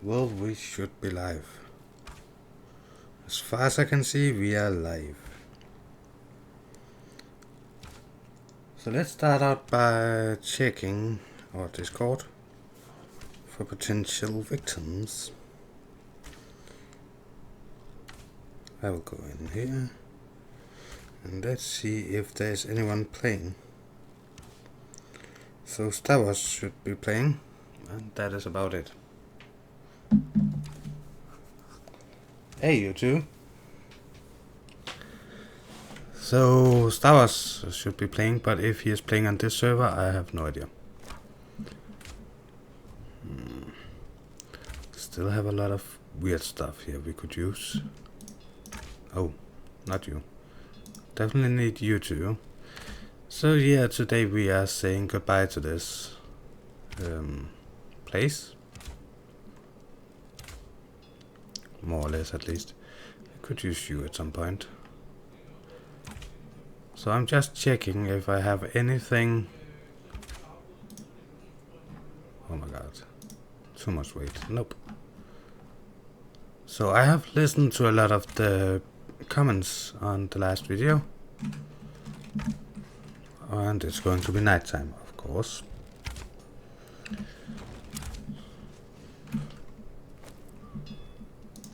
Well, we should be live. As far as I can see, we are live. So let's start out by checking our Discord for potential victims. I will go in here and let's see if there's anyone playing. So Star Wars should be playing, and that is about it. Hey, you two. So Star Wars should be playing, but if he is playing on this server, I have no idea. Still have a lot of weird stuff here we could use. Oh, not you. Definitely need you two. So yeah, today we are saying goodbye to this place. More or less, at least. I could use you at some point. So I'm just checking if I have anything. Oh my god. Too much weight. Nope. So I have listened to a lot of the comments on the last video. And it's going to be nighttime, of course.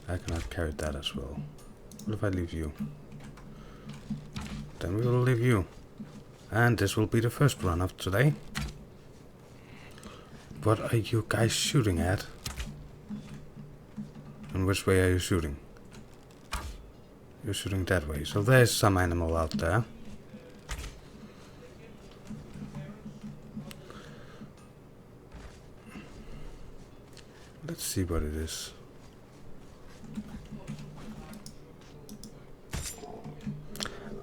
I cannot carry that as well. What if I leave you? Then we will leave you. And this will be the first run of today. What are you guys shooting at? And which way are you shooting? You're shooting that way. So there's some animal out there. Let's see what it is.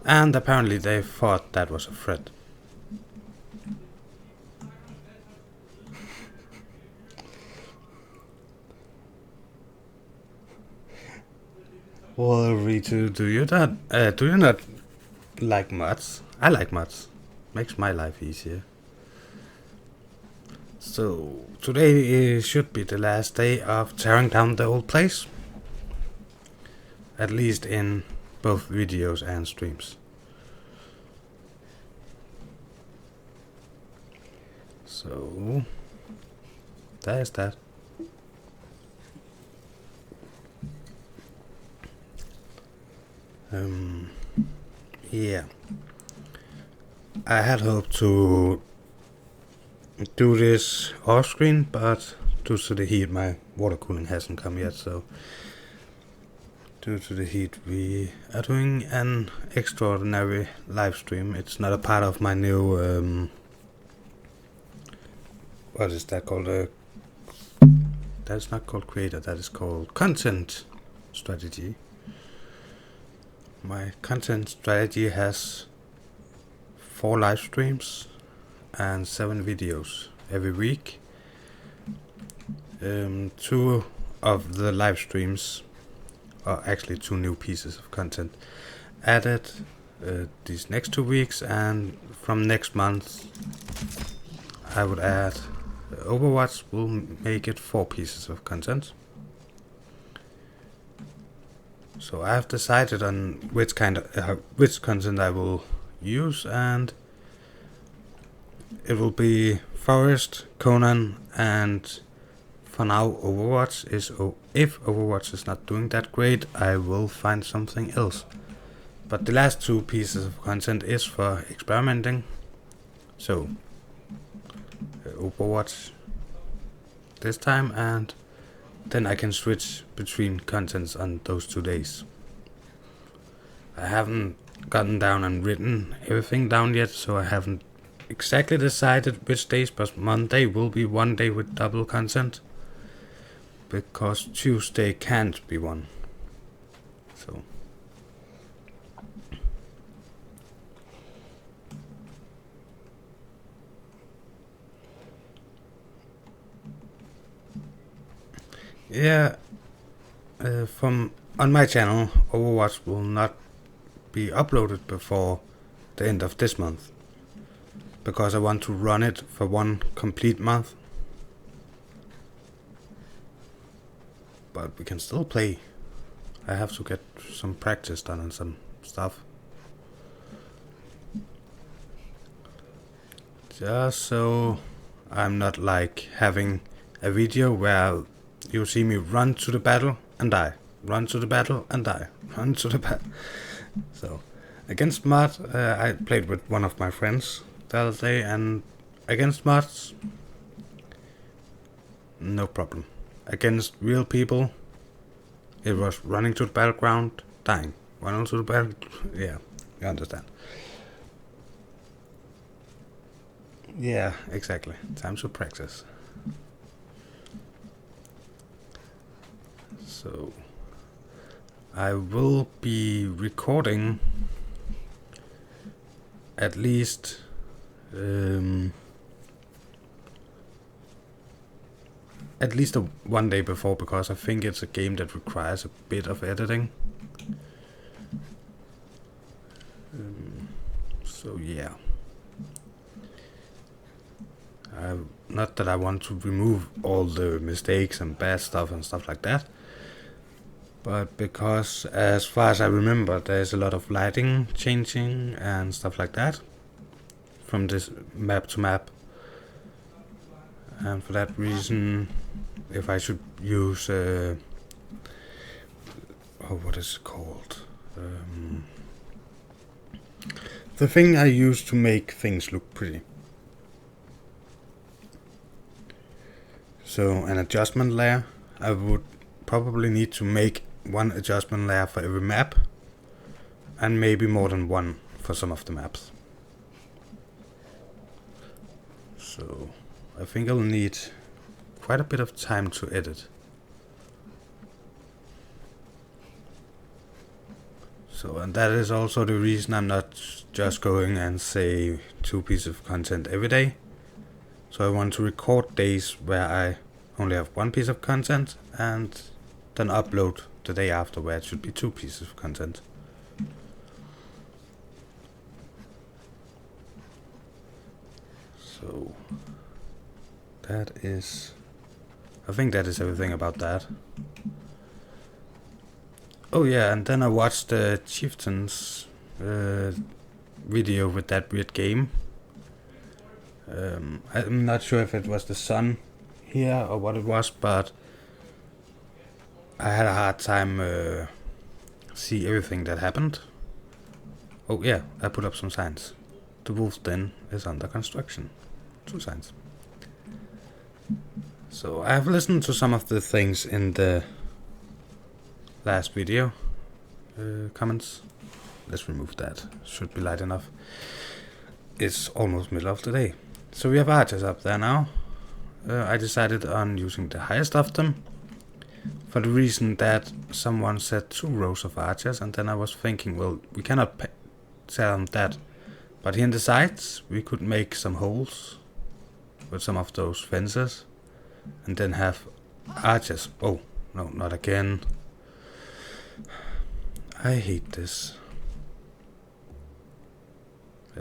And apparently they thought that was a threat. Well, Ritu, do you not like mods? I like mods. Makes my life easier. So today should be the last day of tearing down the old place. At least in both videos and streams. So there's that. Yeah. I had hoped to do this off screen, but due to the heat my water cooling hasn't come yet, so due to the heat we are doing an extraordinary live stream. It's not a part of my new what is that called? That's not called creator, that is called content strategy. My content strategy has 4 live streams and 7 videos every week. 2 of the live streams are actually 2 new pieces of content added these next 2 weeks, and from next month I would add Overwatch. Will make it 4 pieces of content. So I have decided on which content I will use, and it will be Forest, Conan, and for now Overwatch is. If Overwatch is not doing that great, I will find something else. But the last 2 pieces of content is for experimenting. So Overwatch this time, and then I can switch between contents on those 2 days. I haven't gotten down and written everything down yet, so I haven't exactly decided which days, but Monday will be one day with double content, because Tuesday can't be one. So yeah, from on my channel, Overwatch will not be uploaded before the end of this month, because I want to run it for 1 complete month. but we can still play. I have to get some practice done and some stuff. Just so I'm not like having a video where you see me run to the battle and die, run to the battle and die, run to the battle. So against mod, I played with one of my friends the other day, and against mods, no problem. Against real people, it was running to the battleground, dying, running to the battle. Yeah, you understand. Yeah, exactly. Time to practice. So I will be recording at least one day before, because I think it's a game that requires a bit of editing. So yeah. Not that I want to remove all the mistakes and bad stuff and stuff like that, but because as far as I remember, there's a lot of lighting changing and stuff like that from this map to map, and for that reason, if I should use what is it called, the thing I use to make things look pretty. So an adjustment layer, I would probably need to make one adjustment layer for every map, and maybe more than one for some of the maps. So I think I'll need quite a bit of time to edit. So, and that is also the reason I'm not just going and say 2 pieces of content every day. So I want to record days where I only have 1 piece of content, and then upload the day after where it should be 2 pieces of content. So that is, I think that is everything about that. Oh yeah, and then I watched the Chieftain's video with that weird game. I'm not sure if it was the sun here or what it was, but I had a hard time see everything that happened. Oh yeah, I put up some signs. The wolf's den is under construction. 2 signs. So I have listened to some of the things in the last video comments. Let's remove that. Should be light enough. It's almost middle of the day. So we have archers up there now. I decided on using the highest of them, for the reason that someone said 2 rows of archers, and then I was thinking, well, we cannot tell them that, but here in the sides we could make some holes with some of those fences, and then have archers. Oh no, not again. I hate this.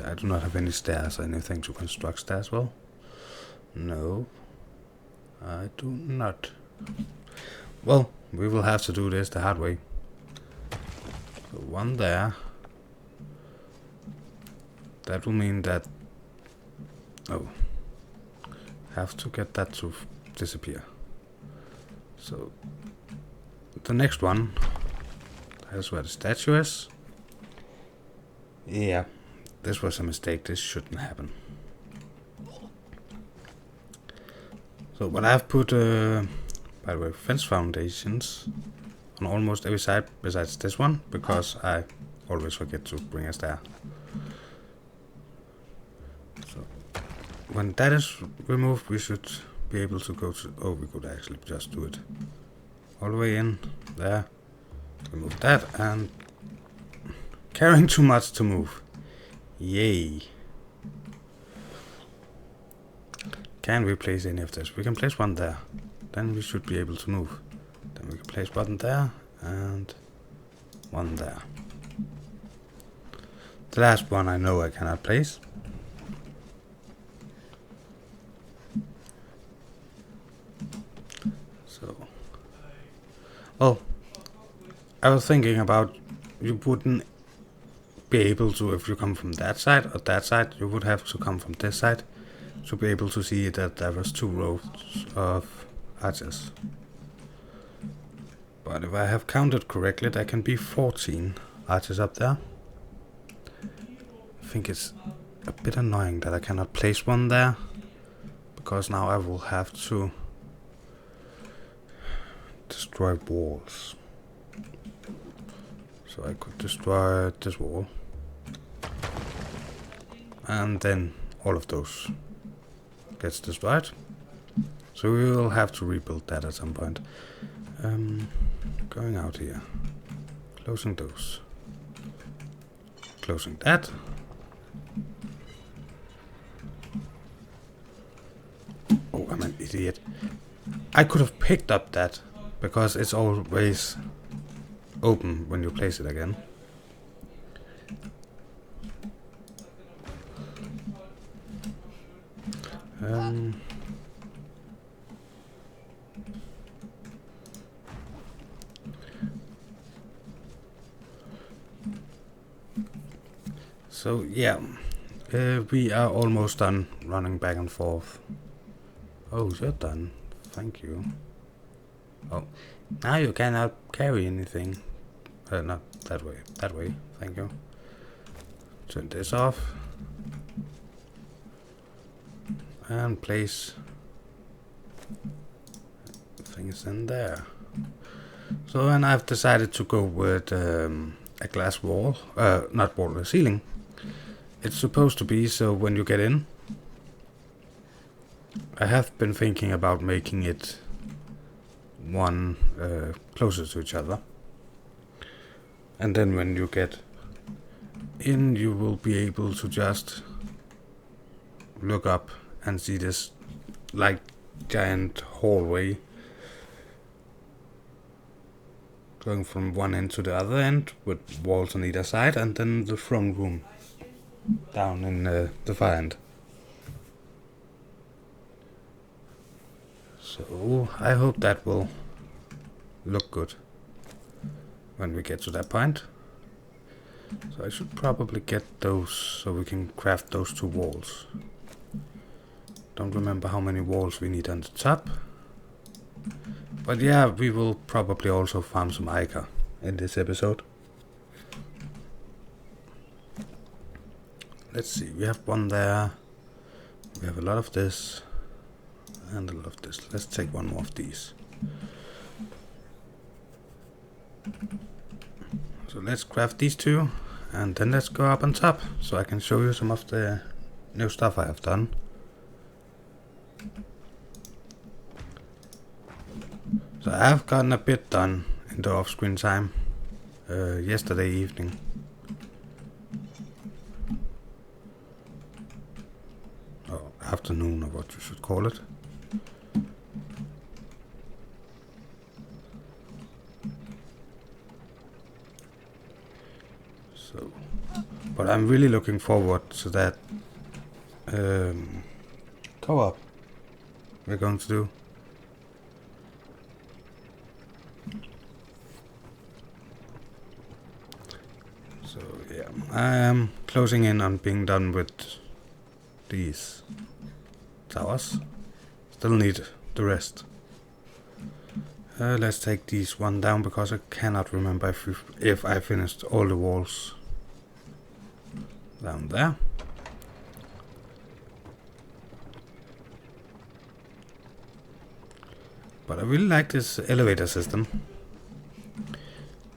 I do not have any stairs or anything to construct stairs. Well, no, I do not. Well, we will have to do this the hard way. So 1 there. That will mean that, oh, have to get that to disappear. So the next one, that's where the statue is. Yeah, this was a mistake. This shouldn't happen. So, but I've put, by the way, fence foundations on almost every side besides this one, because I always forget to bring a stair. So when that is removed, we should be able to go to, oh, we could actually just do it all the way in there, remove that, and carrying too much to move. Yay. Can we place any of this? We can place 1 there, then we should be able to move. Then we can place 1 there and 1 there. The last one I know I cannot place. So Well, I was thinking about you wouldn't be able to, if you come from that side or that side, you would have to come from this side to be able to see that there was 2 rows of archers. But if I have counted correctly, there can be 14 archers up there. I think it's a bit annoying that I cannot place one there, because now I will have to destroy walls. So I could destroy this wall, and then all of those gets destroyed. So we will have to rebuild that at some point. Going out here, closing those, closing that. Oh, I'm an idiot. I could have picked up that, because it's always open when you place it again. So yeah, we are almost done running back and forth. Oh, you're done. Thank you. Oh, now you cannot carry anything. Not that way. That way. Thank you. Turn this off. And place things in there. So, and I've decided to go with a glass wall. Not wall, a ceiling. It's supposed to be so when you get in. I have been thinking about making it one closer to each other. And then when you get in, you will be able to just look up and see this like giant hallway going from one end to the other end with walls on either side, and then the front room down in the far end. So I hope that will look good when we get to that point. So I should probably get those so we can craft those 2 walls. Don't remember how many walls we need on the top. But yeah, we will probably also farm some ichor in this episode. Let's see, we have one there. We have a lot of this. And a lot of this. Let's take one more of these. So let's craft these 2. And then let's go up on top, so I can show you some of the new stuff I have done. So I have gotten a bit done in the off-screen time yesterday evening. Or afternoon, or what you should call it. So, but I'm really looking forward to that co-op we're going to do. So yeah, I am closing in on being done with these towers. Still need the rest. Let's take these one down, because I cannot remember if I finished all the walls down there. But I really like this elevator system.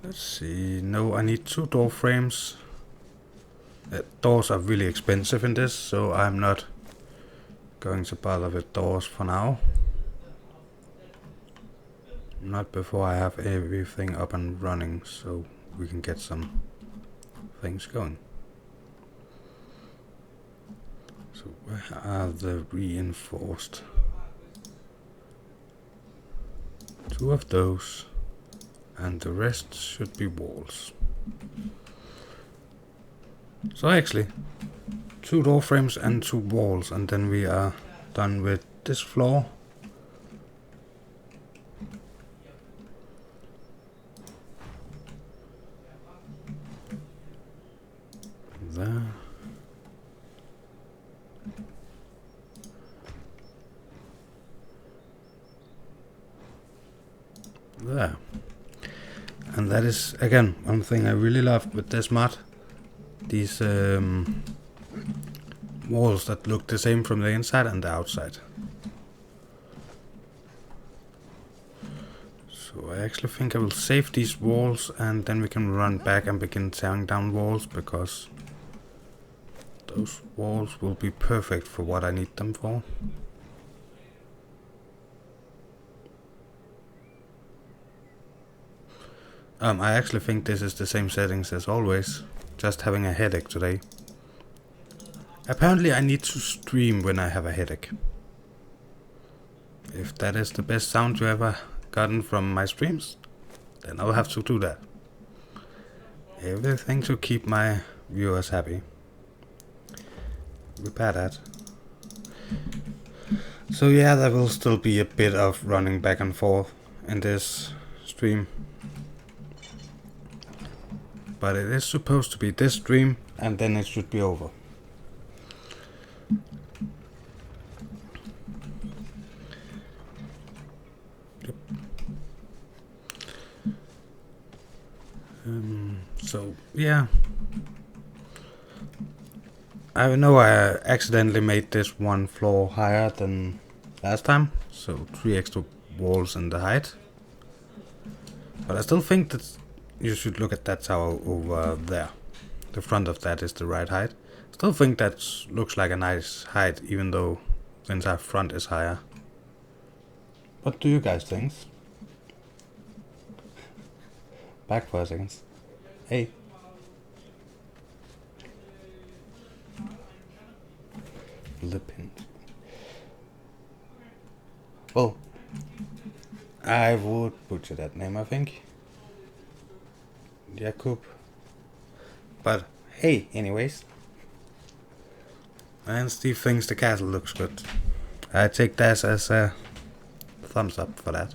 Let's see. No, I need 2 door frames. Doors are really expensive in this, so I'm not going to bother with doors for now. Not before I have everything up and running, so we can get some things going. So where are the reinforced? 2 of those, and the rest should be walls. So actually, 2 door frames and 2 walls, and then we are done with this floor. there. There. And that is, again, one thing I really love with this mod. These walls that look the same from the inside and the outside. So I actually think I will save these walls and then we can run back and begin tearing down walls, because those walls will be perfect for what I need them for. I actually think this is the same settings as always, just having a headache today. Apparently I need to stream when I have a headache. If that is the best sound you ever gotten from my streams, then I'll have to do that. Everything to keep my viewers happy. Repair that. So yeah, there will still be a bit of running back and forth in this stream. But it is supposed to be this stream and then it should be over. Yep. So yeah, I know I accidentally made this one floor higher than last time, so 3 extra walls in the height. But I still think that you should look at that tower over there. The front of that is the right height. Still think that looks like a nice height, even though the entire front is higher. What do you guys think? Back for a second. Hey. Flipping. Well, I would butcher that name, I think. Jakub. But hey, anyways. And Steve thinks the castle looks good. I take that as a thumbs up for that.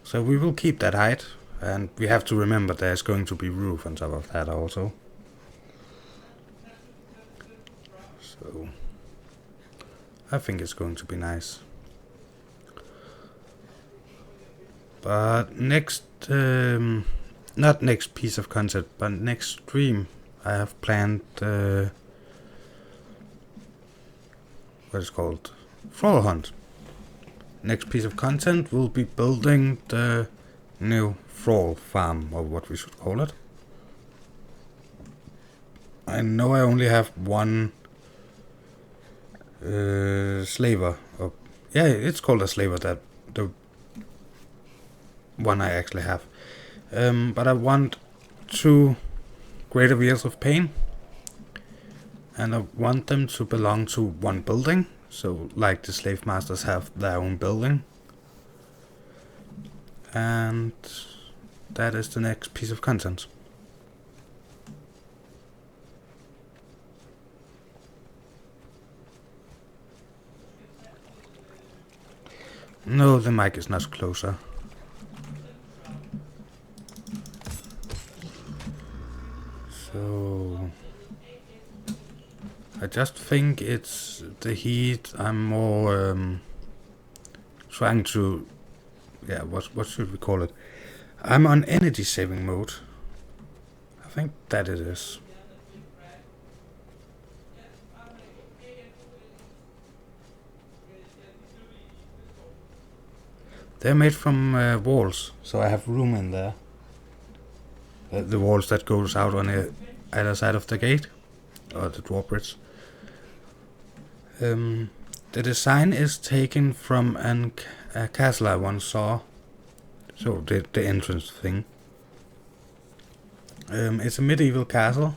So we will keep that height, and we have to remember there's going to be roof on top of that also. So I think it's going to be nice. But next, not next piece of content, but next stream, I have planned what is called Thrall Hunt. Next piece of content will be building the new thrall farm, or what we should call it. I know I only have one slaver. Yeah, it's called a slaver, that the one I actually have. But I want 2 greater wheels of pain, and I want them to belong to one building, so like the slave masters have their own building. And that is the next piece of content. No, the mic is not closer. So I just think it's the heat. I'm more trying to, yeah, what should we call it? I'm on energy saving mode. I think that it is. They're made from walls, so I have room in there. The walls that goes out on the either side of the gate, or the drawbridge. The design is taken from a castle I once saw. So the entrance thing. It's a medieval castle.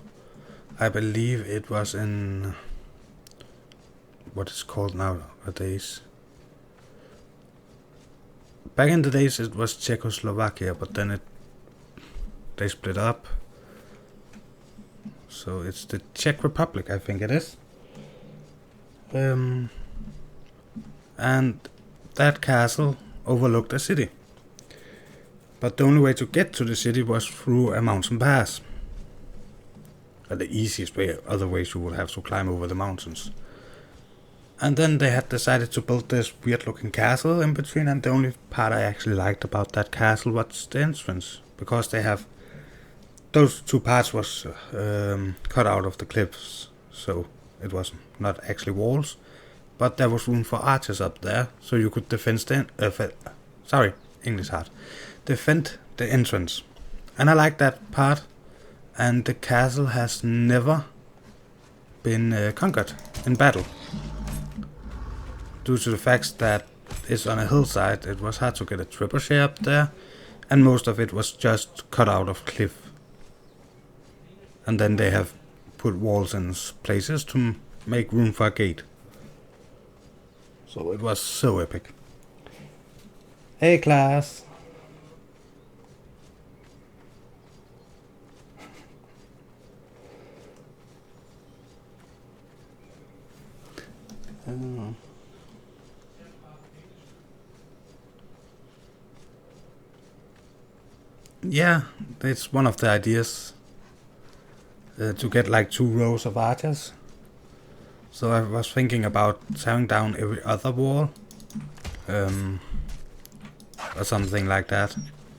I believe it was in what is called nowadays. Back in the days it was Czechoslovakia, but then they split up. So it's the Czech Republic, I think it is. And that castle overlooked a city. But the only way to get to the city was through a mountain pass. the easiest way. Otherwise you would have to climb over the mountains. And then they had decided to build this weird looking castle in between, and the only part I actually liked about that castle was the entrance, because they have those two parts was cut out of the cliffs, so it was not actually walls, but there was room for archers up there, so you could defend defend the entrance. And I like that part. And the castle has never been conquered in battle. Due to the fact that it's on a hillside, it was hard to get a trebuchet up there, and most of it was just cut out of cliff. And then they have put walls in places to make room for a gate. So it was so epic. Hey class! Yeah, it's one of the ideas to get like 2 rows of archers. So I was thinking about tearing down every other wall, or something like that.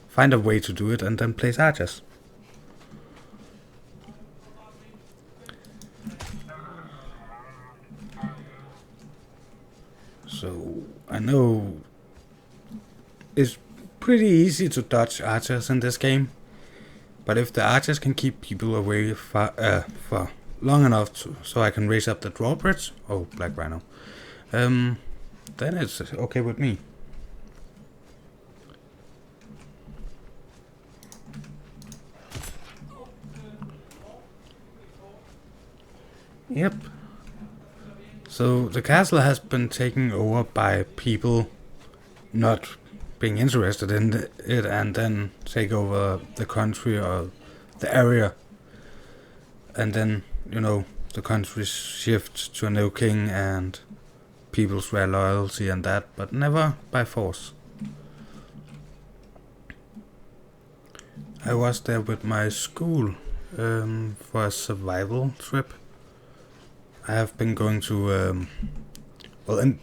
Find a way to do it and then place archers. So I know it's pretty easy to dodge archers in this game, but if the archers can keep people away for long enough so I can raise up the drawbridge, oh, black rhino, then it's okay with me. Yep. So the castle has been taken over by people not being interested in it, and then take over the country or the area, and then, you know, the country shifts to a new king and people swear loyalty and that, but never by force. I was there with my school for a survival trip. I have been going to and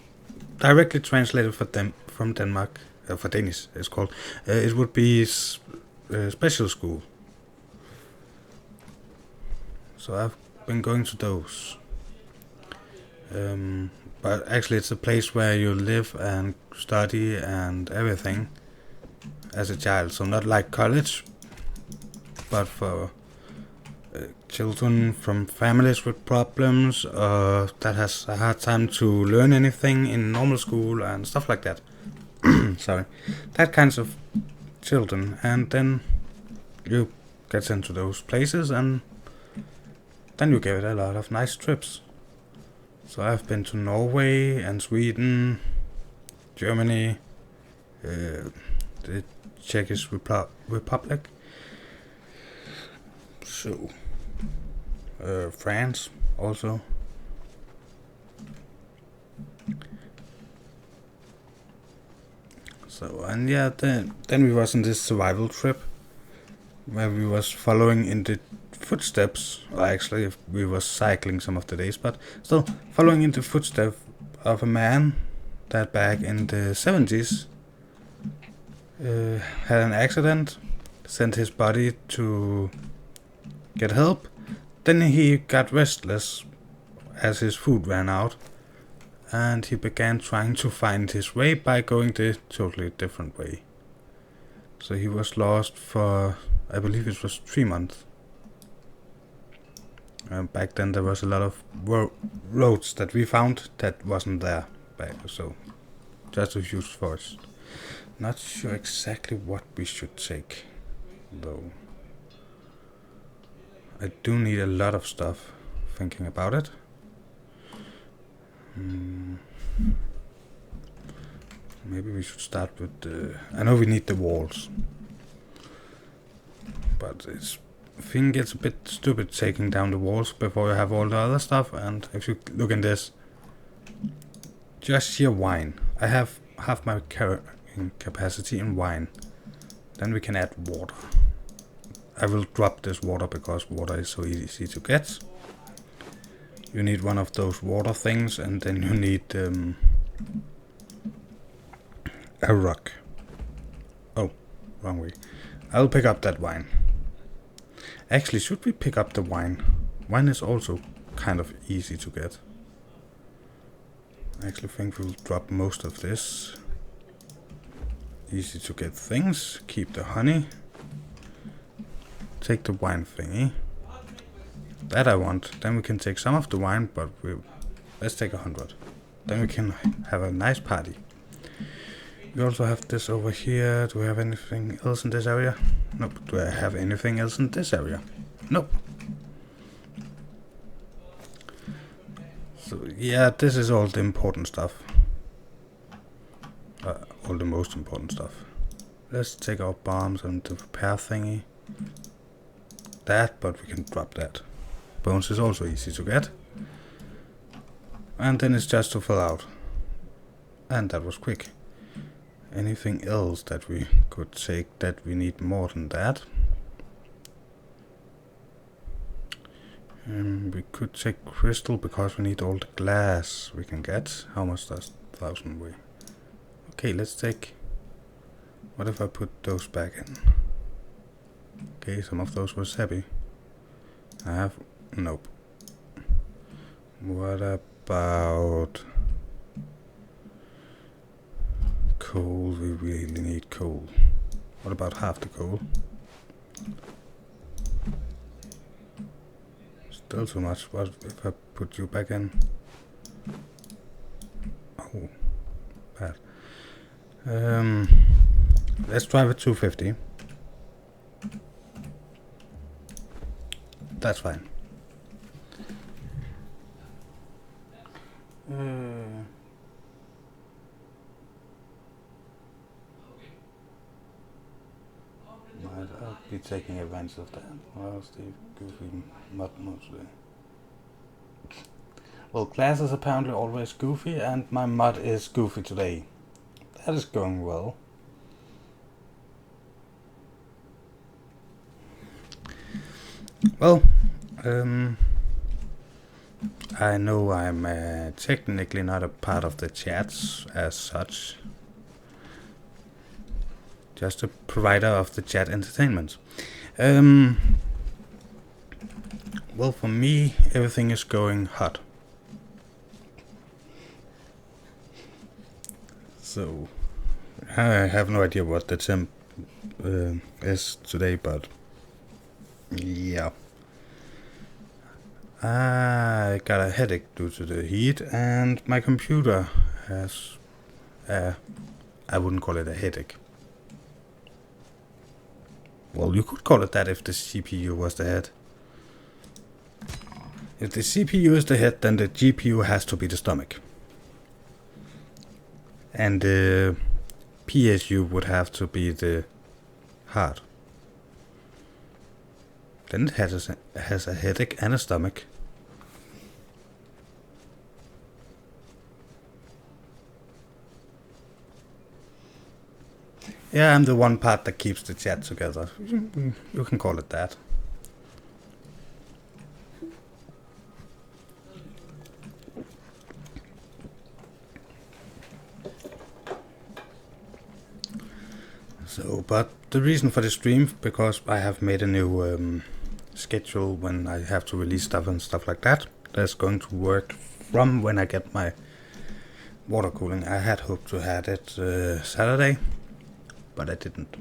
directly translated for them from Denmark, for Danish it's called, it would be special school. So I've been going to those. But actually it's a place where you live and study and everything as a child. So not like college, but for children from families with problems, that has a hard time to learn anything in normal school and stuff like that. Sorry. That kinds of children. And then you get into those places, and then you get a lot of nice trips. So I've been to Norway and Sweden, Germany, the Czech Republic, so France also. So, and yeah, then we was in this survival trip where we was following in the footsteps, or actually we was cycling some of the days, but still following in the footsteps of a man that back in the 70s had an accident, sent his body to get help. Then he got restless as his food ran out, and he began trying to find his way by going the totally different way. So he was lost for, I believe it was 3 months. Back then there was a lot of roads that we found that wasn't there back, so just a huge forest. Not sure exactly what we should take, though. I do need a lot of stuff, thinking about it. Maybe we should start with the... I know we need the walls, but the thing gets a bit stupid taking down the walls before you have all the other stuff. And if you look in this, just sheer wine. I have half my carrying capacity in wine. Then we can add water. I will drop this water because water is so easy to get. You need one of those water things, and then you need a rock. Oh, wrong way. I'll pick up that wine. Actually, should we pick up the wine? Wine is also kind of easy to get. I actually think we'll drop most of this. Easy to get things. Keep the honey. Take the wine thingy. That I want. Then we can take some of the wine, but let's take 100. Then we can have a nice party. We also have this over here. Do we have anything else in this area? Nope. Do I have anything else in this area? Nope. So yeah, this is all the important stuff. All the most important stuff. Let's take our bombs and the repair thingy. That, but we can drop that. Bones is also easy to get. And then it's just to fill out. And that was quick. Anything else that we could take that we need more than that? We could take crystal because we need all the glass we can get. How much does 1,000 weigh? Okay, let's take... What if I put those back in? Okay, some of those were heavy. I have... Nope. What about... coal? We really need coal. What about half the coal? Still too much. What if I put you back in? Oh, bad. Let's try with 250. That's fine. I'll be taking advantage of that. Well, Steve, goofy mod mostly. Well, class is apparently always goofy, and my mod is goofy today. That is going well. Well, I know I'm technically not a part of the chats as such. Just a provider of the chat entertainment. Well, for me, everything is going hot. So, I have no idea what the temp is today, but yeah. I got a headache due to the heat, and my computer has... I wouldn't call it a headache. Well, you could call it that if the CPU was the head. If the CPU is the head, then the GPU has to be the stomach. And the PSU would have to be the heart. Then it has a headache and a stomach. Yeah, I'm the one part that keeps the chat together. You can call it that. So, but the reason for the stream, because I have made a new schedule when I have to release stuff and stuff like that. That's going to work from when I get my water cooling. I had hoped to have it Saturday, but I didn't.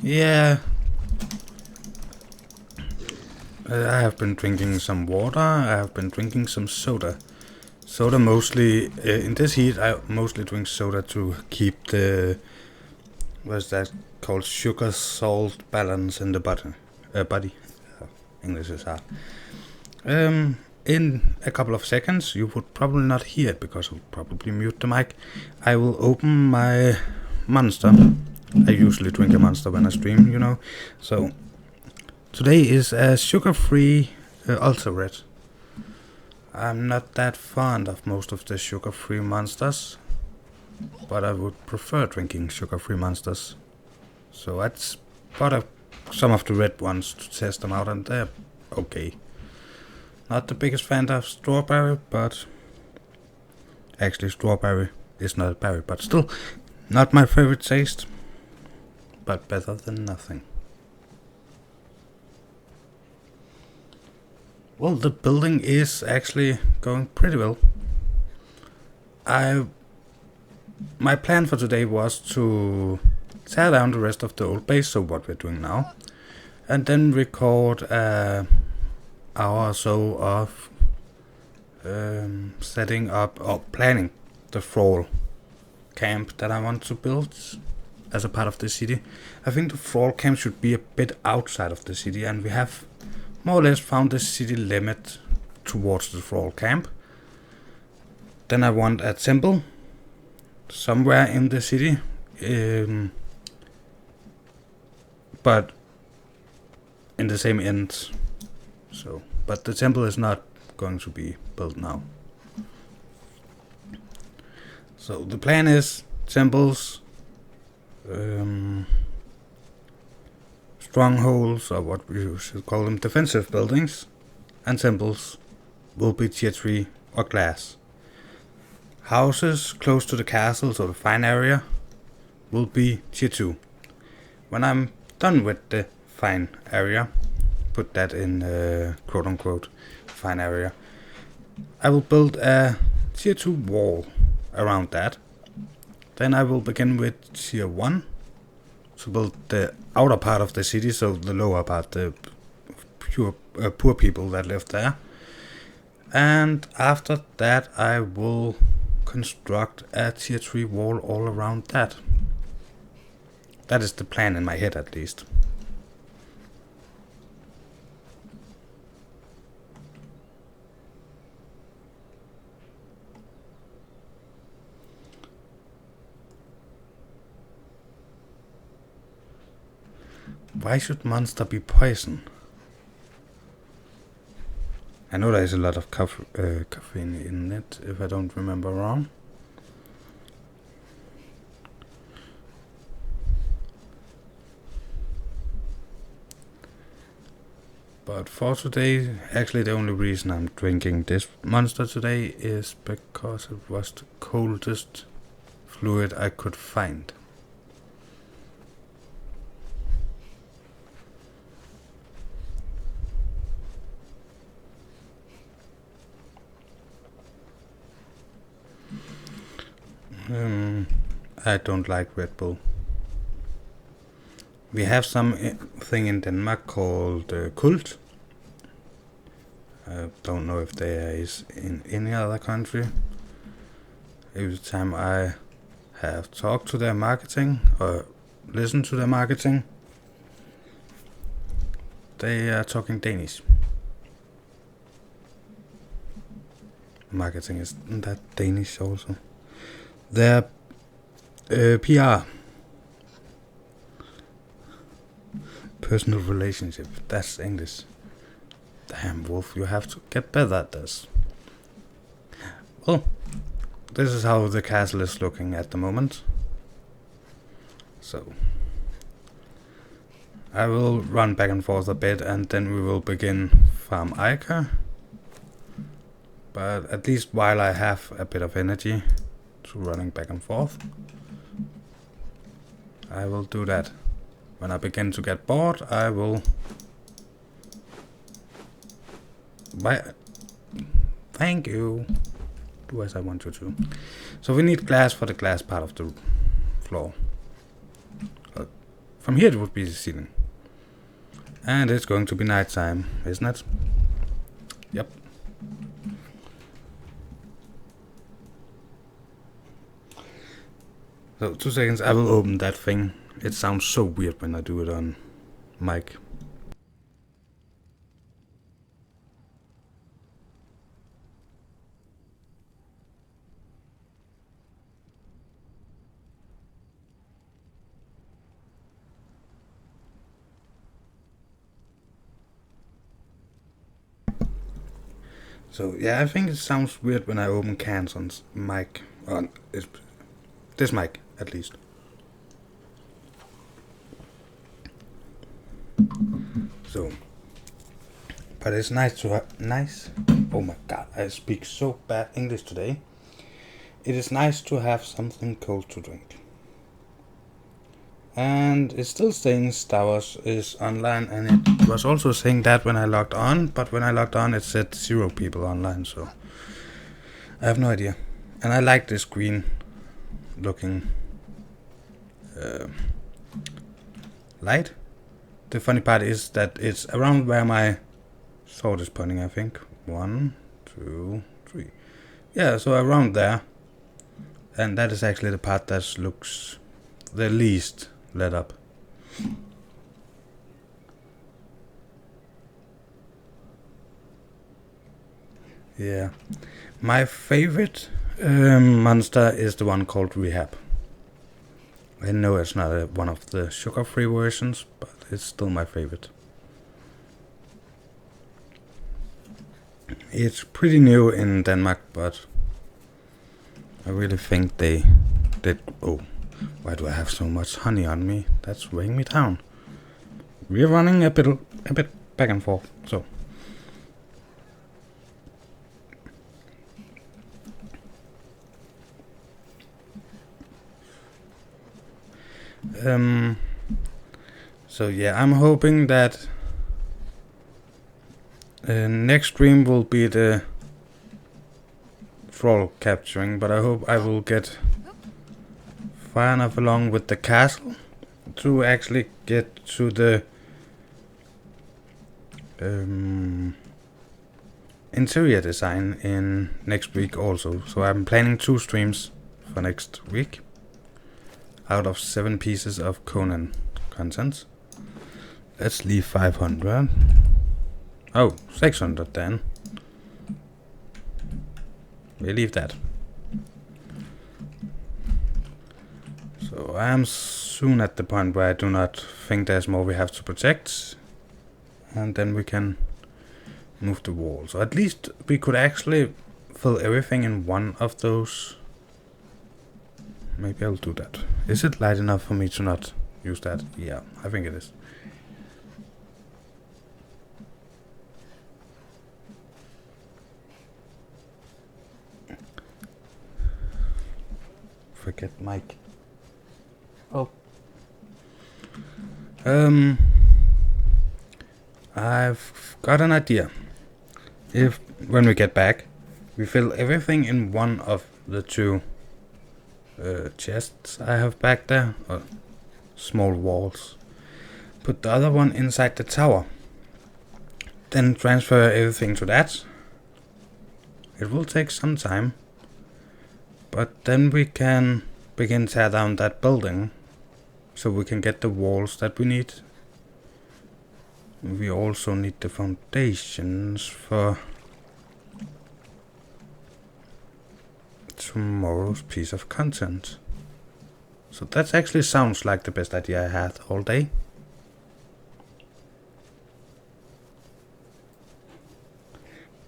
Yeah. I have been drinking some water. I have been drinking some soda. Soda mostly, in this heat, I mostly drink soda to keep the, what's that called, sugar-salt balance in the body. English is hard. In a couple of seconds, you would probably not hear it because I'll probably mute the mic. I will open my Monster. I usually drink a Monster when I stream, you know. So, today is a sugar-free ultra red. I'm not that fond of most of the sugar-free Monsters, but I would prefer drinking sugar-free Monsters. So I bought some of the red ones to test them out, and they're okay. Not the biggest fan of strawberry, but actually strawberry is not a berry, but still not my favorite taste, but better than nothing. Well, the building is actually going pretty well. My plan for today was to tear down the rest of the old base, so what we're doing now, and then record an hour or so of setting up or planning the thrall camp that I want to build as a part of the city. I think the thrall camp should be a bit outside of the city, and we have more or less found the city limit towards the thrall camp. Then I want a temple somewhere in the city, but in the same end. So, but the temple is not going to be built now. So the plan is temples, strongholds, or what we should call them, defensive buildings, and temples will be tier 3 or glass. Houses close to the castles or the fine area will be tier 2. When I'm done with the fine area, put that in quote unquote fine area, I will build a tier 2 wall around that. Then I will begin with tier 1 to build the outer part of the city, so the lower part, the poor people that live there. And after that I will construct a tier 3 wall all around that. That is the plan in my head, at least. Why should monster be poison? I know there is a lot of caffeine in it, if I don't remember wrong. But for today, actually the only reason I'm drinking this monster today is because it was the coldest fluid I could find. I don't like Red Bull. We have something in Denmark called Cult. I don't know if there is in any other country. Every time I have talked to their marketing or listened to their marketing, they are talking Danish. Marketing isn't that Danish also? Their PR, personal relationship, that's English. Damn, Wolf, you have to get better at this. Well, this is how the castle is looking at the moment. So, I will run back and forth a bit, and then we will begin farm Ica. But at least while I have a bit of energy to running back and forth, I will do that. When I begin to get bored, I will thank you. Do as I want you to. So we need glass for the glass part of the floor. From here it would be the ceiling. And it's going to be night time, isn't it? Yep. So 2 seconds, I will open that thing. It sounds so weird when I do it on mic. So yeah, I think it sounds weird when I open cans on mic. On this mic, at least. So, but it's nice to have oh my god, I speak so bad English today. It is nice to have something cold to drink. And it's still saying Star Wars is online, and it was also saying that when I logged on, but when I logged on it said 0 people online, so I have no idea. And I like this green looking light. The funny part is that it's around where my sword is pointing, I think. 1, 2, 3. Yeah, so around there. And that is actually the part that looks the least lit up. Yeah. My favorite monster is the one called Rehab. I know it's not one of the sugar-free versions, but it's still my favorite. It's pretty new in Denmark, but I really think they did. Oh, why do I have so much honey on me? That's weighing me down. We're running a bit back and forth, so. So yeah, I'm hoping that next stream will be the thrall capturing, but I hope I will get far enough along with the castle to actually get to the interior design in next week also. So I'm planning 2 streams for next week out of 7 pieces of Conan content. Let's leave 500. Oh, 600 then. We leave that. So I am soon at the point where I do not think there's more we have to protect. And then we can move the wall. So at least we could actually fill everything in one of those. Maybe I'll do that. Is it light enough for me to not use that? Yeah, I think it is. Forget mic. Oh. I've got an idea. If when we get back, we fill everything in one of the 2 chests I have back there, or small walls. Put the other one inside the tower. Then transfer everything to that. It will take some time, but then we can begin tear down that building, so we can get the walls that we need. We also need the foundations for tomorrow's piece of content. So that actually sounds like the best idea I had all day.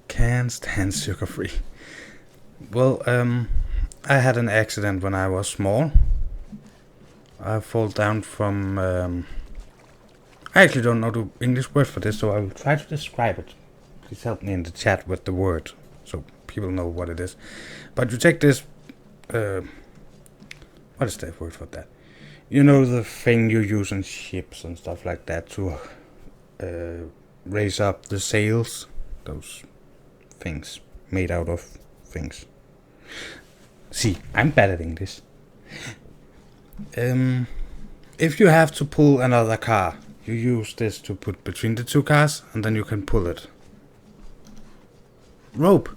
Can't stand sugar free. Well, I had an accident when I was small. I fall down from I actually don't know the English word for this, so I will try to describe it. Please help me in the chat with the word, so people know what it is. But you take this, what is the word for that? You know, the thing you use in ships and stuff like that to raise up the sails? Those things made out of things. See, I'm bad at English. If you have to pull another car, you use this to put between the 2 cars, and then you can pull it. Rope,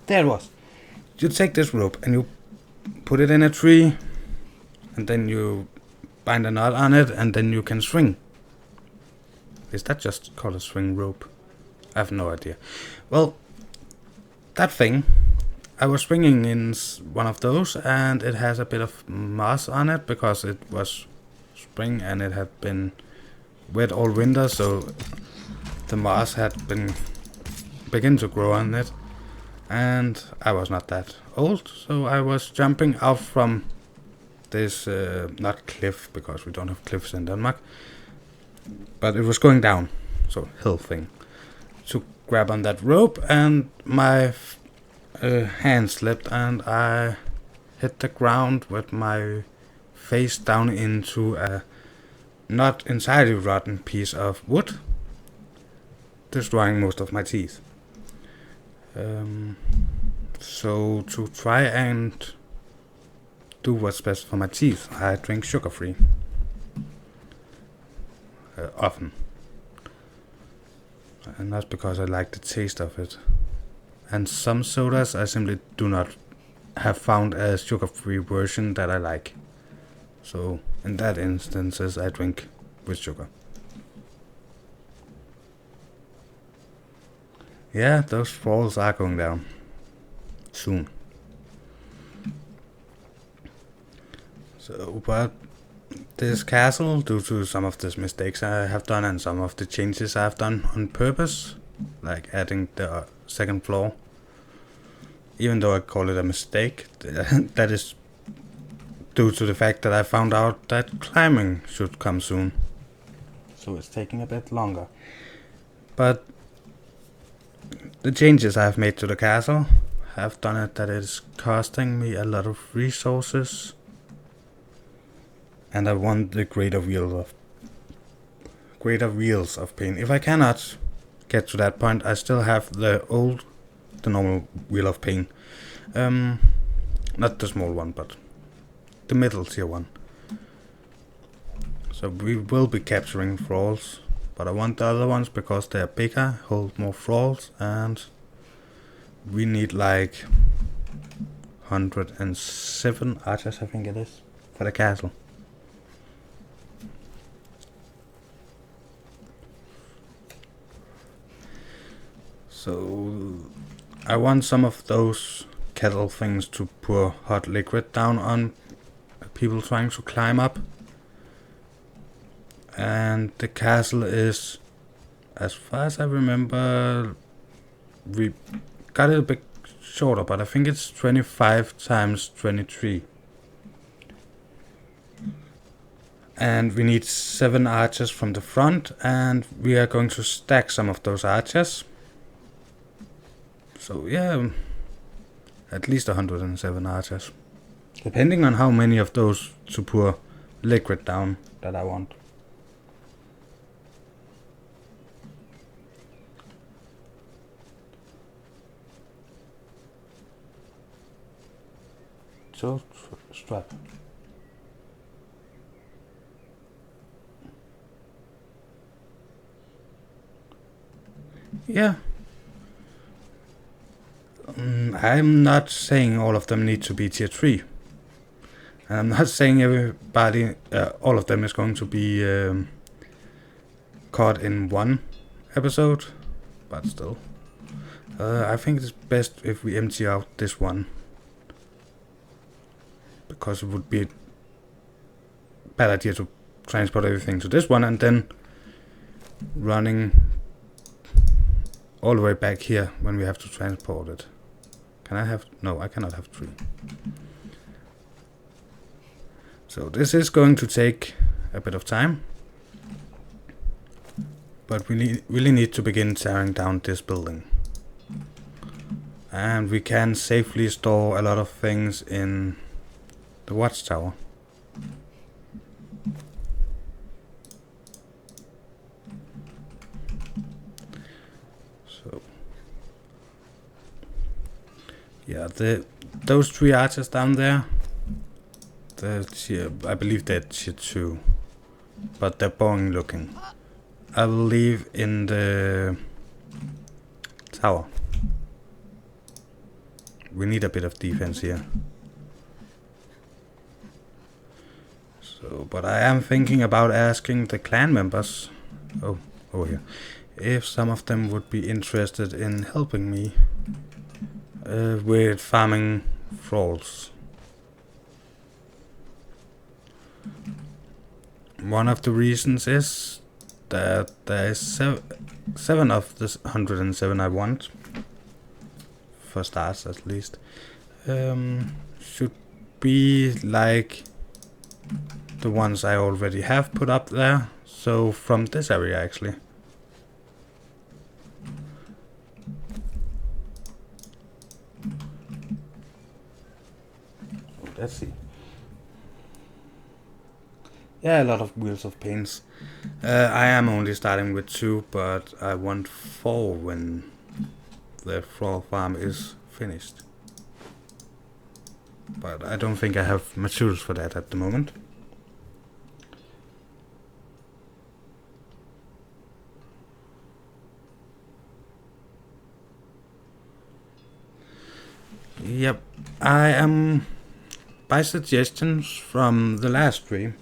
there it was. You take this rope and you put it in a tree, and then you bind a knot on it, and then you can swing. Is that just called a swing rope? I have no idea. Well, that thing, I was swinging in one of those, and it has a bit of moss on it because it was spring and it had been wet all winter, so the moss had begin to grow on it. And I was not that old, so I was jumping out from this not cliff, because we don't have cliffs in Denmark, but it was going down. so hill thing, to grab on that rope, and my hand slipped and I hit the ground with my face down into a not entirely rotten piece of wood, destroying most of my teeth. So to try and do what's best for my teeth, I drink sugar-free. Often. And that's because I like the taste of it. And some sodas I simply do not have found a sugar-free version that I like. So in that instances I drink with sugar. Yeah, those falls are going down soon. So, but this castle, due to some of these mistakes I have done and some of the changes I have done on purpose, like adding the second floor, even though I call it a mistake, that is due to the fact that I found out that climbing should come soon. So it's taking a bit longer. But the changes I have made to the castle have done it that it is costing me a lot of resources. And I want the greater wheels of pain. If I cannot get to that point, I still have the normal wheel of pain. Not the small one, but the middle tier one. So we will be capturing thralls, but I want the other ones because they are bigger, hold more thralls, and we need like 107 archers, I think it is, for the castle. So I want some of those kettle things to pour hot liquid down on people trying to climb up. And the castle is, as far as I remember, we got it a bit shorter, but I think it's 25 times 23. And we need 7 archers from the front, and we are going to stack some of those archers. So yeah, at least 107 archers. Depending on how many of those to pour liquid down that I want. So strap. Yeah. I'm not saying all of them need to be tier 3. And I'm not saying everybody, all of them is going to be caught in one episode, but still. I think it's best if we empty out this one. Because it would be a bad idea to transport everything to this one and then running all the way back here when we have to transport it. Can I have... No, I cannot have 3. So this is going to take a bit of time. But we really need to begin tearing down this building. And we can safely store a lot of things in the watchtower. So yeah, those 3 archers down there, I believe they're tier 2, but they're boring looking. I will leave in the tower. We need a bit of defense here. So, but I am thinking about asking the clan members, over here, if some of them would be interested in helping me with farming thralls. One of the reasons is that there is 7 of the 107 I want, for starts at least, should be like the ones I already have put up there, so from this area actually. let's see. Yeah, a lot of wheels of paints. I am only starting with 2, but I want 4 when the floor farm is finished. But I don't think I have materials for that at the moment. Yep, I am, by suggestions from the last stream,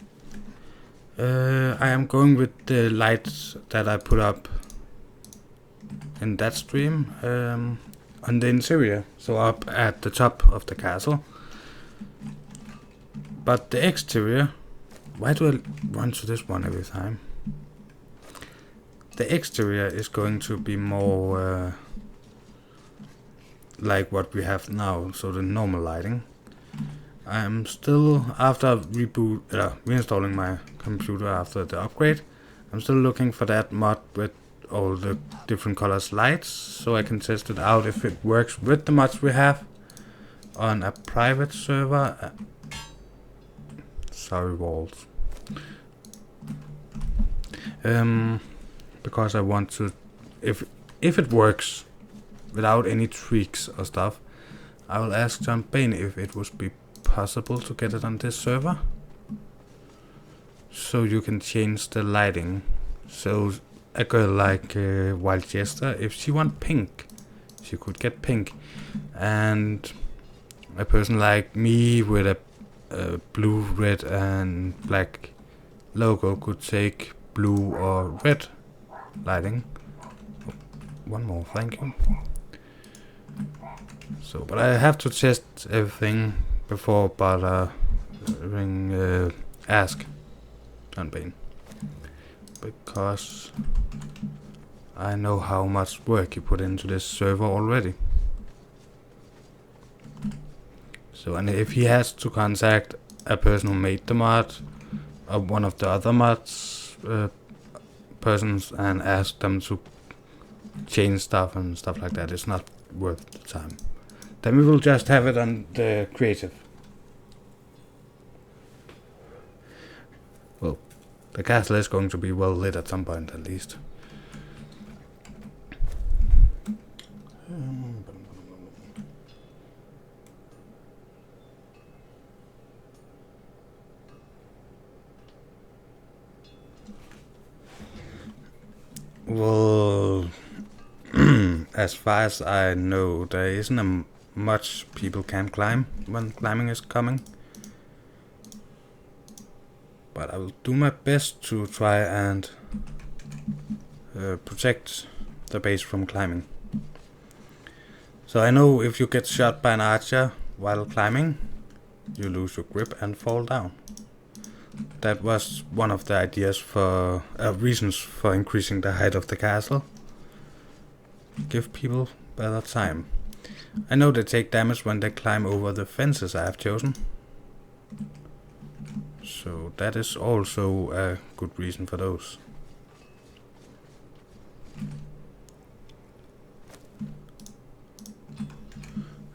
I am going with the lights that I put up in that stream on the interior, so up at the top of the castle. But the exterior, why do I run to this one every time? The exterior is going to be more like what we have now, so the normal lighting. I'm still, after reinstalling my computer after the upgrade, I'm still looking for that mod with all the different colors lights, so I can test it out if it works with the mods we have on a private server. Sorry, walls. Because I want to, if it works without any tweaks or stuff, I will ask John Bain if it would be possible to get it on this server, so you can change the lighting. So a girl like Wild Jester, if she want pink, she could get pink, and a person like me with a blue, red and black logo could take blue or red lighting. One more, thank you. So, but I have to test everything before bothering ask John Bain, because I know how much work you put into this server already. So, and if he has to contact a person who made the mod or one of the other mods persons and ask them to change stuff and stuff like that, it's not worth the time. Then we will just have it on the creative. Well, the castle is going to be well lit at some point at least. Well, as far as I know, there isn't much people can climb when climbing is coming. But I will do my best to try and protect the base from climbing. So I know if you get shot by an archer while climbing, you lose your grip and fall down. That was one of the ideas for reasons for increasing the height of the castle. Give people better time. I know they take damage when they climb over the fences I have chosen. So that is also a good reason for those.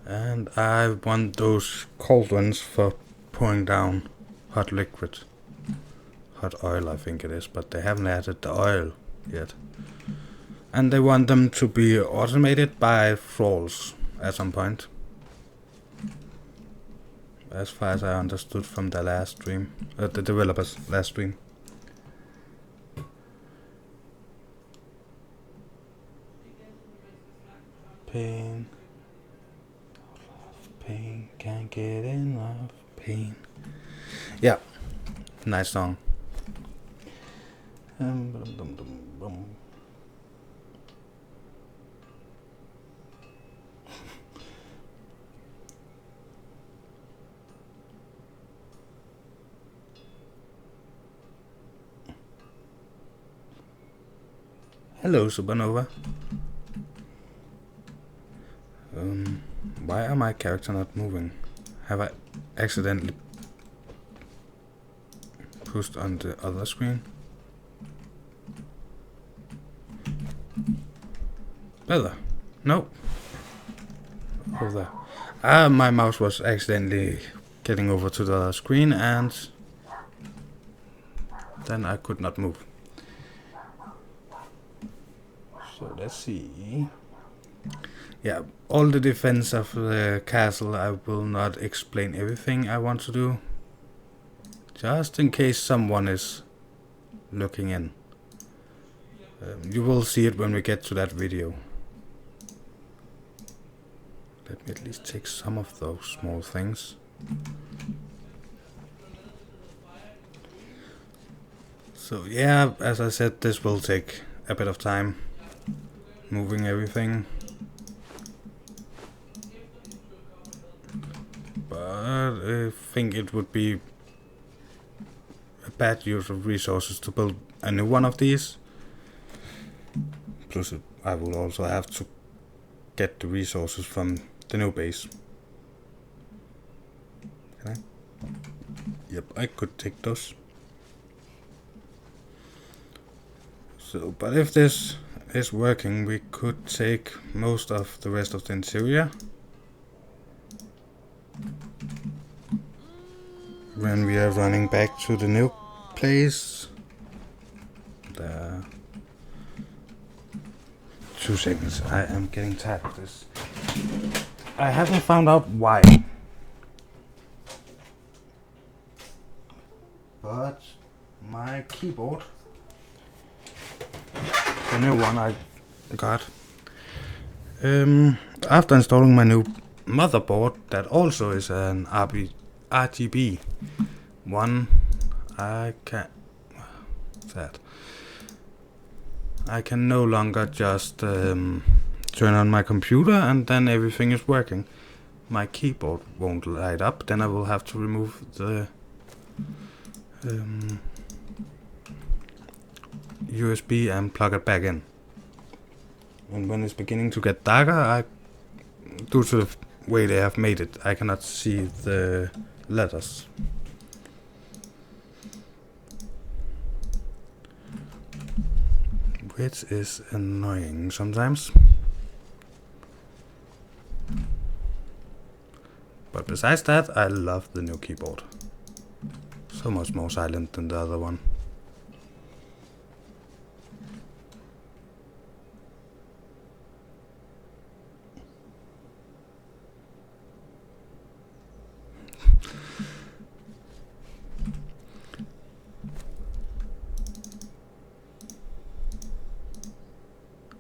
And I want those cauldrons for pouring down hot liquid. Hot oil, I think it is, but they haven't added the oil yet. And they want them to be automated by thralls at some point, as far as I understood from the last stream, the developers' last stream. Pain, pain, can't get enough pain. Yeah, nice song. Hello, Supernova. Why are my character not moving? Have I accidentally pushed on the other screen? Better. No. Over there. My mouse was accidentally getting over to the other screen, and then I could not move. So let's see. Yeah, all the defense of the castle, I will not explain everything I want to do, just in case someone is looking in. You will see it when we get to that video. Let me at least take some of those small things. So yeah, as I said, this will take a bit of time, moving everything. But I think it would be a bad use of resources to build a new one of these. Plus I will also have to get the resources from the new base. Can I? Yep, I could take those. So, but if this is working, we could take most of the rest of the interior when we are running back to the new place. There. 2 seconds, I am getting tired of this. I haven't found out why. But my keyboard, the new one I got, after installing my new motherboard, that also is an RGB one, I can no longer just turn on my computer and then everything is working. My keyboard won't light up, then I will have to remove the USB and plug it back in. And when it's beginning to get darker, due to the way they have made it, I cannot see the letters. Which is annoying sometimes. But besides that, I love the new keyboard. So much more silent than the other one.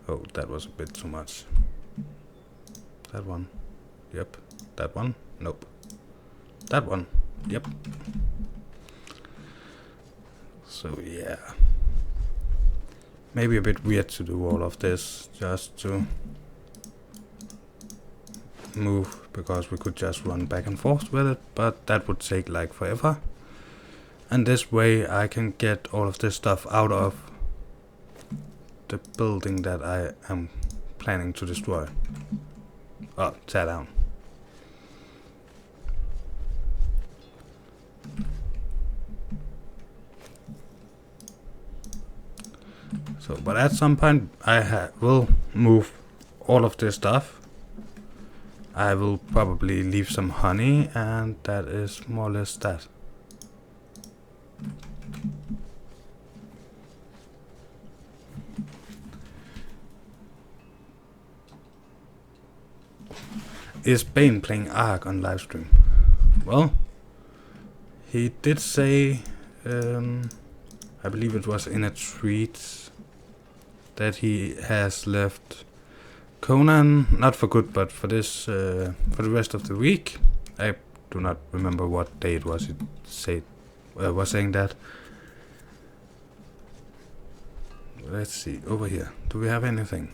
Oh, that was a bit too much. That one. Yep. That one. Nope. That one. Yep. So yeah. Maybe a bit weird to do all of this just to move, because we could just run back and forth with it, but that would take like forever. And this way I can get all of this stuff out of the building that I am planning to destroy. Oh, tear down. So, but at some point I will move all of this stuff. I will probably leave some honey, and that is more or less that. Is Bane playing Ark on livestream? Well, he did say, I believe it was in a tweet, that he has left Conan, not for good, but for this, for the rest of the week. I do not remember what day it was. It was saying that. Let's see, over here. Do we have anything?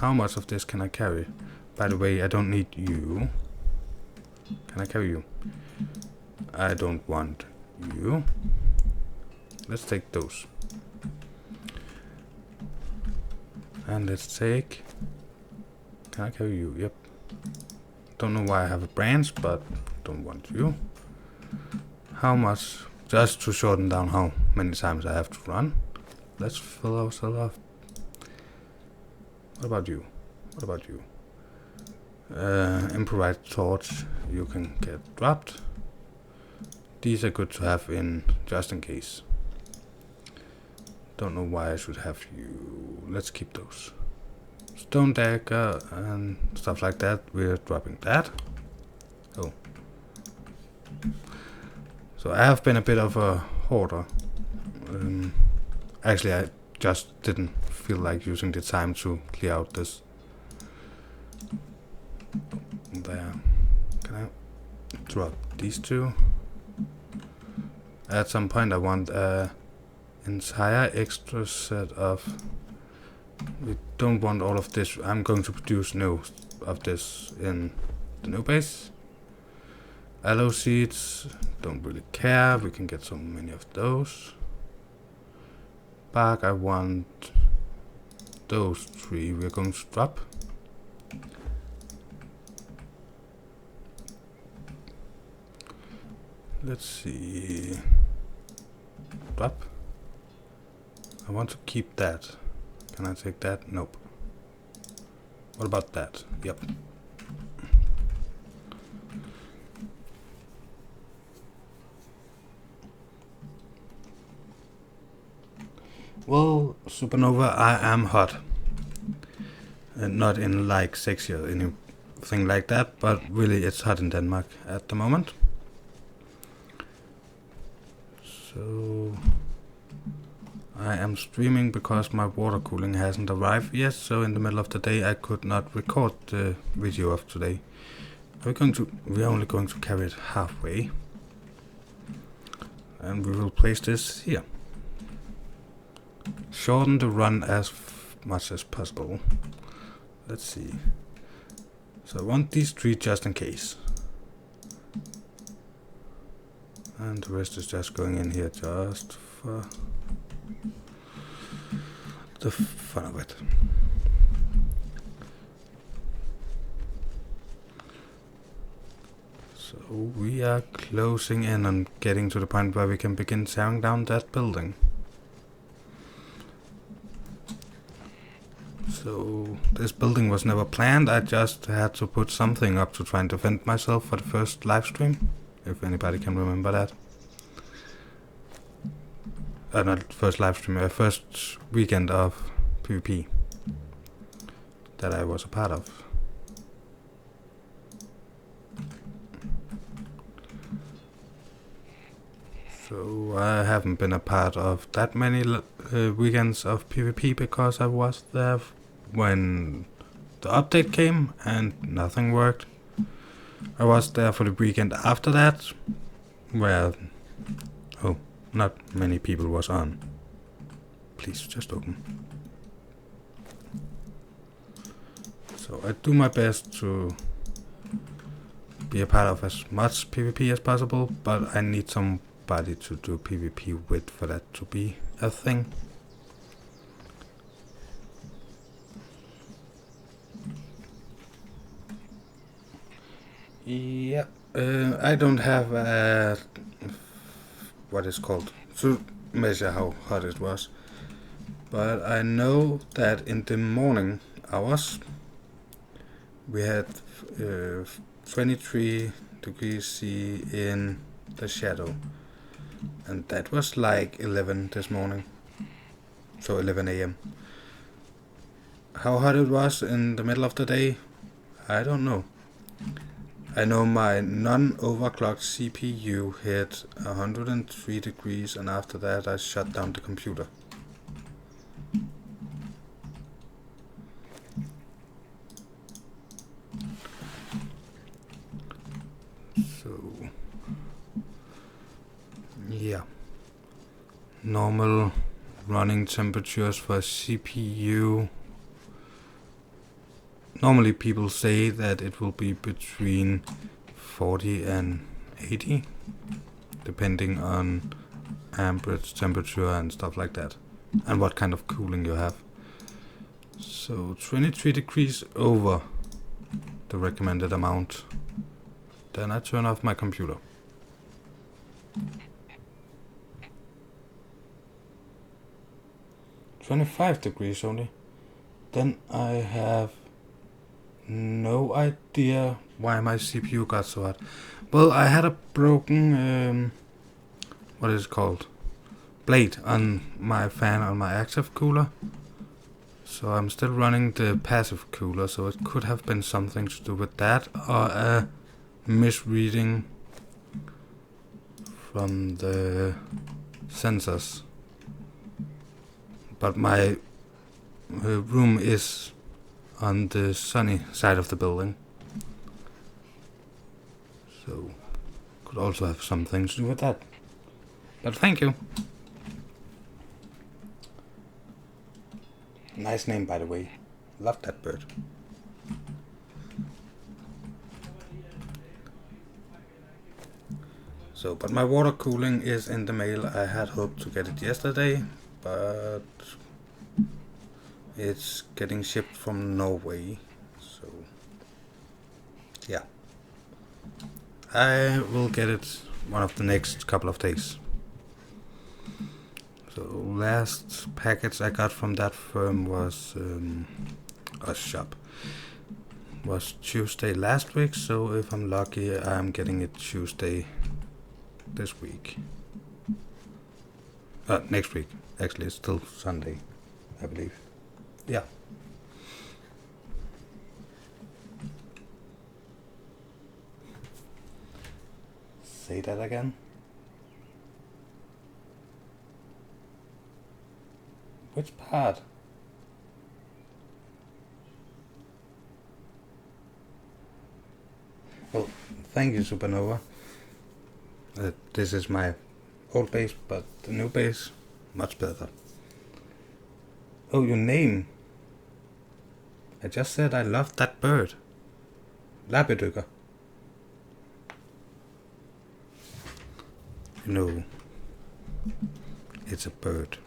How much of this can I carry? By the way, I don't need you. Can I carry you? I don't want you. Let's take those. And let's take... Can I carry you? Yep. Don't know why I have a branch, but don't want you. How much? Just to shorten down how many times I have to run. Let's fill ourselves up. What about you? What about you? Improvised torch, you can get dropped. these are good to have in just in case. Don't know why I should have you. Let's keep those. Stone dagger and stuff like that. We're dropping that. Oh. So I have been a bit of a hoarder. Actually, I just didn't feel like using the time to clear out this. There. Can I drop these two? At some point I want a entire extra set of... We don't want all of this. I'm going to produce no of this in the new base. Aloe seeds, don't really care. We can get so many of those. Bark, I want those 3 we're going to drop. Let's see. Drop. I want to keep that. Can I take that? Nope. What about that? Yep. Well, Supernova, I am hot. And not in like sexy or anything like that, but really it's hot in Denmark at the moment. So I am streaming because my water cooling hasn't arrived yet, so in the middle of the day I could not record the video of today. We're only going to carry it halfway. And we will place this here. Shorten the run as much as possible. Let's see. So I want these 3 just in case. And the rest is just going in here just for the fun of it. So we are closing in on getting to the point where we can begin tearing down that building. So this building was never planned. I just had to put something up to try and defend myself for the first live stream, if anybody can remember that. Not first live stream, first weekend of PvP that I was a part of. So I haven't been a part of that many weekends of PvP because I was there when the update came and nothing worked. I was there for the weekend after that, where not many people was on. Please just open. So I do my best to be a part of as much PvP as possible, but I need somebody to do PvP with for that to be a thing. Yeah, I don't have what is called to measure how hot it was, but I know that in the morning hours we had 23 degrees C in the shadow, and that was like 11 this morning, so 11 AM. How hot it was in the middle of the day, I don't know. I know my non-overclocked CPU hit 103 degrees, and after that I shut down the computer. So, yeah. Normal running temperatures for CPU. Normally people say that it will be between 40 and 80, depending on amperage, temperature and stuff like that, and what kind of cooling you have. So 23 degrees over the recommended amount. Then I turn off my computer. $25 degrees only. Then I have no idea why my CPU got so hot. Well, I had a broken what is it called? Blade on my fan on my active cooler. So I'm still running the passive cooler, so it could have been something to do with that, or a misreading from the sensors. But my room is on the sunny side of the building, so could also have something to do with that. But thank you. Nice name, by the way. Love that bird. So, but my water cooling is in the mail. I had hoped to get it yesterday, but it's getting shipped from Norway. So, yeah. I will get it one of the next couple of days. So last package I got from that firm was a shop. Was Tuesday last week, so if I'm lucky I'm getting it Tuesday this week. Next week. Actually it's still Sunday, I believe. Yeah. Say that again. Which part? Well, thank you, Supernova. This is my old base, but the new base, much better. Oh, your name. I just said I loved that bird. Labedykker. No. It's a bird.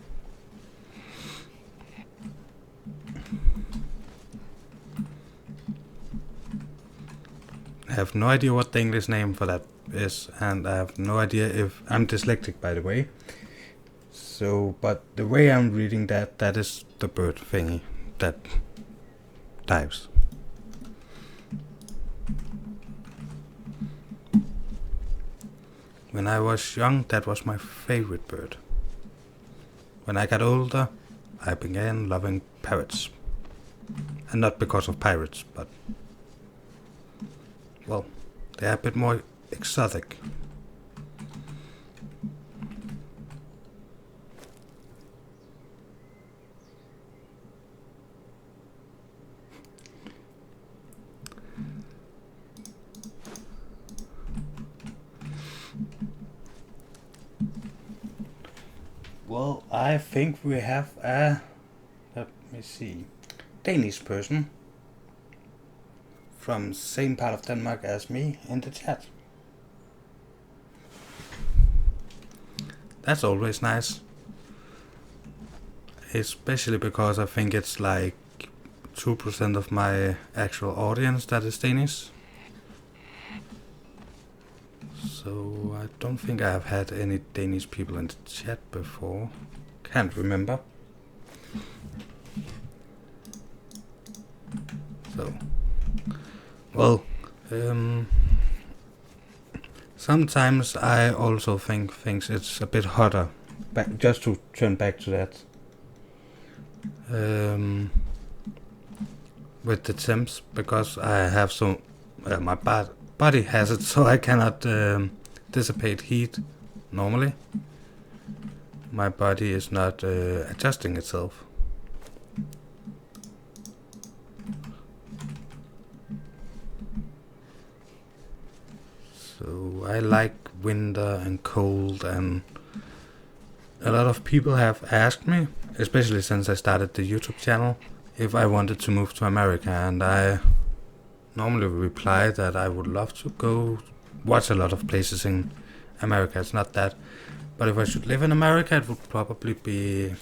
I have no idea what the English name for that is, and I have no idea if I'm dyslexic, by the way. So, but the way I'm reading that is the bird thingy that dives. When I was young, that was my favorite bird. When I got older, I began loving parrots. And not because of pirates, but well, they're a bit more exotic. Well, I think we have a, let me see, Danish person from same part of Denmark as me in the chat. That's always nice. Especially because I think it's like 2% of my actual audience that is Danish. So I don't think I have had any Danish people in the chat before. Can't remember. So, well, sometimes I also think things it's a bit hotter. Just to turn back to that. With the temps, because I have so my body has it, so I cannot dissipate heat normally. My body is not adjusting itself. So I like winter and cold, and a lot of people have asked me, especially since I started the YouTube channel, if I wanted to move to America, and I normally reply that I would love to go watch a lot of places in America. It's not that, but if I should live in America, it would probably be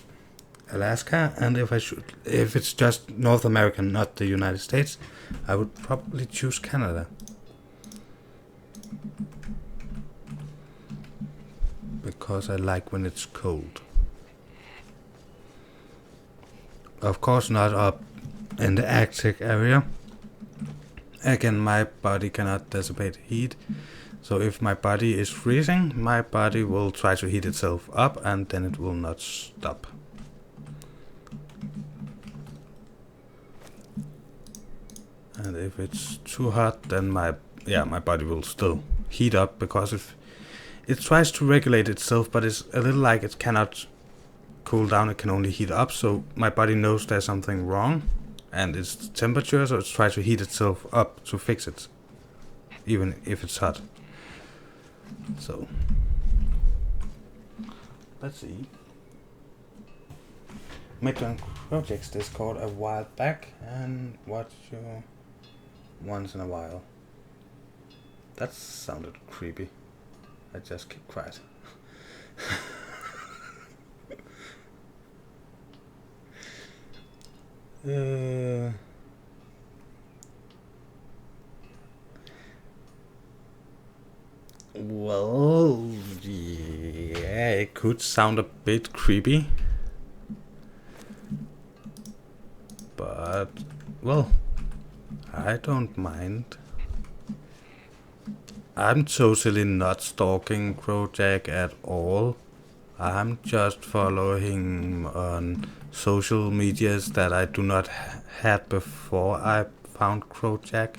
Alaska, and if it's just North America, not the United States, I would probably choose Canada. Because I like when it's cold. Of course not up in the Arctic area. Again, my body cannot dissipate heat, So if my body is freezing, my body will try to heat itself up and then it will not stop. And if it's too hot, then my body will still heat up, because if it tries to regulate itself, but it's a little like it cannot cool down, it can only heat up. So my body knows there's something wrong and it's temperature, so it's trying to heat itself up to fix it, even if it's hot. So let's see. Made on projects Discord a while back and watch you once in a while. That sounded creepy. I just keep quiet. Well, yeah, it could sound a bit creepy, but well, I don't mind. I'm totally not stalking Crojack at all. I'm just following him on social medias that I do not had before I found Crojack.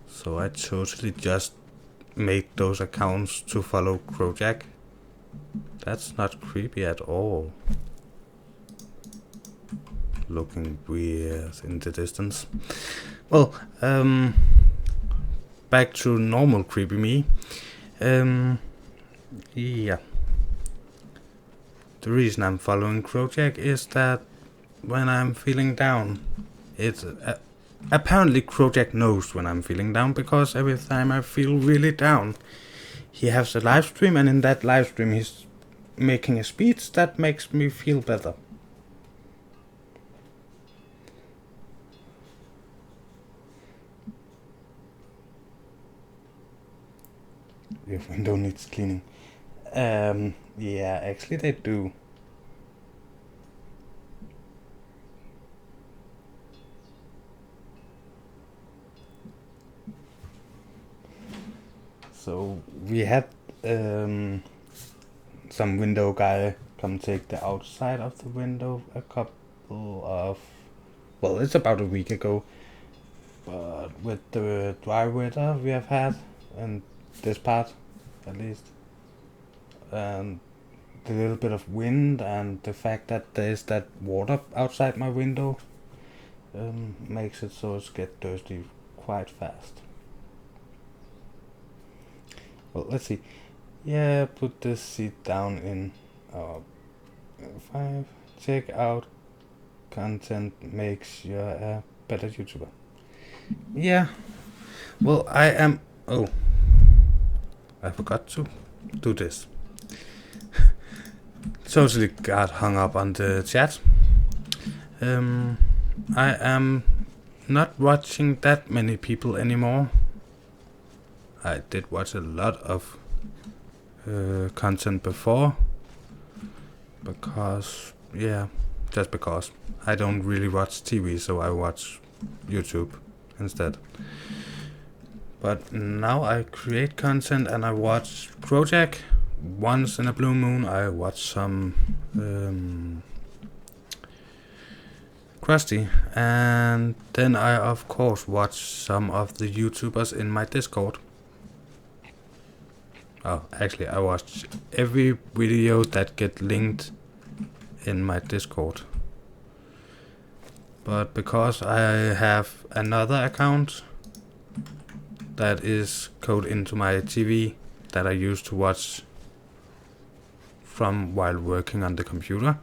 So I totally just made those accounts to follow Crojack. That's not creepy at all. Looking weird in the distance. Well, back to normal creepy me. Yeah. The reason I'm following Crojack is that when I'm feeling down, it's apparently Crojack knows when I'm feeling down, because every time I feel really down, he has a live stream, and in that live stream he's making a speech that makes me feel better. Your window needs cleaning. Yeah, actually they do. So we had some window guy come take the outside of the window a couple of, well, it's about a week ago. But with the dry weather we have had, and this part at least, and the little bit of wind and the fact that there's that water outside my window, makes it so it's get dirty quite fast. Well, let's see. Yeah, put this seat down in 5. Check out content makes you a better YouTuber. Yeah. Well, I am. Oh, I forgot to do this. Totally got hung up on the chat. I am not watching that many people anymore. I did watch a lot of content before, because, yeah, just because. I don't really watch TV, so I watch YouTube instead. But now I create content and I watch Crojack. Once in a blue moon I watch some Krusty, and then I of course watch some of the YouTubers in my Discord. Oh, actually I watch every video that get linked in my Discord. But because I have another account that is coded into my TV that I use to watch from while working on the computer,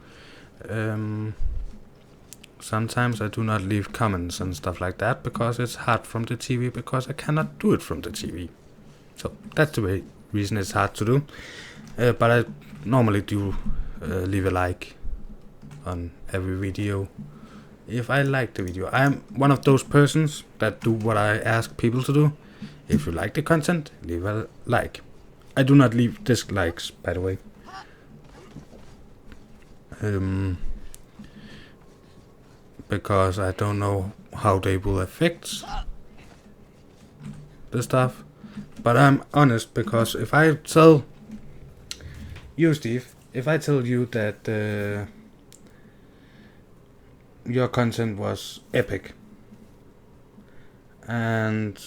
sometimes I do not leave comments and stuff like that, because it's hard from the TV, because I cannot do it from the TV. So that's the reason it's hard to do. But I normally do leave a like on every video if I like the video. I'm one of those persons that do what I ask people to do. If you like the content, leave a like. I do not leave dislikes, by the way. Because I don't know how they will affect the stuff. But I'm honest, because if I tell you, Steve, if I tell you that your content was epic, and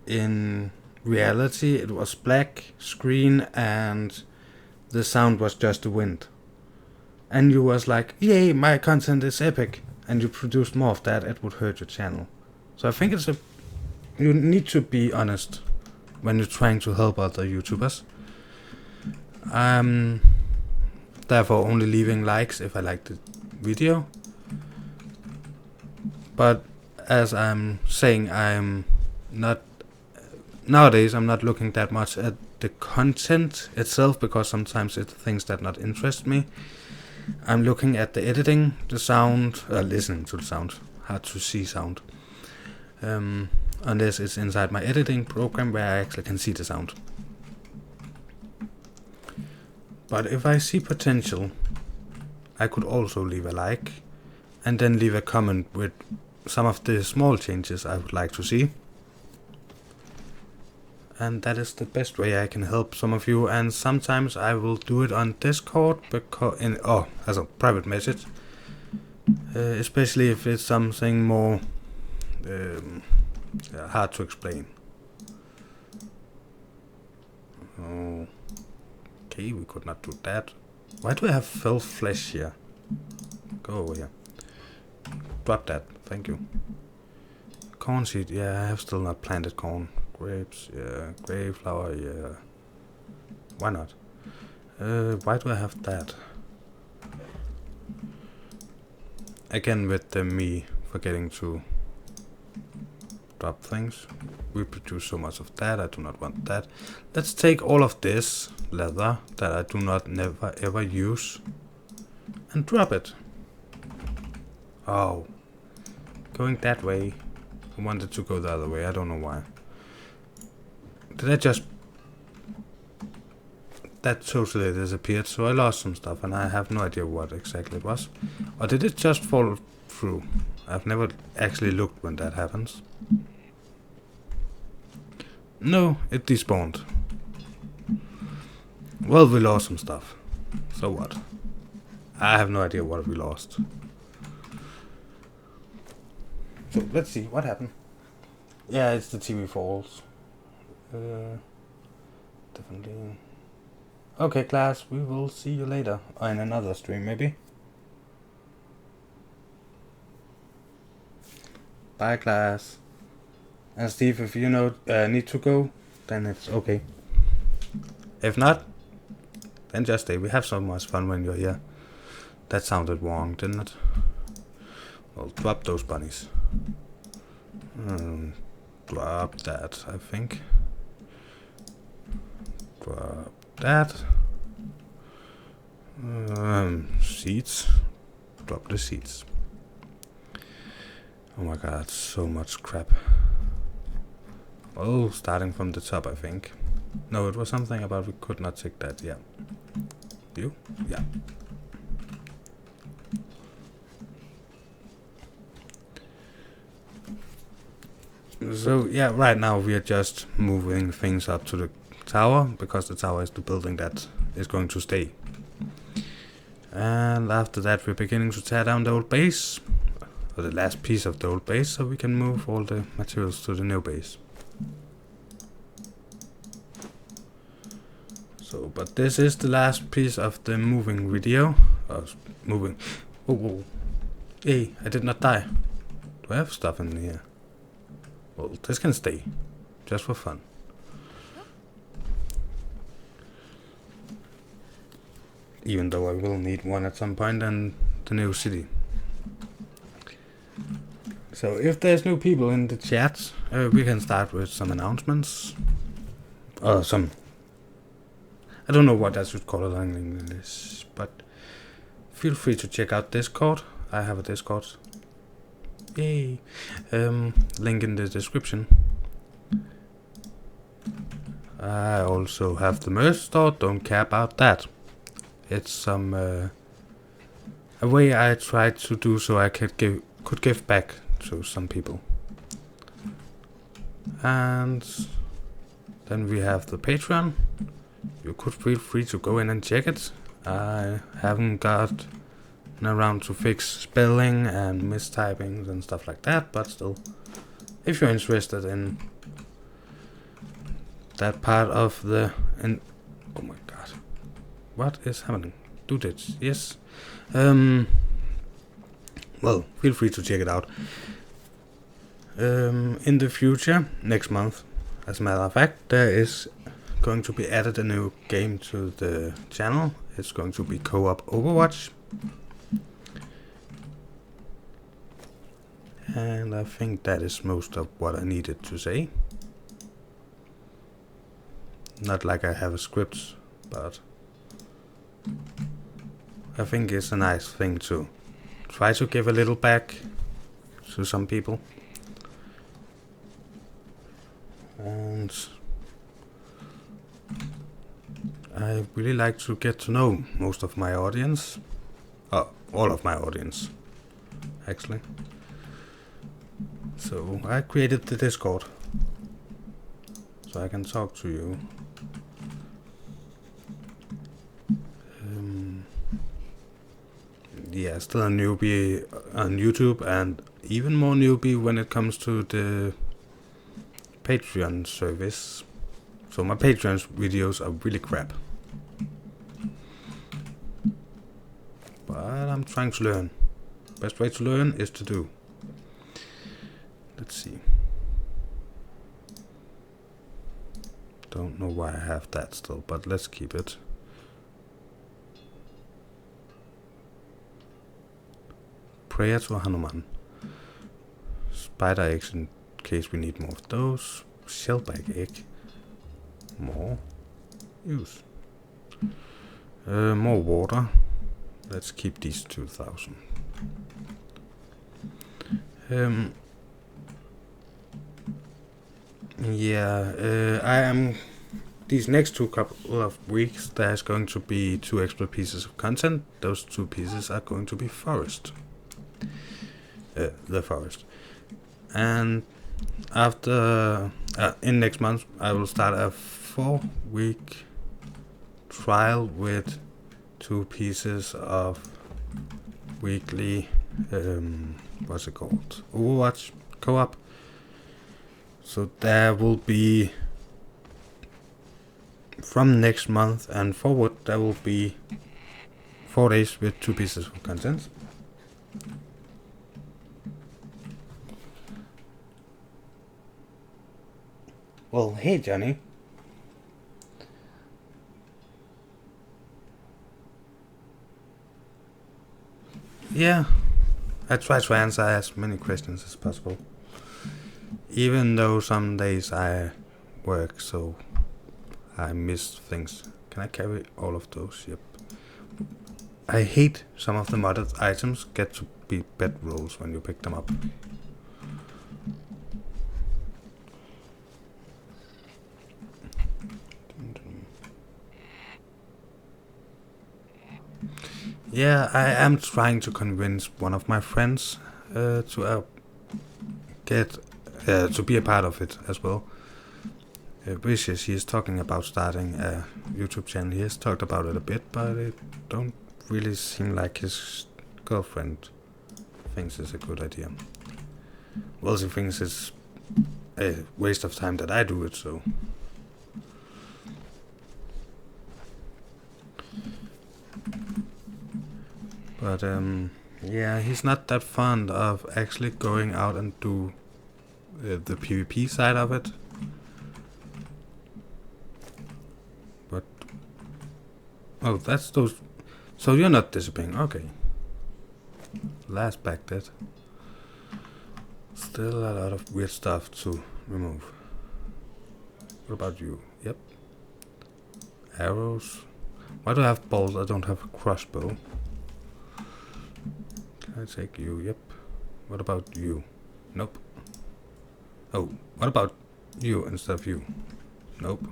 in reality it was black screen and the sound was just the wind, and you was like, yay, my content is epic, and you produced more of that, it would hurt your channel. So I think you need to be honest when you're trying to help other YouTubers. I'm therefore only leaving likes if I like the video. But as I'm saying, nowadays I'm not looking that much at the content itself, because sometimes it's things that not interest me. I'm looking at the editing, the sound, listening to the sound, hard to see sound. Unless it's inside my editing program where I actually can see the sound. But if I see potential, I could also leave a like and then leave a comment with some of the small changes I would like to see. And that is the best way I can help some of you, and sometimes I will do it on Discord as a private message, especially if it's something more hard to explain. Okay, we could not do that. Why do I have fell flesh here? Go over here. Drop that, thank you. Corn seed, yeah, I have still not planted corn. Grapes, yeah, grape flower, yeah. Why not? Why do I have that? Again, with me forgetting to drop things. We produce so much of that, I do not want that. Let's take all of this leather that I do not never ever use and drop it. Oh, going that way. I wanted to go the other way, I don't know why. Did I just... That totally disappeared, so I lost some stuff and I have no idea what exactly it was. Or did it just fall through? I've never actually looked when that happens. No, it despawned. Well, we lost some stuff. So what? I have no idea what we lost. So let's see what happened. Yeah, it's the TV falls. Definitely. Okay, class, we will see you later. Or in another stream, maybe. Bye, class. And Steve, if you need to go, then it's okay. If not, then just stay. We have so much fun when you're here. That sounded wrong, didn't it? Well, drop those bunnies. Drop that, I think. Drop that. Seeds. Drop the seeds. Oh my god, so much crap. Oh, starting from the top, I think. No, it was something about we could not take that, yeah. You? Yeah. So, yeah, right now we are just moving things up to the tower, because the tower is the building that is going to stay. And after that we're beginning to tear down the old base, or the last piece of the old base, so we can move all the materials to the new base. So, but this is the last piece of the moving video. Moving. Oh, hey, I did not die. Do I have stuff in here? Well, this can stay, just for fun. Even though I will need one at some point in the new city. So if there's new people in the chat, we can start with some announcements. I don't know what I should call it in English, but feel free to check out Discord. I have a Discord. Yay! Link in the description. I also have the merch store, don't care about that. It's a way I tried to do so I could give back to some people. And Then we have the Patreon. You could feel free to go in and check it. I haven't got around to fix spelling and mistypings and stuff like that, but still, if you're interested in that part of the... oh my god. What is happening? Do this. Yes. Well, feel free to check it out. In the future, next month, as a matter of fact, there is going to be added a new game to the channel. It's going to be co-op Overwatch. And I think that is most of what I needed to say. Not like I have a script, but I think it's a nice thing to try to give a little back to some people. And I really like to get to know most of my audience. All of my audience, actually. So I created the Discord, so I can talk to you. Yeah, still a newbie on YouTube, and even more newbie when it comes to the Patreon service. So my Patreon videos are really crap. But I'm trying to learn. Best way to learn is to do. Let's see. Don't know why I have that still, but let's keep it. Prayer to Hanuman. Spider eggs in case we need more of those. Shellback egg. More. Use. More water. Let's keep these 2,000. Yeah, I am... These next couple of weeks, there's going to be 2 extra pieces of content. Those 2 pieces are going to be forest. The forest. And after... in next month, I will start a 4-week trial with 2 pieces of weekly... what's it called? Overwatch co-op. So there will be, from next month and forward, there will be 4 days with 2 pieces of content. Well, hey Johnny. Yeah, I try to answer as many questions as possible. Even though some days I work, so I miss things. Can I carry all of those? Yep. I hate some of the modded items get to be bedrolls when you pick them up. Yeah, I am trying to convince one of my friends to be a part of it as well. Wishes he is talking about starting a YouTube channel. He has talked about it a bit, but it don't really seem like his girlfriend thinks it's a good idea. Well, she thinks it's a waste of time that I do it, so... But yeah, he's not that fond of actually going out and do the PvP side of it. But oh, that's those. So you're not disappearing, okay? Last back dead. Still a lot of weird stuff to remove. What about you? Yep. Arrows. Why do I have bolts? I don't have a crossbow. I take you, yep. What about you? Nope. Oh, what about you instead of you? Nope.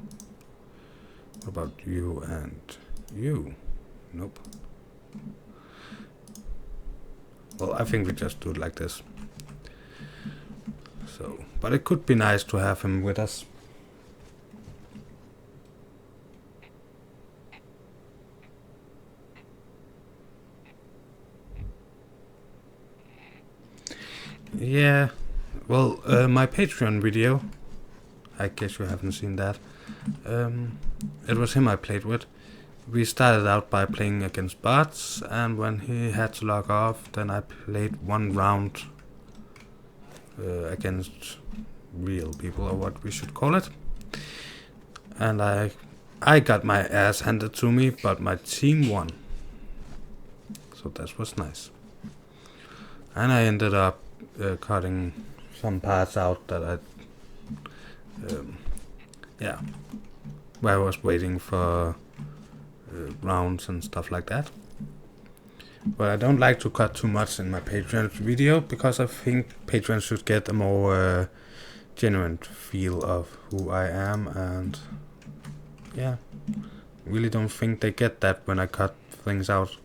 What about you and you? Nope. Well, I think we just do it like this. So, but it could be nice to have him with us. Yeah, well, my Patreon video, I guess you haven't seen that. It was him I played with. We started out by playing against bots, and when he had to log off, then I played one round against real people, or what we should call it. And I got my ass handed to me, but my team won. So that was nice. And I ended up cutting some parts out that where I was waiting for rounds and stuff like that. But I don't like to cut too much in my Patreon video, because I think Patreon should get a more genuine feel of who I am, and yeah, really don't think they get that when I cut things out.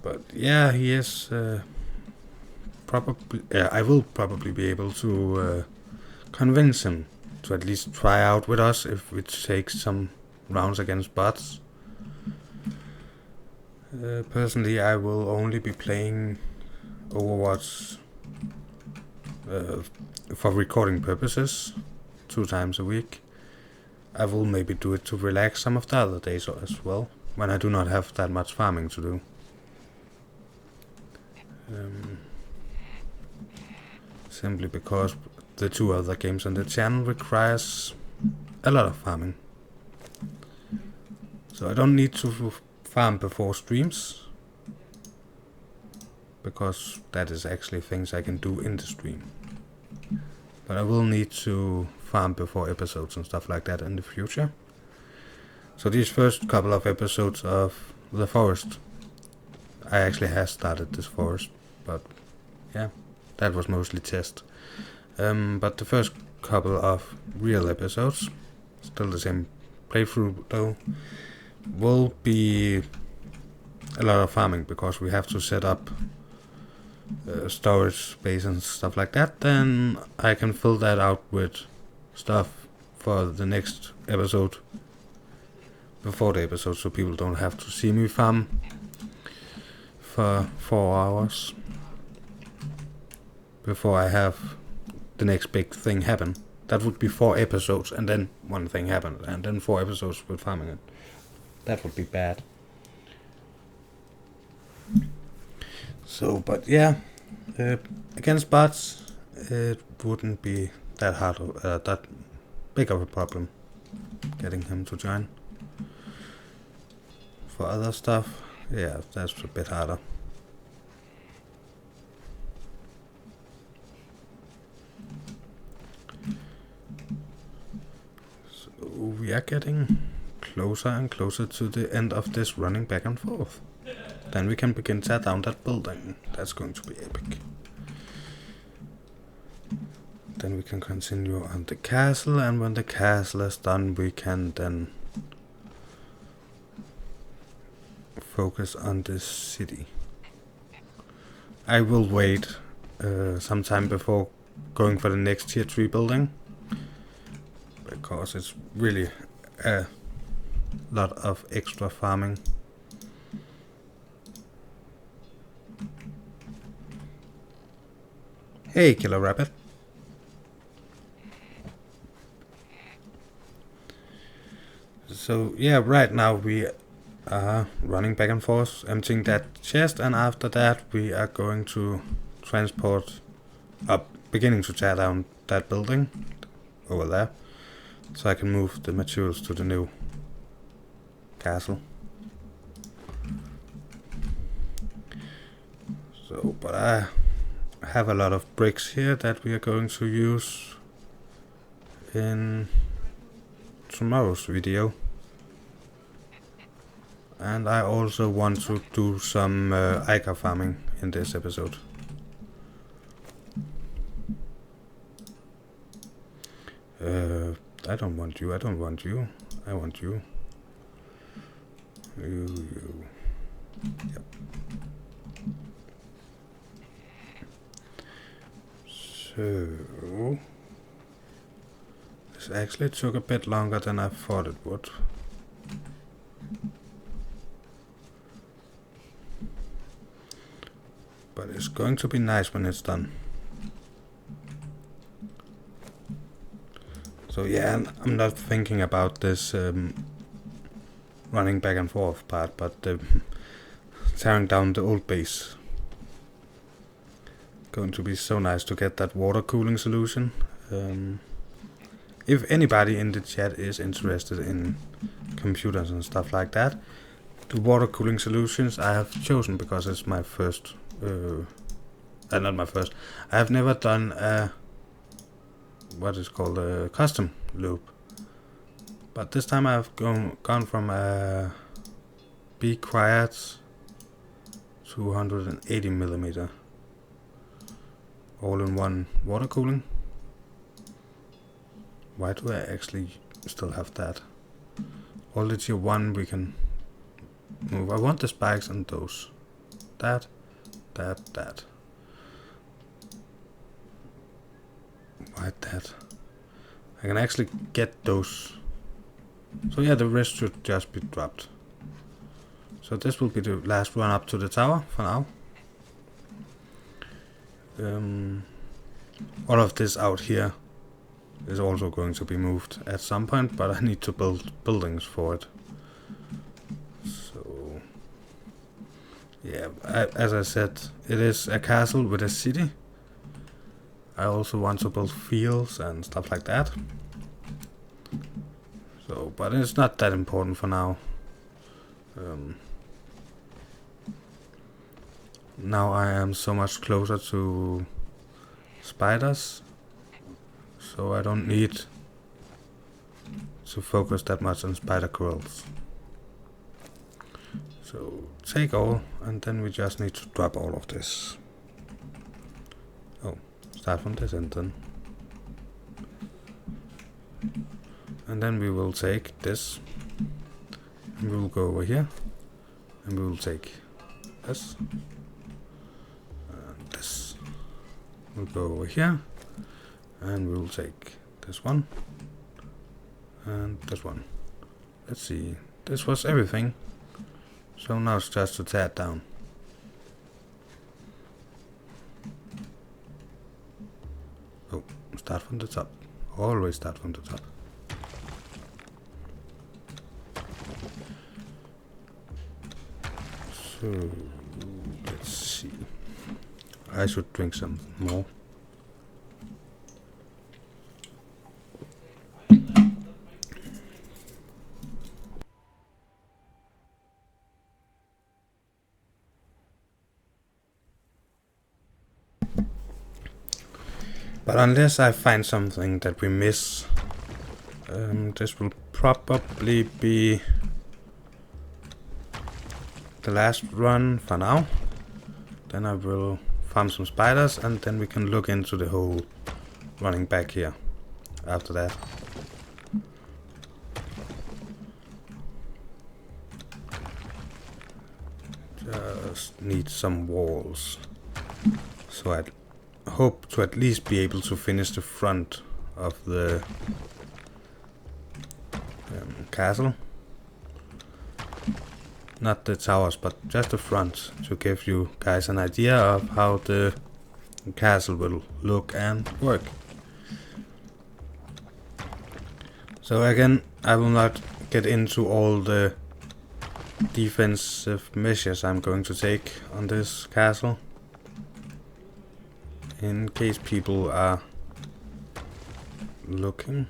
But yeah, he is probably. I will probably be able to convince him to at least try out with us if it takes some rounds against bots. Personally, I will only be playing Overwatch for recording purposes 2 times a week. I will maybe do it to relax some of the other days as well, when I do not have that much farming to do. Simply because the 2 other games on the channel requires a lot of farming. So I don't need to farm before streams, because that is actually things I can do in the stream. But I will need to farm before episodes and stuff like that in the future. So these first couple of episodes of the forest, I actually have started this forest, but yeah, that was mostly test. But the first couple of real episodes, still the same playthrough though, will be a lot of farming, because we have to set up storage space and stuff like that. Then I can fill that out with stuff for the next episode, before the episode, so people don't have to see me farm for 4 hours before I have the next big thing happen. That would be 4 episodes, and then one thing happened, and then 4 episodes with farming it. That would be bad. So, but yeah, against bots, it wouldn't be that hard, that big of a problem getting him to join. For other stuff, yeah, that's a bit harder. So we are getting closer and closer to the end of this running back and forth. Then we can begin to tear down that building. That's going to be epic. Then we can continue on the castle, and when the castle is done, we can then focus on this city. I will wait some time before going for the next tier 3 building, because it's really a lot of extra farming. Hey, Killer Rabbit. So yeah, right now we are running back and forth, emptying that chest, and after that we are going to transport up, beginning to tear down that building over there, so I can move the materials to the new castle. So, but I have a lot of bricks here that we are going to use in tomorrow's video. And I also want to do some Ica farming in this episode. I don't want you, I don't want you, I want you. You. Yep. So this actually took a bit longer than I thought it would. but it's going to be nice when it's done. So yeah, I'm not thinking about this running back and forth part, but tearing down the old base. Going to be so nice to get that water cooling solution. If anybody in the chat is interested in computers and stuff like that, the water cooling solutions I have chosen because it's my first, not my first, I have never done a, what is called a custom loop. But this time I've gone from a Be Quiet 280mm all-in-one water cooling. Why do I actually still have that? All the tier 1 we can move. I want the spikes and those. That. Why that? I can actually get those. So yeah, the rest should just be dropped. So this will be the last run up to the tower for now. All of this out here is also going to be moved at some point, but I need to build buildings for it. So yeah, as I said, it is a castle with a city. I also want to build fields and stuff like that. So, but it's not that important for now. Now I am so much closer to spiders, so I don't need to focus that much on spider coils. So take all, and then we just need to drop all of this. Oh, start from this end then. And then we will take this, and we will go over here, and we will take this, and this. We'll go over here, and we'll take this one, and this one. Let's see, this was everything, so now it's just to tear it down. Oh, start from the top, always start from the top. So, let's see. I should drink some more. But unless I find something that we miss, this will probably be the last run for now. Then I will farm some spiders, and then we can look into the whole running back here after that. Just need some walls, so I hope to at least be able to finish the front of the castle. Not the towers, but just the front, to give you guys an idea of how the castle will look and work. So again, I will not get into all the defensive measures I'm going to take on this castle, in case people are looking.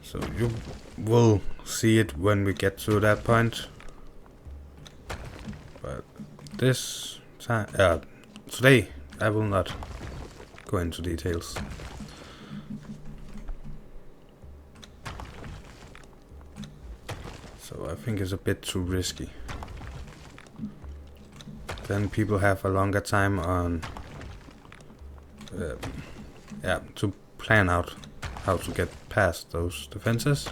So you will see it when we get to that point. But this time, today, I will not go into details. So I think it's a bit too risky. Then people have a longer time on, to plan out how to get past those defenses.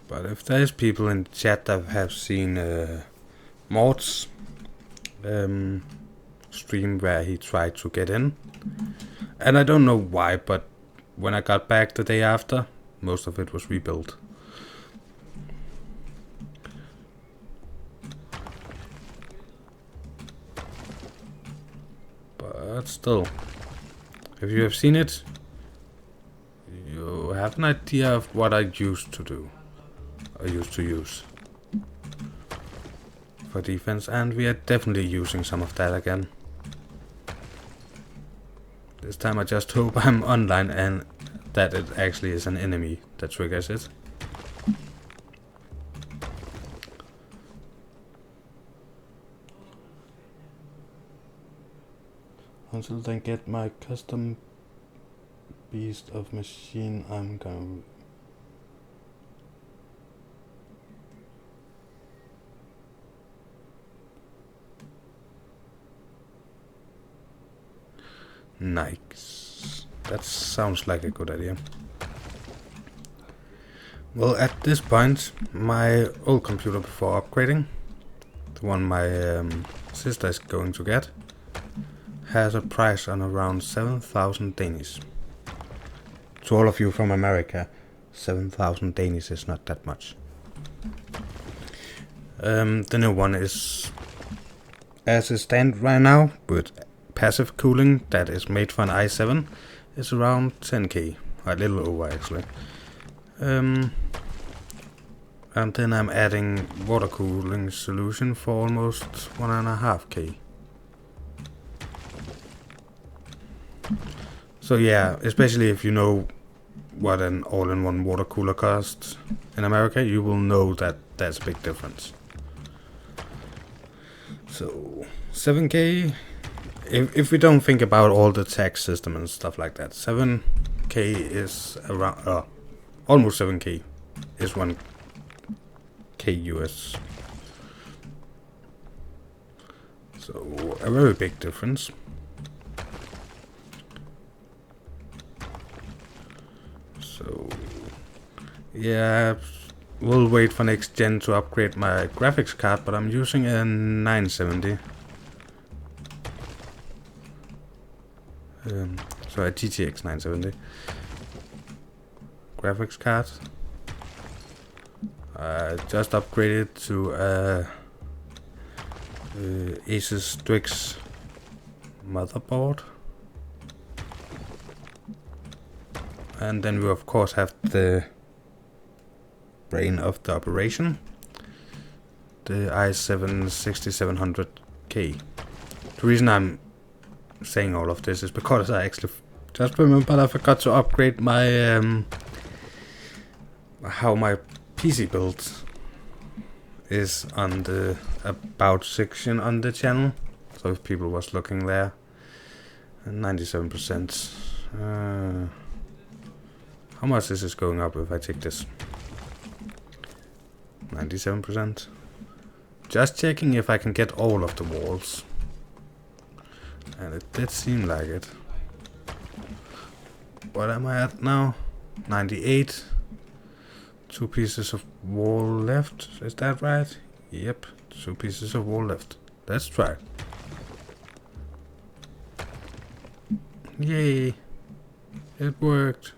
But if there's people in the chat that have seen mods stream where he tried to get in. And I don't know why, but when I got back the day after, most of it was rebuilt. But still, if you have seen it, you have an idea of what I used to do. I used to use for defense, and we are definitely using some of that again. This time I just hope I'm online and that it actually is an enemy that triggers it. Until I get my custom beast of machine, I'm gonna... Nice. That sounds like a good idea. Well, at this point, my old computer before upgrading, the one my sister is going to get, has a price on around 7,000 Danish. To all of you from America, 7,000 Danish is not that much. The new one is, as it stands right now, with passive cooling that is made for an i7, is around 10k, a little over actually. And then I'm adding water cooling solution for almost 1.5k. So yeah, especially if you know what an all-in-one water cooler costs in America, you will know that that's a big difference. So 7k, if we don't think about all the tax system and stuff like that, 7k is around, almost 7k is 1k US. So a very big difference. So yeah, we'll wait for next gen to upgrade my graphics card, but I'm using a 970. So a GTX 970 graphics card. I just upgraded to a Asus Strix motherboard. And then we of course have the brain of the operation, the i7 6700K. The reason I'm saying all of this is because I actually just remembered I forgot to upgrade my how my PC build is on the about section on the channel. So if people was looking there, 97%. How much is this going up if I take this? 97%. Just checking if I can get all of the walls. And it did seem like it. What am I at now? 98. 2 pieces of wall left. Is that right? Yep. 2 pieces of wall left. Let's try. Yay. It worked.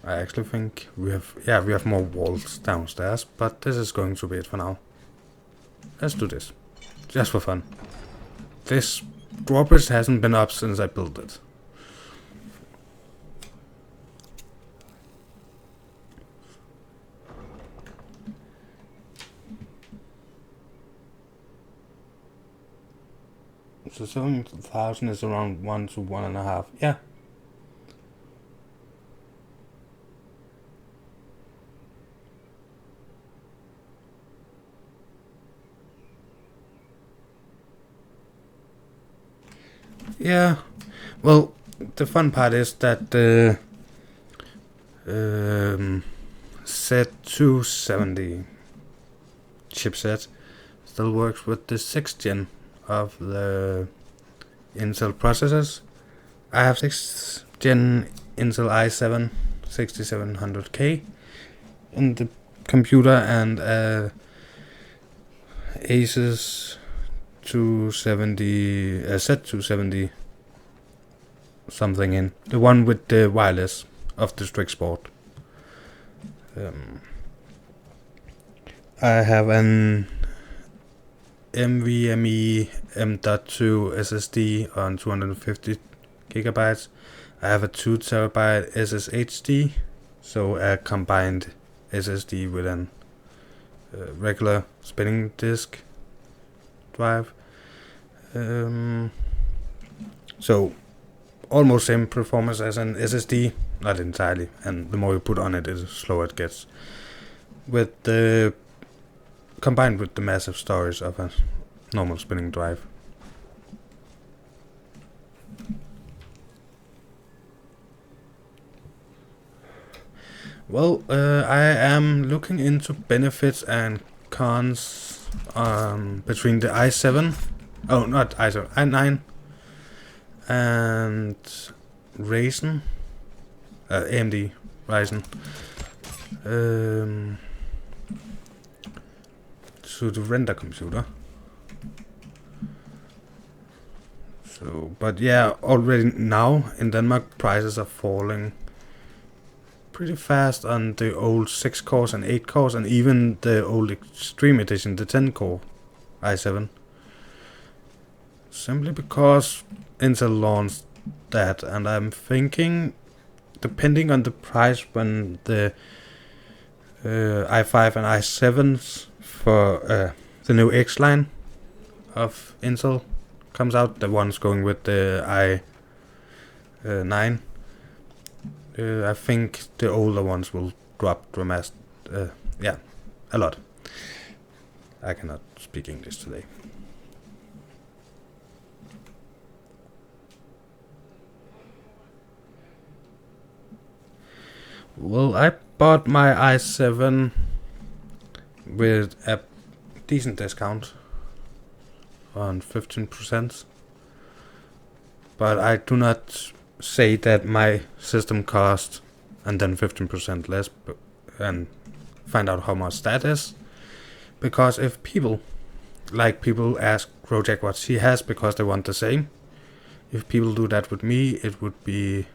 I actually think we have more walls downstairs, but this is going to be it for now. Let's do this. Just for fun. This drawbridge hasn't been up since I built it. So 7,000 is around 1 to 1.5. Yeah. Yeah, well, the fun part is that the Z270 chipset still works with the 6th gen of the Intel processors. I have 6th gen Intel i7 6700K in the computer and Asus Z270, Z270 something in. The one with the wireless of the Strix board. I have an NVMe M.2 SSD on 250 gigabytes. I have a 2 terabyte SSHD, so a combined SSD with an regular spinning disk drive. So almost same performance as an SSD, not entirely, and the more you put on it, the slower it gets. With the combined with the massive storage of a normal spinning drive. Well, I am looking into benefits and cons between the i7, oh not i7, i9 and Ryzen, AMD Ryzen, to the render computer. So, but yeah, already now in Denmark prices are falling pretty fast on the old 6 cores and 8 cores, and even the old Extreme Edition, the 10 core i7. Simply because Intel launched that, and I'm thinking, depending on the price when the i5 and i7s for the new X line of Intel comes out, the ones going with the i9, I think the older ones will drop dramatically. Yeah, a lot. I cannot speak English today. Well, I bought my i7 with a decent discount on 15%, but I do not say that my system cost and then 15% less and find out how much that is, because if people ask Project what she has because they want the same, if people do that with me, it would be,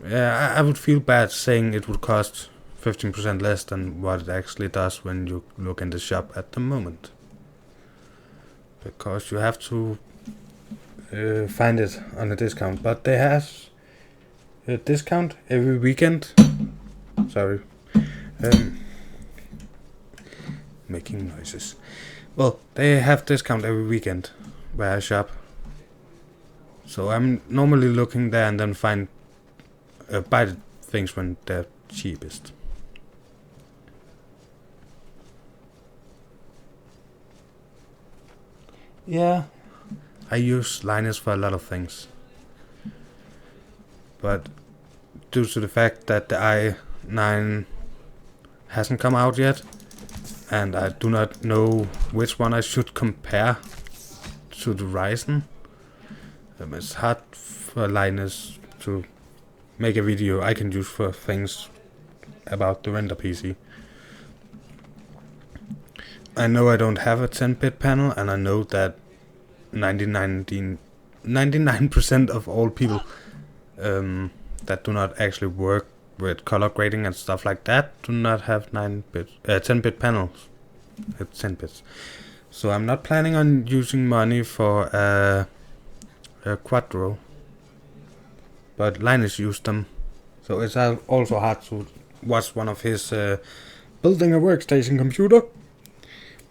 I would feel bad saying it would cost 15% less than what it actually does when you look in the shop at the moment, because you have to find it on a discount. But they have a discount every weekend. Sorry, making noises. Well, they have discount every weekend where I shop, so I'm normally looking there and then buy the things when they're cheapest. Yeah, I use Linux for a lot of things, but due to the fact that the i9 hasn't come out yet, and I do not know which one I should compare to the Ryzen, it's hard for Linus to make a video I can use for things about the render PC. I know I don't have a 10-bit panel, and I know that 99% of all people that do not actually work with color grading and stuff like that do not have 10-bit panels at 10 bits. So I'm not planning on using money for a Quadro, but Linus used them, so it's also hard to watch one of his building a workstation computer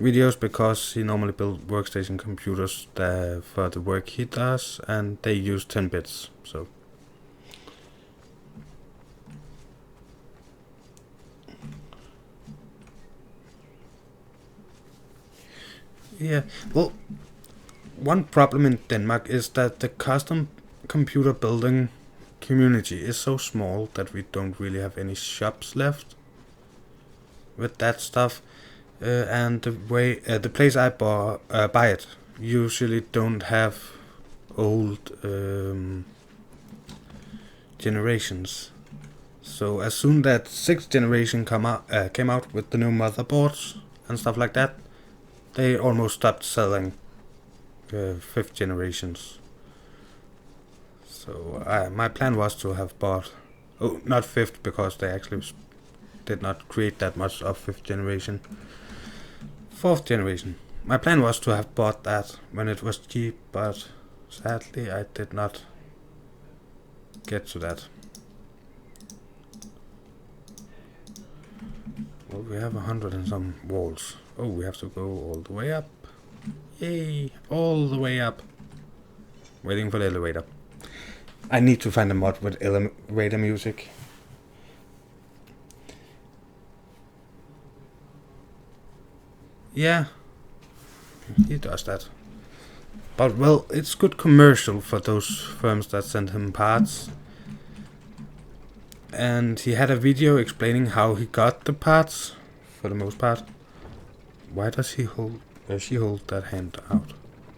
videos, because he normally builds workstation computers for the work he does, and they use 10 bits. So yeah, well, one problem in Denmark is that the custom computer building community is so small that we don't really have any shops left with that stuff. And the place I buy it usually don't have old generations. So as soon that 6th generation came out with the new motherboards and stuff like that, they almost stopped selling 5th generations. So my plan was to have bought, oh, not 5th, because they actually did not create that much of 5th generation. 4th generation. My plan was to have bought that when it was cheap, but sadly I did not get to that. Well, we have 100 and some walls. Oh, we have to go all the way up. Yay, all the way up. Waiting for the elevator. I need to find a mod with elevator music. Yeah, he does that. But well, it's good commercial for those firms that send him parts. And he had a video explaining how he got the parts, for the most part. Why does he hold, she hold that hand out?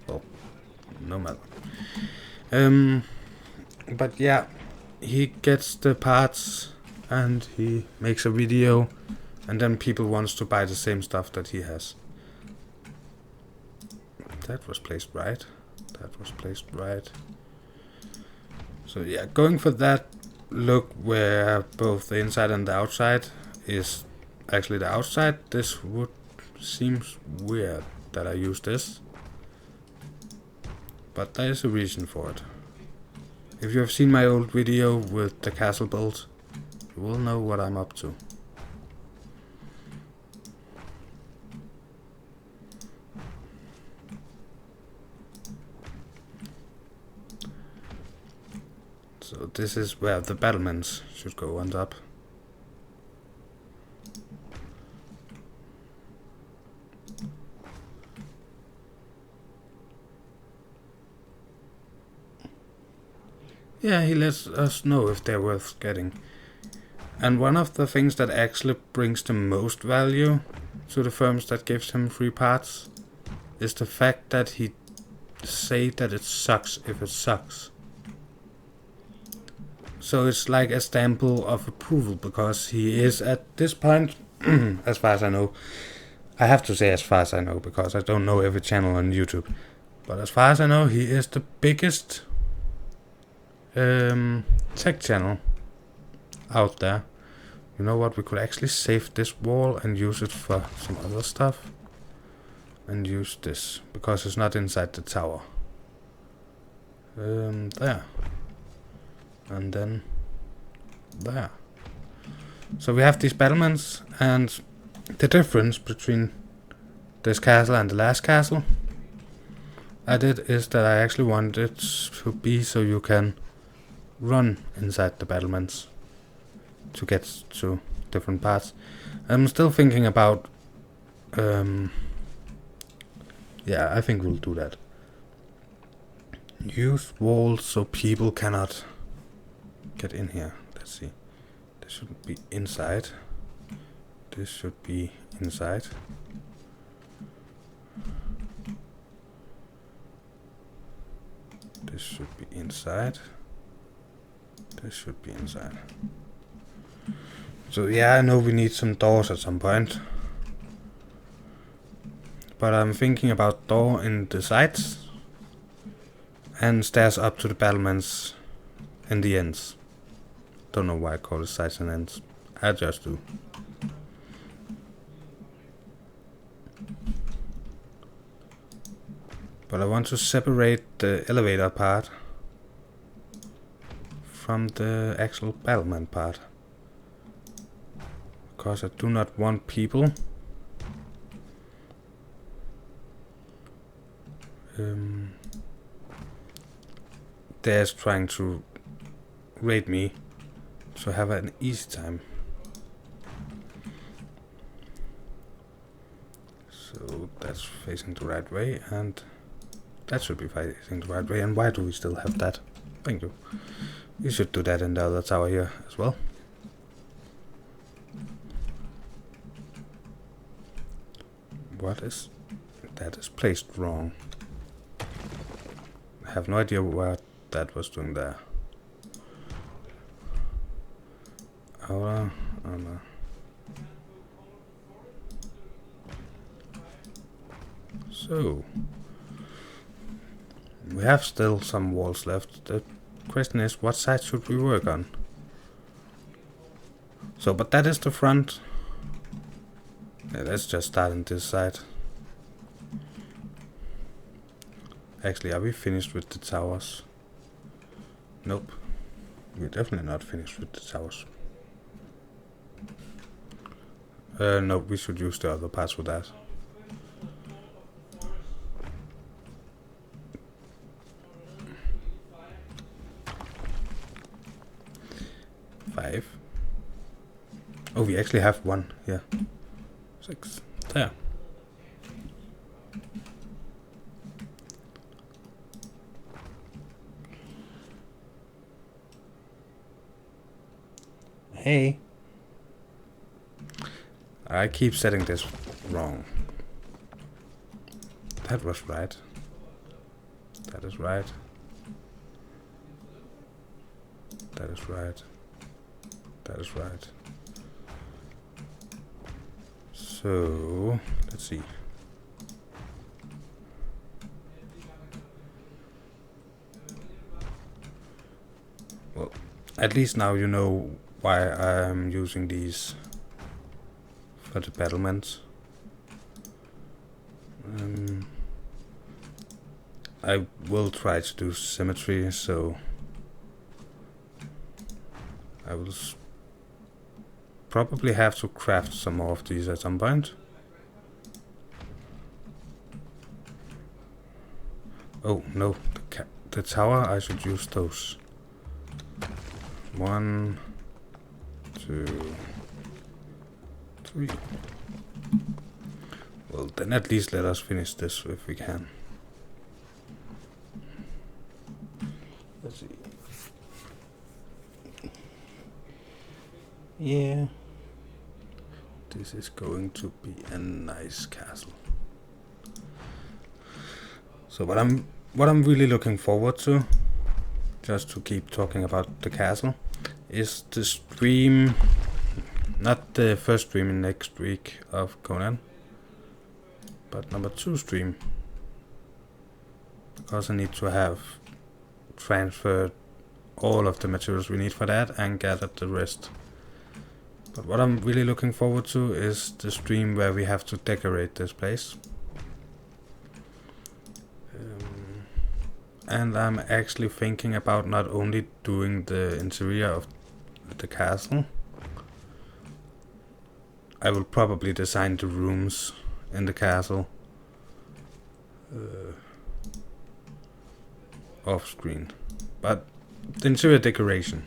Well, no matter. But yeah, he gets the parts and he makes a video, and then people wants to buy the same stuff that he has. That was placed right. That was placed right. So yeah, going for that look where both the inside and the outside is actually the outside, this would seems weird that I use this. But there is a reason for it. If you have seen my old video with the castle build, you will know what I'm up to. So this is where the battlements should go on top. Yeah, he lets us know if they're worth getting. And one of the things that actually brings the most value to the firms that gives him free parts is the fact that he say that it sucks if it sucks. So it's like a stamp of approval, because he is at this point, as far as I know, I have to say as far as I know, because I don't know every channel on YouTube, but as far as I know, he is the biggest tech channel out there. You know what, we could actually save this wall and use it for some other stuff, and use this, because it's not inside the tower. There. And then there. So we have these battlements, and the difference between this castle and the last castle I did is that I actually want it to be so you can run inside the battlements to get to different parts. I'm still thinking about yeah, I think we'll do that. Use walls so people cannot get in here. Let's see. This should be inside. This should be inside. This should be inside. This should be inside. So yeah, I know we need some doors at some point. But I'm thinking about door in the sides and stairs up to the battlements in the ends. Don't know why I call it sides and ends. I just do. But I want to separate the elevator part from the actual battlement part, because I do not want people there's trying to raid me, so have an easy time. So that's facing the right way, and that should be facing the right way. And why do we still have that? Thank you. We should do that in the other tower here as well. What is that? Is placed wrong. I have no idea what that was doing there. Oh no. So we have still some walls left. The question is, what side should we work on? So, but that is the front. Yeah, let's just start on this side. Actually, are we finished with the towers? Nope. We're definitely not finished with the towers. No, we should use the other parts for that. Five. Oh, we actually have one. Yeah. 6. There. Hey. I keep setting this wrong. That was right. That is right. That is right. That is right. So, let's see. Well, at least now you know why I'm using these for the battlements. I will try to do symmetry, so I will probably have to craft some more of these at some point. Oh no, the tower, I should use those. 1, 2, 3. Well, then at least let us finish this if we can. Let's see. Yeah. This is going to be a nice castle. So what I'm really looking forward to, just to keep talking about the castle, is the stream, not the first stream in next week of Conan, but number 2 stream, because I need to have transferred all of the materials we need for that and gathered the rest. But what I'm really looking forward to is the stream where we have to decorate this place. And I'm actually thinking about not only doing the interior of the castle, I will probably design the rooms in the castle off screen. But the interior decoration,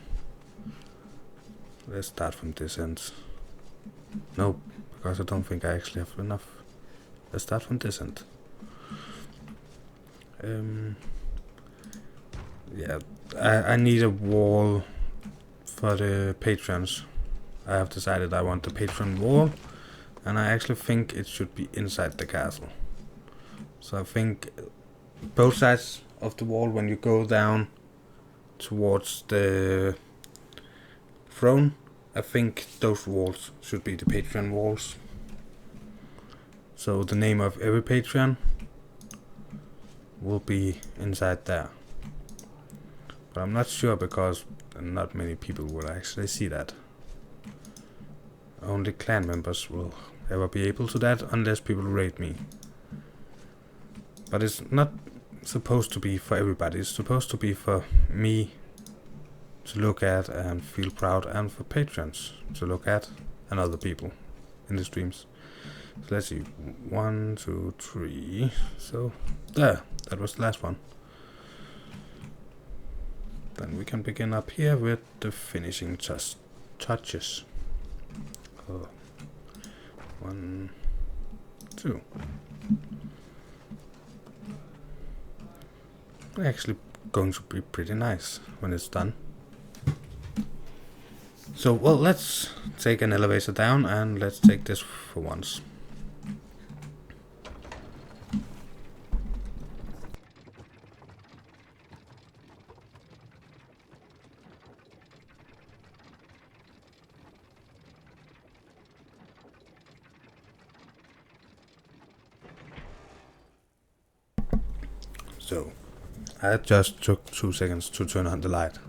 let's start from this end. No, because I don't think I actually have enough. Let's start from this end. Yeah, I need a wall for the patrons. I have decided I want the patron wall, and I actually think it should be inside the castle. So I think both sides of the wall, when you go down towards the throne, I think those walls should be the patron walls. So the name of every patron will be inside there. But I'm not sure, because not many people will actually see that. Only clan members will ever be able to that, unless people raid me. But it's not supposed to be for everybody. It's supposed to be for me to look at and feel proud, and for patrons to look at, and other people in the streams. So let's see, 1, 2, 3. So there, that was the last one. Then we can begin up here with the finishing touches. 1, 2. Actually going to be pretty nice when it's done. So, well, let's take an elevator down, and let's take this for once. So, I just took 2 seconds to turn on the light.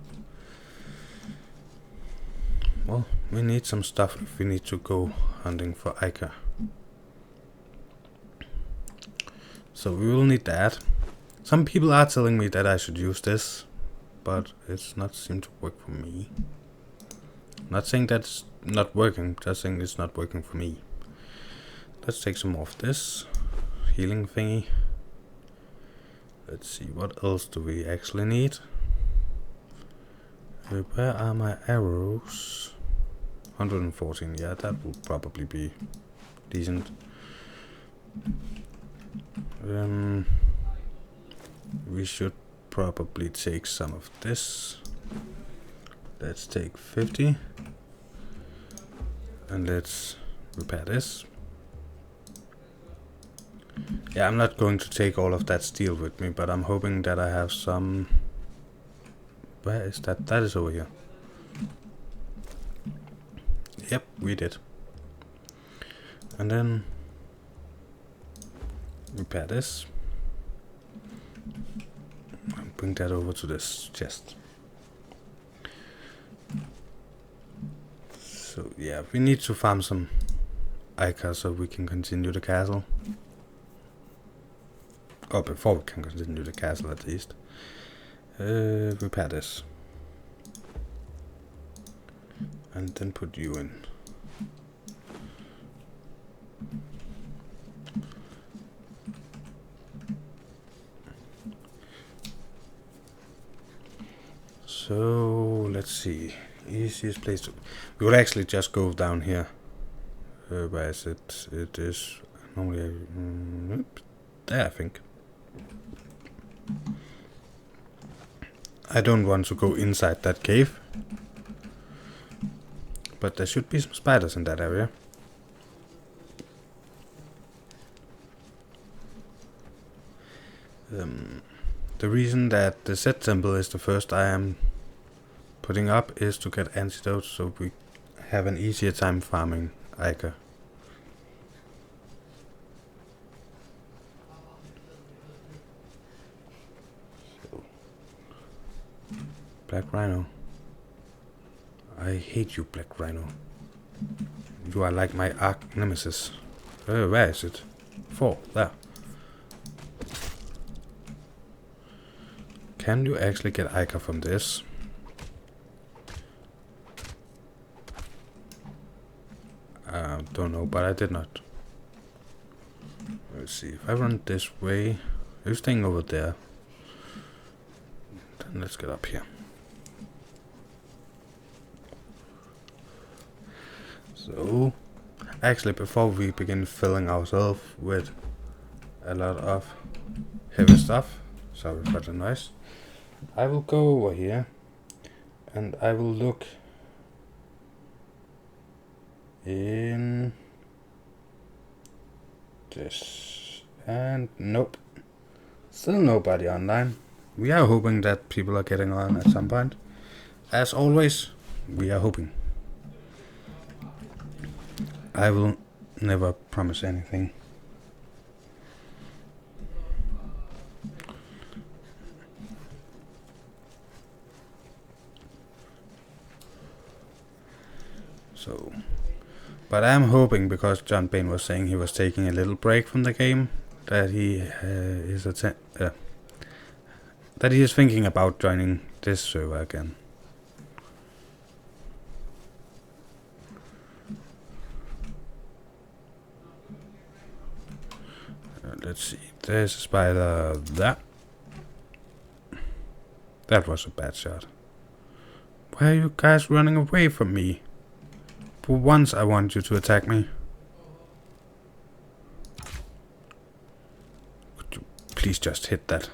Well, we need some stuff if we need to go hunting for ichor. So we will need that. Some people are telling me that I should use this, but it's not seem to work for me. Not saying that's not working, just saying it's not working for me. Let's take some more of this healing thingy. Let's see, what else do we actually need? Where are my arrows? 114, yeah, that will probably be decent. We should probably take some of this. Let's take 50. And let's repair this. Yeah, I'm not going to take all of that steel with me, but I'm hoping that I have some... Where is that? That is over here. Yep, we did. And then repair this. And bring that over to this chest. So yeah, we need to farm some ichor so we can continue the castle. Or before we can continue the castle at least. Repair this. And then put you in. So let's see. Easiest place to... We would actually just go down here. Where is it? It is normally there, I think. I don't want to go inside that cave. But there should be some spiders in that area. The reason that the set temple is the first I am putting up is to get antidotes so we have an easier time farming ichor. So, Black Rhino. I hate you, Black Rhino. You are like my arch nemesis. Where is it? 4, there. Can you actually get ichor from this? Don't know, but I did not. Let's see, if I run this way, you're staying over there. Then let's get up here. So, actually before we begin filling ourselves with a lot of heavy stuff, sorry for the noise, I will go over here and I will look in this, and nope, still nobody online. We are hoping that people are getting on at some point. As always, we are hoping. I will never promise anything. So, but I'm hoping, because John Bain was saying he was taking a little break from the game, that he is thinking about joining this server again. Let's see, there's a spider there. That was a bad shot. Why are you guys running away from me? For once I want you to attack me. Could you please just hit that?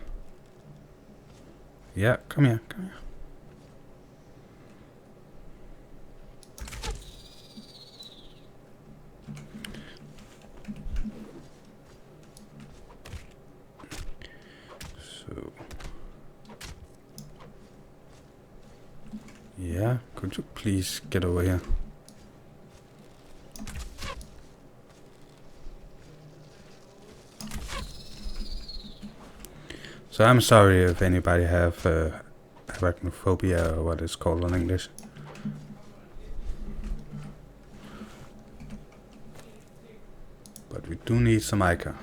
Yeah, come here, come here. Yeah, could you please get over here? So I'm sorry if anybody have arachnophobia, or what it's called in English. But we do need some mica.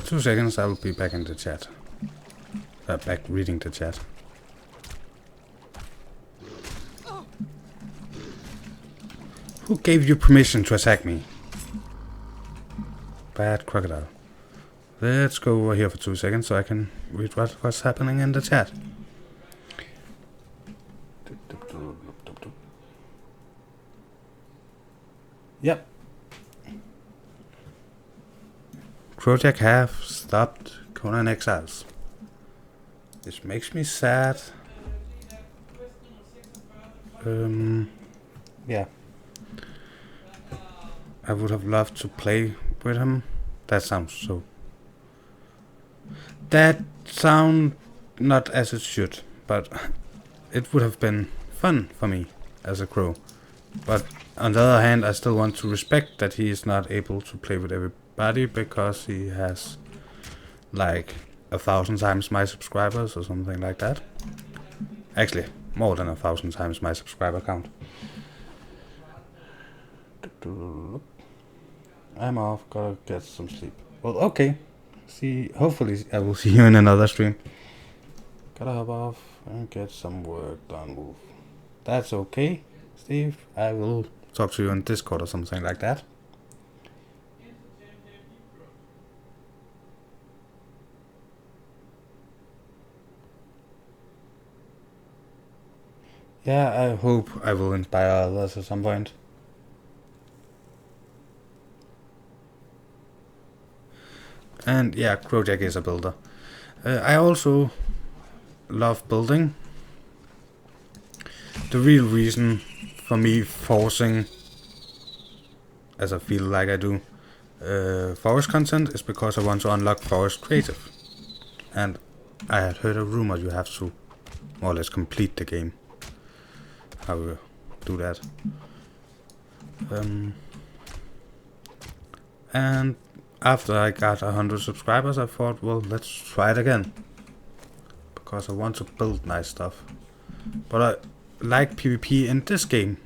Two seconds, I will be back in the chat. Back reading the chat. Who gave you permission to attack me? Bad crocodile. Let's go over here for 2 seconds so I can read what's happening in the chat. Yep. Project have stopped Conan Exiles. This makes me sad. Yeah. I would have loved to play with him. That sounds not as it should, but it would have been fun for me as a crow. But on the other hand, I still want to respect that he is not able to play with everybody because he has like 1,000 times my subscribers or something like that. Actually, more than 1,000 times my subscriber count. I'm off, gotta get some sleep. Well, okay. Hopefully I will see you in another stream. Gotta hop off and get some work done. Wolf. That's okay, Steve. I will talk to you on Discord or something like that. Yeah, I hope I will inspire others at some point. And yeah, Crojack is a builder. I also love building. The real reason for me forcing, as I feel like I do, forest content is because I want to unlock forest creative. And I had heard a rumor you have to more or less complete the game. How you do that. And after I got 100 subscribers, I thought, well, let's try it again. Because I want to build nice stuff. But I like PvP in this game.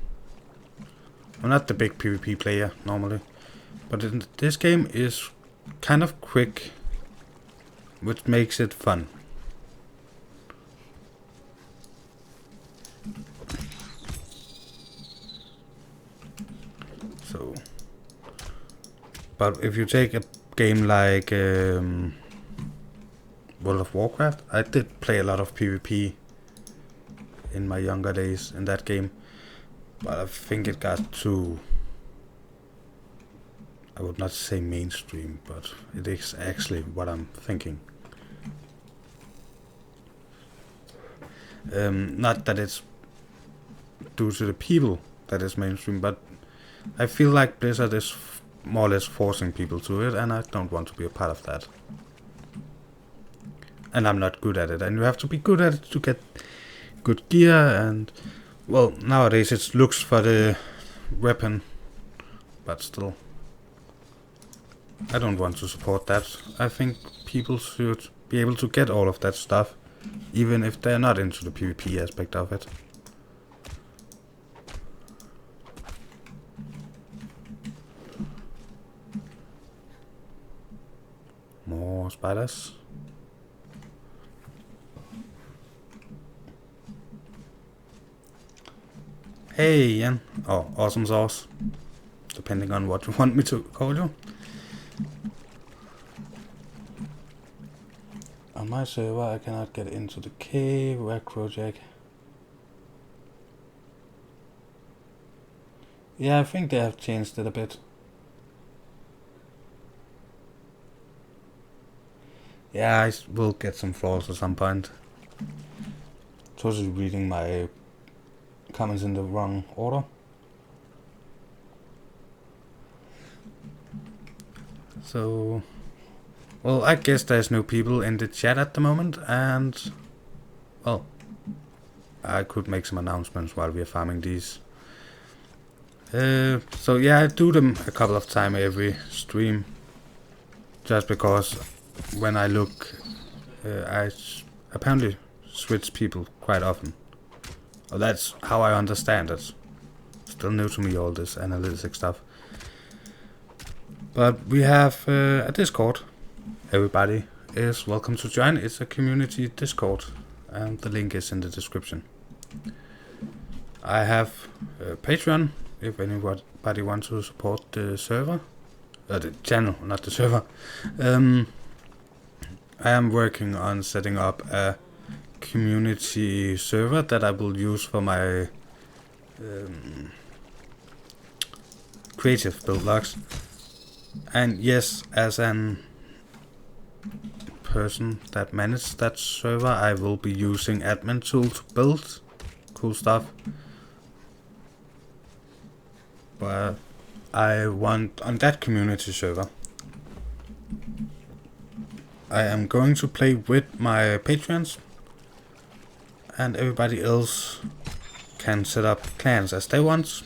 I'm not the big PvP player, normally. But in this game is kind of quick, which makes it fun. So... But if you take a game like World of Warcraft, I did play a lot of PvP in my younger days in that game, but I think it got too, I would not say mainstream, but it is actually what I'm thinking. Not that it's due to the people that is mainstream, but I feel like Blizzard is more or less forcing people to it, and I don't want to be a part of that. And I'm not good at it, and you have to be good at it to get good gear, and well, nowadays it looks for the weapon, but still, I don't want to support that. I think people should be able to get all of that stuff, even if they're not into the PvP aspect of it. More spiders. Hey Ian. Oh, awesome sauce. Depending on what you want me to call you. On my server I cannot get into the cave. Where Crojack? Yeah, I think they have changed it a bit. Yeah, I will get some floors at some point. Totally reading my comments in the wrong order. So, well, I guess there's no people in the chat at the moment, and, well, I could make some announcements while we are farming these. So yeah, I do them a couple of times every stream, just because when I look, I apparently switch people quite often. Well, that's how I understand it. Still new to me, all this analytic stuff. But we have a Discord. Everybody is welcome to join. It's a community Discord, and the link is in the description. I have a Patreon, if anybody wants to support the server. The channel, not the server. I am working on setting up a community server that I will use for my creative build logs. And yes, as an person that manages that server, I will be using admin tool to build cool stuff. But I want, on that community server, I am going to play with my patrons, and everybody else can set up clans as they want.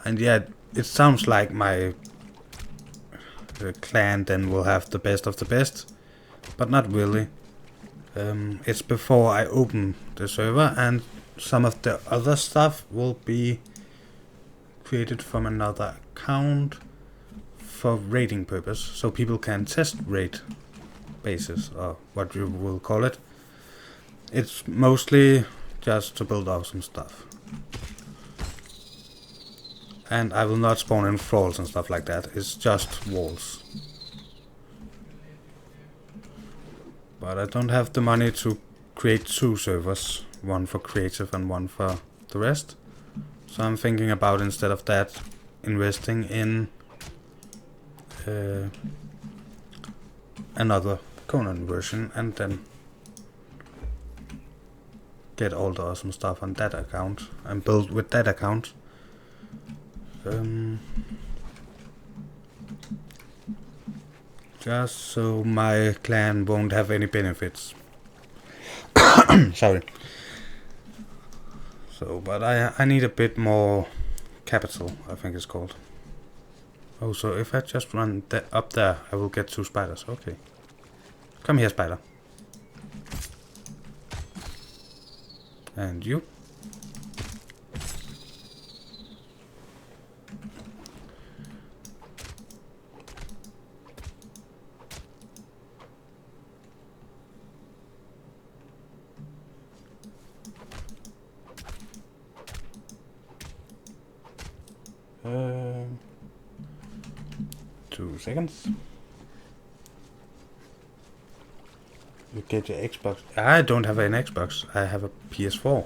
And yeah, it sounds like my clan then will have the best of the best, but not really. It's before I open the server, and some of the other stuff will be created from another account for raiding purpose, so people can test raid bases, or what you will call it. It's mostly just to build awesome stuff. And I will not spawn in thralls and stuff like that, it's just walls. But I don't have the money to create 2 servers, one for creative and one for the rest. So I'm thinking about, instead of that, investing in another Conan version, and then get all the awesome stuff on that account and build with that account. Just so my clan won't have any benefits. Sorry. So, but I need a bit more capital, I think it's called. Oh, so if I just run up there, I will get 2 spiders. Okay. Come here, spider. And you. Uh, 2 seconds. You get your Xbox. I don't have an Xbox. I have a PS4.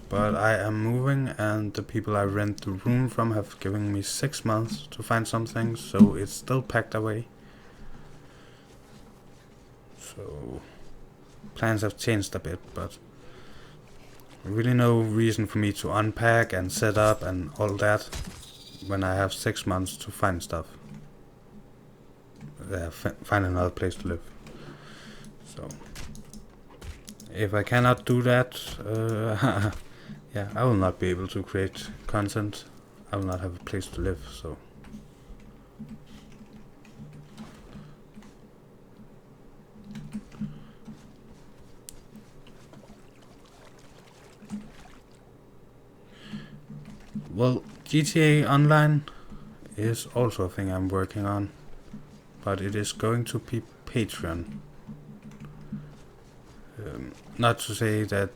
But I am moving, and the people I rent the room from have given me 6 months to find something, so it's still packed away. So plans have changed a bit, but really no reason for me to unpack and set up and all that when I have 6 months to find stuff. Find another place to live. So if I cannot do that, yeah, I will not be able to create content. I will not have a place to live, so. Well, GTA Online is also a thing I'm working on, but it is going to be Patreon. Not to say that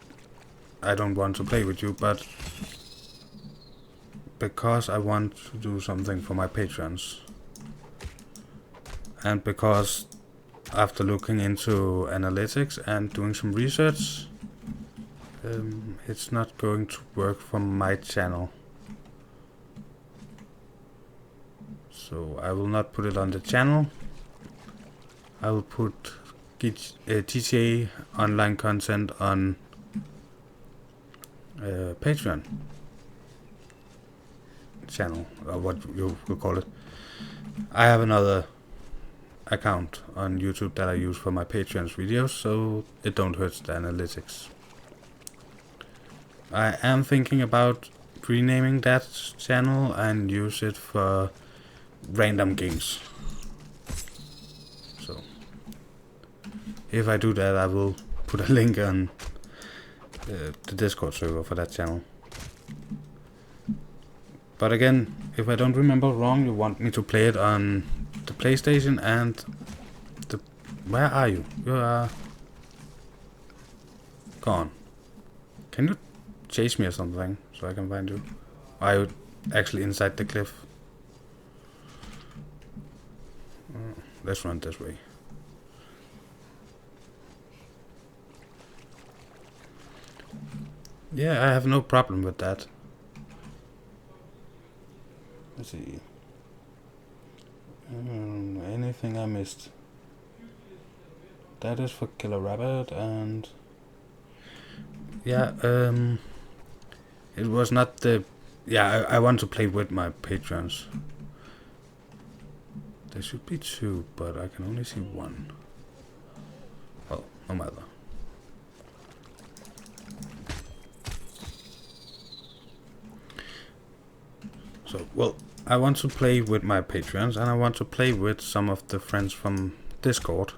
I don't want to play with you, but because I want to do something for my patrons, and because after looking into analytics and doing some research, it's not going to work for my channel. So I will not put it on the channel. I will put GTA online content on Patreon channel, or what you will call it. I have another account on YouTube that I use for my Patreon's videos, so it don't hurt the analytics. I am thinking about renaming that channel and use it for random games. So if I do that, I will put a link on the Discord server for that channel. But again, if I don't remember wrong, you want me to play it on the PlayStation and the... Where are you? You are gone. Can you chase me or something so I can find you? Are you actually inside the cliff? Let's run this way. Yeah, I have no problem with that. Let's see. Anything I missed? That is for Killer Rabbit, and yeah, it was not the... Yeah, I want to play with my patrons. There should be two, but I can only see one. Well, no matter. So, well, I want to play with my patrons, and I want to play with some of the friends from Discord.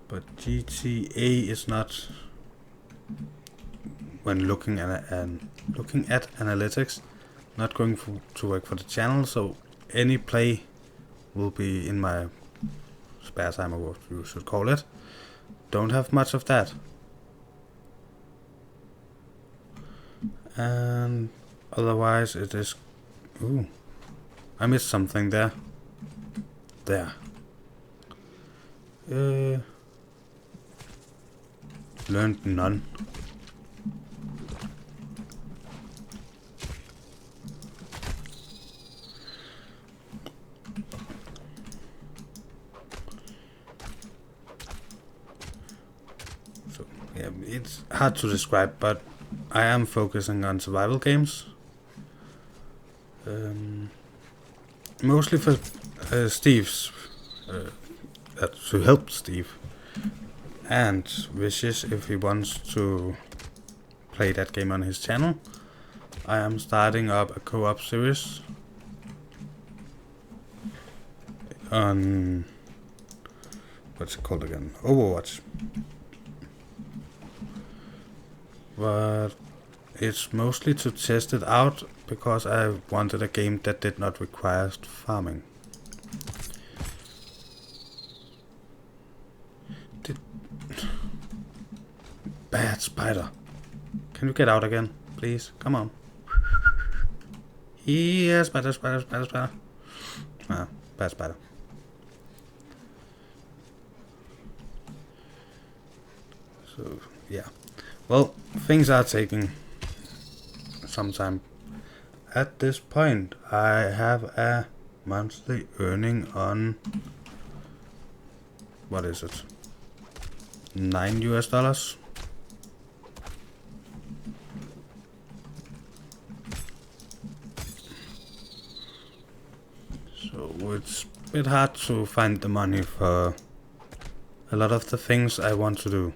But GTA is not, when looking at analytics, not going to work for the channel. So any play will be in my spare time, or what you should call it. Don't have much of that. And otherwise it is... Ooh, I missed something there. There. Learned none. So yeah, it's hard to describe, but I am focusing on survival games. Mostly for Steve's, to help Steve, and wishes if he wants to play that game on his channel. I am starting up a co-op series on... what's it called again? Overwatch. But it's mostly to test it out, because I wanted a game that did not require farming. Bad spider. Can you get out again, please? Come on. Yeah, spider. Ah, bad spider. So, yeah. Well, things are taking some time. At this point, I have a monthly earning on... what is it? $9 US. So it's a bit hard to find the money for a lot of the things I want to do.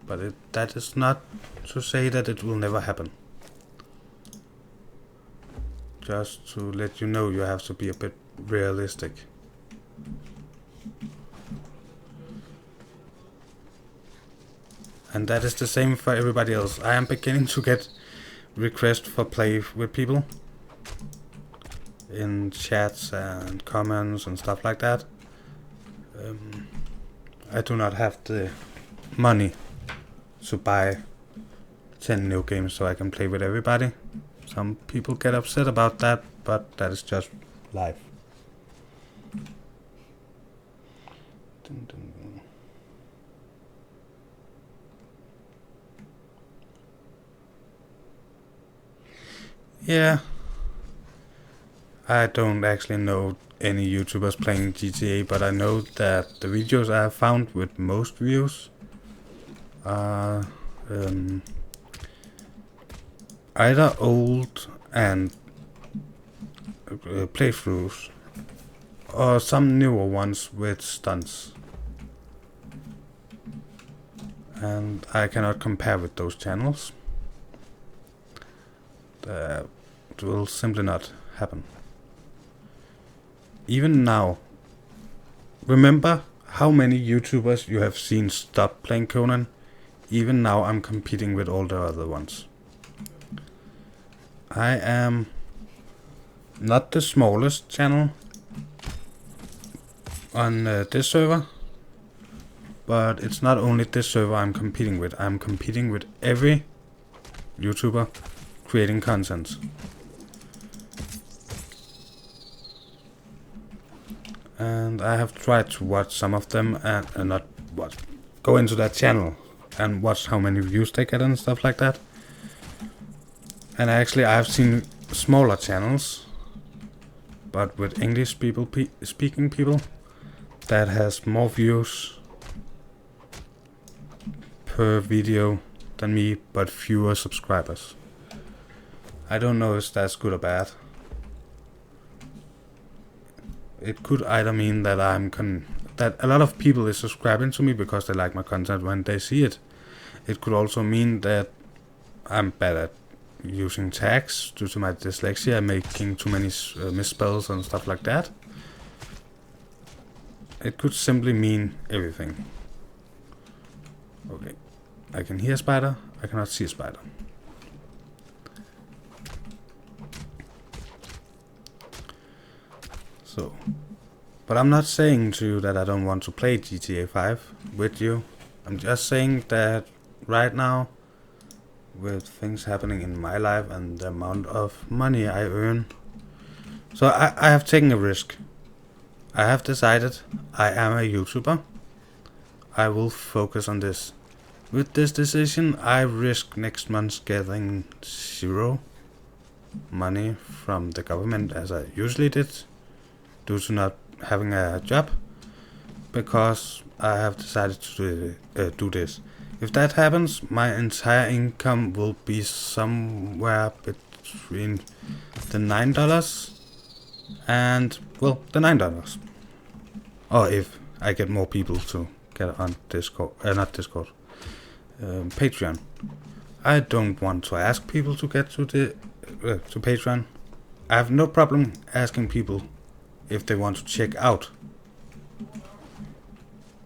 But that is not to say that it will never happen. Just to let you know, you have to be a bit realistic. And that is the same for everybody else. I am beginning to get requests for play with people in chats and comments and stuff like that. I do not have the money to buy 10 new games so I can play with everybody. Some people get upset about that, but that is just life. Yeah, I don't actually know any YouTubers playing GTA, but I know that the videos I have found with most views are either old and playthroughs, or some newer ones with stunts. And I cannot compare with those channels. That will simply not happen. Even now, remember how many YouTubers you have seen stop playing Conan? Even now I'm competing with all the other ones. I am not the smallest channel on this server, but it's not only this server I'm competing with. I'm competing with every YouTuber creating content. And I have tried to watch some of them and not watch, go into that channel and watch how many views they get and stuff like that. And actually I've seen smaller channels, but with English speaking people, that has more views per video than me, but fewer subscribers. I don't know if that's good or bad. It could either mean that that a lot of people is subscribing to me because they like my content when they see it. It could also mean that I'm bad at using tags due to my dyslexia, making too many misspells and stuff like that. It could simply mean everything. Okay, I can hear a spider, I cannot see a spider. So, but I'm not saying to you that I don't want to play GTA 5 with you. I'm just saying that right now, with things happening in my life and the amount of money I earn, so I have taken a risk. I have decided I am a YouTuber. I will focus on this. With this decision, I risk next month getting 0 money from the government, as I usually did, due to not having a job, because I have decided to do this. If that happens, my entire income will be somewhere between the $9 and, well, the $9. Or if I get more people to get on Discord, not Discord, Patreon. I don't want to ask people to get to the to Patreon. I have no problem asking people if they want to check out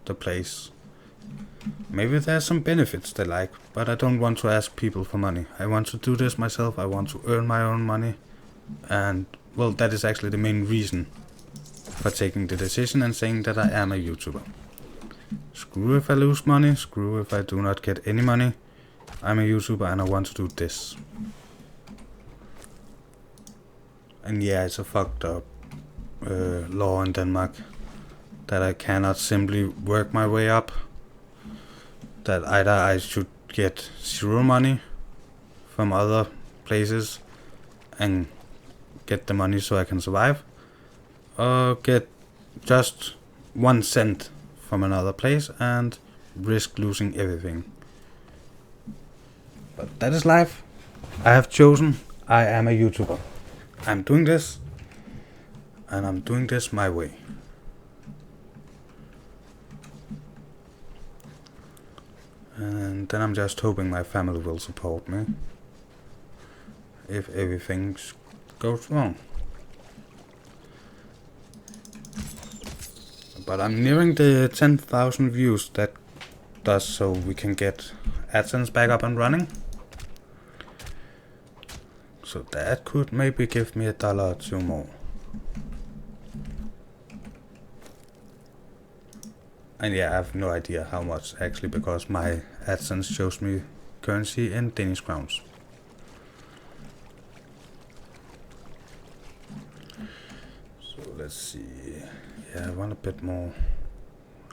the place. Maybe there's some benefits they like, but I don't want to ask people for money. I want to do this myself. I want to earn my own money, and well, that is actually the main reason for taking the decision and saying that I am a YouTuber. Screw if I lose money, screw if I do not get any money. I'm a YouTuber and I want to do this. And yeah, it's a fucked up law in Denmark that I cannot simply work my way up. That either I should get 0 money from other places and get the money so I can survive, or get just 1 cent from another place and risk losing everything. But that is life. I have chosen. I am a YouTuber. I'm doing this, and I'm doing this my way. And then I'm just hoping my family will support me if everything goes wrong. But I'm nearing the 10,000 views that does so we can get AdSense back up and running. So that could maybe give me $1 or 2 more. And yeah, I have no idea how much actually, because my AdSense shows me currency in Danish crowns. So let's see. Yeah, I want a bit more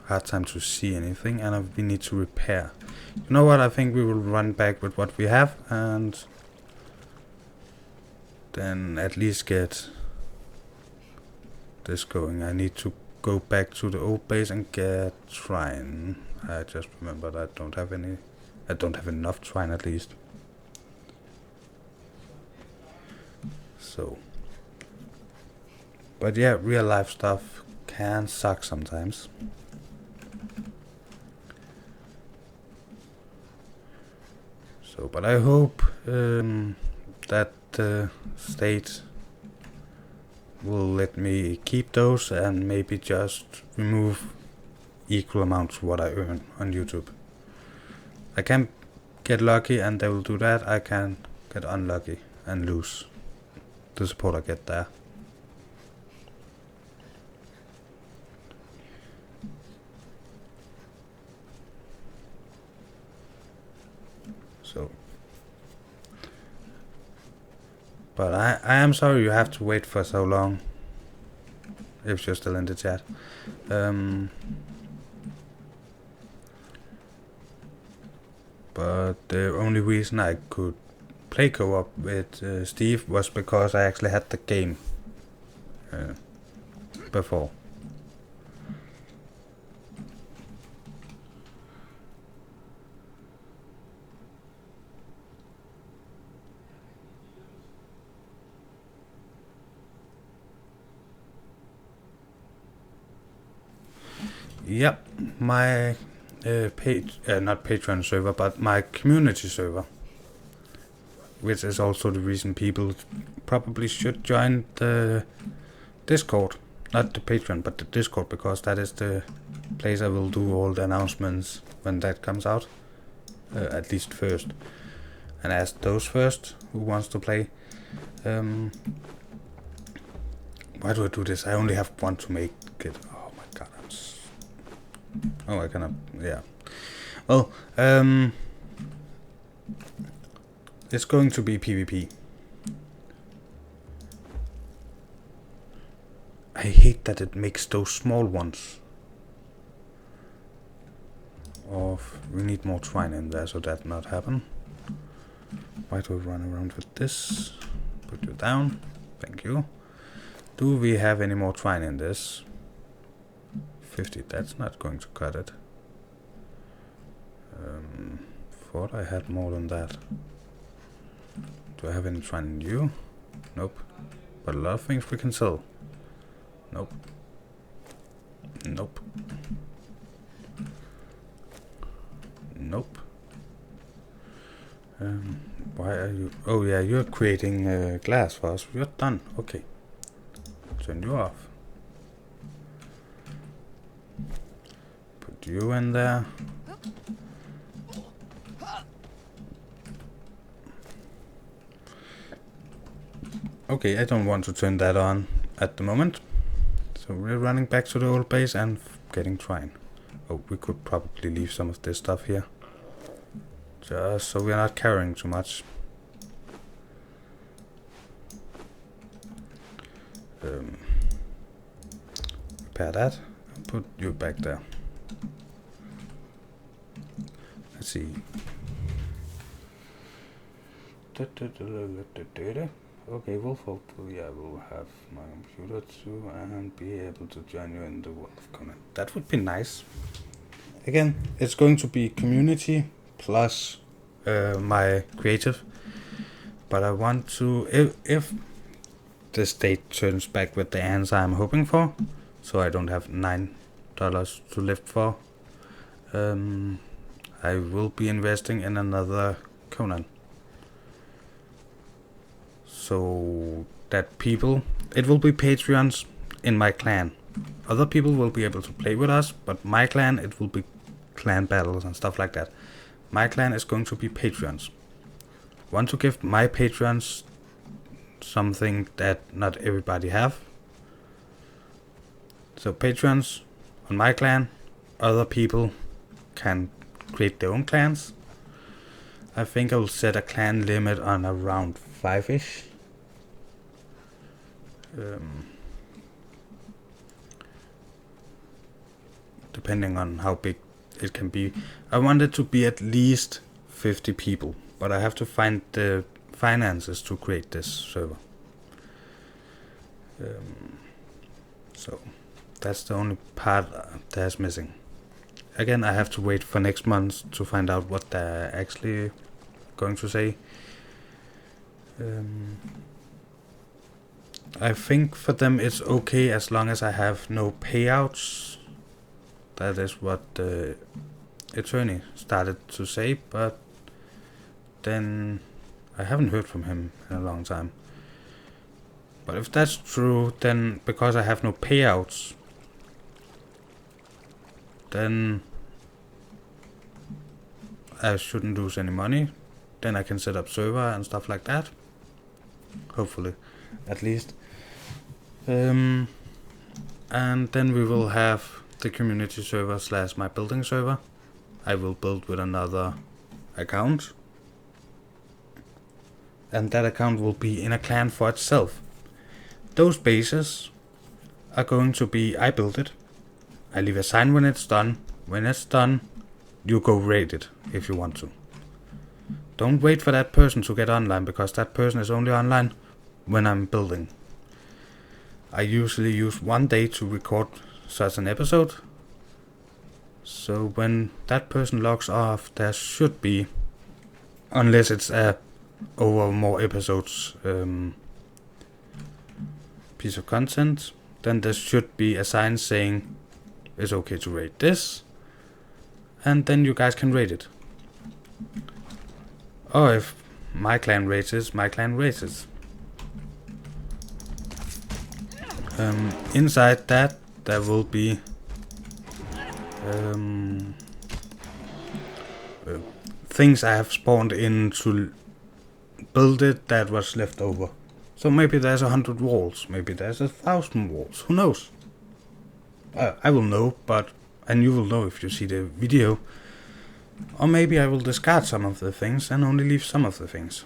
hard time to see anything, and we need to repair. You know what? I think we will run back with what we have, and then at least get this going. I need to go back to the old base and get shrine. I just remembered I don't have any. I don't have enough shrine at least. So. But yeah, real life stuff can suck sometimes. So, but I hope that the state will let me keep those and maybe just remove equal amounts what I earn on YouTube. I can get lucky and they will do that. I can get unlucky and lose the support I get there. So, but I am sorry you have to wait for so long. If you're still in the chat. But the only reason I could play co-op with Steve was because I actually had the game before. Yep, my not Patreon server, but my community server, which is also the reason people probably should join the Discord, not the Patreon, but the Discord, because that is the place I will do all the announcements when that comes out, at least first, and ask those first who wants to play. Why do I do this? I only have one to make it. Oh my god, oh, I cannot, yeah. Well, it's going to be PvP. I hate that it makes those small ones. We need more twine in there so that not happen. Why do I run around with this? Put you down. Thank you. Do we have any more twine in this? 50, that's not going to cut it. Thought I had more than that. Do I have any twine in you? Nope. But a lot of things we can sell. Nope. Nope. Nope. Why are you... Oh yeah, you're creating glass for us. You're done. Okay. Turn you off. Put you in there. Okay, I don't want to turn that on at the moment. So we're running back to the old base and getting twine. Oh, we could probably leave some of this stuff here. Just so we're not carrying too much. Repair that and put you back there. Let's see. Okay, we'll hopefully I will have my computer too and be able to join you in the world of Conan. That would be nice. Again, it's going to be community plus my creative. But I want to, if the state turns back with the answer I'm hoping for, so I don't have $9 to live for, I will be investing in another Conan. So that people, it will be Patreons in my clan. Other people will be able to play with us, but my clan, it will be clan battles and stuff like that. My clan is going to be Patreons. I want to give my Patreons something that not everybody have. So Patreons on my clan, other people can create their own clans. I think I will set a clan limit on around 5-ish. Depending on how big it can be. I want it to be at least 50 people, but I have to find the finances to create this server. So that's the only part that's missing. Again, I have to wait for next month to find out what they're actually going to say. I think for them it's okay as long as I have no payouts. That is what the attorney started to say, but then I haven't heard from him in a long time. But if that's true, then because I have no payouts, then I shouldn't lose any money. Then I can set up server and stuff like that. Hopefully, at least. And then we will have the community server / my building server. I will build with another account. And that account will be in a clan for itself. Those bases are going to be, I build it. I leave a sign when it's done. When it's done, you go raid it if you want to. Don't wait for that person to get online, because that person is only online when I'm building. I usually use 1 day to record such an episode. So when that person logs off, there should be, unless it's over more episodes piece of content, then there should be a sign saying it's okay to rate this, and then you guys can rate it. Or if my clan rates it, my clan rates it. Inside that there will be things I have spawned in to build it that was left over. So maybe there's 100 walls, maybe there's 1,000 walls, who knows? I will know, and you will know if you see the video. Or maybe I will discard some of the things and only leave some of the things.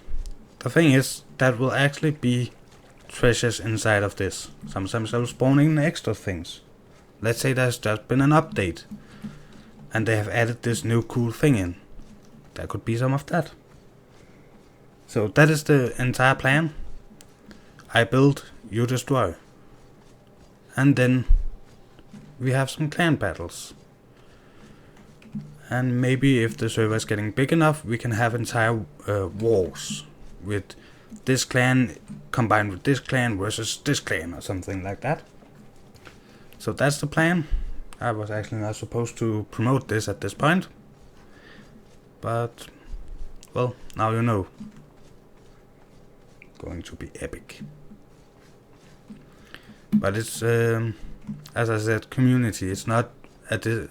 The thing is, that will actually be treasures inside of this. Sometimes I will spawn in extra things. Let's say there's just been an update, and they have added this new cool thing in. There could be some of that. So that is the entire plan. I build, you destroy. And then we have some clan battles. And maybe if the server is getting big enough, we can have entire wars with this clan combined with this clan versus this clan or something like that. So that's the plan. I was actually not supposed to promote this at this point. But, well, now you know. Going to be epic. But it's, as I said, community. It's not a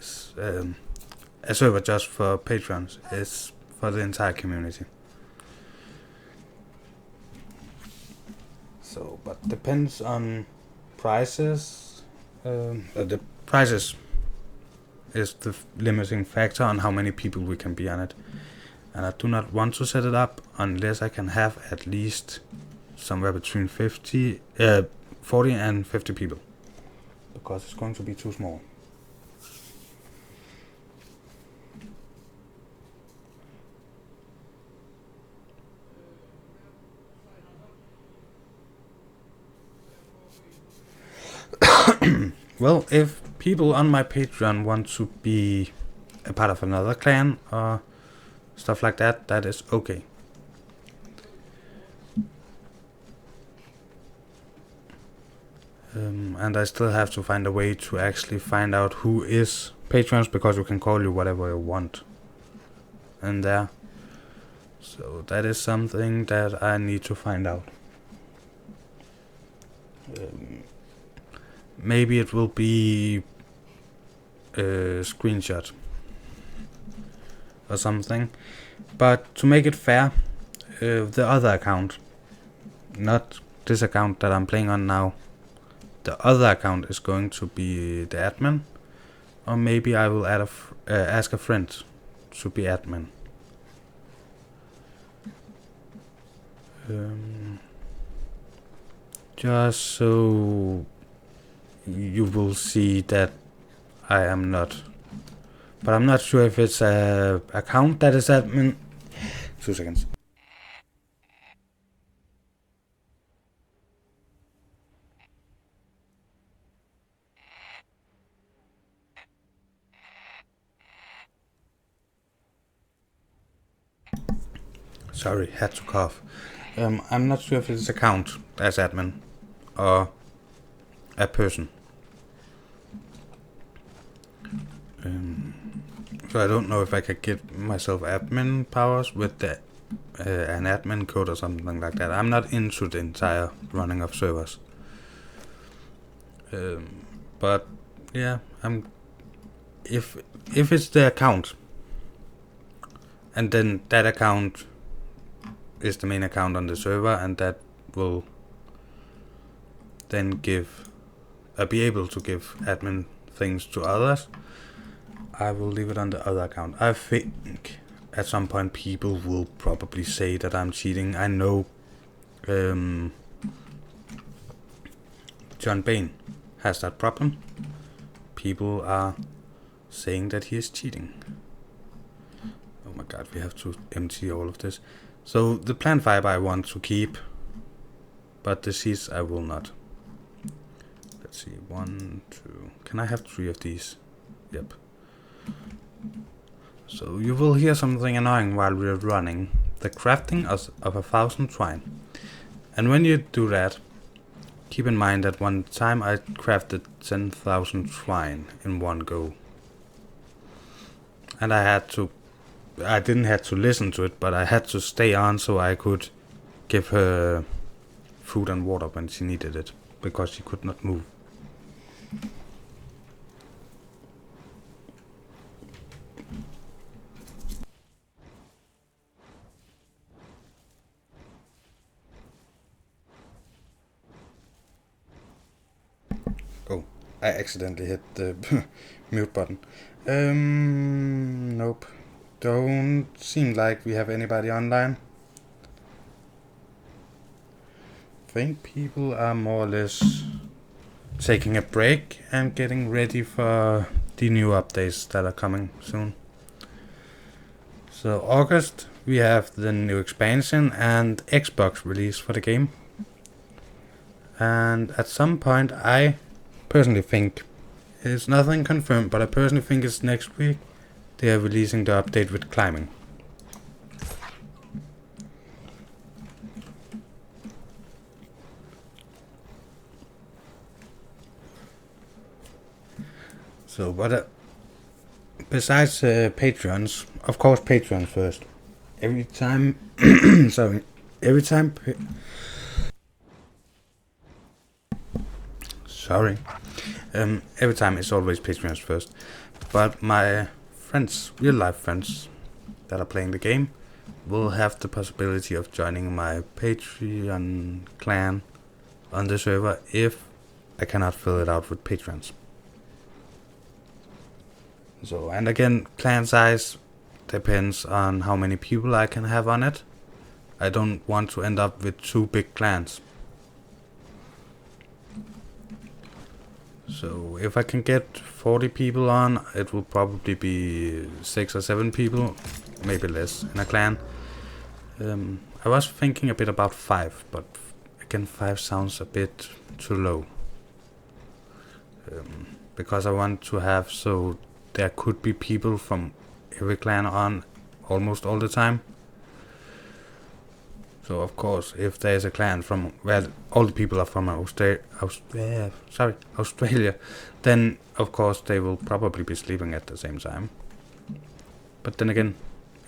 server just for patrons. It's for the entire community. So, but depends on prices. The prices is the limiting factor on how many people we can be on it. And I do not want to set it up unless I can have at least somewhere between 40 and 50 people. Because it's going to be too small. Well, if people on my Patreon want to be a part of another clan or stuff like that, that is okay. And I still have to find a way to actually find out who is patrons, because you can call you whatever you want in there. So that is something that I need to find out. Maybe it will be a screenshot or something. But to make it fair, the other account, not this account that I'm playing on now, the other account is going to be the admin. Or maybe I will ask a friend to be admin. Just so you will see that I am not. But I'm not sure if it's a account that is admin. 2 seconds. Sorry, had to cough. I'm not sure if it's a count as admin or a person. So I don't know if I could get myself admin powers with the, an admin code or something like that. I'm not into the entire running of servers. But yeah, if it's the account, and then that account is the main account on the server, and that will then be able to give admin things to others, I will leave it on the other account. I think at some point people will probably say that I'm cheating. I know John Bain has that problem. People are saying that he is cheating. Oh my god, we have to empty all of this. So the plant fiber I want to keep, but the seeds I will not. Let's see, 1, 2. Can I have 3 of these? Yep. So you will hear something annoying while we're running. The crafting of 1,000 twine. And when you do that, keep in mind that one time I crafted 10,000 twine in one go. And I didn't have to listen to it, but I had to stay on so I could give her food and water when she needed it, because she could not move. Oh, I accidentally hit the mute button. Nope. Don't seem like we have anybody online. I think people are more or less taking a break and getting ready for the new updates that are coming soon. So August we have the new expansion and Xbox release for the game. And at some point I personally think, it's nothing confirmed, but I personally think it's next week, they are releasing the update with climbing. So, but besides Patreons, of course Patreons first. Every time, every time it's always Patreons first. But my friends, real life friends that are playing the game, will have the possibility of joining my Patreon clan on the server if I cannot fill it out with patrons. So, and again, clan size depends on how many people I can have on it. I don't want to end up with 2 big clans. So if I can get 40 people on, it will probably be 6 or 7 people, maybe less, in a clan. I was thinking a bit about 5, but again 5 sounds a bit too low. Because I want to have so there could be people from every clan on almost all the time. So of course, if there is a clan from where all the people are from Australia, then of course they will probably be sleeping at the same time. But then again,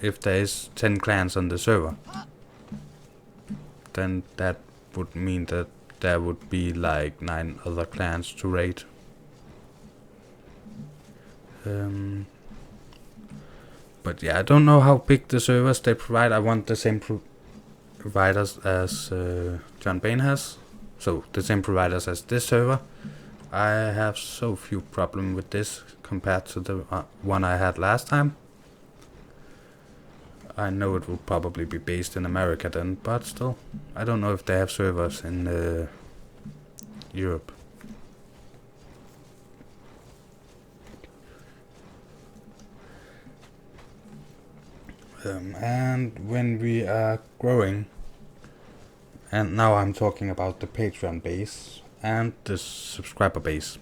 if there is 10 clans on the server, then that would mean that there would be like 9 other clans to raid. But yeah, I don't know how big the servers they provide. I want the same providers as John Bain has, so the same providers as this server. I have so few problems with this compared to the one I had last time. I know it will probably be based in America then, but still, I don't know if they have servers in Europe. And when we are growing, and now I'm talking about the Patreon base and the subscriber base.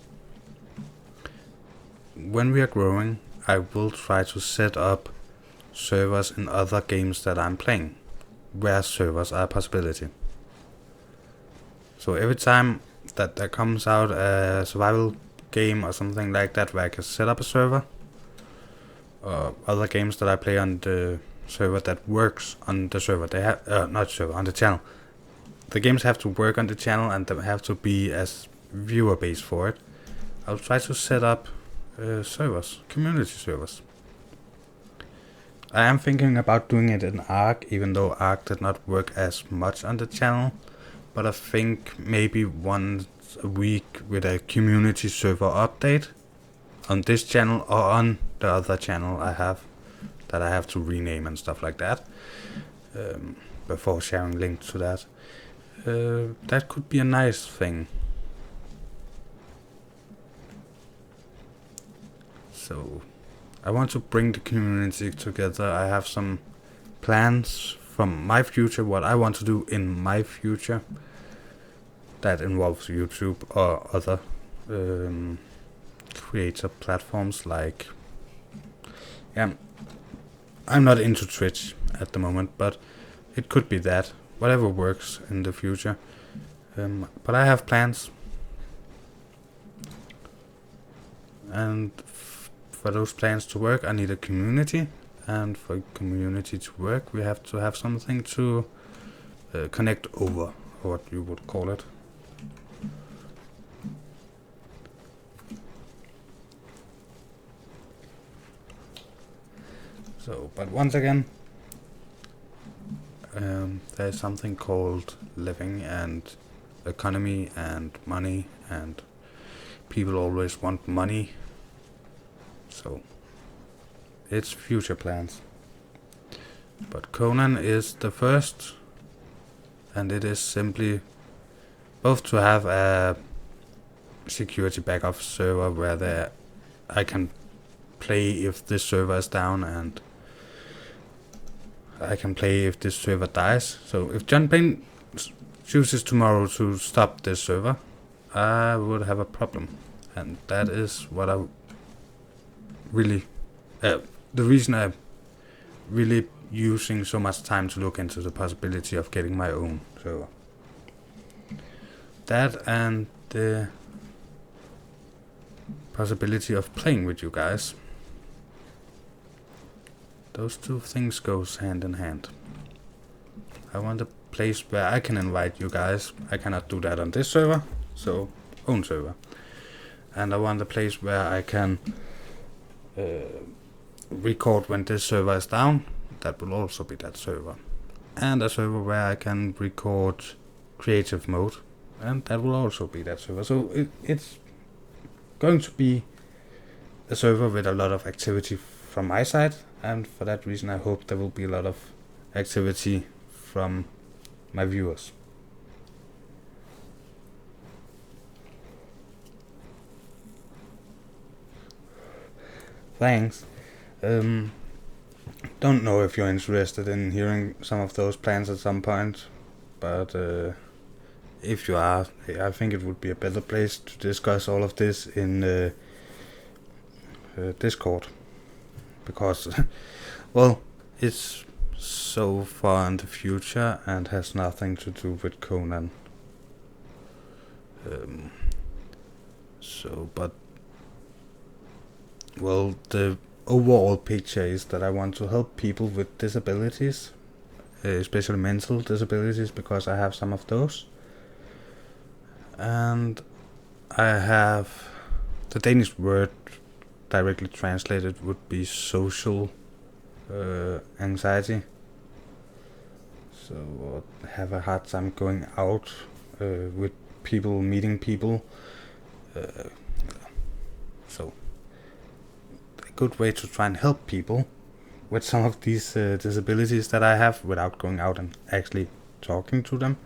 When we are growing, I will try to set up servers in other games that I'm playing, where servers are a possibility. So every time that there comes out a survival game or something like that where I can set up a server, or other games that I play on the server that works on the server, they have not server, on the channel. The games have to work on the channel and they have to be as viewer base for it. I'll try to set up servers, community servers. I am thinking about doing it in Ark, even though Ark did not work as much on the channel. But I think maybe once a week with a community server update on this channel or on the other channel I have, that I have to rename and stuff like that, before sharing links to that. That could be a nice thing. So I want to bring the community together. I have some plans from my future, what I want to do in my future that involves YouTube or other creator platforms like, yeah, I'm not into Twitch at the moment, but it could be that, whatever works in the future. But I have plans, and for those plans to work I need a community, and for community to work we have to have something to connect over, or what you would call it. So, but once again, there's something called living and economy and money, and people always want money. So it's future plans. But Conan is the first, and it is simply both to have a security backup server where I can play if this server is down, and I can play if this server dies. So if John Payne chooses tomorrow to stop this server, I would have a problem. And that is what I really, the reason I'm really using so much time to look into the possibility of getting my own server. That and the possibility of playing with you guys. Those two things goes hand in hand. I want a place where I can invite you guys. I cannot do that on this server, so own server. And I want a place where I can record when this server is down. That will also be that server. And a server where I can record creative mode, and that will also be that server. So it's going to be a server with a lot of activity from my side, and for that reason I hope there will be a lot of activity from my viewers. Thanks. Don't know if you're interested in hearing some of those plans at some point, but if you are, I think it would be a better place to discuss all of this in Discord, because well, it's so far in the future and has nothing to do with Conan. But well, the overall picture is that I want to help people with disabilities, especially mental disabilities, because I have some of those. And I have the Danish word directly translated would be social anxiety. So I have a hard time going out with people, meeting people. So a good way to try and help people with some of these disabilities that I have without going out and actually talking to them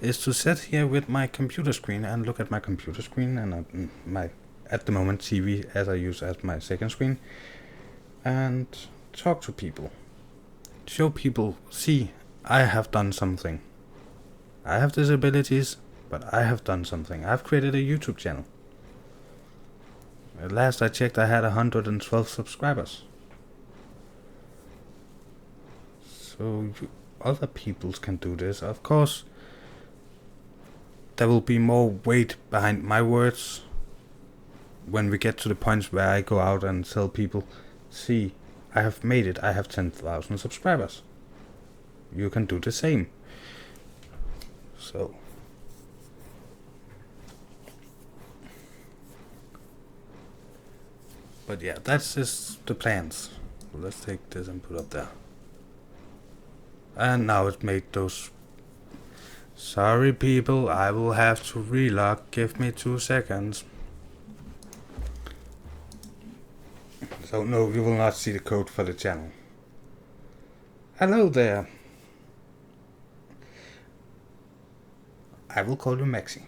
is to sit here with my computer screen and look at my computer screen and my, at the moment, TV as I use as my second screen, and talk to people. Show people, see, I have done something. I have disabilities, but I have done something. I've created a YouTube channel. At last I checked, I had 112 subscribers. So other peoples can do this. Of course, there will be more weight behind my words when we get to the points where I go out and tell people, see, I have made it, I have 10,000 subscribers. You can do the same. So, but yeah, that's just the plans. So let's take this and put up there. And now it made those. Sorry people, I will have to relog. Give me 2 seconds. So no, you will not see the code for the channel. Hello there. I will call you Maxi.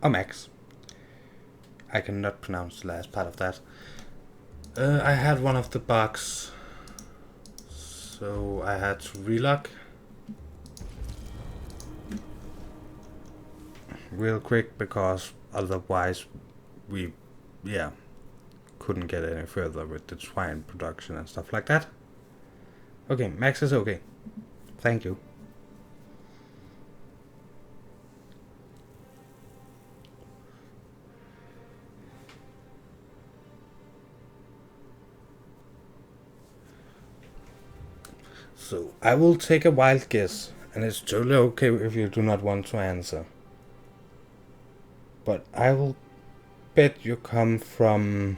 Or Max. I cannot pronounce the last part of that. I had one of the bugs, so I had to relog real quick because otherwise we, couldn't get any further with the swine production and stuff like that. Okay, Max is okay. Thank you. So I will take a wild guess, and it's totally okay if you do not want to answer. But I will bet you come from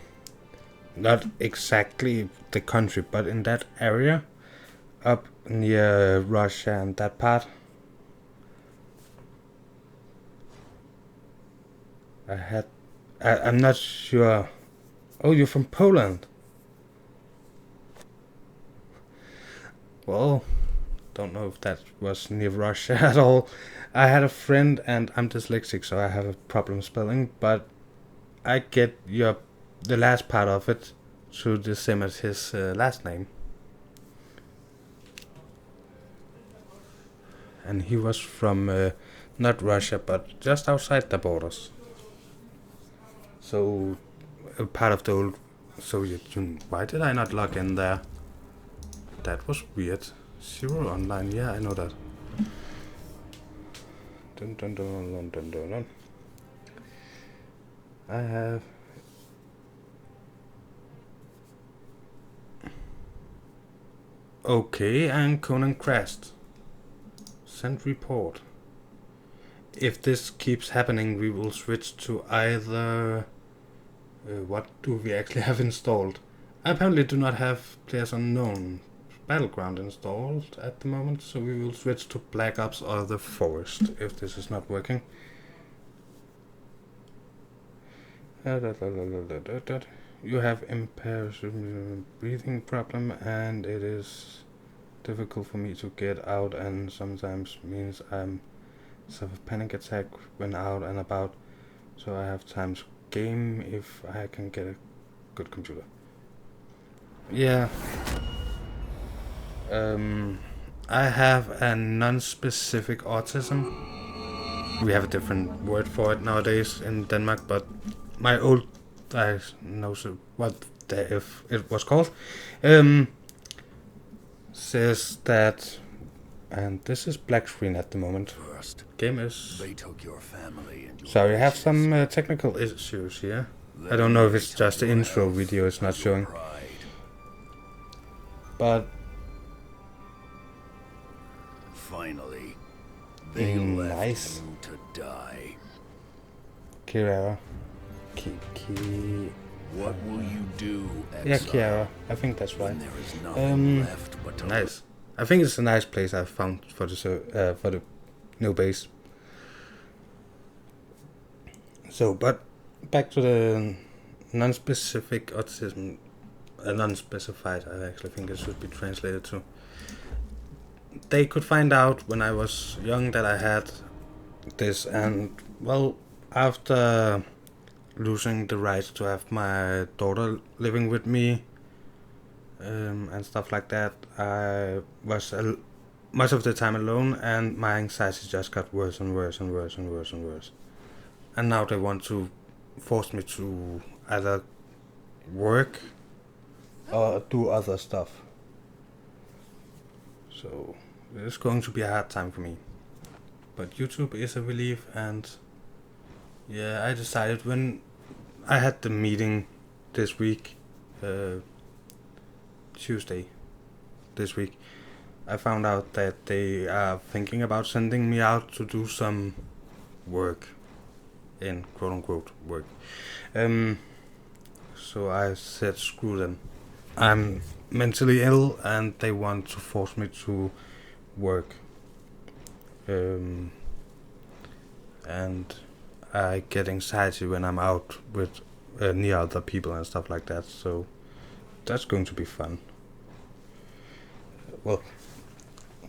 not exactly the country, but in that area, up near Russia and that part. I'm not sure. Oh, you're from Poland. Well, don't know if that was near Russia at all. I had a friend, and I'm dyslexic, so I have a problem spelling, but I get the last part of it to the same as his last name. And he was from not Russia, but just outside the borders. So, a part of the old Soviet Union. Why did I not log in there? That was weird. 0 online, yeah, I know that. Dun, dun, dun, dun, dun, dun, dun. I have. Okay, and Conan crashed. Send report. If this keeps happening, we will switch to either. What do we actually have installed? I apparently do not have Players Unknown Battleground installed at the moment, so we will switch to Black Ops or the Forest if this is not working. You have impaired breathing problem, and it is difficult for me to get out, and sometimes means I'm suffer panic attack when out and about, so I have time to game if I can get a good computer. Yeah. I have a non-specific autism. We have a different word for it nowadays in Denmark, but my old diagnosis, if it was called, says that, and this is black screen at the moment. First, game is. they took your family and your Sorry, I have riches. some technical issues here. I don't know if it's just the intro video is not showing, but finally, they left nice. you to die. Kiara. What will you do, Yeah, exile, Kiara. I think that's right. when there is nothing left but to Nice. I think it's a nice place I've found for the new base. So, but back to the non-specific autism, non-specified. I actually think it should be translated to. They could find out when I was young that I had this, and well, after losing the right to have my daughter living with me and stuff like that, I was much of the time alone, and my anxiety just got worse and worse and worse and worse and worse. And now they want to force me to either work or do other stuff. So it's going to be a hard time for me. But YouTube is a relief, and yeah, I decided when I had the meeting this week, Tuesday this week, I found out that they are thinking about sending me out to do some work, in quote unquote work. So I said screw them. I'm mentally ill and they want to force me to work. And I get anxiety when I'm out with near other people and stuff like that, so that's going to be fun. Well,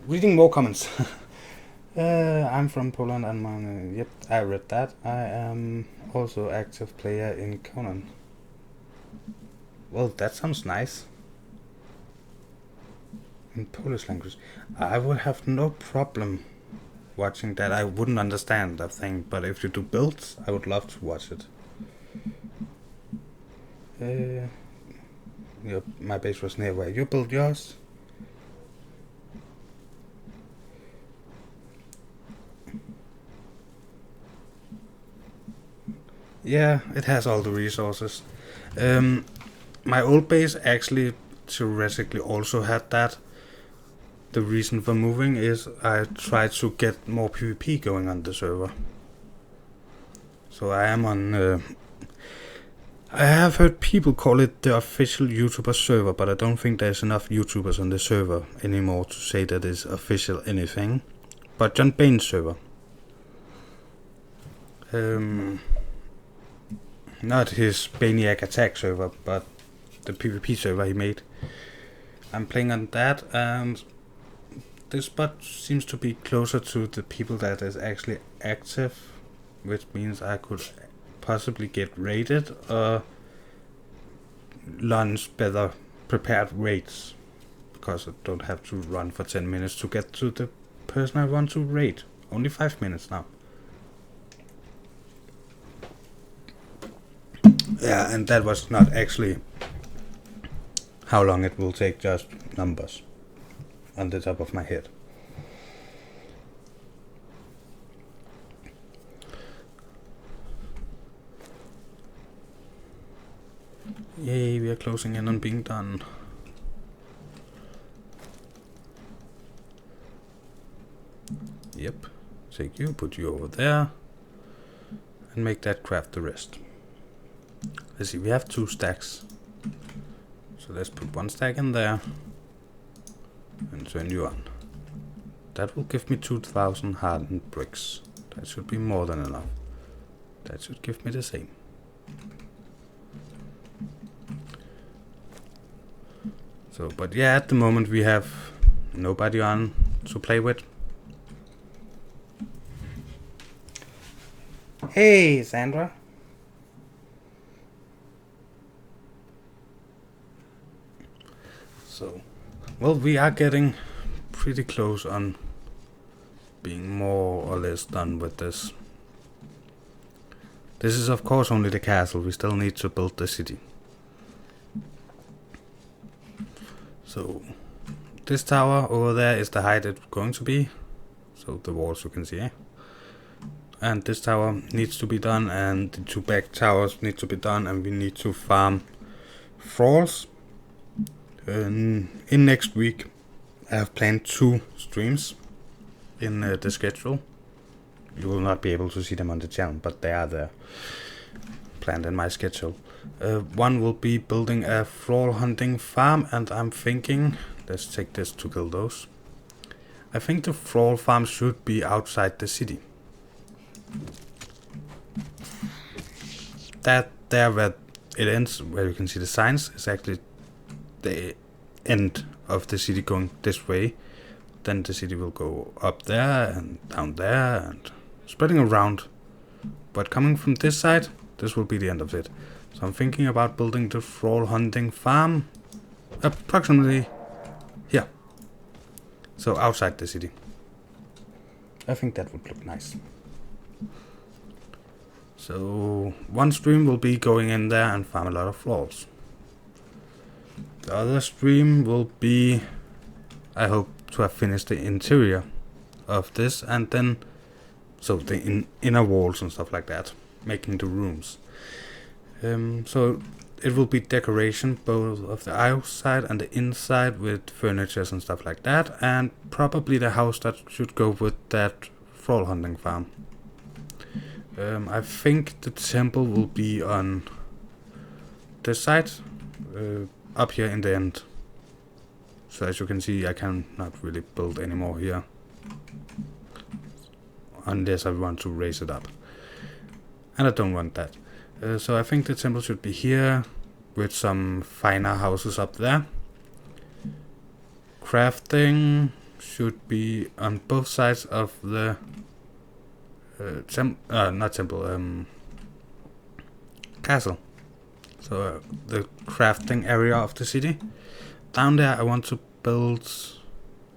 reading more comments. I'm from Poland and yep, I read that. I am also active player in Conan. Well, that sounds nice. In Polish language. I would have no problem watching that. I wouldn't understand that thing, but if you do builds, I would love to watch it. My base was near where you built yours. Yeah, it has all the resources. My old base actually theoretically also had that. The reason for moving is I tried to get more PvP going on the server. So I am on... I have heard people call it the official YouTuber server, but I don't think there's enough YouTubers on the server anymore to say that it's official anything. But John Bane's server. Not his Baniac attack server, but the PvP server he made. I'm playing on that, and this spot seems to be closer to the people that is actually active, which means I could possibly get raided or launch better prepared raids, because I don't have to run for 10 minutes to get to the person I want to raid. Only 5 minutes now. Yeah, and that was not actually how long it will take, just numbers on the top of my head. Yay, we are closing in on being done. Yep, take you, put you over there, and make that craft the rest. Let's see, we have 2 stacks. So let's put 1 stack in there and turn you on. That will give me 2,000 hardened bricks. That should be more than enough. That should give me the same. So, but yeah, at the moment we have nobody on to play with. Hey, Sandra. So, well, we are getting pretty close on being more or less done with this. This is of course only the castle, we still need to build the city. So, this tower over there is the height it's going to be. So the walls you can see. And this tower needs to be done, and the 2 back towers need to be done, and we need to farm thralls. In next week I have planned 2 streams in the schedule. You will not be able to see them on the channel, but they are there, planned in my schedule. One will be building a thrall hunting farm, and I'm thinking, let's take this to kill those. I think the thrall farm should be outside the city. That there where it ends, where you can see the signs, is actually the end of the city going this way. Then the city will go up there and down there and spreading around. But coming from this side, this will be the end of it. So I'm thinking about building the thrall hunting farm approximately here. So outside the city. I think that would look nice. So 1 stream will be going in there and farm a lot of thralls. The other stream will be, I hope to have finished the interior of this, and then so the inner walls and stuff like that, making the rooms. So it will be decoration both of the outside and the inside with furnitures and stuff like that, and probably the house that should go with that thrall hunting farm. I think the temple will be on this side, up here in the end. So as you can see, I cannot really build anymore here, unless I want to raise it up, and I don't want that. So I think the temple should be here, with some finer houses up there. Crafting should be on both sides of the castle. So the crafting area of the city. Down there I want to build,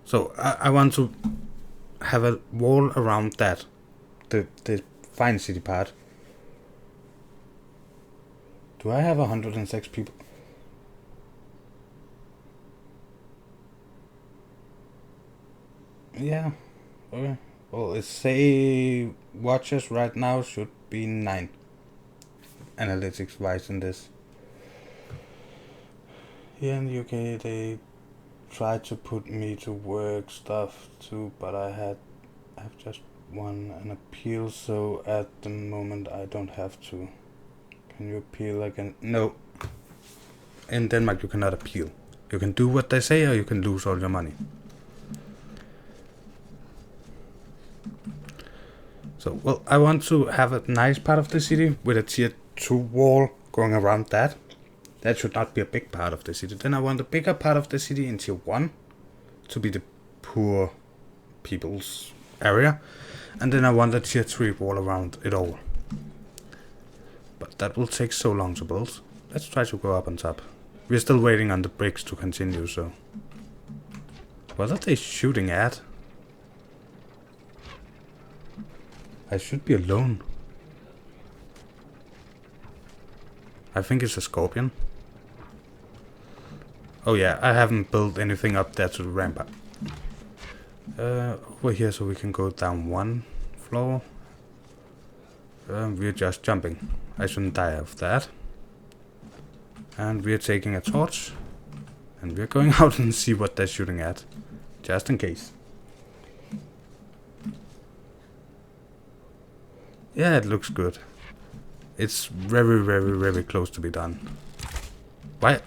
so I want to have a wall around that, the fine city part. Do I have 106 people? Yeah. Okay. Well, it say watches right now should be 9. Analytics wise in this. Here in the UK they tried to put me to work stuff too, but I have just won an appeal, so at the moment I don't have to. Can you appeal again? No. In Denmark you cannot appeal. You can do what they say or you can lose all your money. So, well, I want to have a nice part of the city with a tier 2 wall going around that. That should not be a big part of the city. Then I want a bigger part of the city in tier 1 to be the poor people's area. And then I want a tier 3 wall around it all. But that will take so long to build. Let's try to go up on top. We're still waiting on the bricks to continue, so... What are they shooting at? I should be alone. I think it's a scorpion. Oh yeah, I haven't built anything up there to the ramp up. Over here so we can go down 1 floor. We're just jumping. I shouldn't die of that. And we're taking a torch. And we're going out and see what they're shooting at. Just in case. Yeah, it looks good. It's very, very, very close to be done. Why?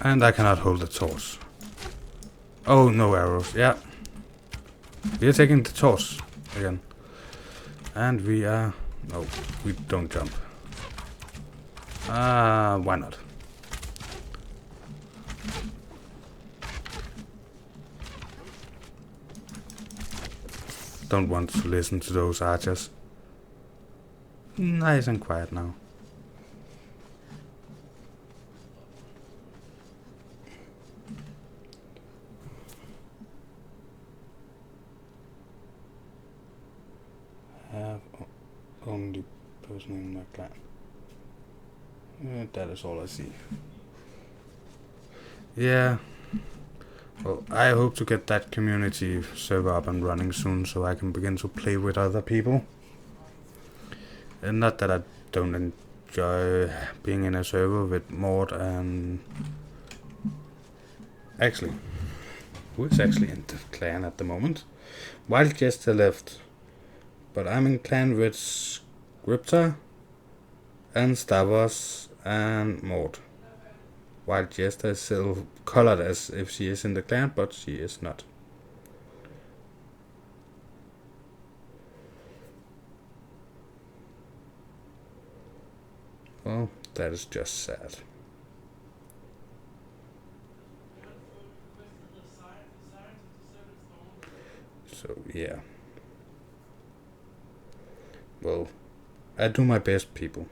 And I cannot hold the torch. Oh, no arrows. Yeah. We are taking the torch again. And we are... No, we don't jump. Why not? Don't want to listen to those archers. Nice and quiet now. Have only person in my clan. That is all I see. Yeah. Well, I hope to get that community server up and running soon so I can begin to play with other people. And not that I don't enjoy being in a server with Mord and... Actually, who is actually in the clan at the moment? Wild Jester left. But I'm in clan with Scriptor and Stavros and Mord. Wild Jester is still colored as if she is in the clan, but she is not. Well, that is just sad. So, yeah. Well, I do my best, people.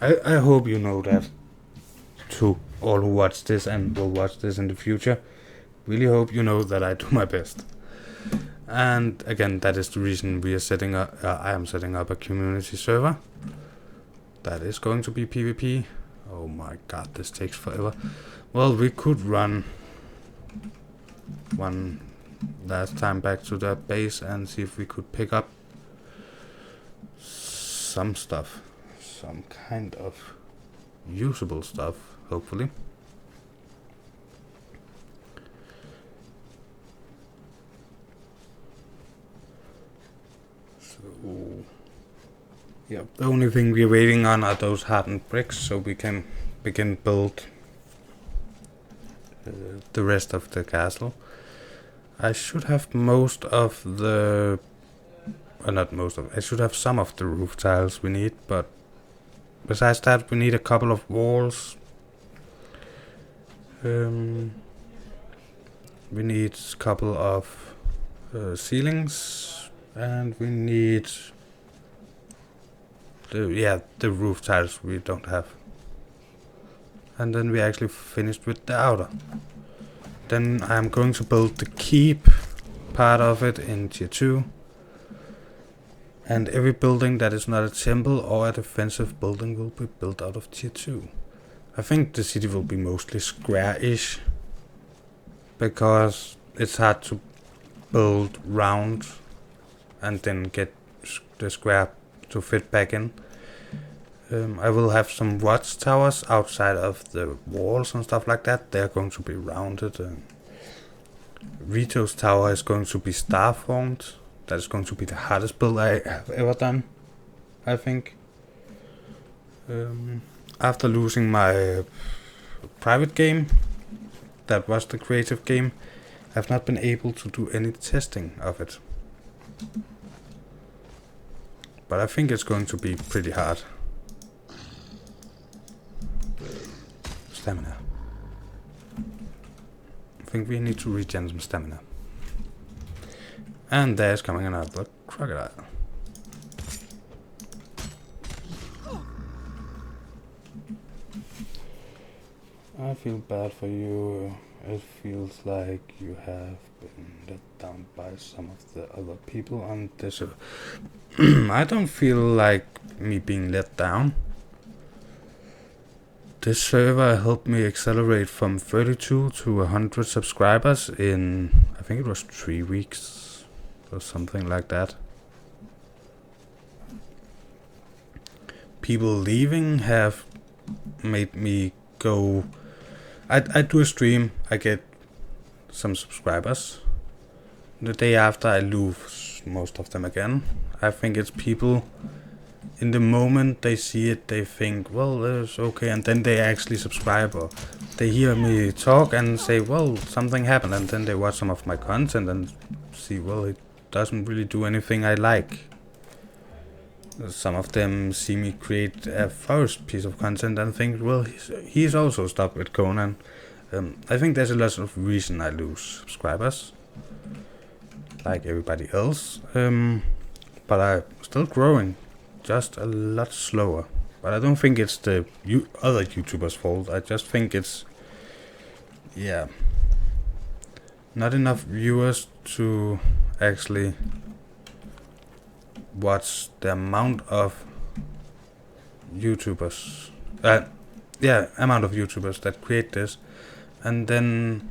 I hope you know that. To all who watch this and will watch this in the future. Really hope you know that I do my best. And again, that is the reason we are setting up. I am setting up a community server that is going to be PvP. Oh my god, this takes forever. Well, we could run one last time back to the base and see if we could pick up some stuff. Some kind of usable stuff, hopefully. So, yeah, the only thing we're waiting on are those hardened bricks, so we can begin build the rest of the castle. I should have most of the... not most of... I should have some of the roof tiles we need, but besides that we need a couple of walls. We need a couple of ceilings, and we need the roof tiles we don't have. And then we actually finished with the outer. Then I'm going to build the keep part of it in tier 2. And every building that is not a temple or a defensive building will be built out of tier 2. I think the city will be mostly square-ish, because it's hard to build round and then get the square to fit back in. I will have some watchtowers outside of the walls and stuff like that. They're going to be rounded. Rito's tower is going to be star-formed. That is going to be the hardest build I have ever done, I think. After losing my private game, that was the creative game, I've not been able to do any testing of it. But I think it's going to be pretty hard. Stamina. I think we need to regen some stamina. And there's coming another crocodile. I feel bad for you. It feels like you have been let down by some of the other people on this. I don't feel like me being let down. This server helped me accelerate from 32 to 100 subscribers in, I think it was 3 weeks or something like that. People leaving have made me go... I do a stream, I get some subscribers. The day after I lose most of them again. I think it's people, in the moment they see it, they think, well, it's okay, and then they actually subscribe, or they hear me talk and say, well, something happened, and then they watch some of my content and see, well, it doesn't really do anything I like. Some of them see me create a first piece of content and think, well, he's also stopped with Conan. I think there's a lot of reason I lose subscribers, like everybody else. But I'm still growing, just a lot slower. But I don't think it's the other YouTubers' fault. I just think it's, yeah, not enough viewers to actually watch the amount of YouTubers, amount of YouTubers that create this. And then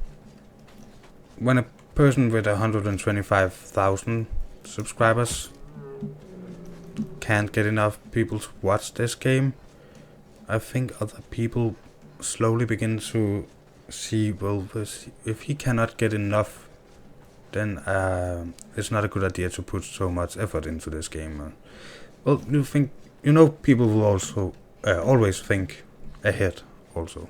when a person with 125,000 subscribers can't get enough people to watch this game, I think other people slowly begin to see, well, if he cannot get enough, then it's not a good idea to put so much effort into this game. Well, people will also always think ahead also.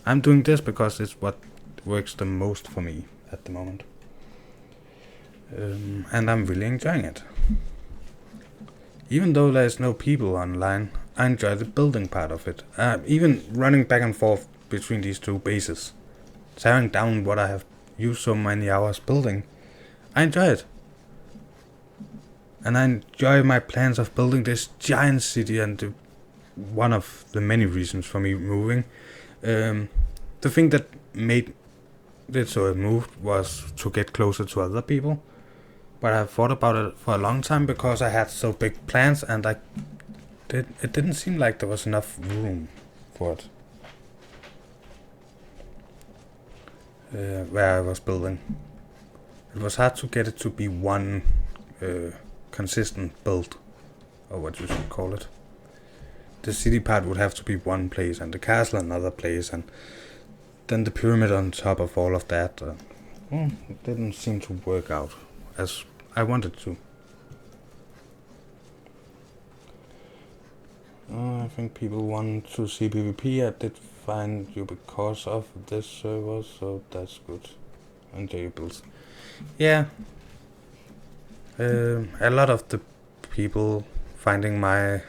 I'm doing this because it's what works the most for me at the moment. And I'm really enjoying it. Even though there's no people online, I enjoy the building part of it. Even running back and forth between these two bases, tearing down what I have used so many hours building, I enjoy it. And I enjoy my plans of building this giant city, and one of the many reasons for me moving. The thing that made it so I moved was to get closer to other people. But I thought about it for a long time because I had so big plans, and it didn't seem like there was enough room for it. Where I was building. It was hard to get it to be one consistent build, or what you should call it. The city part would have to be one place, and the castle another place, and then the pyramid on top of all of that. It didn't seem to work out as I wanted to. I think people want to see PvP. I did find you because of this server, so that's good. Enjoyables. Yeah. A lot of the people finding my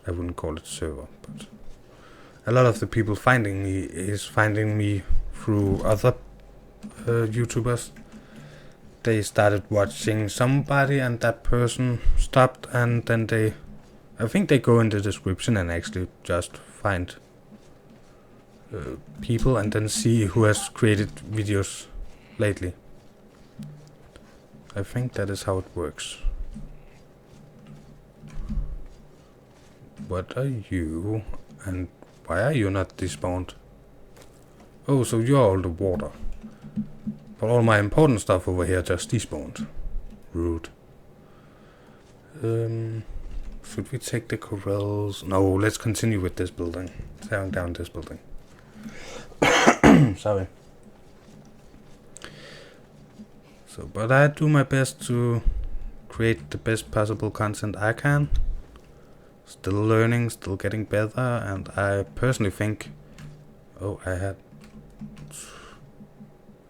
I wouldn't call it server, but a lot of the people finding me is finding me through other YouTubers. They started watching somebody and that person stopped, and then I think they go in the description and actually just find people and then see who has created videos lately. I think that is how it works. What are you? And why are you not despawned? Oh, so you're all the water. But all my important stuff over here just despawned. Rude. Should we take the corrals? No, let's continue with this building. Tearing down this building. Sorry. So, but I do my best to create the best possible content I can. Still learning, still getting better, and I personally think... Oh, I had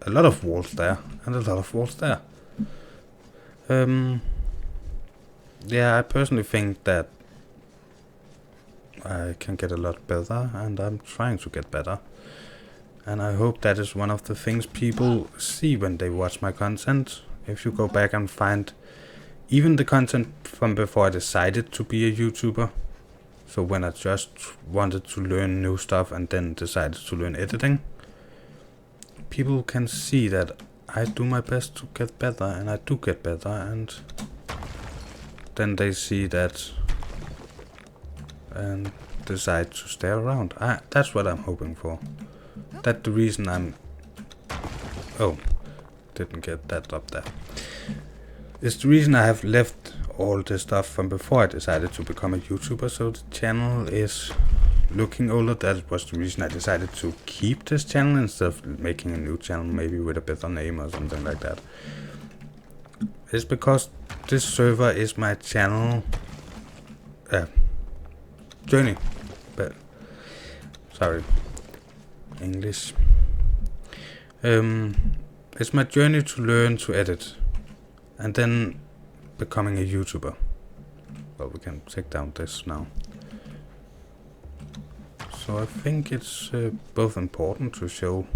a lot of walls there, and a lot of walls there. Yeah, I personally think that I can get a lot better, and I'm trying to get better. And I hope that is one of the things people see when they watch my content. If you go back and find even the content from before I decided to be a YouTuber, so when I just wanted to learn new stuff and then decided to learn editing, people can see that I do my best to get better, and I do get better, and then they see that and decide to stay around. That's what I'm hoping for. That's the reason I'm... Oh, didn't get that up there. It's the reason I have left all the stuff from before I decided to become a YouTuber, so the channel is looking older. That was the reason I decided to keep this channel instead of making a new channel, maybe with a better name or something like that. It's because this server is my channel journey. But sorry, English. It's my journey to learn to edit, and then becoming a YouTuber. Well, we can take down this now. So I think it's both important to show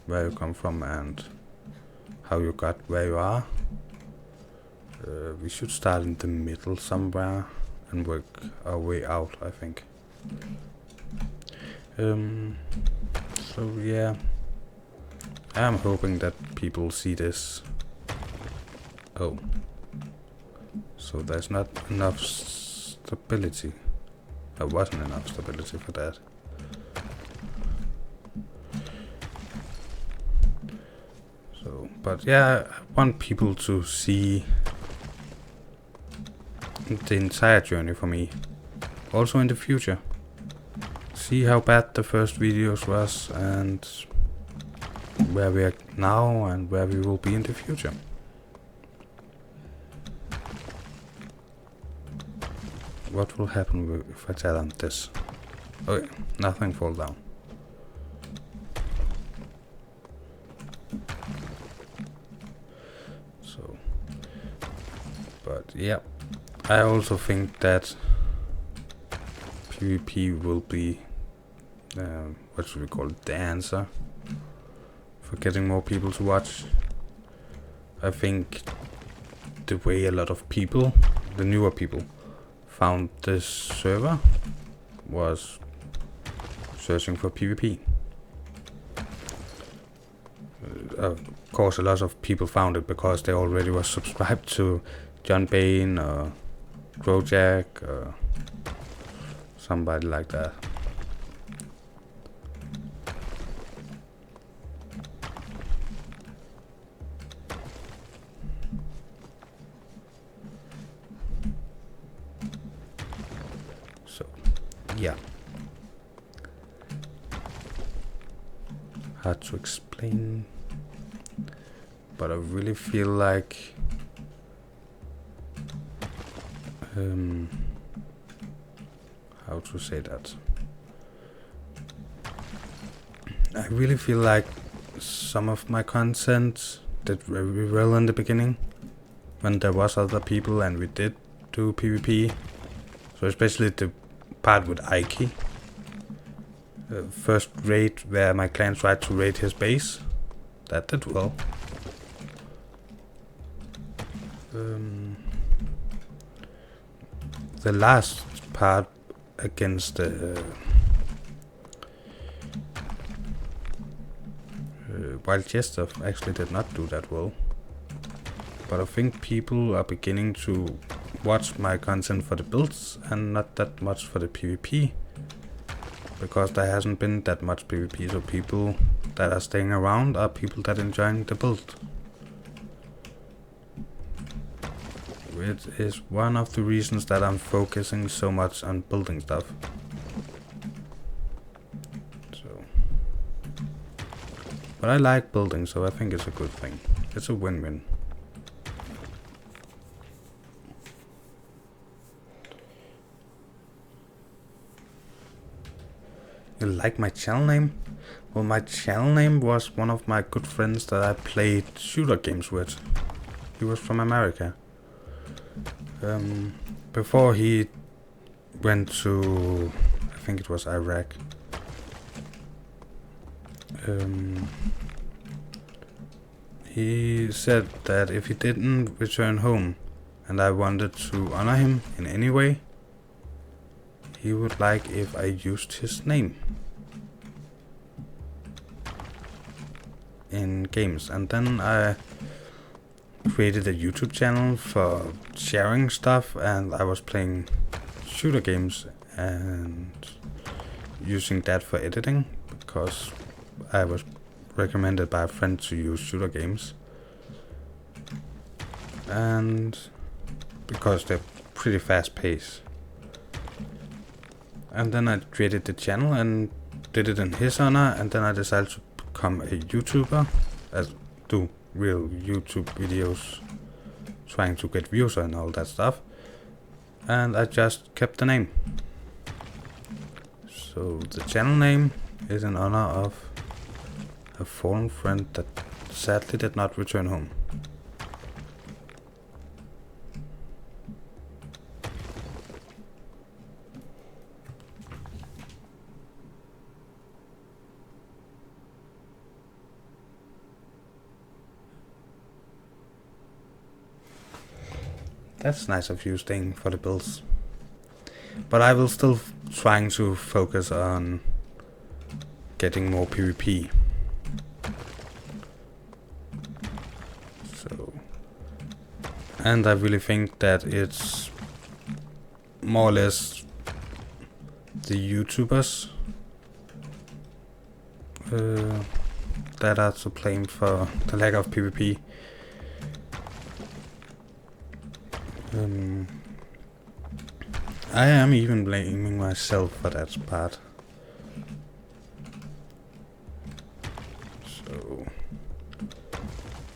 where you come from and how you got where you are. We should start in the middle somewhere and work our way out, I think. So yeah, I'm hoping that people see this. Oh, so there's not enough stability. There wasn't enough stability for that. So, but yeah, I want people to see the entire journey for me, also in the future. See how bad the first videos was, and where we are now, and where we will be in the future. What will happen if I tear down this? Okay, nothing fall down. So, but yeah, I also think that PvP will be, what should we call it, the answer for getting more people to watch. I think the way a lot of people, the newer people, found this server was searching for PvP. Of course, a lot of people found it because they already were subscribed to John Bain or Grojak or somebody like that. So, yeah. Hard to explain, but I really feel like how to say that? I really feel like some of my content did very well in the beginning when there was other people and we did do PvP. So especially the part with Aiki. First raid where my clan tried to raid his base. That did well. The last part against the Wild Jester actually did not do that well. But I think people are beginning to watch my content for the builds and not that much for the PvP. Because there hasn't been that much PvP, so people that are staying around are people that enjoying the build. Which is one of the reasons that I'm focusing so much on building stuff. So, but I like building, so I think it's a good thing. It's a win-win. You like my channel name? Well, my channel name was one of my good friends that I played shooter games with. He was from America. Before he went to, I think it was Iraq. He said that if he didn't return home and I wanted to honor him in any way, he would like if I used his name in games. And then I created a YouTube channel for sharing stuff, and I was playing shooter games and using that for editing because I was recommended by a friend to use shooter games, and because they're pretty fast paced. And then I created the channel and did it in his honor, and then I decided to become a YouTuber, do real YouTube videos, trying to get views and all that stuff. And I just kept the name. So the channel name is in honor of a fallen friend that sadly did not return home. That's nice of you staying for the builds. But I will still trying to focus on getting more PvP. So, and I really think that it's more or less the YouTubers that are to blame for the lack of PvP. I am even blaming myself for that part. So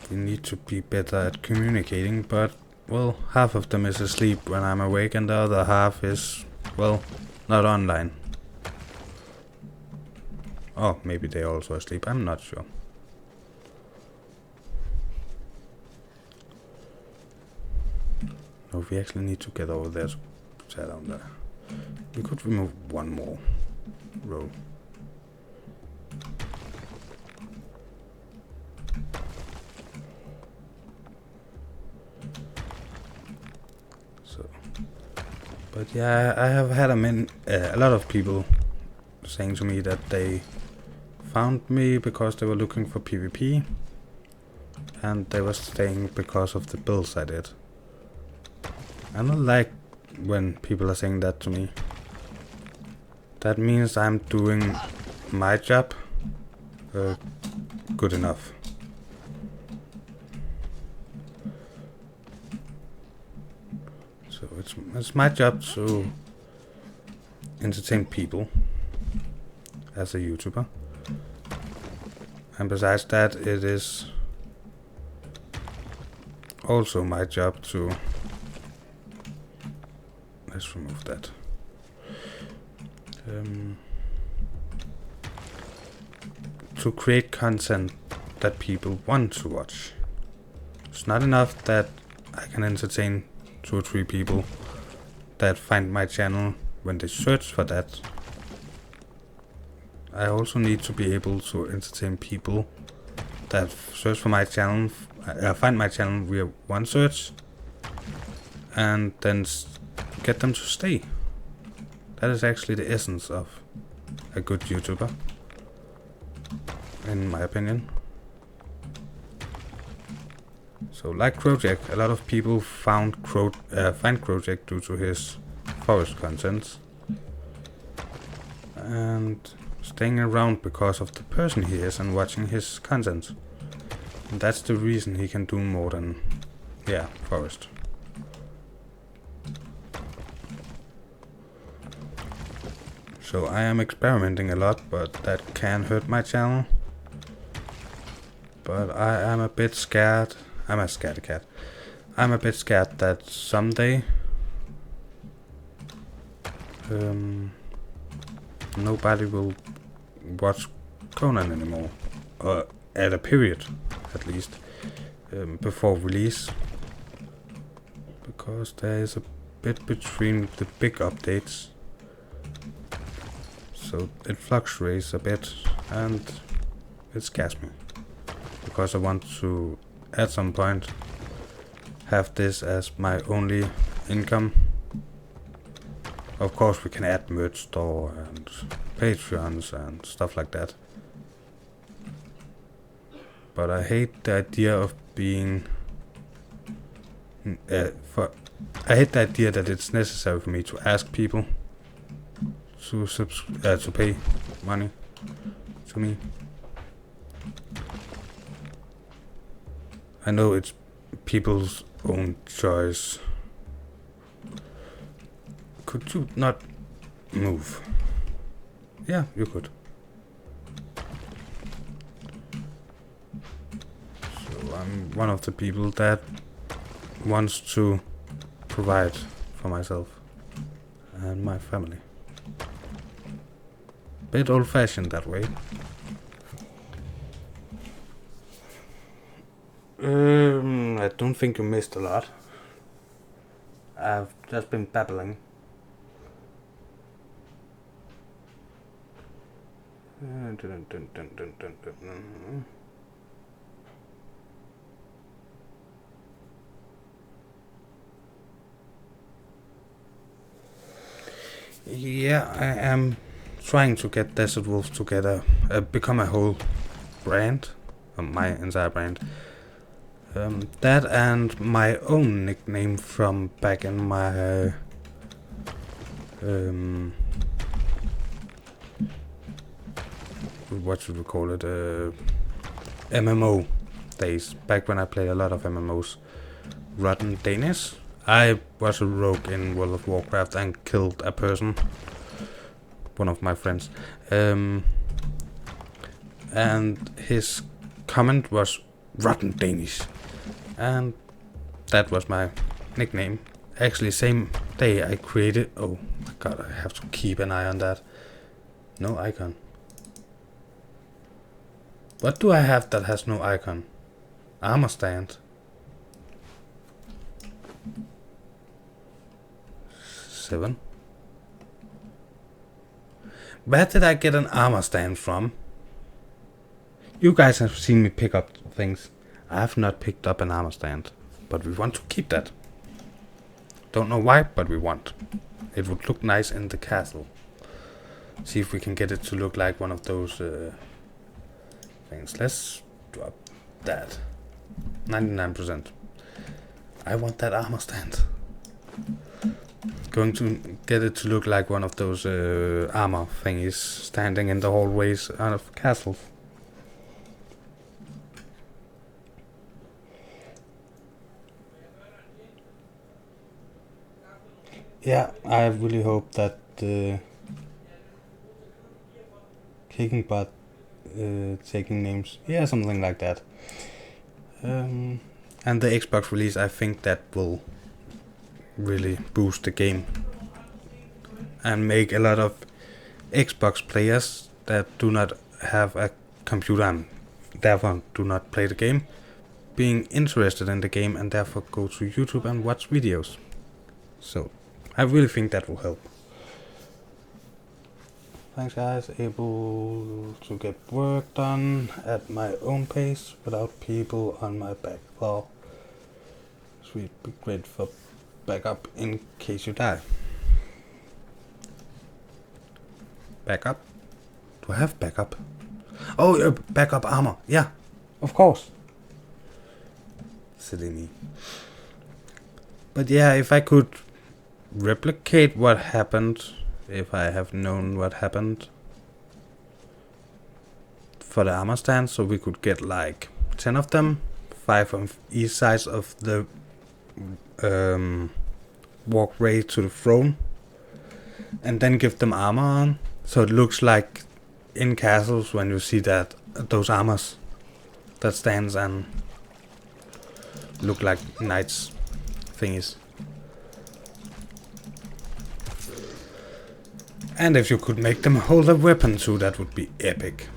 we need to be better at communicating, but well, half of them is asleep when I'm awake and the other half is, well, not online. Oh, maybe they're also asleep, I'm not sure. No, we actually need to get over there to tear down there. We could remove one more row. So, but yeah, I have had a lot of people saying to me that they found me because they were looking for PvP, and they were staying because of the builds I did. I don't like when people are saying that to me. That means I'm doing my job good enough. So it's my job to entertain people as a YouTuber. And besides that, it is also my job to... Let's remove that. To create content that people want to watch. It's not enough that I can entertain 2 or 3 people that find my channel when they search for that. I also need to be able to entertain people that search for my channel, find my channel via one search, and then get them to stay. That is actually the essence of a good YouTuber, in my opinion. So like Crowjack, a lot of people find Crowjack due to his forest content and staying around because of the person he is and watching his content. And that's the reason he can do more than, yeah, forest. So I am experimenting a lot, but that can hurt my channel. But I am a bit scared. I'm a scaredy cat. I'm a bit scared that someday nobody will watch Conan anymore, or at a period at least, before release, because there is a bit between the big updates, so it fluctuates a bit and it scares me, because I want to at some point have this as my only income. Of course we can add merch store and Patreons and stuff like that, but I hate the idea of being I hate the idea that it's necessary for me to ask people to pay money to me. I know it's people's own choice. Could you not move? Yeah, you could. So I'm one of the people that wants to provide for myself and my family. Bit old-fashioned that way. I don't think you missed a lot. I've just been babbling. Yeah, I am trying to get Desert Wolves together, become a whole brand, my entire brand. That and my own nickname from back in my what should we call it, MMO days, back when I played a lot of MMOs. Rotten Danish. I was a rogue in World of Warcraft and killed a person, one of my friends, and his comment was Rotten Danish, and that was my nickname. Actually, same day I created, oh my god, I have to keep an eye on that. No icon. What do I have that has no icon? Armor stand. 7. Where did I get an armor stand from? You guys have seen me pick up things. I have not picked up an armor stand, but we want to keep that. Don't know why, but we want. It would look nice in the castle. See if we can get it to look like one of those things. Let's drop that. 99%. I want that armor stand. Going to get it to look like one of those armor thingies standing in the hallways out of castles. Yeah, I really hope that the kicking butt, taking names, yeah, something like that. And the Xbox release, I think that will really boost the game and make a lot of Xbox players that do not have a computer and therefore do not play the game being interested in the game and therefore go to YouTube and watch videos. So I really think that will help. Thanks guys, able to get work done at my own pace without people on my back. Well, sweet, be great for backup in case you die. Backup? Do I have backup? Oh, backup armor. Yeah, of course. Silly me. But yeah, if I could replicate what happened, if I have known what happened for the armor stand, so we could get like 10 of them, 5 on each side of the walkway to the throne, and then give them armor on, so it looks like in castles when you see that those armors that stands and look like knights thingies. And if you could make them hold a weapon too, that would be epic.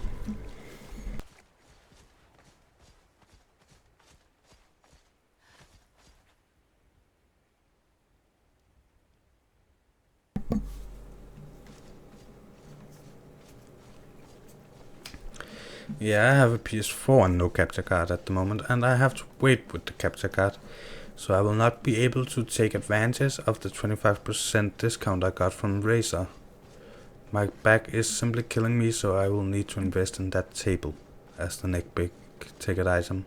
Yeah, I have a PS4 and no capture card at the moment, and I have to wait with the capture card, so I will not be able to take advantage of the 25% discount I got from Razer. My back is simply killing me, so I will need to invest in that table as the next big ticket item.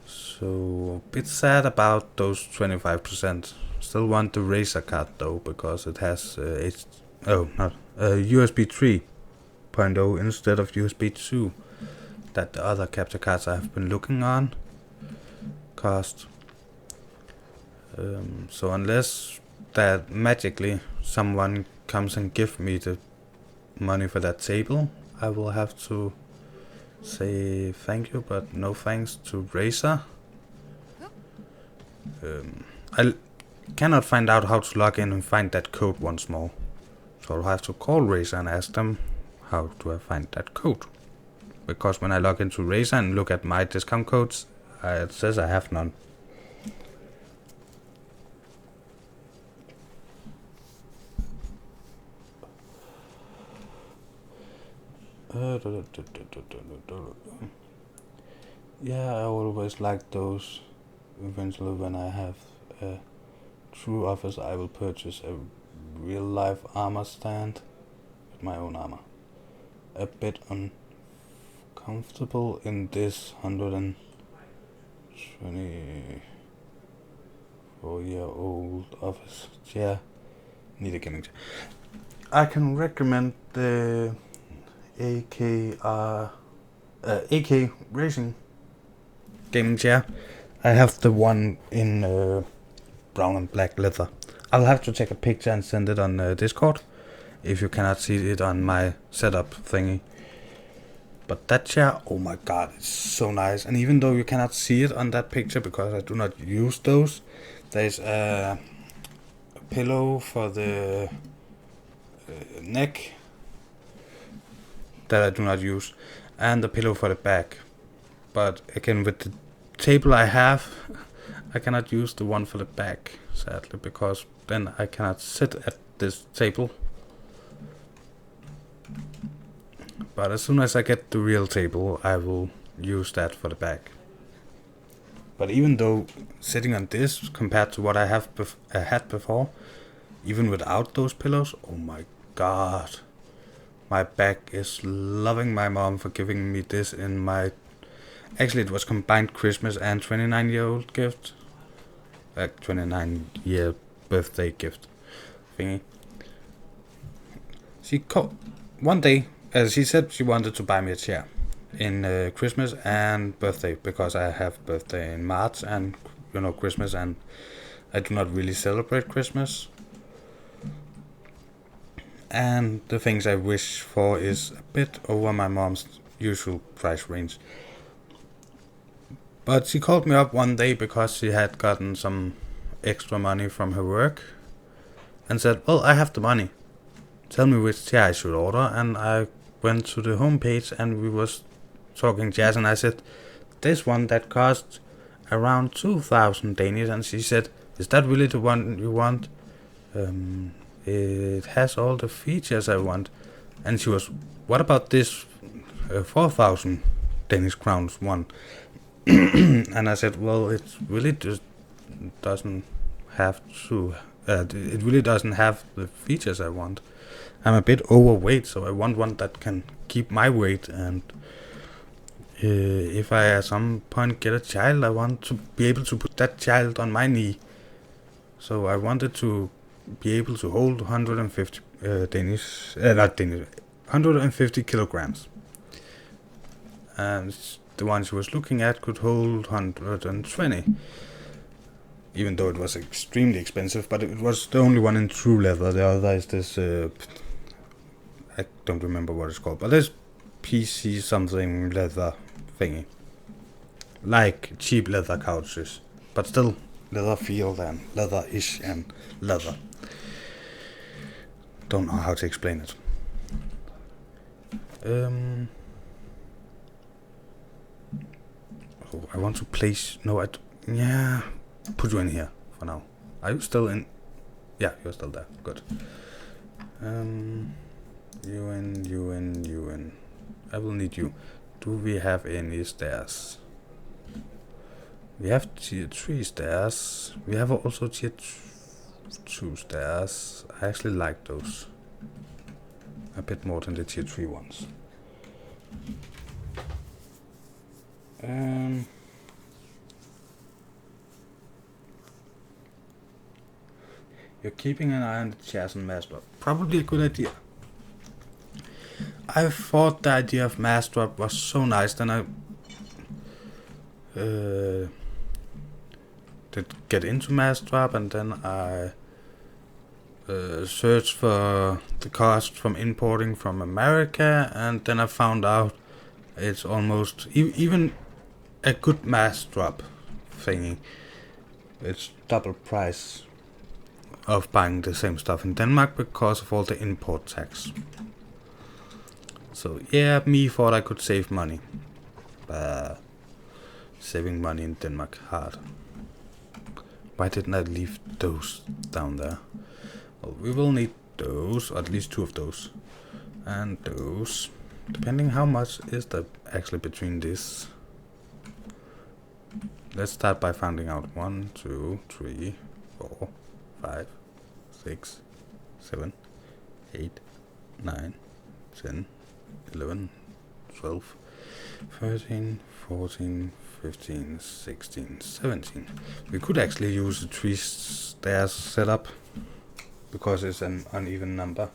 So a bit sad about those 25%. Still want the Razer card though, because it has USB 3.0 instead of USB 2 that the other capture cards I have been looking on cost. So unless that magically someone comes and give me the money for that table, I will have to say thank you, but no thanks to Razer. I cannot find out how to log in and find that code once more, so I'll have to call Razer and ask them how do I find that code, because when I log into Razer and look at my discount codes, it says I have none. Yeah, I always like those. Eventually, when I have a true office, I will purchase a real life armor stand with my own armor. A bit uncomfortable in this 124-year-old office chair. Need a gaming chair. I can recommend the AK Racing gaming chair. I have the one in brown and black leather. I'll have to take a picture and send it on Discord if you cannot see it on my setup thingy. But that chair, oh my god, it's so nice. And even though you cannot see it on that picture because I do not use those, there's a pillow for the neck that I do not use, and the pillow for the back. But again, with the table I have, I cannot use the one for the back, sadly, because then I cannot sit at this table. But as soon as I get the real table, I will use that for the back. But even though sitting on this compared to what I have had before, even without those pillows, oh my god, my back is loving my mom for giving me this in my Actually, it was combined Christmas and 29-year-old gift. 29-year birthday gift thingy. She called one day, she said she wanted to buy me a chair in Christmas and birthday, because I have birthday in March and Christmas, and I do not really celebrate Christmas. And the things I wish for is a bit over my mom's usual price range. But she called me up one day because she had gotten some extra money from her work and said, well, I have the money. Tell me which chair I should order. And I went to the homepage and we was talking jazz, and I said, this one that costs around 2,000 Danish. And she said, is that really the one you want? It has all the features I want. And she was, what about this 4,000 Danish crowns one? And I said, well, it really just doesn't have to. It really doesn't have the features I want. I'm a bit overweight, so I want one that can keep my weight. And if I at some point get a child, I want to be able to put that child on my knee. So I wanted to be able to hold 150 150 kilograms. And the one she was looking at could hold 120. Even though it was extremely expensive, but it was the only one in true leather. The other is this, I don't remember what it's called, but this PC something leather thingy. Like cheap leather couches, but still leather feel and leather-ish and leather. Don't know how to explain it. I want to place. No, yeah. Put you in here for now. Are you still in? Yeah, you're still there. Good. You in. I will need you. Do we have any stairs? We have tier 3 stairs. We have also tier 2 stairs. I actually like those a bit more than the tier 3 ones. You're keeping an eye on the chairs and mass drop. Probably a good idea. I thought the idea of mass drop was so nice. Then I did get into mass drop, and then I searched for the cost from importing from America, and then I found out it's almost even a good mass drop thingy. It's double price of buying the same stuff in Denmark because of all the import tax. So yeah, me thought I could save money. Saving money in Denmark hard. Why didn't I leave those down there? Well, we will need those, or at least 2 of those. And those. Depending how much is there actually between this. Let's start by finding out. 1, 2, 3, 4, 5, 6, 7, 8, 9, 10, 11, 12, 13, 14, 15, 16, 17. We could actually use the 3 stairs setup because it's an uneven number.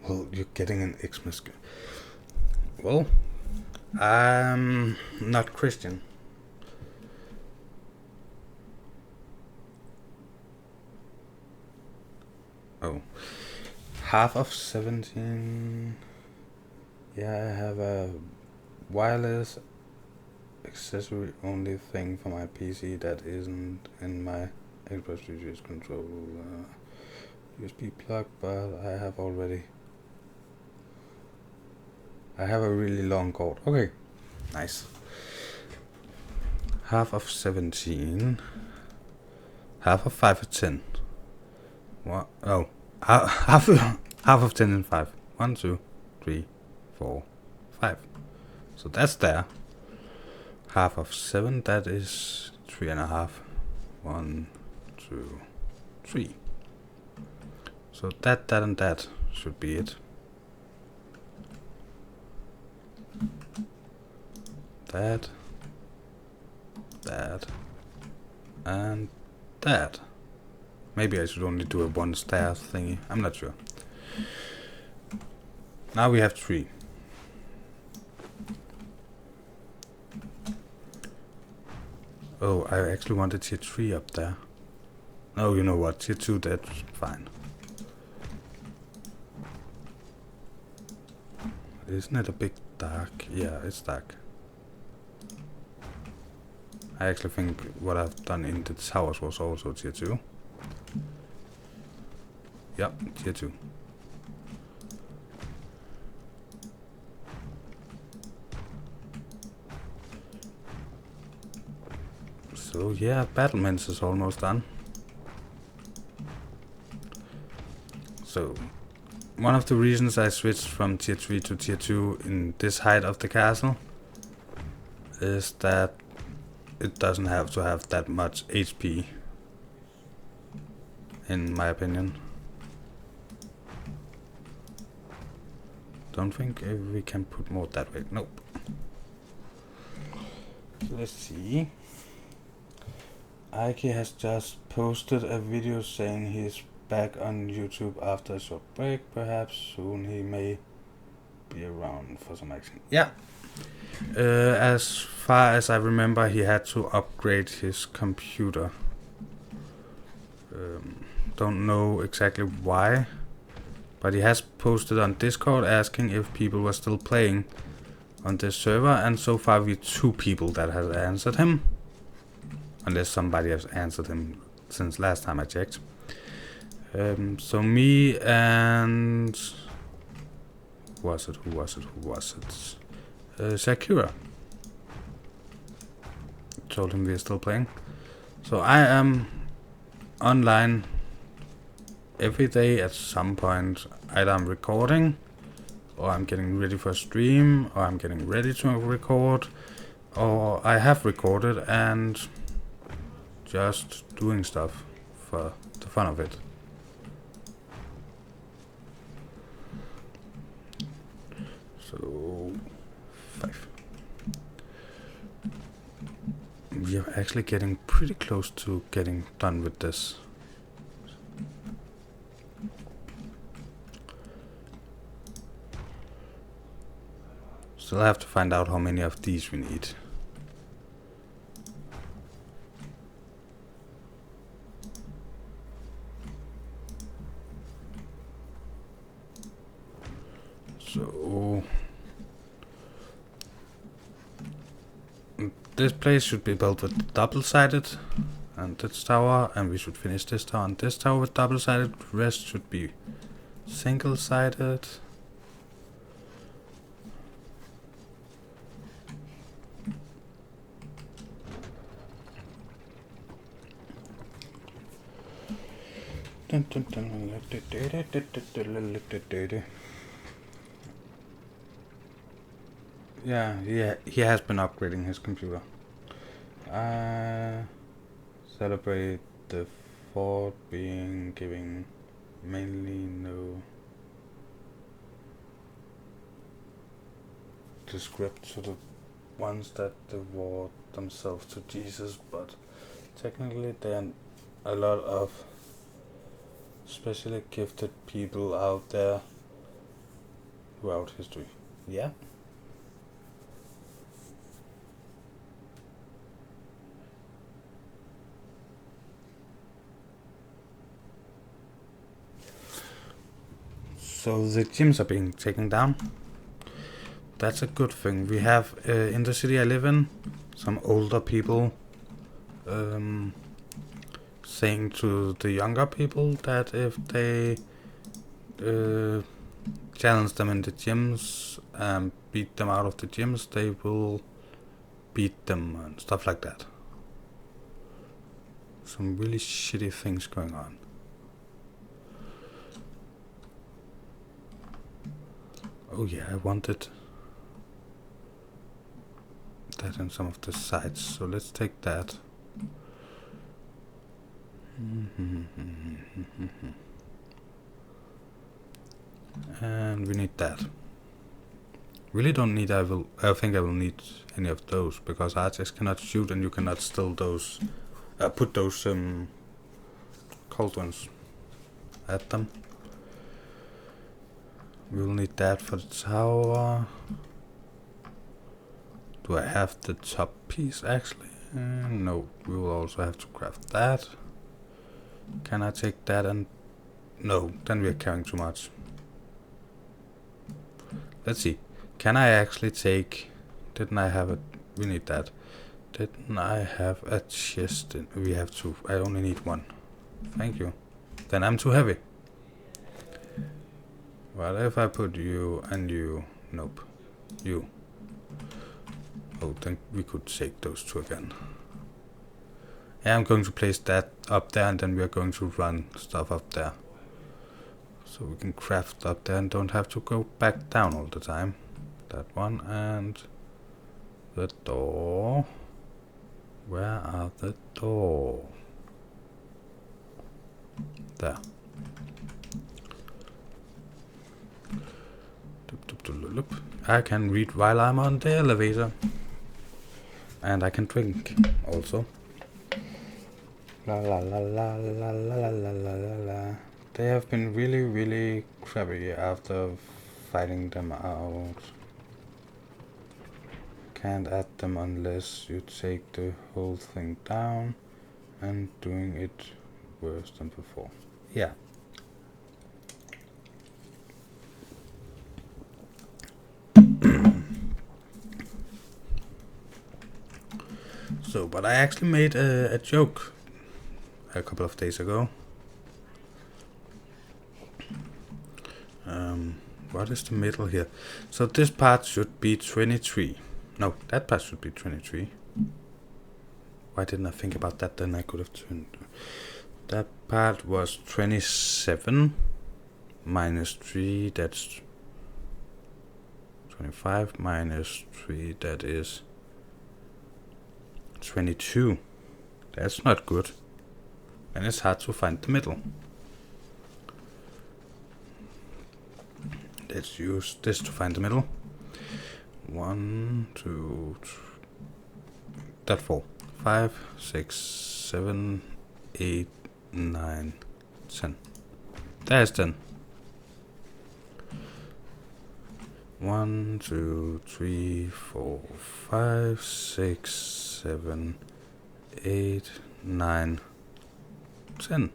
Well, you're getting an Xmas. Well, I'm not Christian. Oh, half of 17. Yeah, I have a wireless accessory only thing for my PC that isn't in my Xbox Studios controller. USB plug, but I have a really long cord. Okay, nice. Half of 17. Half of 5 of 10. What? Oh, half of 10 and 5. 1, 2, 3, 4, 5. So that's there. Half of 7, that is 3.5. 1, 2, 3. So that, and that should be it. That, and that. Maybe I should only do a one stair thingy. I'm not sure. Now we have 3. Oh, I actually wanted tier 3 up there. No, you know what? Tier 2, that's fine. Isn't it a bit dark? Yeah, it's dark. I actually think what I've done in the towers was also tier 2. Yep, tier 2. So yeah, battlements is almost done. So one of the reasons I switched from tier 3 to tier 2 in this height of the castle is that it doesn't have to have that much HP, in my opinion. Don't think we can put more that way. Nope. So let's see. Ike has just posted a video saying he's back on YouTube after a short break. Perhaps soon he may be around for some action. Yeah. As far as I remember, he had to upgrade his computer. Don't know exactly why, but he has posted on Discord asking if people were still playing on this server, and so far we 2 people that have answered him. Unless somebody has answered him since last time I checked. So me and... Who was it? Sakura. Told him we are still playing. So I am online every day at some point. Either I'm recording, or I'm getting ready for a stream, or I'm getting ready to record, or I have recorded and just doing stuff for the fun of it. So 5. We are actually getting pretty close to getting done with this. Still have to find out how many of these we need. So this place should be built with double-sided and this tower, and we should finish this tower and this tower with double-sided. The rest should be single-sided. Yeah, he has been upgrading his computer. Celebrate the fort being giving mainly no the script to the ones that devote themselves to Jesus, but technically there are a lot of specially gifted people out there throughout history. Yeah. So the gyms are being taken down. That's a good thing. We have in the city I live in some older people saying to the younger people that if they challenge them in the gyms and beat them out of the gyms, they will beat them and stuff like that. Some really shitty things going on. Oh yeah, I wanted that in some of the sides, so let's take that. And we need that. Really don't need, I think I will need any of those, because archers cannot shoot and you cannot steal those, put those cauldrons at them. We will need that for the tower. Do I have the top piece actually? No, we will also have to craft that. Can I take that and... No, then we are carrying too much. Let's see. Can I actually take... Didn't I have a... We need that. Didn't I have a chest? We have two. I only need one. Thank you. Then I'm too heavy. What if I put you and you? Nope. You. Oh, then we could take those two again. Yeah, I'm going to place that up there and then we are going to run stuff up there. So we can craft up there and don't have to go back down all the time. That one and the door. Where are the door? There. I can read while I'm on the elevator. And I can drink also. La la la la la la la la la la. They have been really, really crappy after fighting them out. Can't add them unless you take the whole thing down and doing it worse than before. Yeah. So, but I actually made a joke a couple of days ago. What is the middle here? So this part should be 23. No, that part should be 23. Why didn't I think about that? Then I could have turned. That part was 27 minus 3. That's 25 minus 3. That is 22. That's not good. And it's hard to find the middle. Let's use this to find the middle. 1, 2, 3. That's 4. 5, 6, 7, 8, 9, 10. There's 10. 1, 2, 3, 4, 5, 6, 7, 8, 9, 10.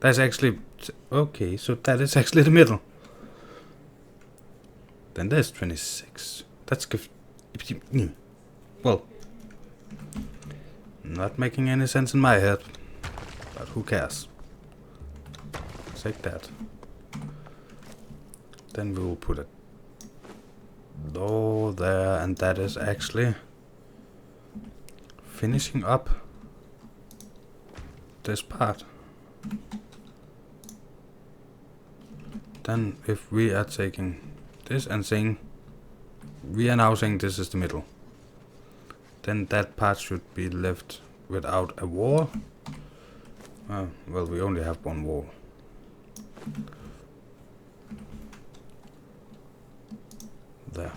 That's actually... Okay, so that is actually the middle. Then there's 26. That's good. Well, not making any sense in my head. But who cares? Take that. Then we will put a door there, and that is actually finishing up this part. Then if we are taking this and saying, we are now saying this is the middle, then that part should be left without a wall. Well, we only have one wall. There.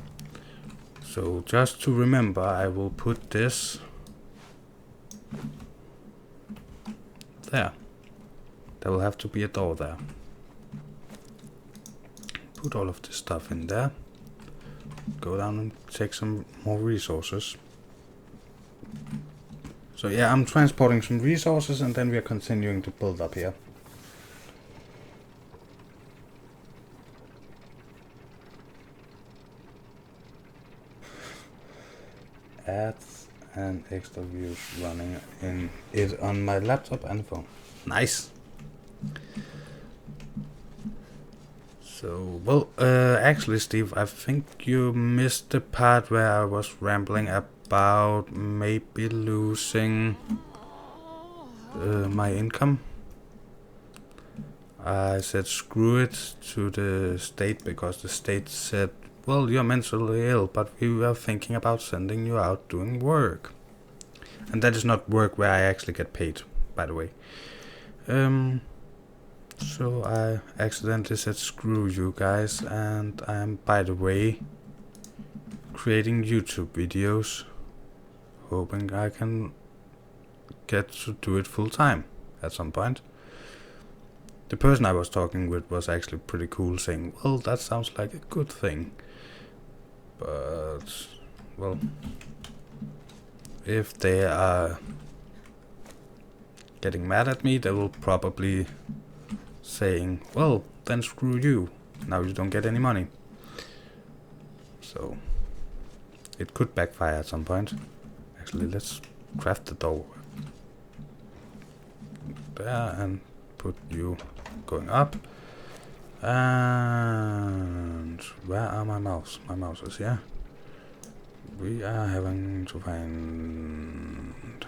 So just to remember, I will put this there. There will have to be a door there. Put all of this stuff in there. Go down and take some more resources. So yeah, I'm transporting some resources and then we are continuing to build up here. Ads and extra views running in it on my laptop and phone. Nice. So, well, actually, Steve, I think you missed the part where I was rambling about maybe losing my income. I said screw it to the state because the state said, well, you're mentally ill, but we are thinking about sending you out doing work. And that is not work where I actually get paid, by the way. So I accidentally said screw you guys, and I am, by the way, creating YouTube videos, hoping I can get to do it full time at some point. The person I was talking with was actually pretty cool, saying, well, that sounds like a good thing. But, well, if they are getting mad at me, they will probably saying, well, then screw you. Now you don't get any money. So, it could backfire at some point. Actually, let's craft the door there and put you going up. And where are my mouse? My mouse is here. We are having to find...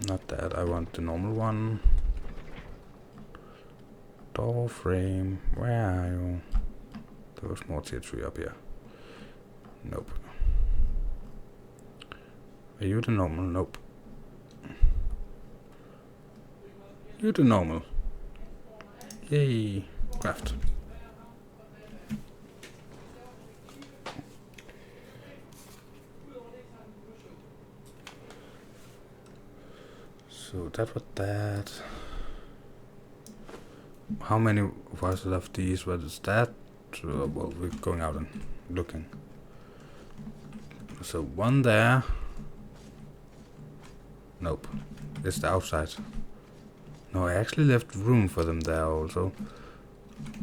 Not that, I want the normal one. Door frame, where are you? There was more tier 3 up here. Nope. Are you the normal? Nope. You the normal. Yay. Craft. So that was that. How many was it of these? What is that? Well, we're going out and looking. So one there. Nope. It's the outside. No, I actually left room for them there also.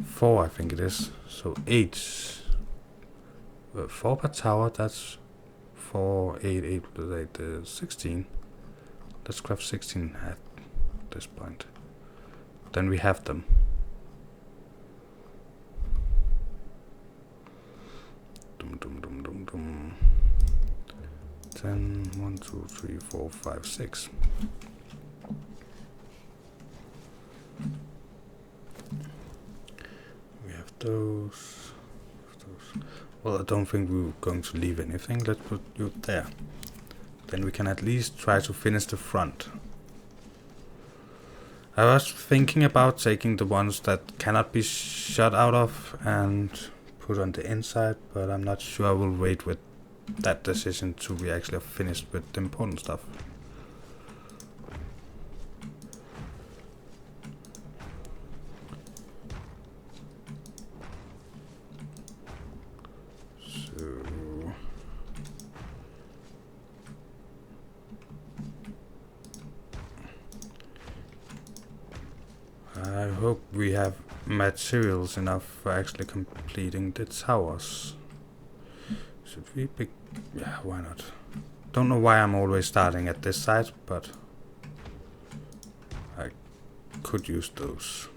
4, I think it is. So 8. 4 per tower, that's 4, 8, 8 plus 8, 16. Let's craft 16 at this point. Then we have them. Dum dum dum dum dum. 10, 1, 2, 3, 4, 5, 6. We have those. Well, I don't think we're going to leave anything. Let's put you there. Then we can at least try to finish the front. I was thinking about taking the ones that cannot be shot out of and put on the inside, but I'm not sure I will wait with that decision till we actually have finished with the important stuff. I hope we have materials enough for actually completing the towers. Should we pick... yeah, why not? Don't know why I'm always starting at this side, but I could use those.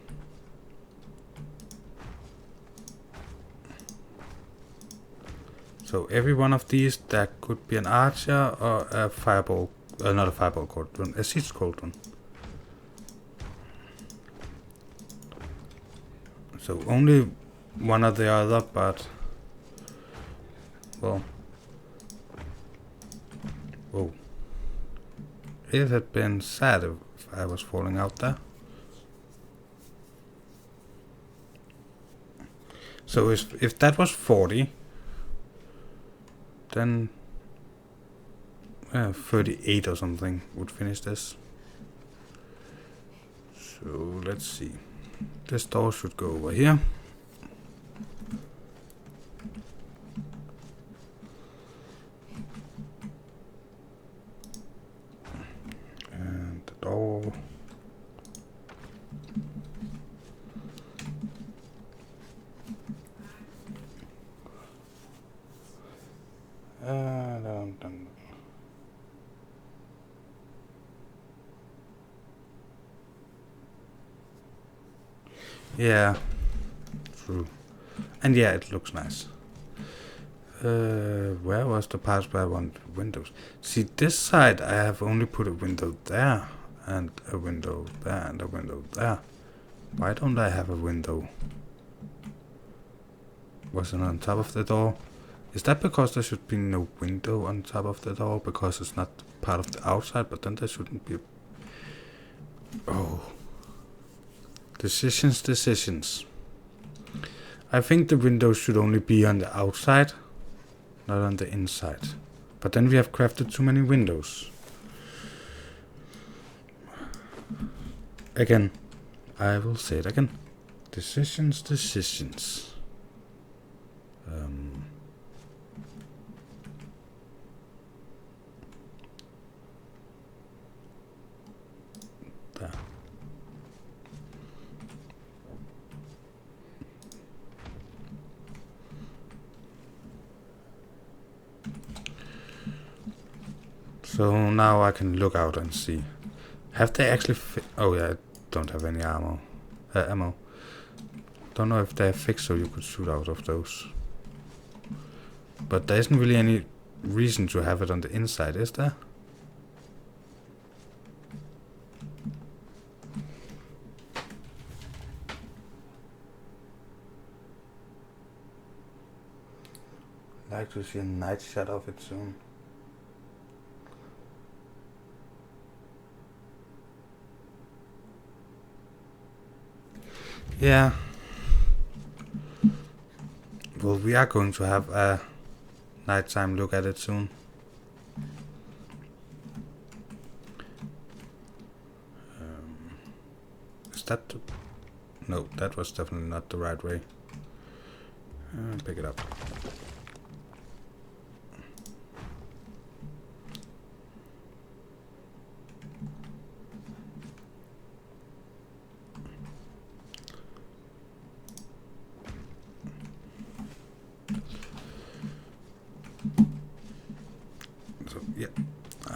So every one of these, there could be an archer or a fireball, not a fireball cauldron, a siege cauldron. So only one or the other, but well, whoa. It had been sad if I was falling out there. So if that was 40, then 38 or something would finish this. So let's see. This door should go over here. And the door. Dun. Yeah, true. And yeah, it looks nice. Where was the part where I want windows? See, this side I have only put a window there, and a window there, and a window there. Why don't I have a window? Was it on top of the door? Is that because there should be no window on top of the door? Because it's not part of the outside, but then there shouldn't be... Oh, Decisions. I think the windows should only be on the outside, not on the inside. But then we have crafted too many windows. Again, I will say it again. Decisions. There. So now I can look out and see. Have they actually oh yeah, I don't have any ammo. Don't know if they're fixed so you could shoot out of those. But there isn't really any reason to have it on the inside, is there? I'd like to see a night shot of it soon. Yeah. Well, we are going to have a nighttime look at it soon. Is that... No, that was definitely not the right way. Pick it up.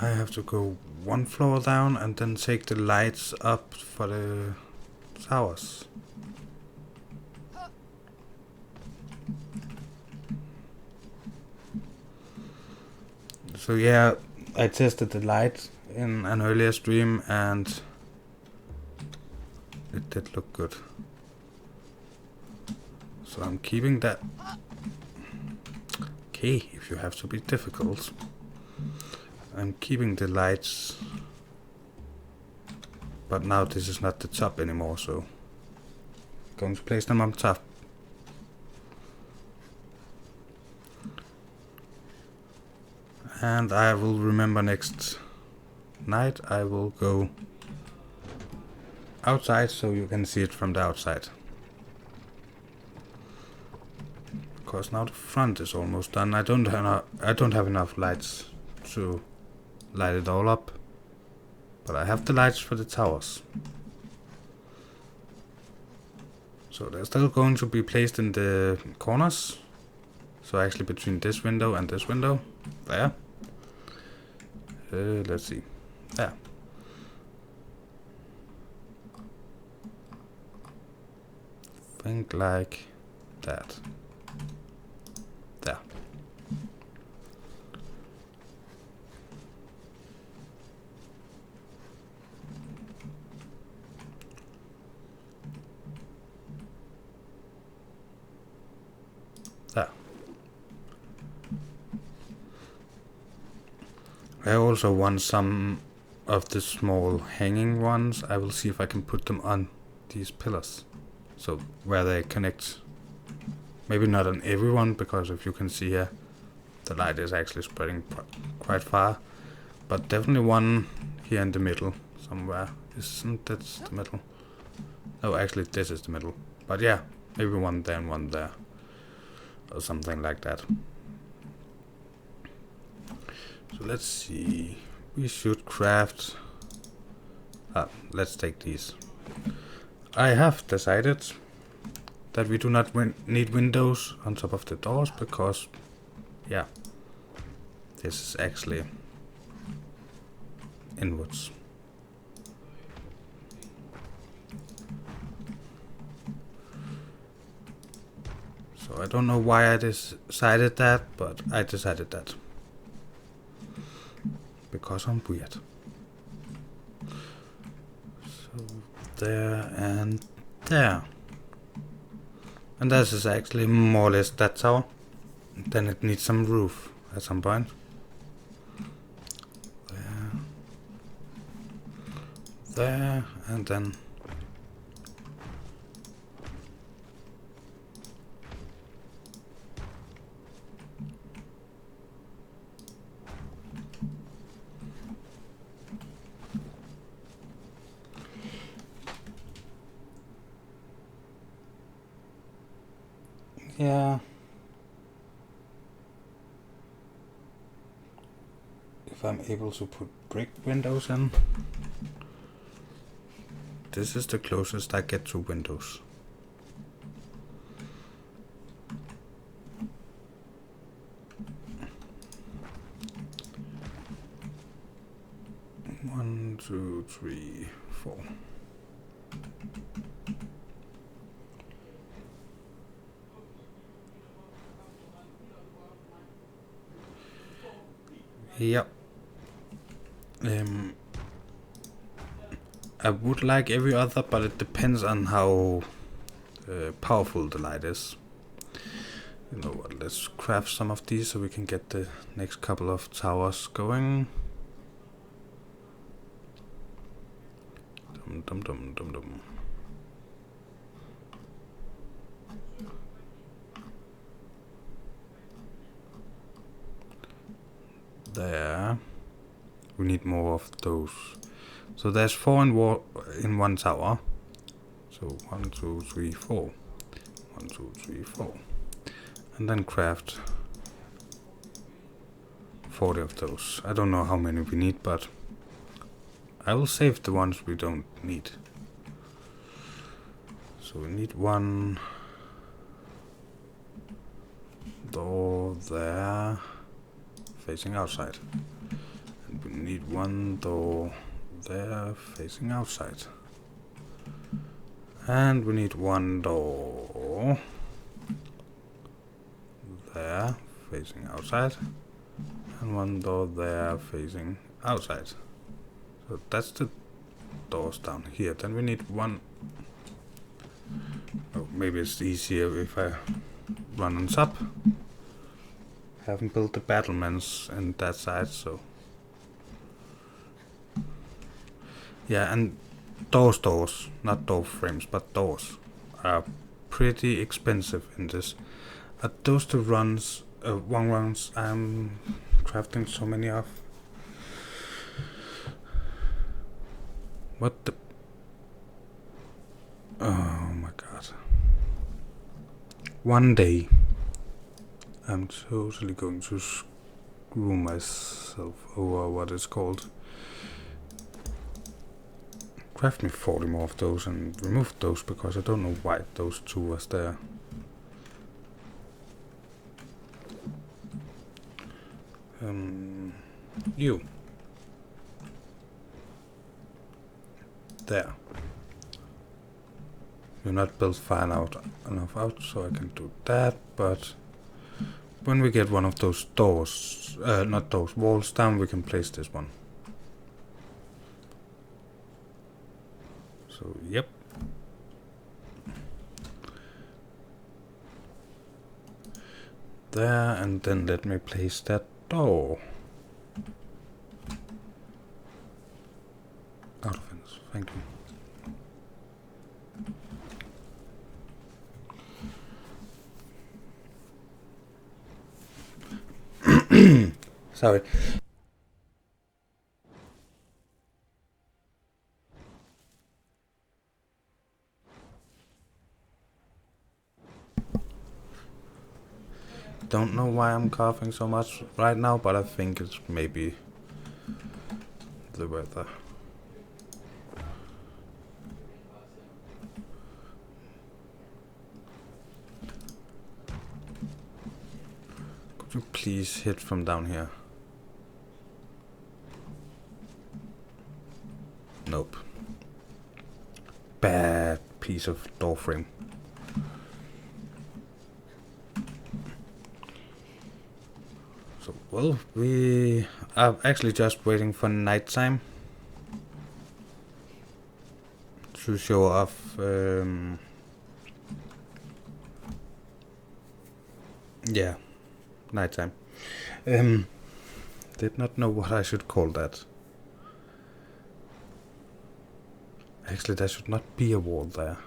I have to go one floor down and then take the lights up for the towers. So yeah, I tested the light in an earlier stream and it did look good. So I'm keeping that. Okay, if you have to be difficult. I'm keeping the lights, but now this is not the top anymore, so I'm going to place them on top. And I will remember next night I will go outside so you can see it from the outside. Because now the front is almost done. I don't have enough lights to light it all up, but I have the lights for the towers. So they're still going to be placed in the corners. So actually between this window and this window. There. Let's see. There. Think like that. There. There. I also want some of the small hanging ones. I will see if I can put them on these pillars. So where they connect. Maybe not on everyone, because if you can see here, the light is actually spreading quite far. But definitely one here in the middle somewhere. Isn't that the middle? No, actually this is the middle. But yeah, maybe one there and one there. Or something like that. So let's see. We should craft... let's take these. I have decided that we do not need windows on top of the doors because, yeah, this is actually inwards. So I don't know why I decided that, but I decided that. Because I'm weird. So there and there. And this is actually more or less that tower. Then it needs some roof at some point. There and then Yeah. If I'm able to put brick windows in. This is the closest I get to windows. One, two, three, four. Yep. I would like every other, but it depends on how powerful the light is. You know what, let's craft some of these so we can get the next couple of towers going. Dum dum dum dum dum. There. We need more of those. So there's 4 in one tower. So 1, 2, 3, 4. 1, 2, 3, 4. And then craft 40 of those. I don't know how many we need, but I will save the ones we don't need. So we need one door there, facing outside. And we need one door there, facing outside. And we need one door there, facing outside. And one door there, facing outside. So that's the doors down here. Then we need one. Oh, maybe it's easier if I run on top. Haven't built the battlements in that side, so. Yeah, and those doors, not door frames, but doors, are pretty expensive in this. Are those the runs, one runs I'm crafting so many of? What the? Oh my god. One day, I'm totally going to screw myself over what it's called. Craft me 40 more of those and remove those because I don't know why those two was there. You. There. You're not built far enough out, so I can do that, but when we get one of those doors, not those walls down, we can place this one. So, yep. There, and then let me place that door. Out of fence, thank you. Sorry. Don't know why I'm coughing so much right now, but I think it's maybe the weather. Could you please hit from down here? Nope. Bad piece of door frame. So, well, we are actually just waiting for nighttime to show off. Yeah, nighttime. Did not know what I should call that. Actually, there should not be a wall there.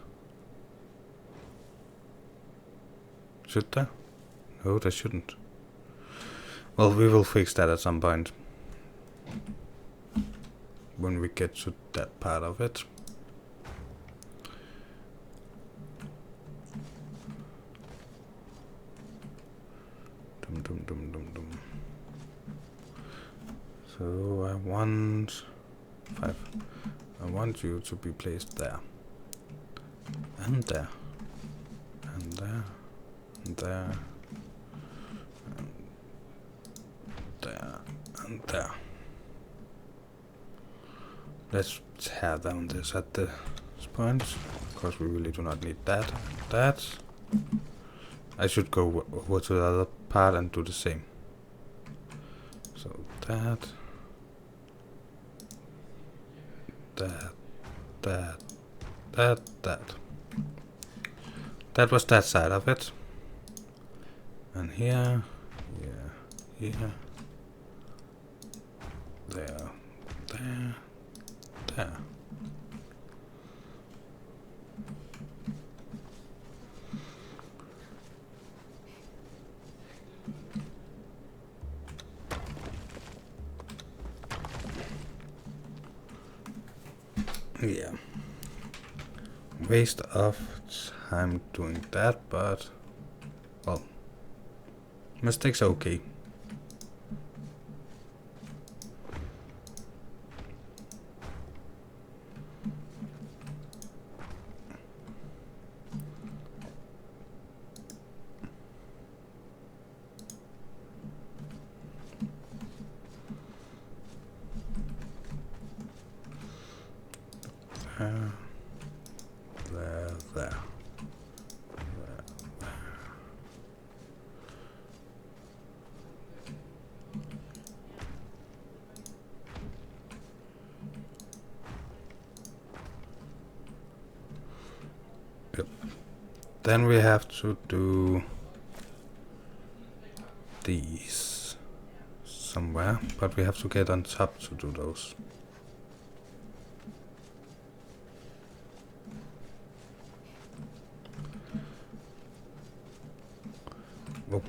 Should there? No, there shouldn't. Well, we will fix that at some point. When we get to that part of it. So I want 5. I want you to be placed there. And there. And there. And there. And there. And there. Let's tear down this at the points, because we really do not need that. That. I should go over to the other part and do the same. So that. That. That. That. That. That was that side of it. And here. Here. Here. There. There. There. Yeah. Waste of time doing that, but well, mistakes are okay. There. Yep. Then we have to do these somewhere, but we have to get on top to do those. Oh.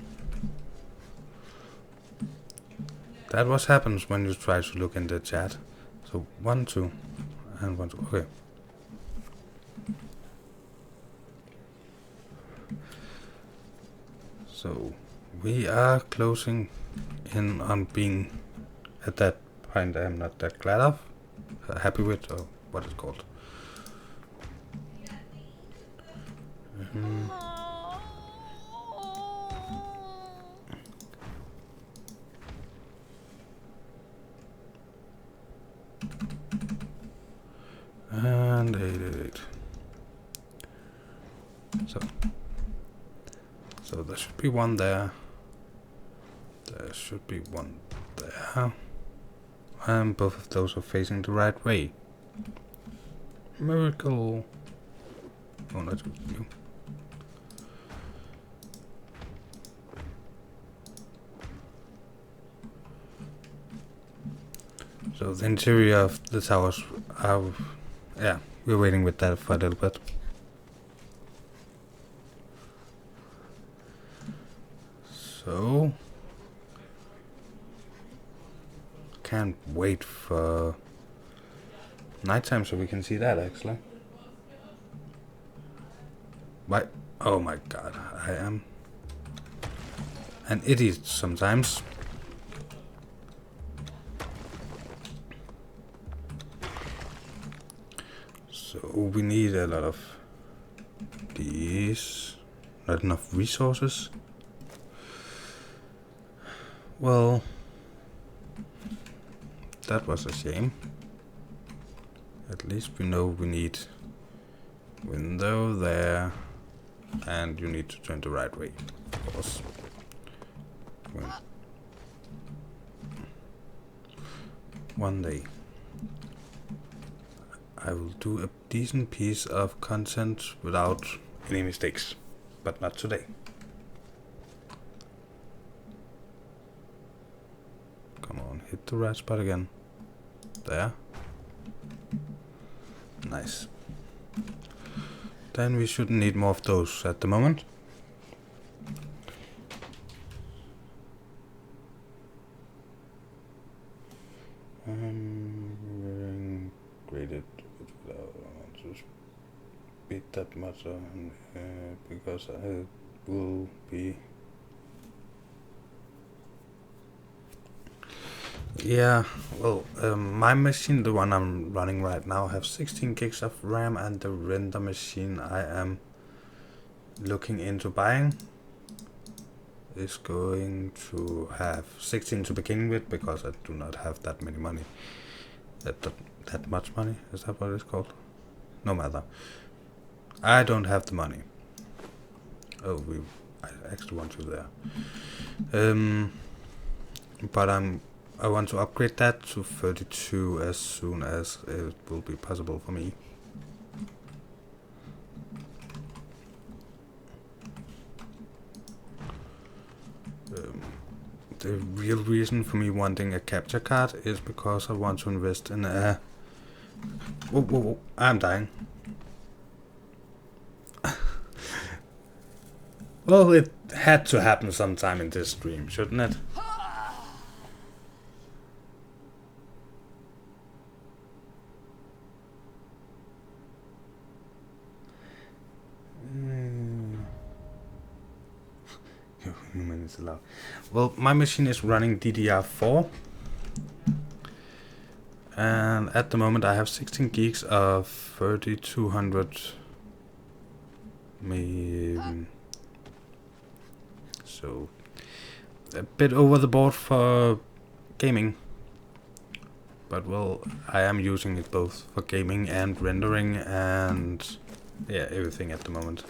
That what happens when you try to look in the chat. So 1, 2, and 1, 2. Okay. So we are closing in on being at that point I am not that glad of, happy with, or what it's called. And 888. So there should be one there. There should be one there. And both of those are facing the right way. Miracle. Oh, that's you. So the interior of the towers are, yeah, we're waiting with that for a little bit. So can't wait for nighttime so we can see that actually. Why? Oh my god, I am an idiot sometimes. So we need a lot of these. Not enough resources. Well, that was a shame. At least we know we need window there, and you need to turn the right way, of course. One day I will do a decent piece of content without any mistakes, but not today. Come on, hit the right spot again. There. Nice. Then we shouldn't need more of those at the moment. Graded without to speed that much because I will be Yeah, well, my machine, the one I'm running right now, have 16 gigs of RAM, and the render machine I am looking into buying is going to have 16 to begin with, because I do not have that many money. That much money? Is that what it's called? No matter. I don't have the money. Oh, I actually want you there. But I want to upgrade that to 32 as soon as it will be possible for me. The real reason for me wanting a capture card is because I want to invest in a... Whoa, whoa, whoa. I'm dying. Well, it had to happen sometime in this stream, shouldn't it? Human is allowed. Well, my machine is running DDR4. And at the moment I have 16 gigs of 3200 so a bit over the board for gaming, but well, I am using it both for gaming and rendering and yeah, everything at the moment.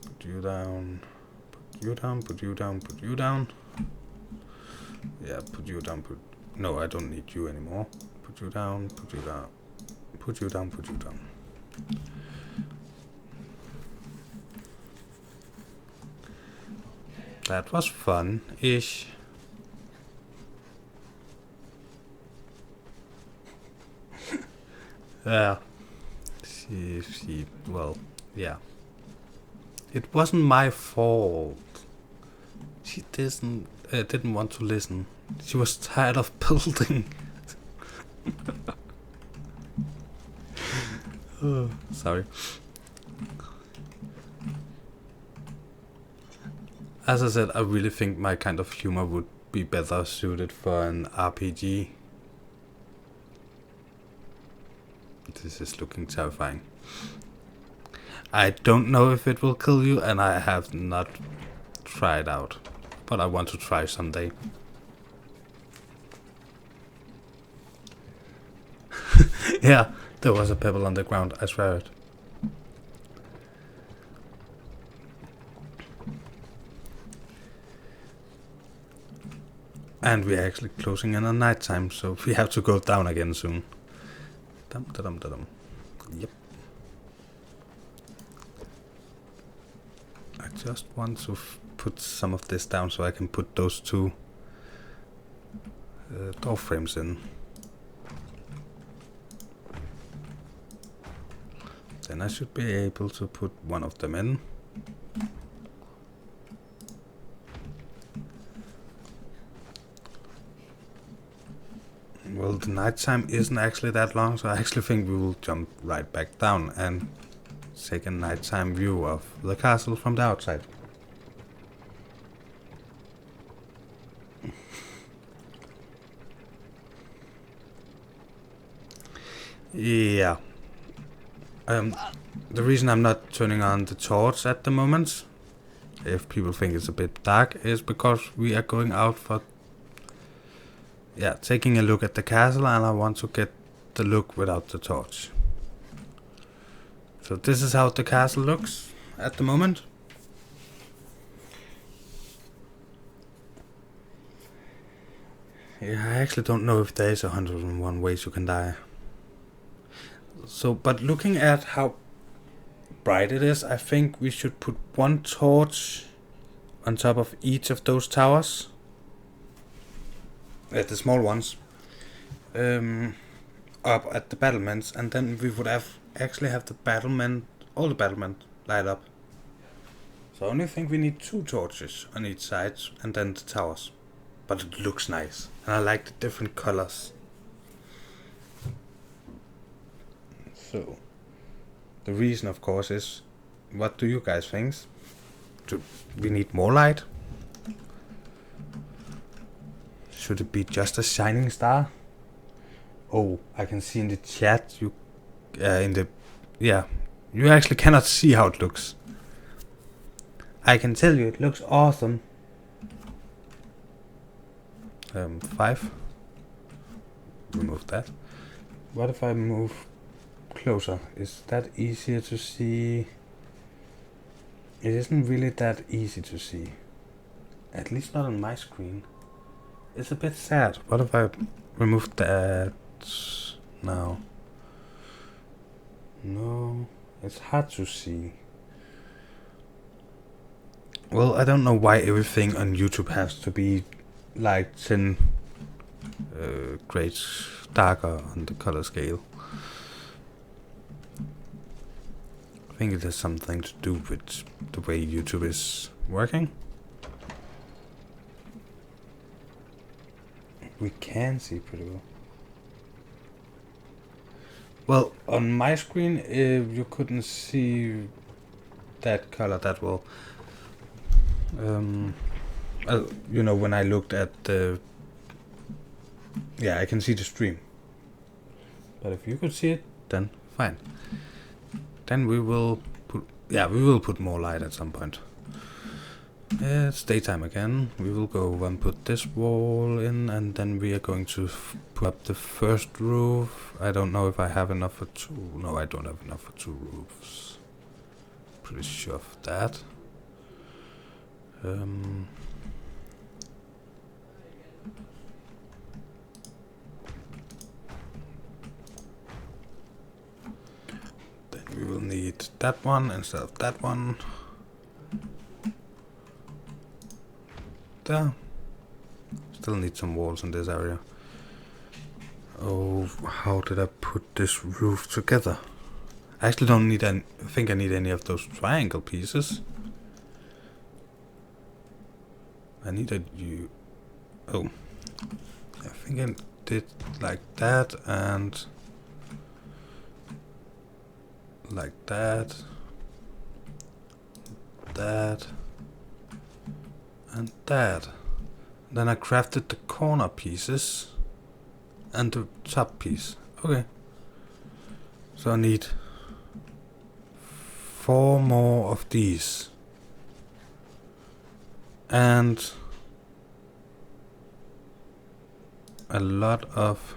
Put you down, put you down, put you down, put you down. Yeah, put you down, no, I don't need you anymore. Put you down, put you down, put you down, put you down. That was fun-ish. Yeah. Well, yeah. It wasn't my fault. She didn't want to listen. She was tired of building. Oh, sorry. As I said, I really think my kind of humor would be better suited for an RPG. This is looking terrifying. I don't know if it will kill you, and I have not tried out, but I want to try someday. Yeah, there was a pebble on the ground, I swear it. And we're actually closing in on night time, so we have to go down again soon. Dum da dum da dum. Yep. I just want to put some of this down so I can put those two door frames in. Then I should be able to put one of them in. Well, the nighttime isn't actually that long, so I actually think we will jump right back down and take a nighttime view of the castle from the outside. Yeah. The reason I'm not turning on the torch at the moment, if people think it's a bit dark, is because we are going out for taking a look at the castle, and I want to get the look without the torch. So this is how the castle looks at the moment. Yeah, I actually don't know if there is 101 ways you can die. So, but looking at how bright it is, I think we should put one torch on top of each of those towers. The small ones. Up at the battlements, and then we would actually have the battlement, all the battlement light up. So I only think we need 2 torches on each side, and then the towers. But it looks nice, and I like the different colors. So the reason, of course, is, what do you guys think? Do we need more light? Should it be just a shining star? Oh, I can see in the chat you you actually cannot see how it looks. I can tell you it looks awesome. 5. Remove that. What if I move closer? Is that easier to see? It isn't really that easy to see. At least not on my screen. It's a bit sad. What if I remove that now? No, it's hard to see. Well, I don't know why everything on YouTube has to be like 10 grades darker on the color scale. I think it has something to do with the way YouTube is working. We can see pretty well. Well, on my screen, you couldn't see that color that well. You know, when I looked at the... Yeah, I can see the stream. But if you could see it, then fine. Then we will put... Yeah, we will put more light at some point. It's daytime again. We will go and put this wall in, and then we are going to put up the first roof. I don't know if I have enough for 2. No, I don't have enough for 2 roofs. Pretty sure of that. Then we will need that one instead of that one. There. Still need some walls in this area. Oh, how did I put this roof together? I actually don't need any. I think I need any of those triangle pieces. I needed you. Oh, I think I did like that and like that, that, and that. Then I crafted the corner pieces and the top piece. Okay. So I need 4 more of these. And a lot of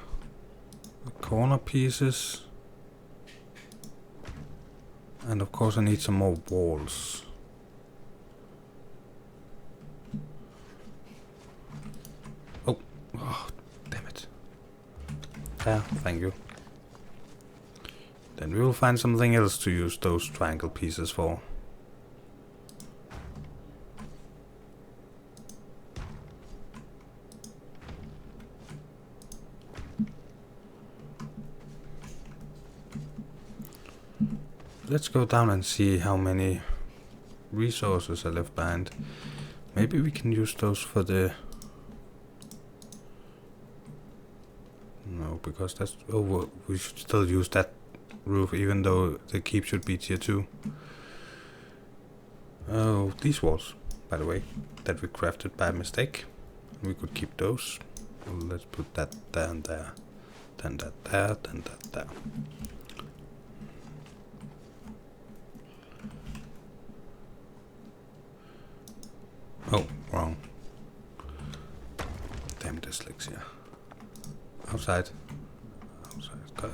corner pieces. And of course I need some more walls. Oh, damn it. Yeah, thank you. Then we will find something else to use those triangle pieces for. Let's go down and see how many resources are left behind. Maybe we can use those for the... No, because that's... Oh, well, we should still use that roof even though the keep should be tier 2. Oh, these walls, by the way, that we crafted by mistake. We could keep those. Well, let's put that there and there. Then that there, then that there. Oh, wrong. Damn dyslexia. Outside. Outside.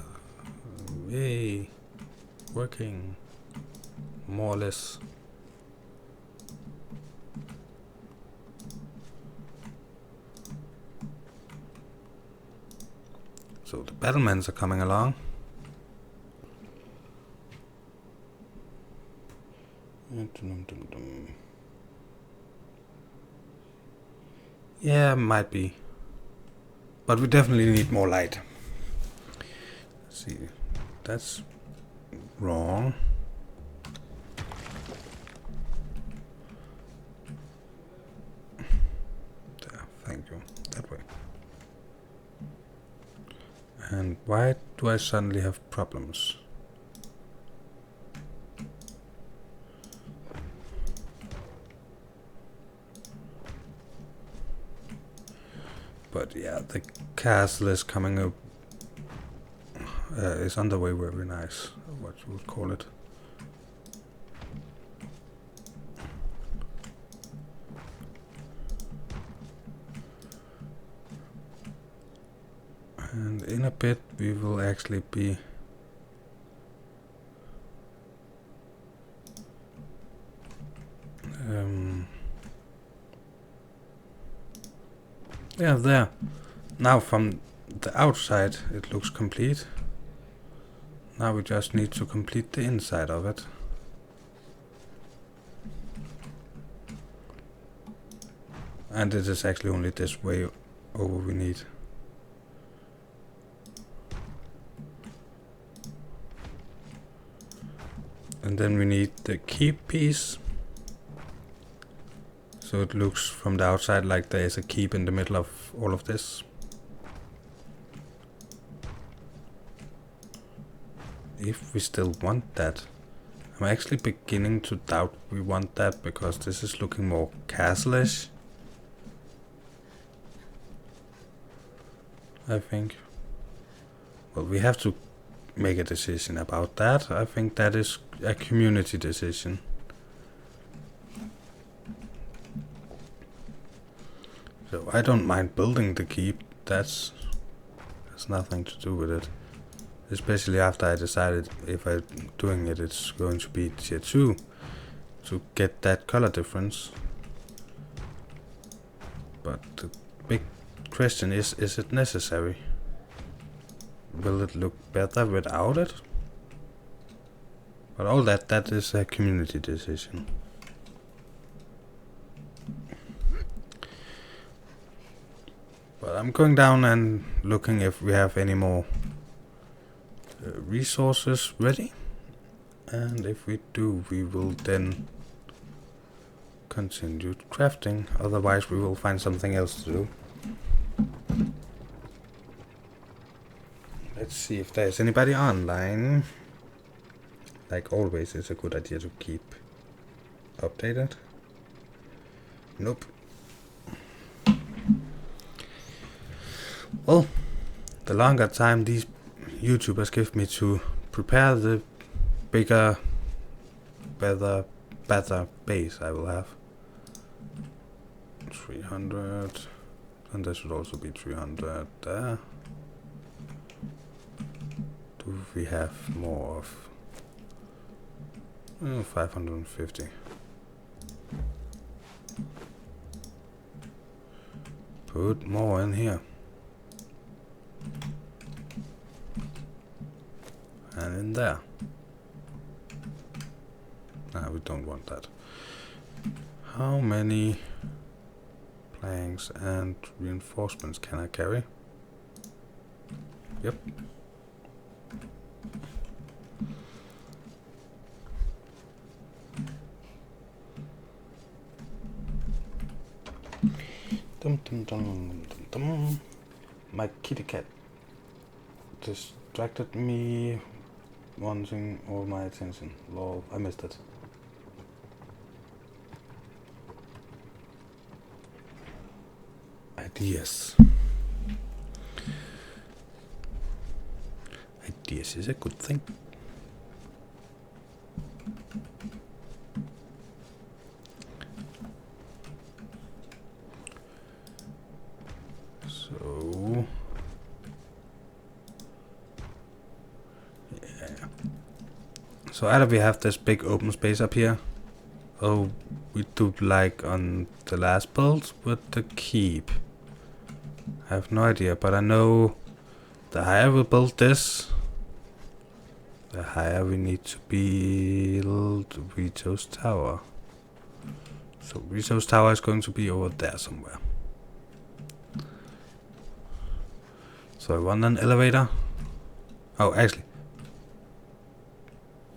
Yay. Working. More or less. So the battlements are coming along. Yeah, might be. But we definitely need more light. Let's see. That's wrong. There, thank you. That way. And why do I suddenly have problems? But yeah, the castle is coming up. Is on the way. Very nice. What you would call it. And in a bit we will actually be yeah, there. Now from the outside it looks complete. Now we just need to complete the inside of it. And it is actually only this way over we need. And then we need the keep piece. So it looks from the outside like there is a keep in the middle of all of this. If we still want that. I'm actually beginning to doubt we want that, because this is looking more castle-ish, I think. Well, we have to make a decision about that. I think that is a community decision. So I don't mind building the keep. That's nothing to do with it. Especially after I decided if I'm doing it, it's going to be tier 2 to get that color difference. But the big question is it necessary? Will it look better without it? But all that is a community decision. But I'm going down and looking if we have any more resources ready, and if we do, we will then continue crafting. Otherwise we will find something else to do. Let's see if there's anybody online. Like always, it's a good idea to keep updated. Nope. Well, the longer time these YouTubers give me to prepare, the bigger, better base I will have. 300, and there should also be 300 there. Do we have more of 550? Put more in here. And in there. We don't want that. How many planks and reinforcements can I carry? Yep. Dum dum dum dum dum. My kitty cat distracted me, wanting all my attention. Lol, I missed it. Ideas. Ideas is a good thing. So yeah. So either we have this big open space up here, or we do like on the last build with the keep. I have no idea, but I know the higher we build this, the higher we need to build Rito's tower. So Rito's tower is going to be over there somewhere. So I want an elevator. Oh, actually,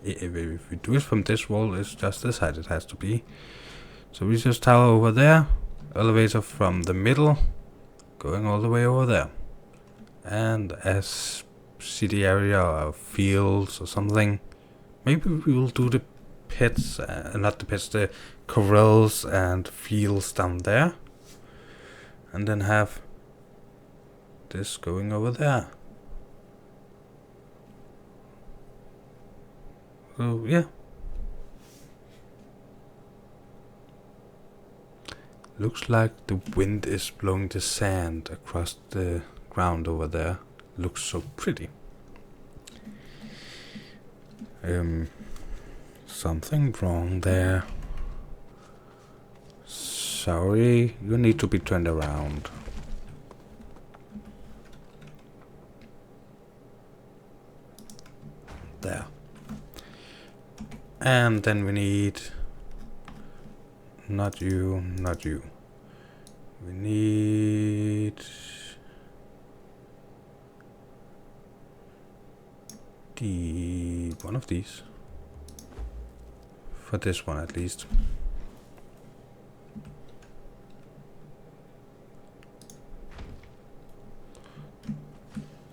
if we do it from this wall, it's just this height it has to be. So Rito's tower over there, elevator from the middle, going all the way over there. And a city area or fields or something. Maybe we will do the pits, not the pits, the corrals and fields down there. And then have What is going over there? So, yeah. Looks like the wind is blowing the sand across the ground over there. Looks so pretty. Something wrong there. Sorry, you need to be turned around. There. And then we need... Not you, not you. We need... one of these. For this one at least.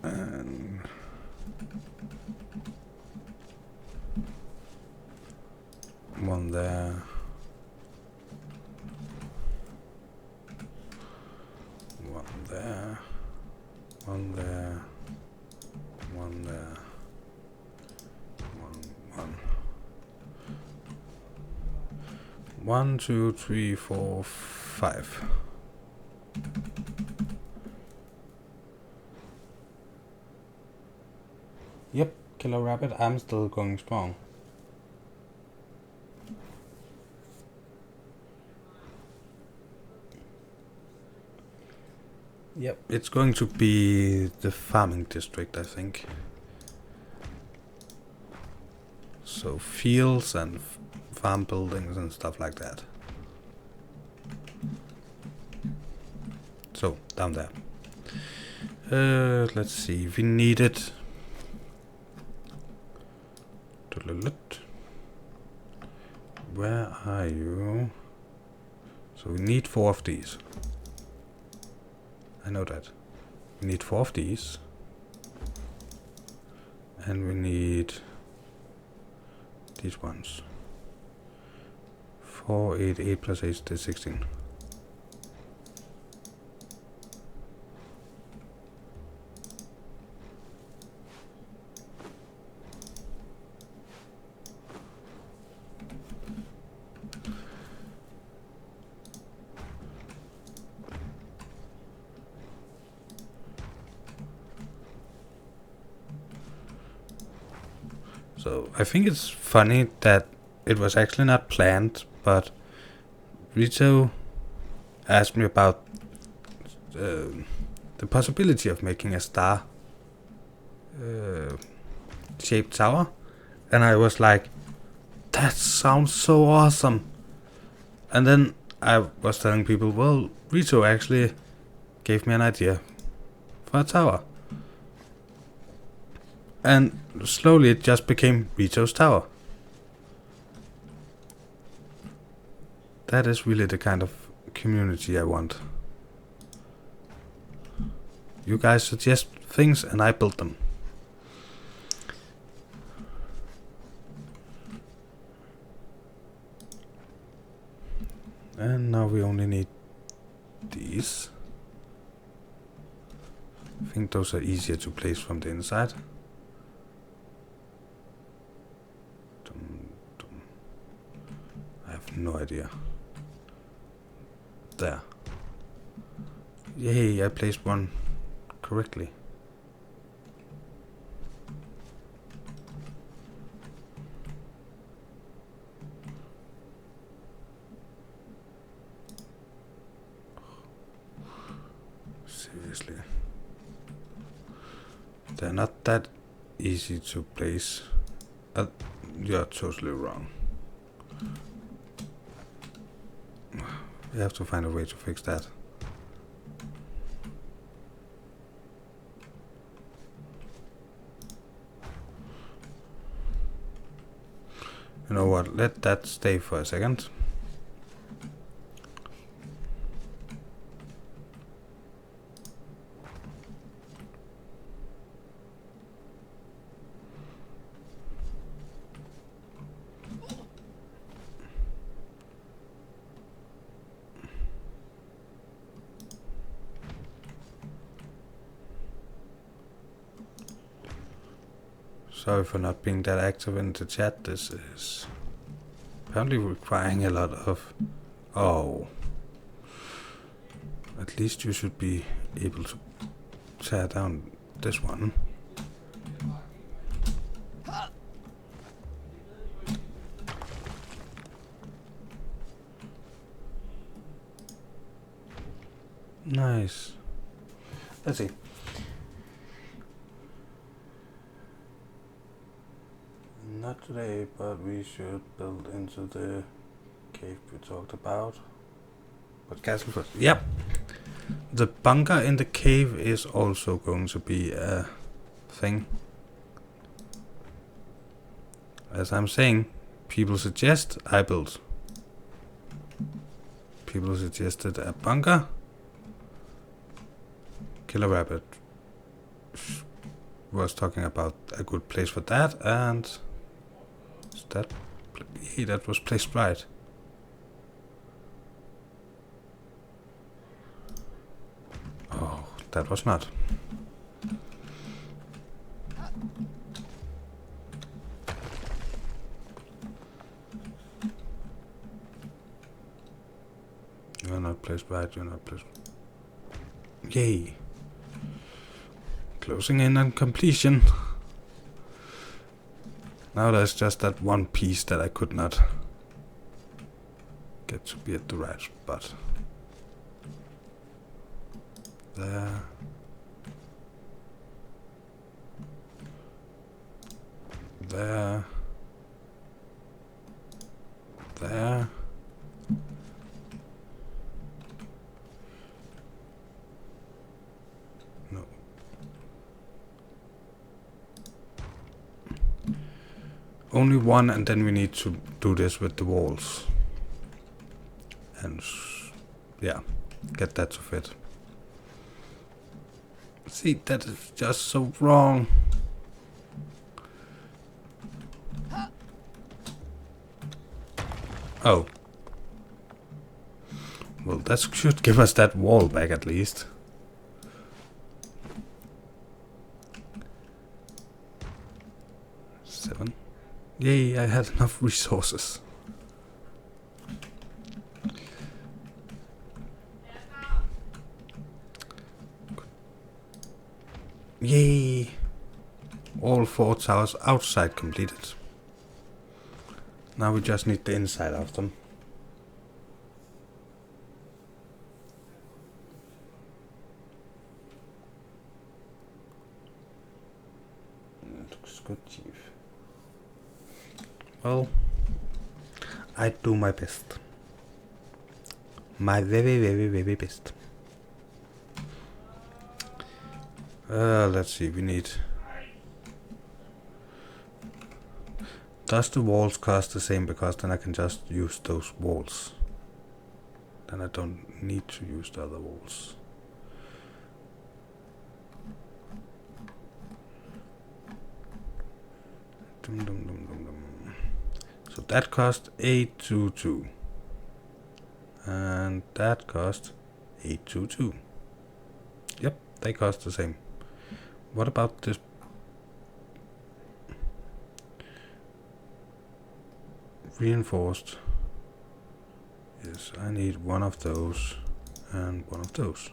And one there. One there. One there. One there. One. 1, 2, 3, 4, 5. Yep, Killer Rabbit, I'm still going strong. Yep, it's going to be the farming district, I think. So fields and farm buildings and stuff like that. So, down there. Let's see, we needed... Where are you? So we need 4 of these. I know that. We need 4 of these. And we need these ones. 4, 8, 8 plus 8 is 16. So I think it's funny that it was actually not planned, but Rito asked me about the possibility of making a star shaped tower, and I was like, that sounds so awesome. And then I was telling people, well, Rito actually gave me an idea for a tower. And slowly it just became Rito's tower. That is really the kind of community I want. You guys suggest things and I build them. And now we only need these. I think those are easier to place from the inside. I have no idea. There. Yay, I placed one correctly. Seriously. They're not that easy to place. You're totally wrong. We have to find a way to fix that. You know what, let that stay for a second. Sorry for not being that active in the chat. This is apparently requiring a lot of... Oh. At least you should be able to tear down this one. Nice. Let's see. Not today, but we should build into the cave we talked about. But castle first. Yep. The bunker in the cave is also going to be a thing. As I'm saying, people suggest I build. People suggested a bunker. Killer Rabbit was talking about a good place for that, and that was placed right. Oh, that was not. You're not placed right, you're not placed. Yay. Closing in on completion. Now there's just that one piece that I could not get to be at the right spot. There. There. There. No. Only one, and then we need to do this with the walls. And yeah, get that to fit. See, that is just so wrong. Oh. Well, that should give us that wall back at least. Seven. Yay, I had enough resources. Yay! All 4 towers outside completed. Now we just need the inside of them. Looks good, Chief. Well, I do my best. My very, very, very best. Let's see, we need... Does the walls cost the same? Because then I can just use those walls. Then I don't need to use the other walls. Dum, dum, dum, dum, dum. So that cost 822. And that cost 822. Yep, they cost the same. What about this? Reinforced. Yes, I need one of those and one of those.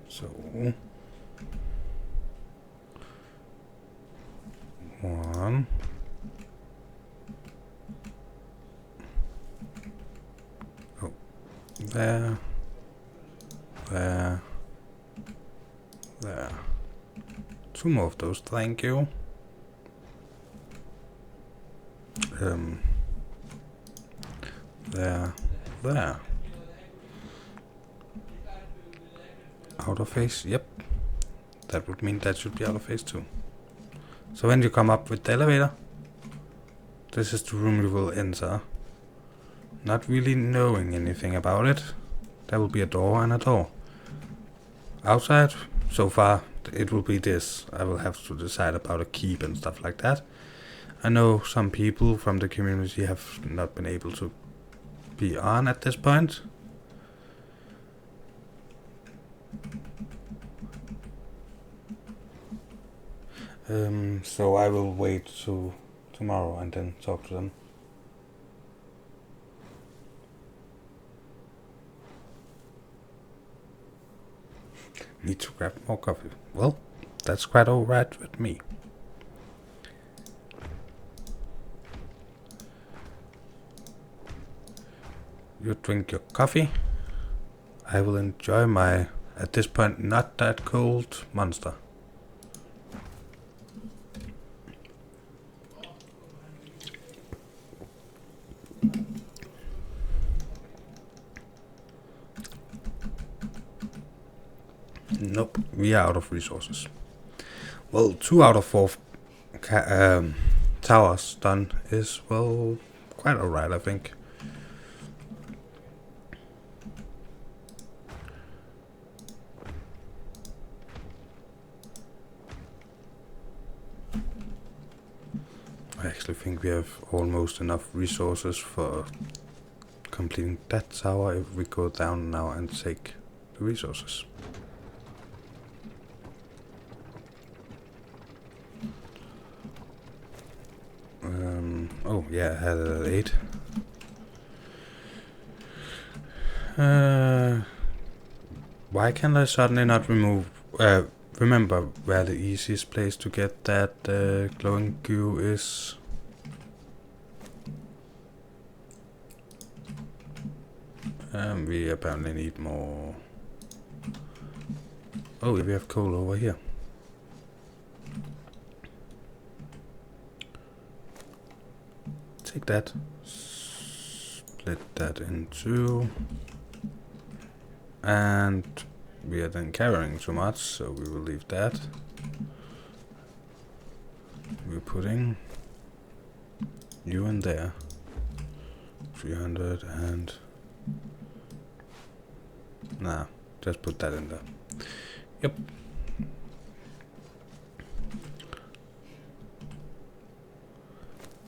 So one. Oh, there. There. There. 2 more of those, thank you. There. There. Out of phase, yep. That would mean that should be out of phase too. So when you come up with the elevator, this is the room you will enter. Not really knowing anything about it. There will be a door and a door. Outside, so far, it will be this. I will have to decide about a keep and stuff like that. I know some people from the community have not been able to be on at this point. So I will wait to tomorrow and then talk to them. Need to grab more coffee. Well, that's quite alright with me. You drink your coffee. I will enjoy my, at this point, not that cold monster. Nope, we are out of resources. Well, 2 out of 4 towers done is, well, quite alright, I think. I actually think we have almost enough resources for completing that tower if we go down now and take the resources. Oh yeah, I had it at 8. Why can I suddenly not remember where the easiest place to get that glowing goo is? We apparently need more. Oh, we have coal over here. Take that. Split that in 2. And we are then carrying too much, so we will leave that. We're putting you in there. 300 and... Nah, just put that in there. Yep.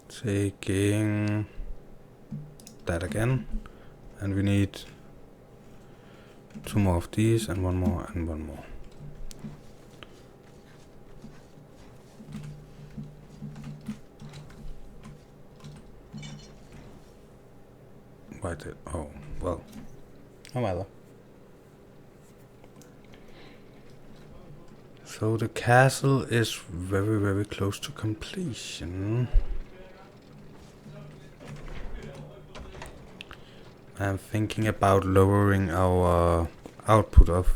Taking that again. And we need 2 more of these and 1 more and 1 more. Why did... Oh, well. Oh well. So the castle is very, very close to completion. I'm thinking about lowering our output of...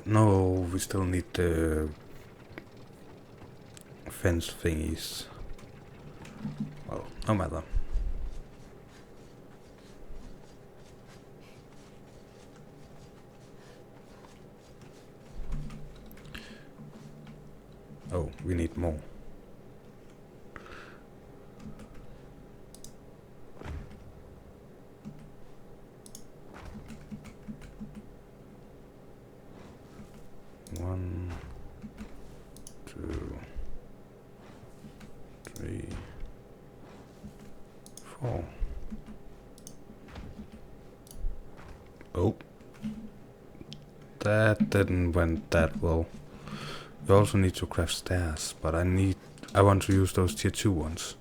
No, we still need the fence thingies. Well, no matter. Oh, we need more. One, 2, 3, 4. Oh, that didn't went that well. You also need to craft stairs, but I want to use those tier 2 ones.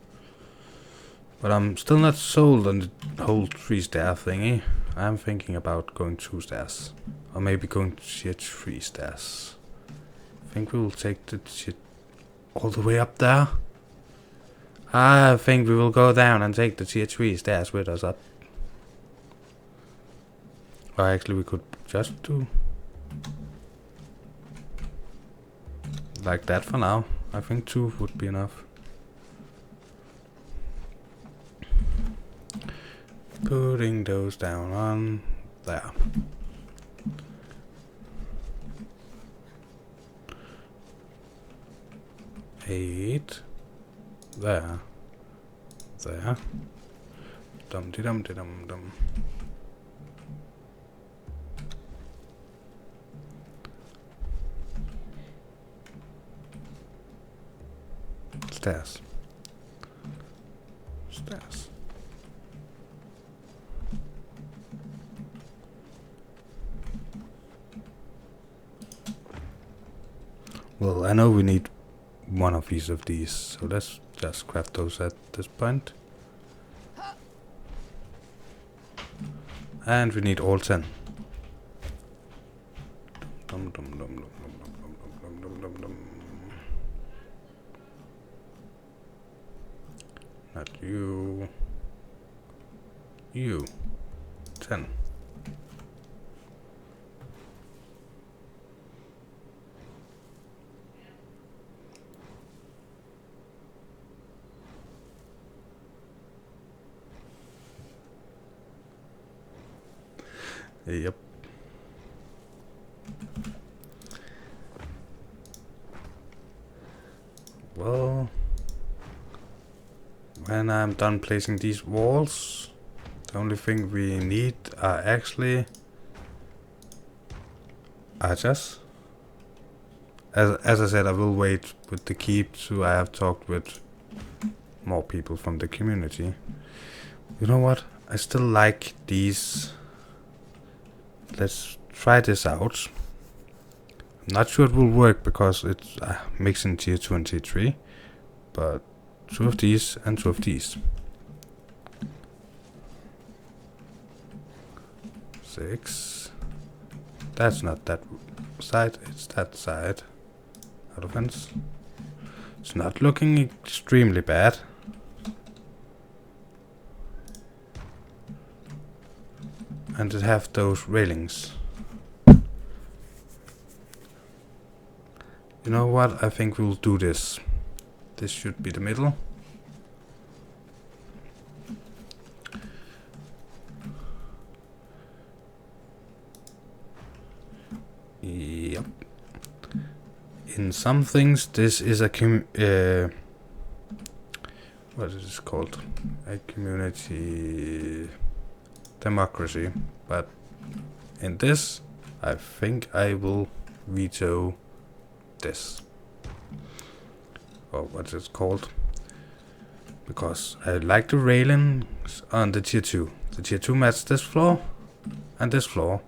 But I'm still not sold on the whole 3 stair thingy. I'm thinking about going 2 stairs. Or maybe going to tier 3 stairs. I think we will take the tier all the way up there. I think we will go down and take the tier 3 stairs with us up. Or actually we could just do like that for now. I think 2 would be enough. Putting those down on there. Eight. There. There. Dum de dum de dum dum. Stairs. Stairs. Well, I know we need one of each of these. So let's just craft those at this point. And we need all 10. Dum, dum, dum, dum, dum, dum, dum, dum, dum. Not you. You. 10. Yep. Well, when I'm done placing these walls, the only thing we need are actually archers. As I said, I will wait with the keep till I have talked with more people from the community. You know what? I still like these. Let's try this out. I'm not sure it will work because it's mixing tier 2 and tier 3, but 2 of these and 2 of these. 6. That's not that side, it's that side. Out of fence. It's not looking extremely bad. And it have those railings. You know what? I think we'll do this. This should be the middle. Yep. In some things, this is a what is this called? A community democracy, but in this, I think I will veto this, or what it's called, because I like the railings on the tier 2. The tier 2 matches this floor and this floor,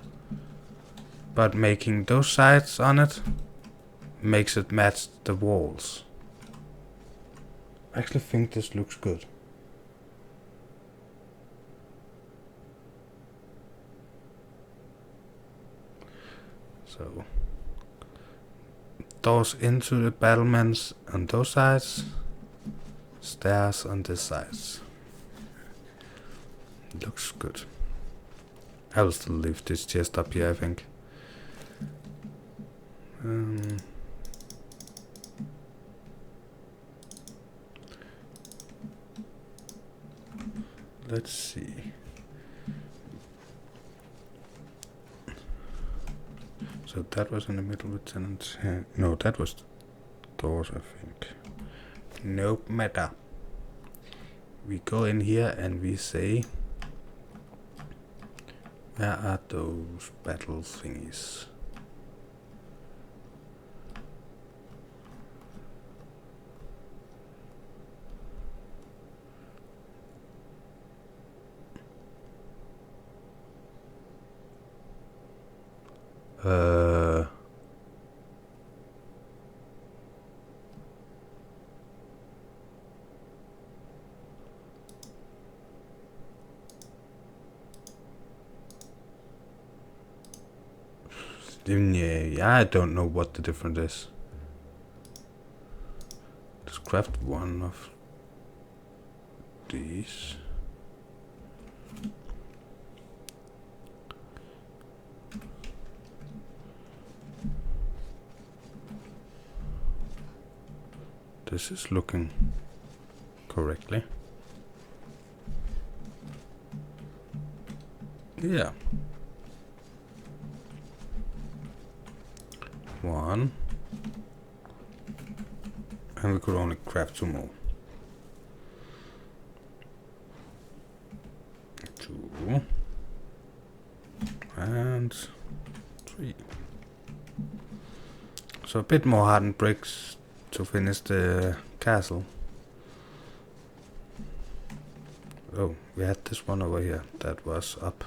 but making those sides on it makes it match the walls. I actually think this looks good. So, doors into the battlements on those sides, stairs on this sides. Looks good. I will still leave this chest up here, I think. Let's see. So that was in the middle with tenants. No, that was doors, I think. Nope, matter. We go in here and we say, where are those battle thingies? Yeah, I don't know what the difference is. Let's craft one of these. This is looking correctly. Yeah. One. And we could only craft 2 more. 2. And 3. So a bit more hardened bricks to finish the castle. Oh, we had this one over here that was up.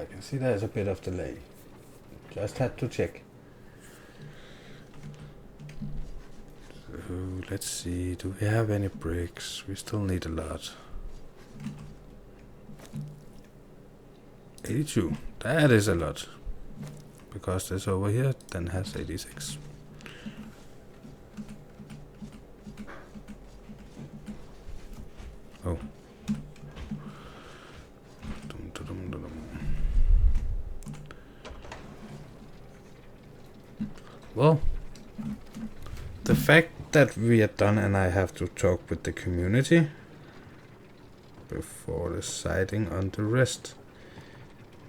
I can see there's a bit of delay. Just had to check. So let's see, do we have any bricks? We still need a lot. 82, that is a lot. Because this over here then has 86. Oh. Well, the fact that we are done and I have to talk with the community before deciding on the rest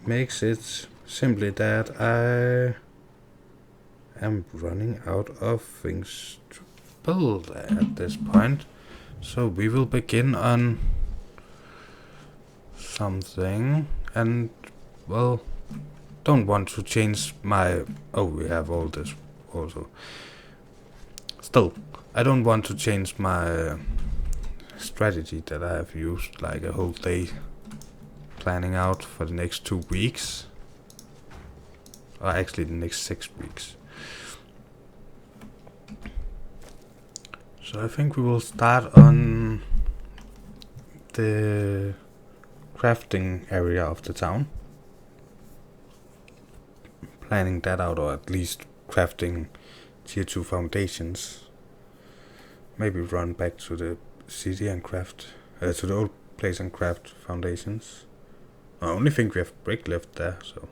makes it simply that I am running out of things to build at this point. So we will begin on something, and well, don't want to change my... Oh, we have all this also. Still, I don't want to change my strategy that I have used like a whole day planning out for the next 2 weeks. Or actually the next 6 weeks. So I think we will start on the crafting area of the town. Planning that out, or at least crafting tier 2 foundations. Maybe run back to the city and craft, to the old place and craft foundations. I only think we have brick left there, so.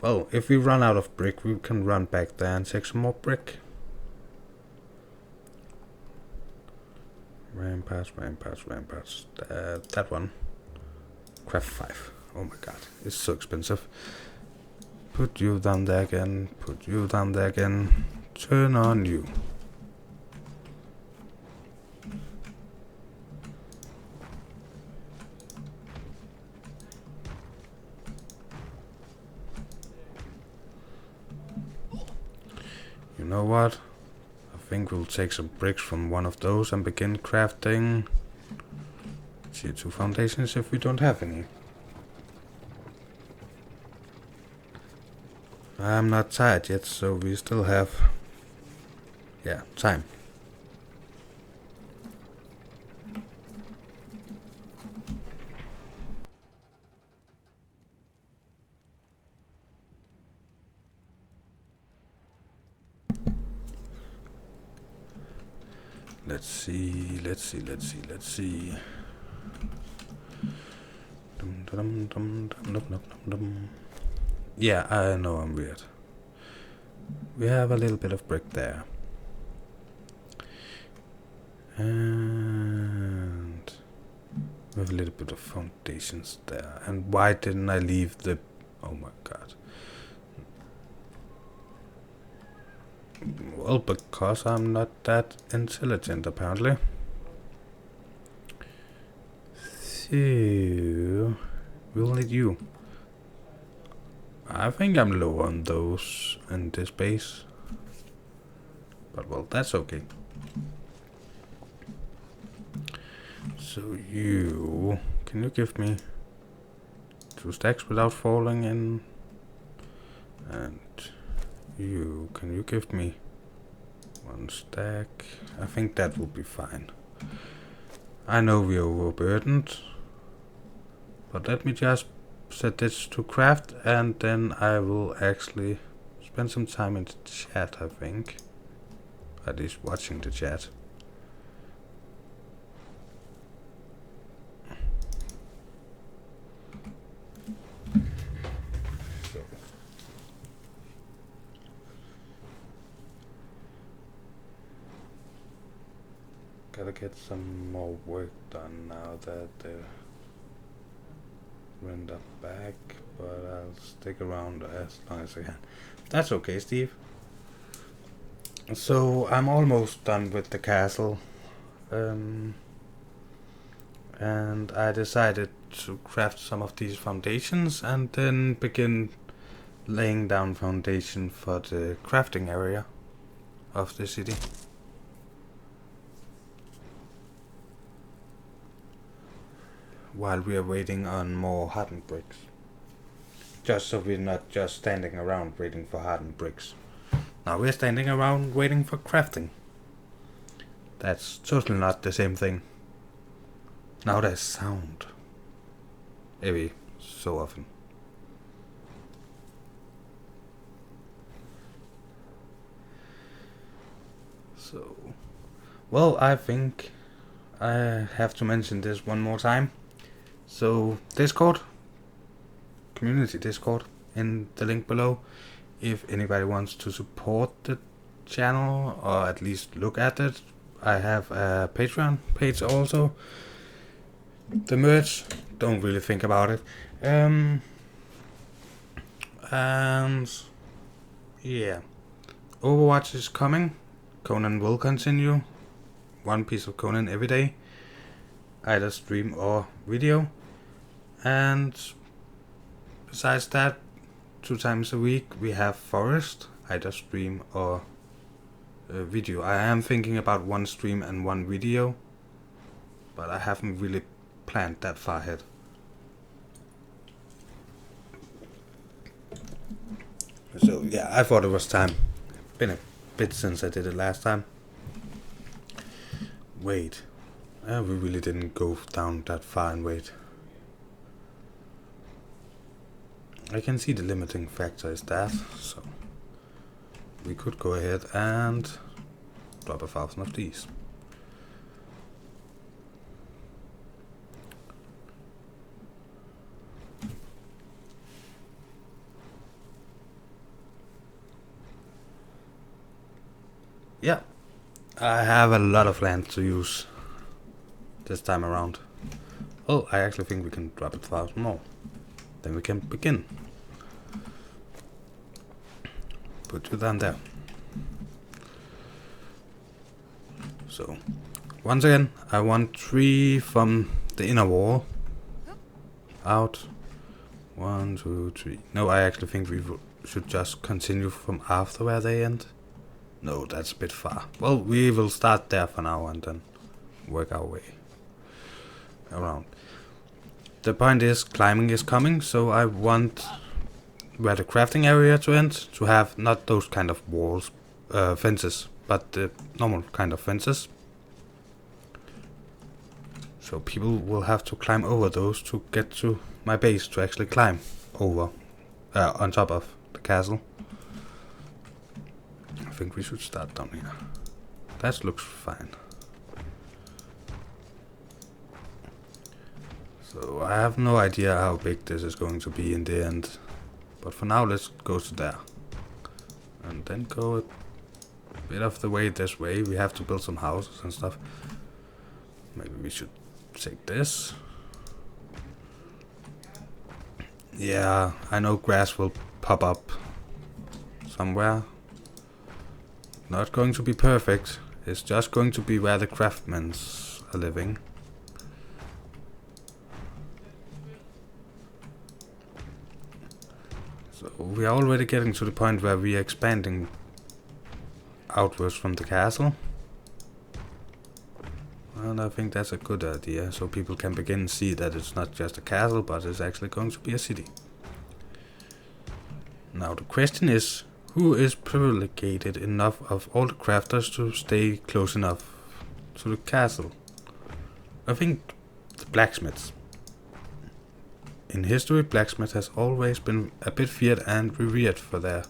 Well, if we run out of brick, we can run back there and take some more brick. Ramparts. That one. Craft 5. Oh my god, it's so expensive. Put you down there again. Put you down there again. Turn on you. You know what? I think we'll take some bricks from one of those and begin crafting tier 2 foundations if we don't have any. I'm not tired yet, so we still have, yeah, time. Let's see. Yeah, I know I'm weird. We have a little bit of brick there. And we have a little bit of foundations there. And why didn't I leave the... Oh my god. Well, because I'm not that intelligent, apparently. So, we'll need you. I think I'm low on those in this base. But well, that's okay. So you... Can you give me 2 stacks without falling in? And you... Can you give me 1 stack? I think that will be fine. I know we're overburdened. But let me just set this to craft, and then I will actually spend some time in the chat, I think. At least watching the chat. So. Gotta get some more work done now that render back, but I'll stick around as long as I can. That's okay, Steve. So I'm almost done with the castle, and I decided to craft some of these foundations and then begin laying down foundation for the crafting area of the city. while we are waiting on more hardened bricks. Just so we're not just standing around waiting for hardened bricks. Now we're standing around waiting for crafting. That's totally not the same thing. Now there's sound. Every so often. So, well, I think I have to mention this one more time. So, Discord, community Discord, in the link below. If anybody wants to support the channel, or at least look at it, I have a Patreon page also. The merch, don't really think about it. And yeah, Overwatch is coming. Conan will continue. One piece of Conan every day, either stream or video. And besides that, 2 times a week we have Forest, either stream or video. I am thinking about 1 stream and 1 video, but I haven't really planned that far ahead. So yeah, I thought it was time. Been a bit since I did it last time. Wait, we really didn't go down that far and wait. I can see the limiting factor is that, so we could go ahead and drop 1,000 of these. Yeah, I have a lot of land to use this time around. Oh, I actually think we can drop 1,000 more. Then we can begin. Put you down there. So, once again, I want 3 from the inner wall. Out. 1, 2, 3. No, I actually think we should just continue from after where they end. No, that's a bit far. Well, we will start there for now and then work our way around. The point is, climbing is coming, so I want where the crafting area to end to have not those kind of walls, fences, but the normal kind of fences. So people will have to climb over those to get to my base to actually climb over on top of the castle. I think we should start down here. That looks fine. So I have no idea how big this is going to be in the end. But for now, let's go to there. And then go a bit of the way this way. We have to build some houses and stuff. Maybe we should take this. Yeah, I know grass will pop up somewhere. Not going to be perfect. It's just going to be where the craftsmen are living. So we are already getting to the point where we are expanding outwards from the castle. And I think that's a good idea, so people can begin to see that it's not just a castle, but it's actually going to be a city. Now the question is, who is privileged enough of all the crafters to stay close enough to the castle? I think the blacksmiths. In history, blacksmith has always been a bit feared and revered for their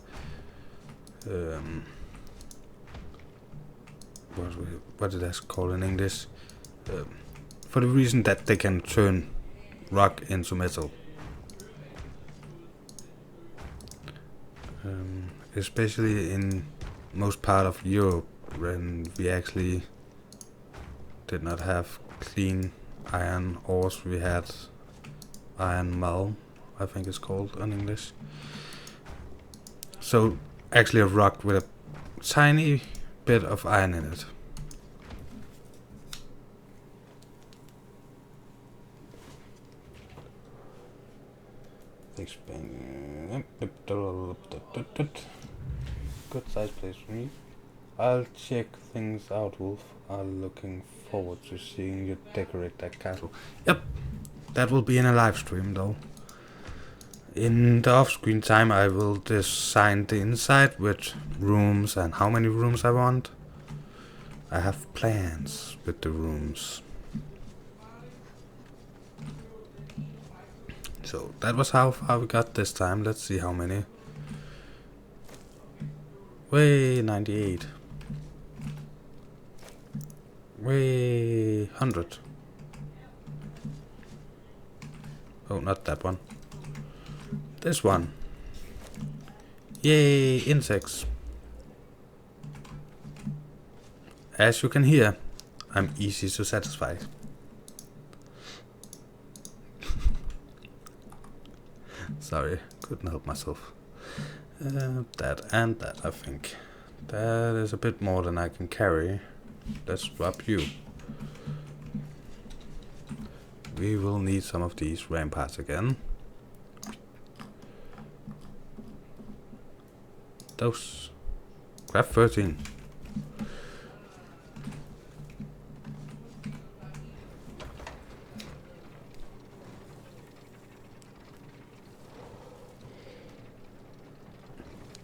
what did that call in English? For the reason that they can turn rock into metal. Especially in most part of Europe, when we actually did not have clean iron ores, we had iron malm, I think it's called in English. So actually a rock with a tiny bit of iron in it. Good size place for me. I'll check things out, Wolf. I'm looking forward to seeing you decorate that castle. Yep. that will be in a live stream though. In the off-screen time I will design the inside with rooms and how many rooms I want. I have plans with the rooms. So that was how far we got this time. Let's see how many. Way 98. Way 100. Oh, not that one. This one. Yay, insects. As you can hear, I'm easy to satisfy. Sorry, couldn't help myself. That and that, I think. That is a bit more than I can carry. Let's drop you. We will need some of these ramparts again. Those. Grab 13.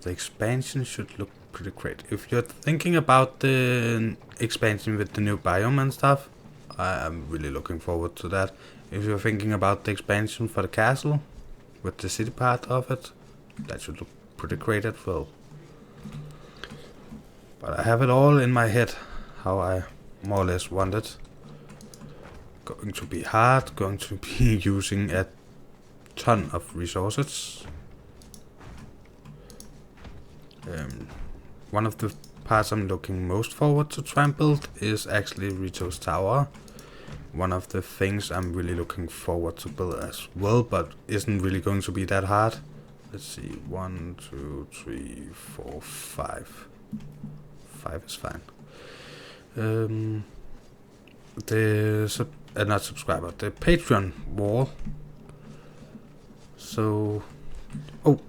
The expansion should look pretty great. If you're thinking about the expansion with the new biome and stuff, I am really looking forward to that. If you're thinking about the expansion for the castle, with the city part of it, that should look pretty great as well. But I have it all in my head, how I more or less want it. Going to be hard, going to be using a ton of resources. One of the parts I'm looking most forward to try and build is actually Rito's Tower. One of the things I'm really looking forward to build as well, but isn't really going to be that hard. Let's see, 1, 2, 3, 4, 5. 5 is fine. Not subscriber, the Patreon wall. So, oh,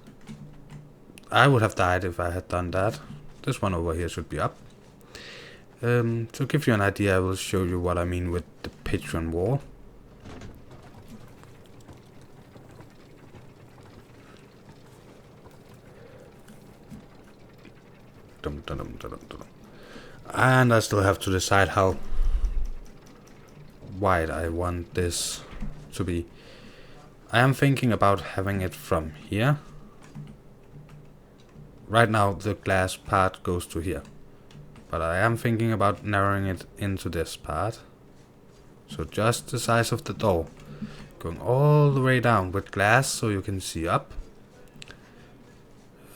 I would have died if I had done that. This one over here should be up. To give you an idea, I will show you what I mean with the Patreon wall. And I still have to decide how wide I want this to be. I am thinking about having it from here. Right now the glass part goes to here, but I am thinking about narrowing it into this part. So just the size of the door, going all the way down with glass so you can see up.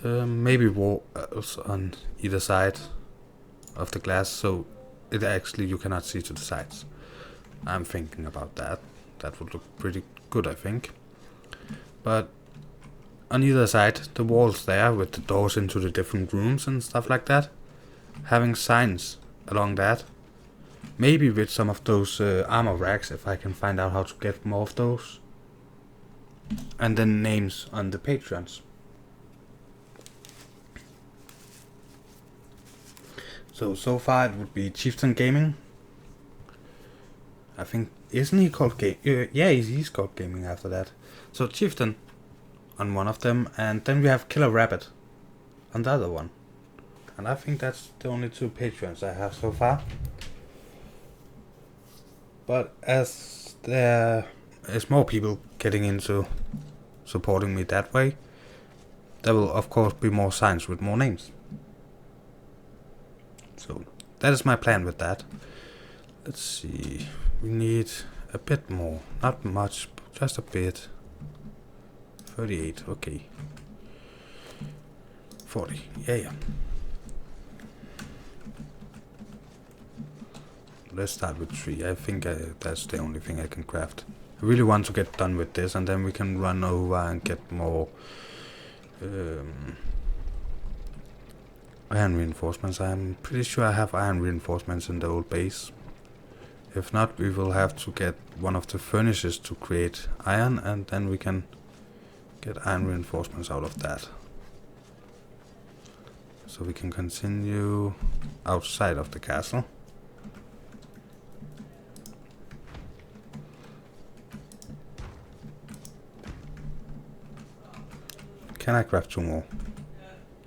Maybe walls on either side of the glass so it actually you cannot see to the sides. I'm thinking about that. That would look pretty good, I think. But on either side, the walls there with the doors into the different rooms and stuff like that, having signs along that. Maybe with some of those armor racks, if I can find out how to get more of those. And then names on the patrons. So far it would be Chieftain Gaming. I think, isn't he called yeah, he's called Gaming after that. So Chieftain on one of them, and then we have Killer Rabbit on the other one. And I think that's the only 2 patrons I have so far. But as there is more people getting into supporting me that way, there will of course be more signs with more names. So that is my plan with that. Let's see, we need a bit more, not much, just a bit. 38, okay. 40, yeah. Let's start with 3. I think that's the only thing I can craft. I really want to get done with this, and then we can run over and get more iron reinforcements. I'm pretty sure I have iron reinforcements in the old base. If not, we will have to get one of the furnaces to create iron, and then we can get iron reinforcements out of that. So we can continue outside of the castle. Can I craft 2 more?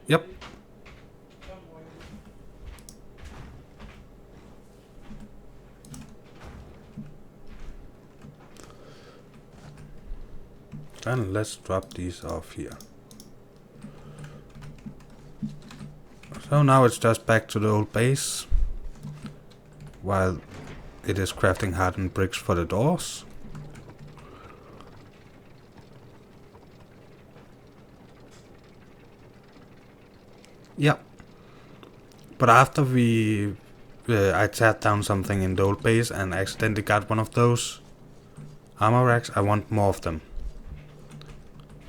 Yep. Then let's drop these off here. So now it's just back to the old base, while it is crafting hardened bricks for the doors. Yep. But after I teared down something in the old base and accidentally got one of those armor racks, I want more of them.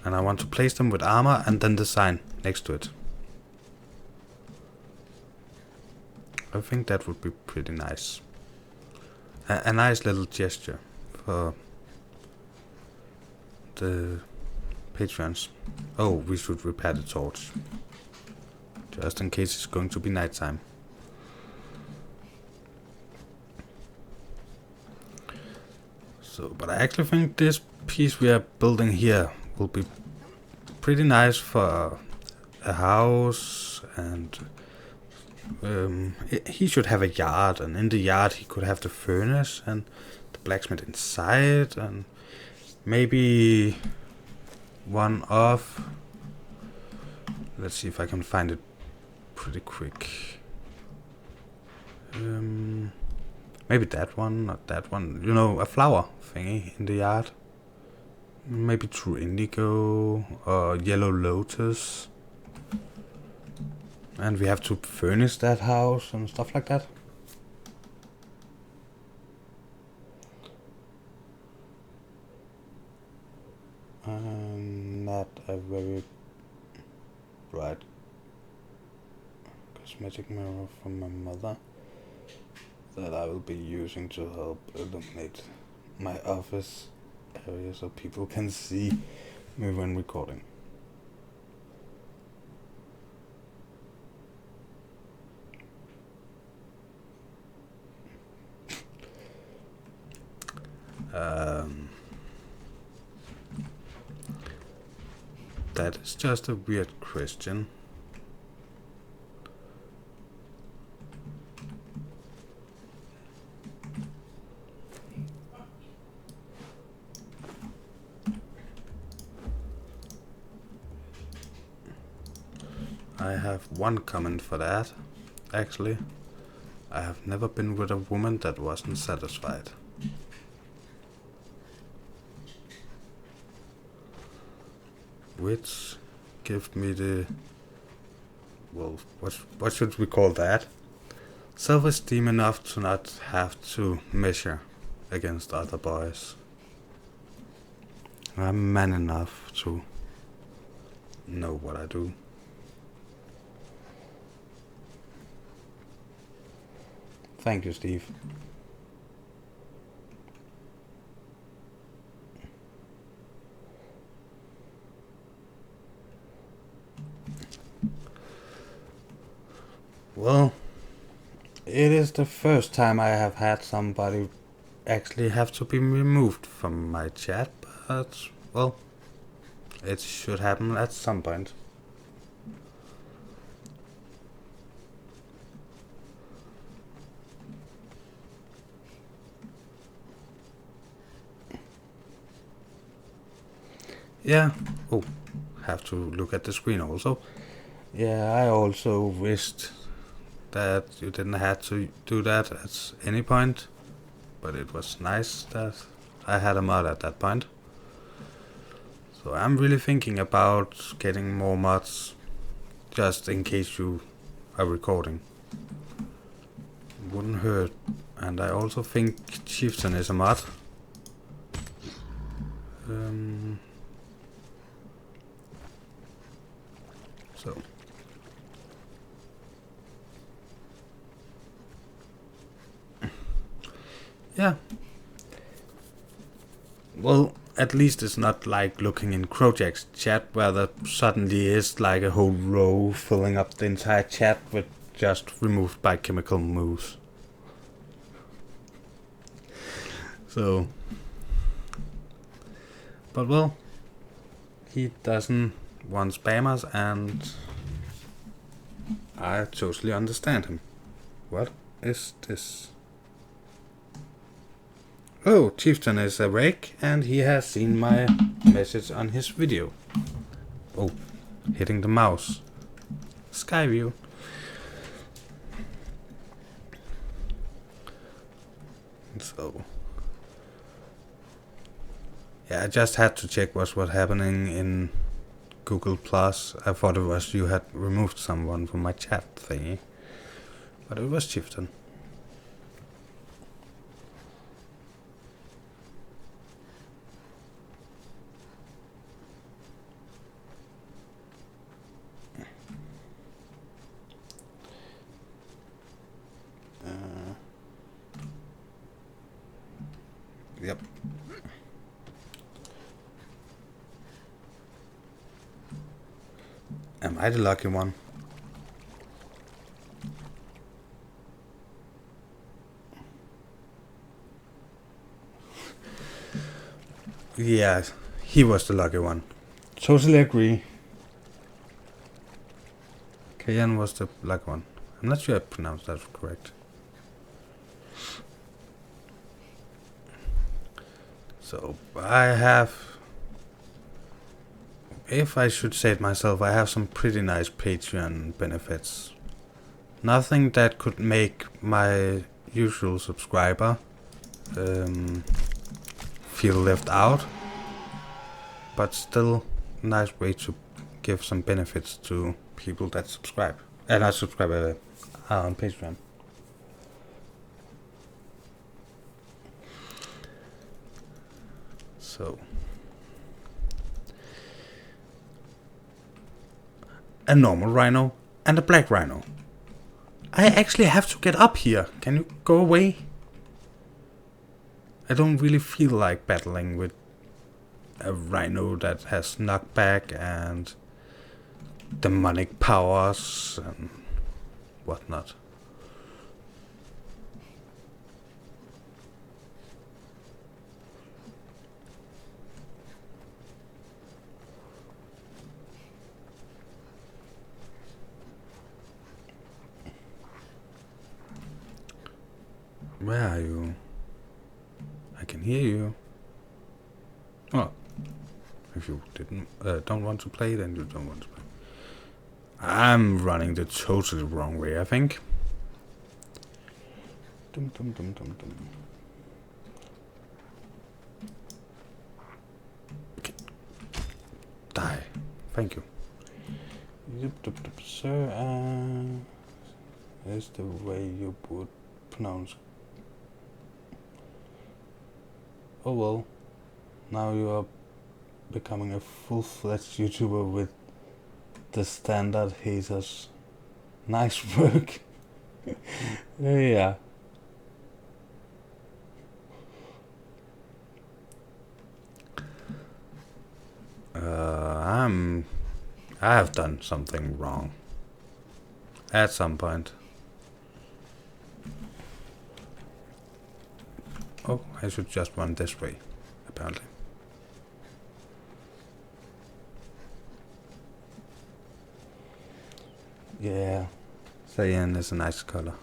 And I want to place them with armor and then the sign next to it. I think that would be pretty nice. A nice little gesture for the patrons. Oh, we should repair the torch. Just in case it's going to be nighttime. So, but I actually think this piece we are building here will be pretty nice for a house, and he should have a yard, and in the yard he could have the furnace and the blacksmith inside, and maybe one of, let's see if I can find it pretty quick. Maybe that one, not that one. You know, a flower thingy in the yard. Maybe true indigo or yellow lotus. And we have to furnish that house and stuff like that. Not a very bright cosmetic mirror from my mother that I will be using to help illuminate my office area so people can see me when recording. That is just a weird question. I have one comment for that, actually. I have never been with a woman that wasn't satisfied. Which give me the, well, what should we call that? Self-esteem enough to not have to measure against other boys. I'm man enough to know what I do. Thank you, Steve. Well, it is the first time I have had somebody actually have to be removed from my chat, but, well, it should happen at some point. Yeah. Oh, have to look at the screen also. Yeah, I also wished that you didn't have to do that at any point, but it was nice that I had a mod at that point. So I'm really thinking about getting more mods, just in case you are recording. Wouldn't hurt. And I also think Chieftain is a mod. So. Yeah. Well, at least it's not like looking in Crojack's chat where there suddenly is like a whole row filling up the entire chat with just removed by chemical moves. So. But well, he doesn't want spammers, and I totally understand him. What is this? Oh, Chieftain is awake, and he has seen my message on his video. Oh, hitting the mouse. Sky view. So, yeah, I just had to check what's happening in Google Plus. I thought it was you had removed someone from my chat thingy, but it was Chieftain. Yep. Am I the lucky one? Yeah, he was the lucky one. Totally agree. Kayan was the lucky one. I'm not sure I pronounced that correct. So, I have... If I should say it myself, I have some pretty nice Patreon benefits. Nothing that could make my usual subscriber feel left out, but still a nice way to give some benefits to people that subscribe. Not subscribe, are on Patreon. So, a normal rhino and a black rhino. I actually have to get up here. Can you go away? I don't really feel like battling with a rhino that has knockback and demonic powers and whatnot. Where are you? I can hear you. Oh, if you don't want to play, then you don't want to play. I'm running the totally wrong way, I think. Dum dum dum dum dum. Okay. Die. Thank you. Sir, is the way you would pronounce. Oh well, now you are becoming a full-fledged YouTuber with the standard haters. Nice work. Yeah. I have done something wrong. At some point. Oh, I should just run this way, apparently. Yeah, cyan is a nice color.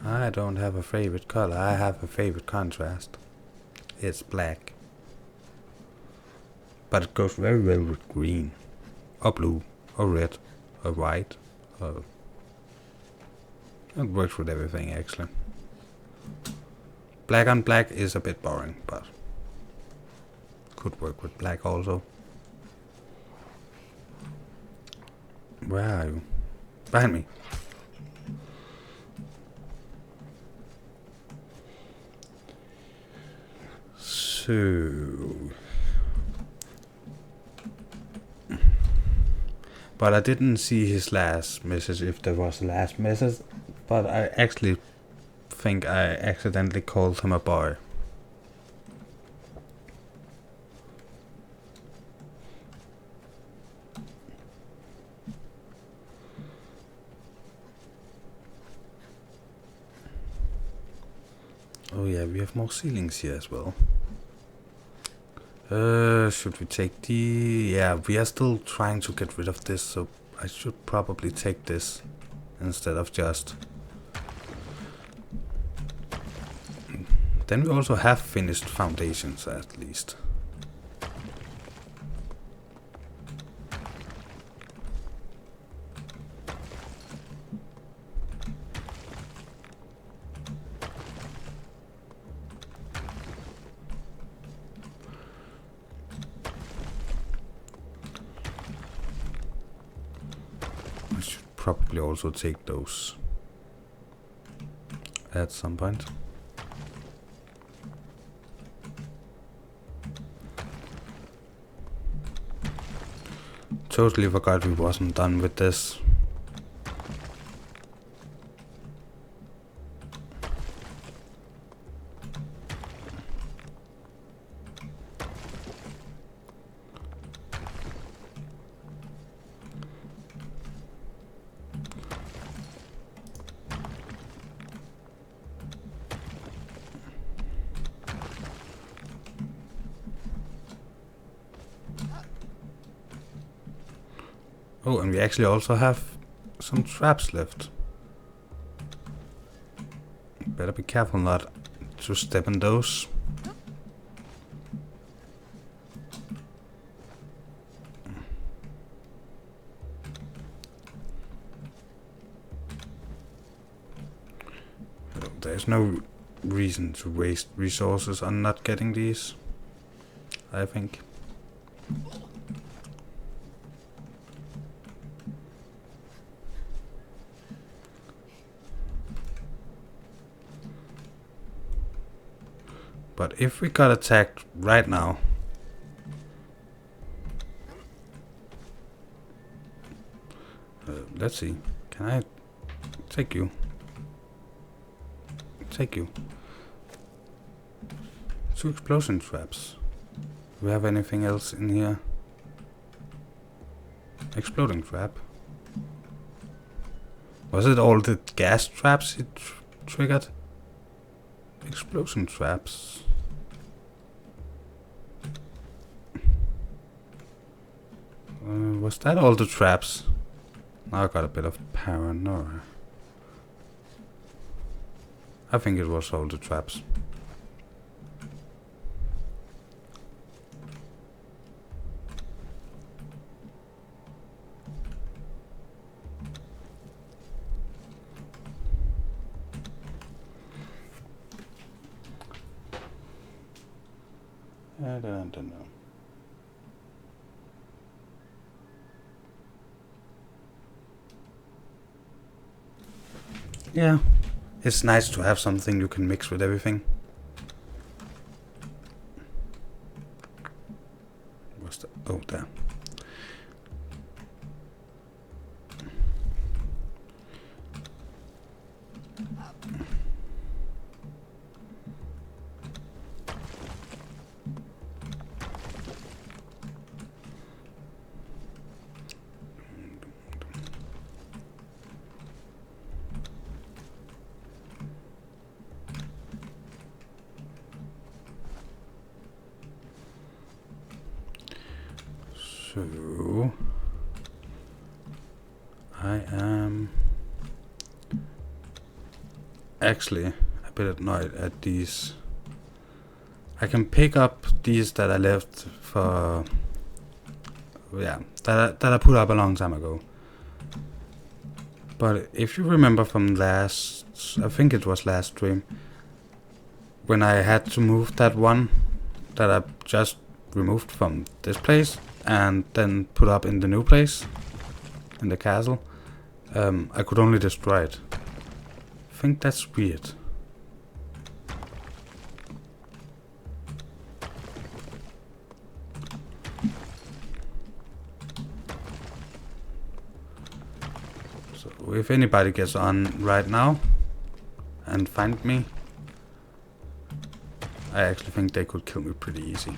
I don't have a favorite color, I have a favorite contrast. It's black. But it goes very well with green, or blue, or red, or white, or... It works with everything, actually. Black on black is a bit boring, but could work with black also. Where are you? Behind me. So... But I didn't see his last message, if there was a last message, but I actually think I accidentally called him a boy. we have more ceilings here as well. Should we take the... Yeah, we are still trying to get rid of this, so I should probably take this instead of just... Then we also have finished foundations at least. I should probably also take those at some point. Totally forgot we wasn't done with this. Oh, and we actually also have some traps left. Better be careful not to step in those. There's no reason to waste resources on not getting these, I think. But if we got attacked right now, let's see. Can I take you? Take you. 2 explosion traps. Do we have anything else in here? Exploding trap. Was it all the gas traps it triggered? Explosion traps. Was that all the traps? Now I got a bit of paranoia. I think it was all the traps. I don't know. Yeah, it's nice to have something you can mix with everything. What's that? Oh, there. So I am actually a bit annoyed at these. I can pick up these that I left for, yeah, that I put up a long time ago. But if you remember from last, I think it was last stream, when I had to move that one that I just removed from this place and then put up in the new place, in the castle, I could only destroy it. I think that's weird. So if anybody gets on right now and find me, I actually think they could kill me pretty easy.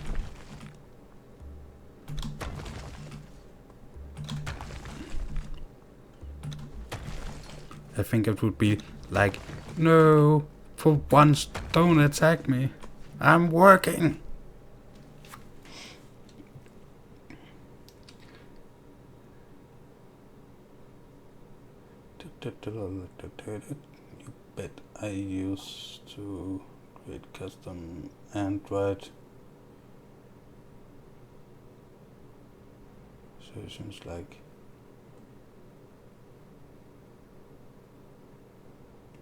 I think it would be like, no, For once, don't attack me. I'm working. You bet I used to create custom Android solutions like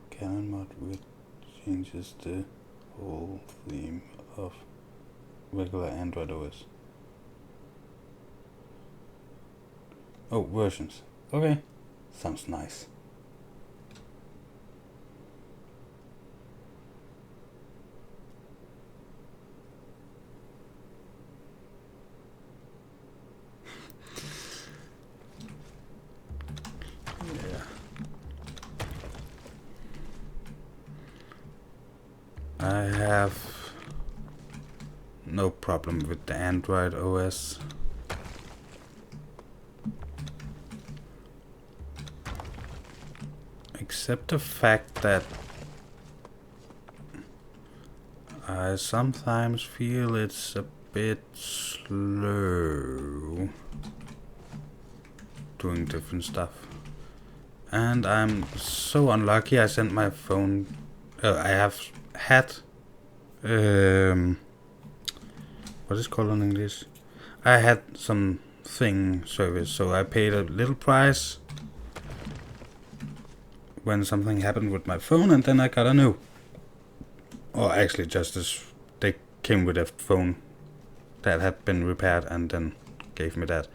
Conan mod, which changes the whole theme of regular Android OS. Oh, versions. Okay, sounds nice. I have no problem with the Android OS. Except the fact that I sometimes feel it's a bit slow doing different stuff. And I'm so unlucky. I sent my phone. I have had what is it called in English? I had some thing service, so I paid a little price when something happened with my phone, and then I got a new. Or actually, just as they came with a phone that had been repaired, and then gave me that.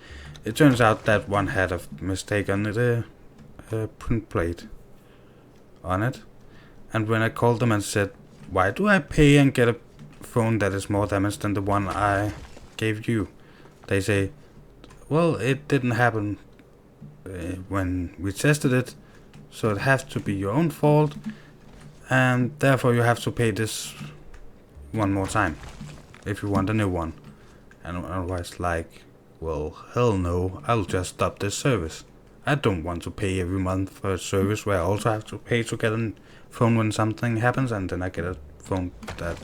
It turns out that one had a mistake on the print plate on it, and when I called them and said, "Why do I pay and get a phone that is more damaged than the one I gave you?" They say, "Well, it didn't happen when we tested it, so it has to be your own fault, and therefore you have to pay this one more time if you want a new one." And I was like, well, hell no, I'll just stop this service. I don't want to pay every month for a service where I also have to pay to get a phone when something happens, and then I get a phone that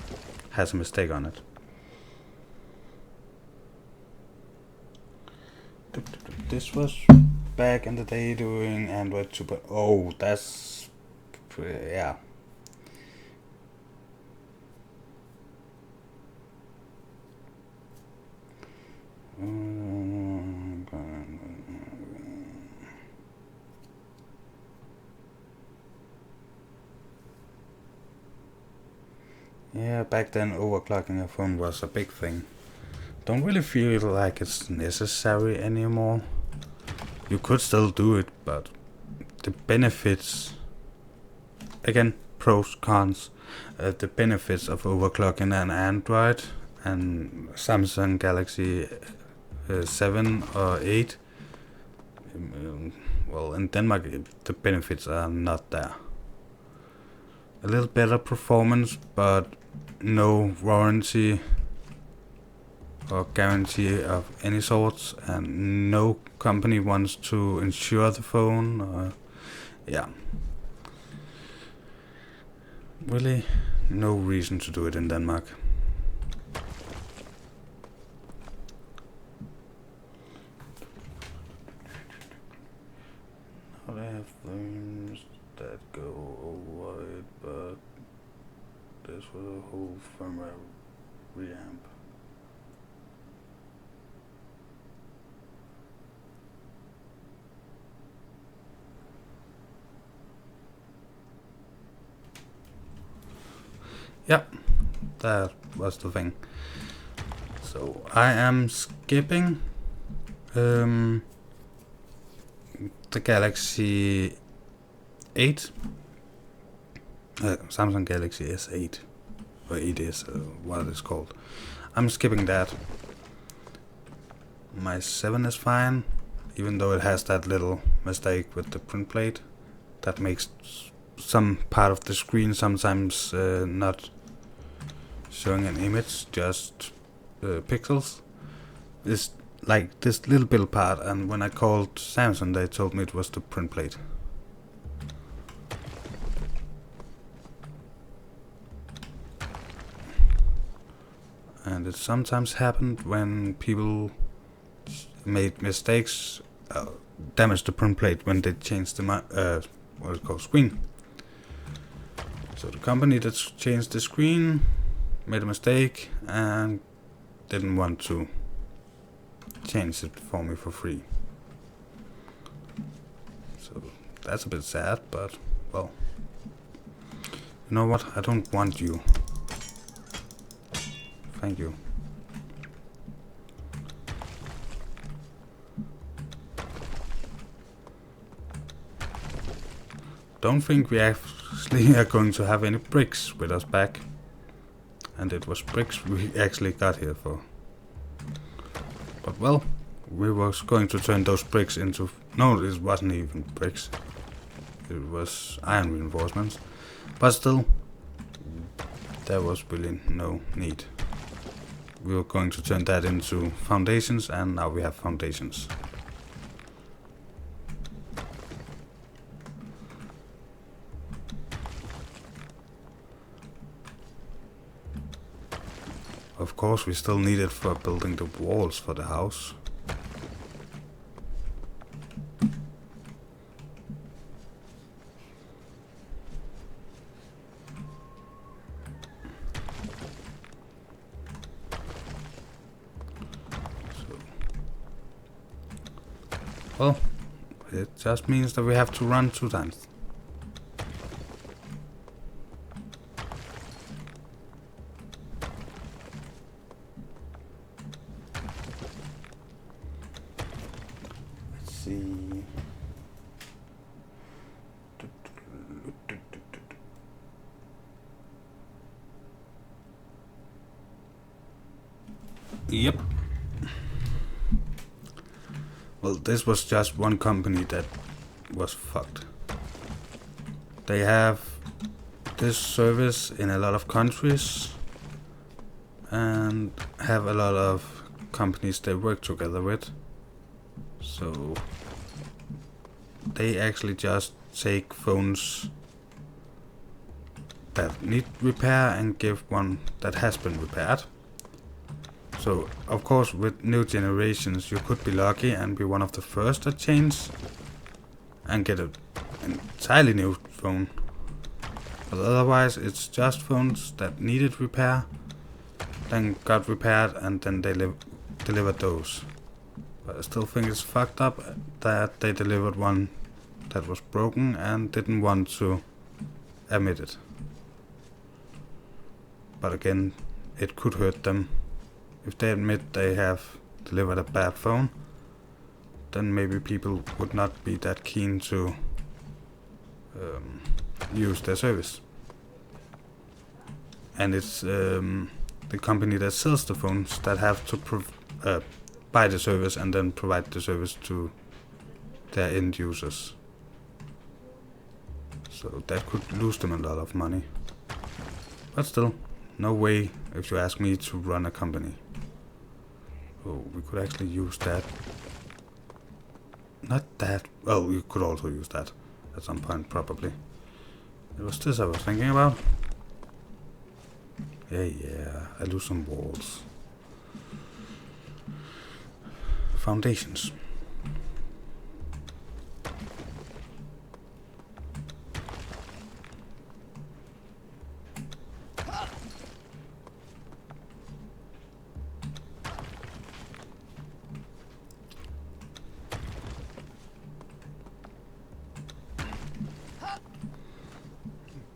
has a mistake on it. This was back in the day doing Android Super. Oh, that's yeah. Yeah, back then overclocking a phone was a big thing. Don't really feel like it's necessary anymore. You could still do it, but the benefits, again, pros, cons, the benefits of overclocking an Android and Samsung Galaxy 7 or 8, well, in Denmark the benefits are not there. A little better performance, but no warranty or guarantee of any sorts, and no company wants to insure the phone. Yeah, really no reason to do it in Denmark. Now they have things that go over it, but this was a whole firmware revamp. Yep, that was the thing. So I am skipping the Galaxy 8, Samsung Galaxy S8, or 8S, what it is called. I'm skipping that. My 7 is fine, even though it has that little mistake with the print plate that makes some part of the screen sometimes not showing an image, just pixels. It's like this little bit part, and when I called Samsung they told me it was the print plate. and it sometimes happened when people made mistakes, damaged the print plate when they changed the what is it called, screen. So the company that changed the screen made a mistake and didn't want to change it for me for free. So that's a bit sad, but well, you know what? I don't want you. Thank you. Don't think we actually are going to have any bricks with us back. And it was bricks we actually got here for. But well, we was going to turn those bricks into... No, it wasn't even bricks. It was iron reinforcements. But still, there was really no need. We were going to turn that into foundations, and now we have foundations. Of course, we still need it for building the walls for the house. Well, it just means that we have to run 2 times. Let's see. Yep. Well, this was just one company that was fucked. They have this service in a lot of countries and have a lot of companies they work together with. So they actually just take phones that need repair and give one that has been repaired. So, of course, with new generations, you could be lucky and be one of the first that change and get an entirely new phone. But otherwise, it's just phones that needed repair, then got repaired, and then they delivered those. But I still think it's fucked up that they delivered one that was broken and didn't want to admit it. But again, it could hurt them. If they admit they have delivered a bad phone, then maybe people would not be that keen to use their service. And it's the company that sells the phones that have to buy the service and then provide the service to their end users. So that could lose them a lot of money. But still, no way, if you ask me, to run a company. Oh, we could actually use that. Not that. Well, we could also use that at some point, probably. It was this I was thinking about. Yeah, I lose some walls. Foundations.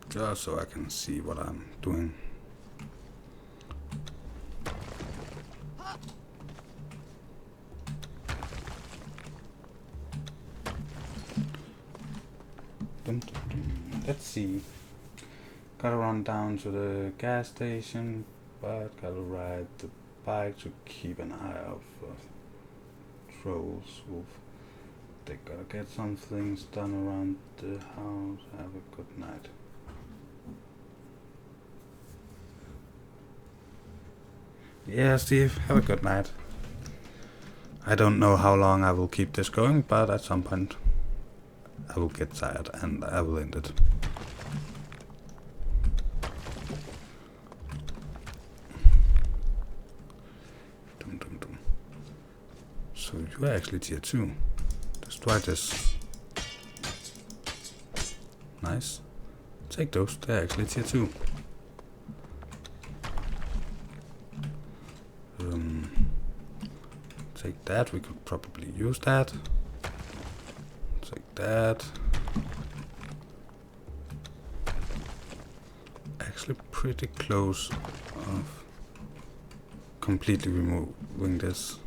Just so I can see what I'm doing. Let's see. Gotta run down to the gas station, but gotta ride the bike to keep an eye out for trolls. They gotta get some things done around the house. Have a good night. Yeah, Steve, have a good night. I don't know how long I will keep this going, but at some point I will get tired and I will end it. So you are actually tier 2. Destroy this. Nice. Take those, they're actually tier 2. Take that, we could probably use that. Take that. Actually pretty close of completely removing this.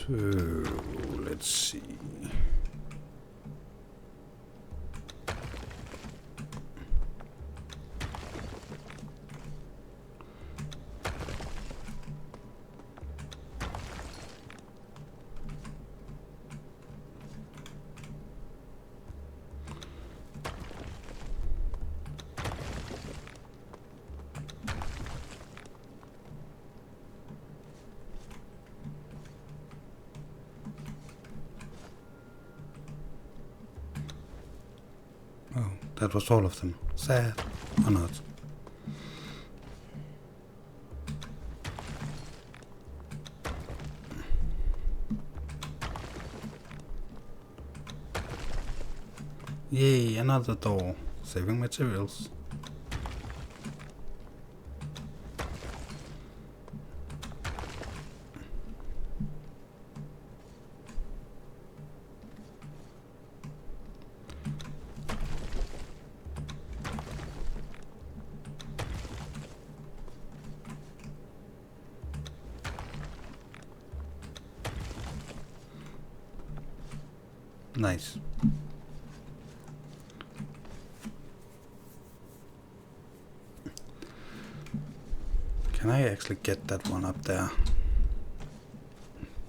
So let's see. Oh, that was all of them. Sad or not? Yay, another door. Saving materials. Nice. Can I actually get that one up there?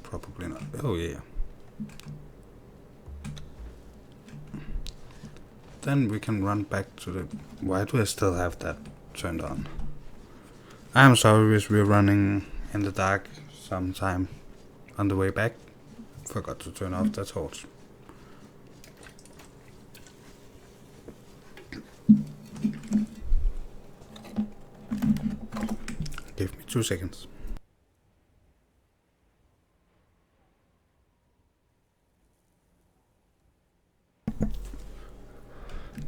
Probably not. Oh yeah. Then we can run back to the... Why do I still have that turned on? I'm sorry if we're running in the dark sometime on the way back. Forgot to turn off the torch. Give me 2 seconds.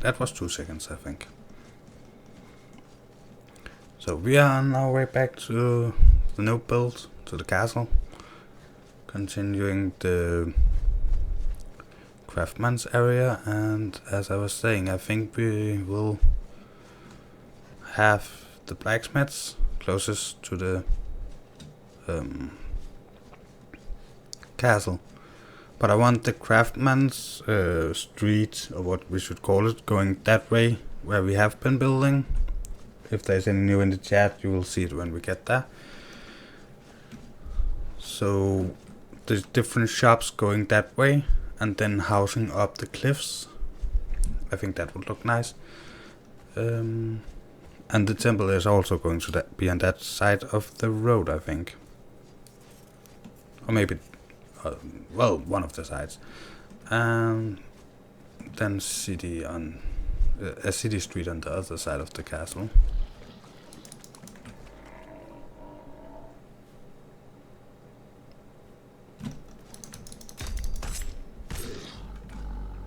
That was 2 seconds, I think. So we are on our way back to the new build, to the castle. Continuing the craftsman's area, and as I was saying, I think we will have the blacksmiths closest to the castle. But I want the craftsman's street, or what we should call it, going that way where we have been building. If there's any new in the chat, you will see it when we get there. So there's different shops going that way, and then housing up the cliffs. I think that would look nice. And the temple is also going to be on that side of the road, I think. Or maybe, well, one of the sides. And then city on a city street on the other side of the castle.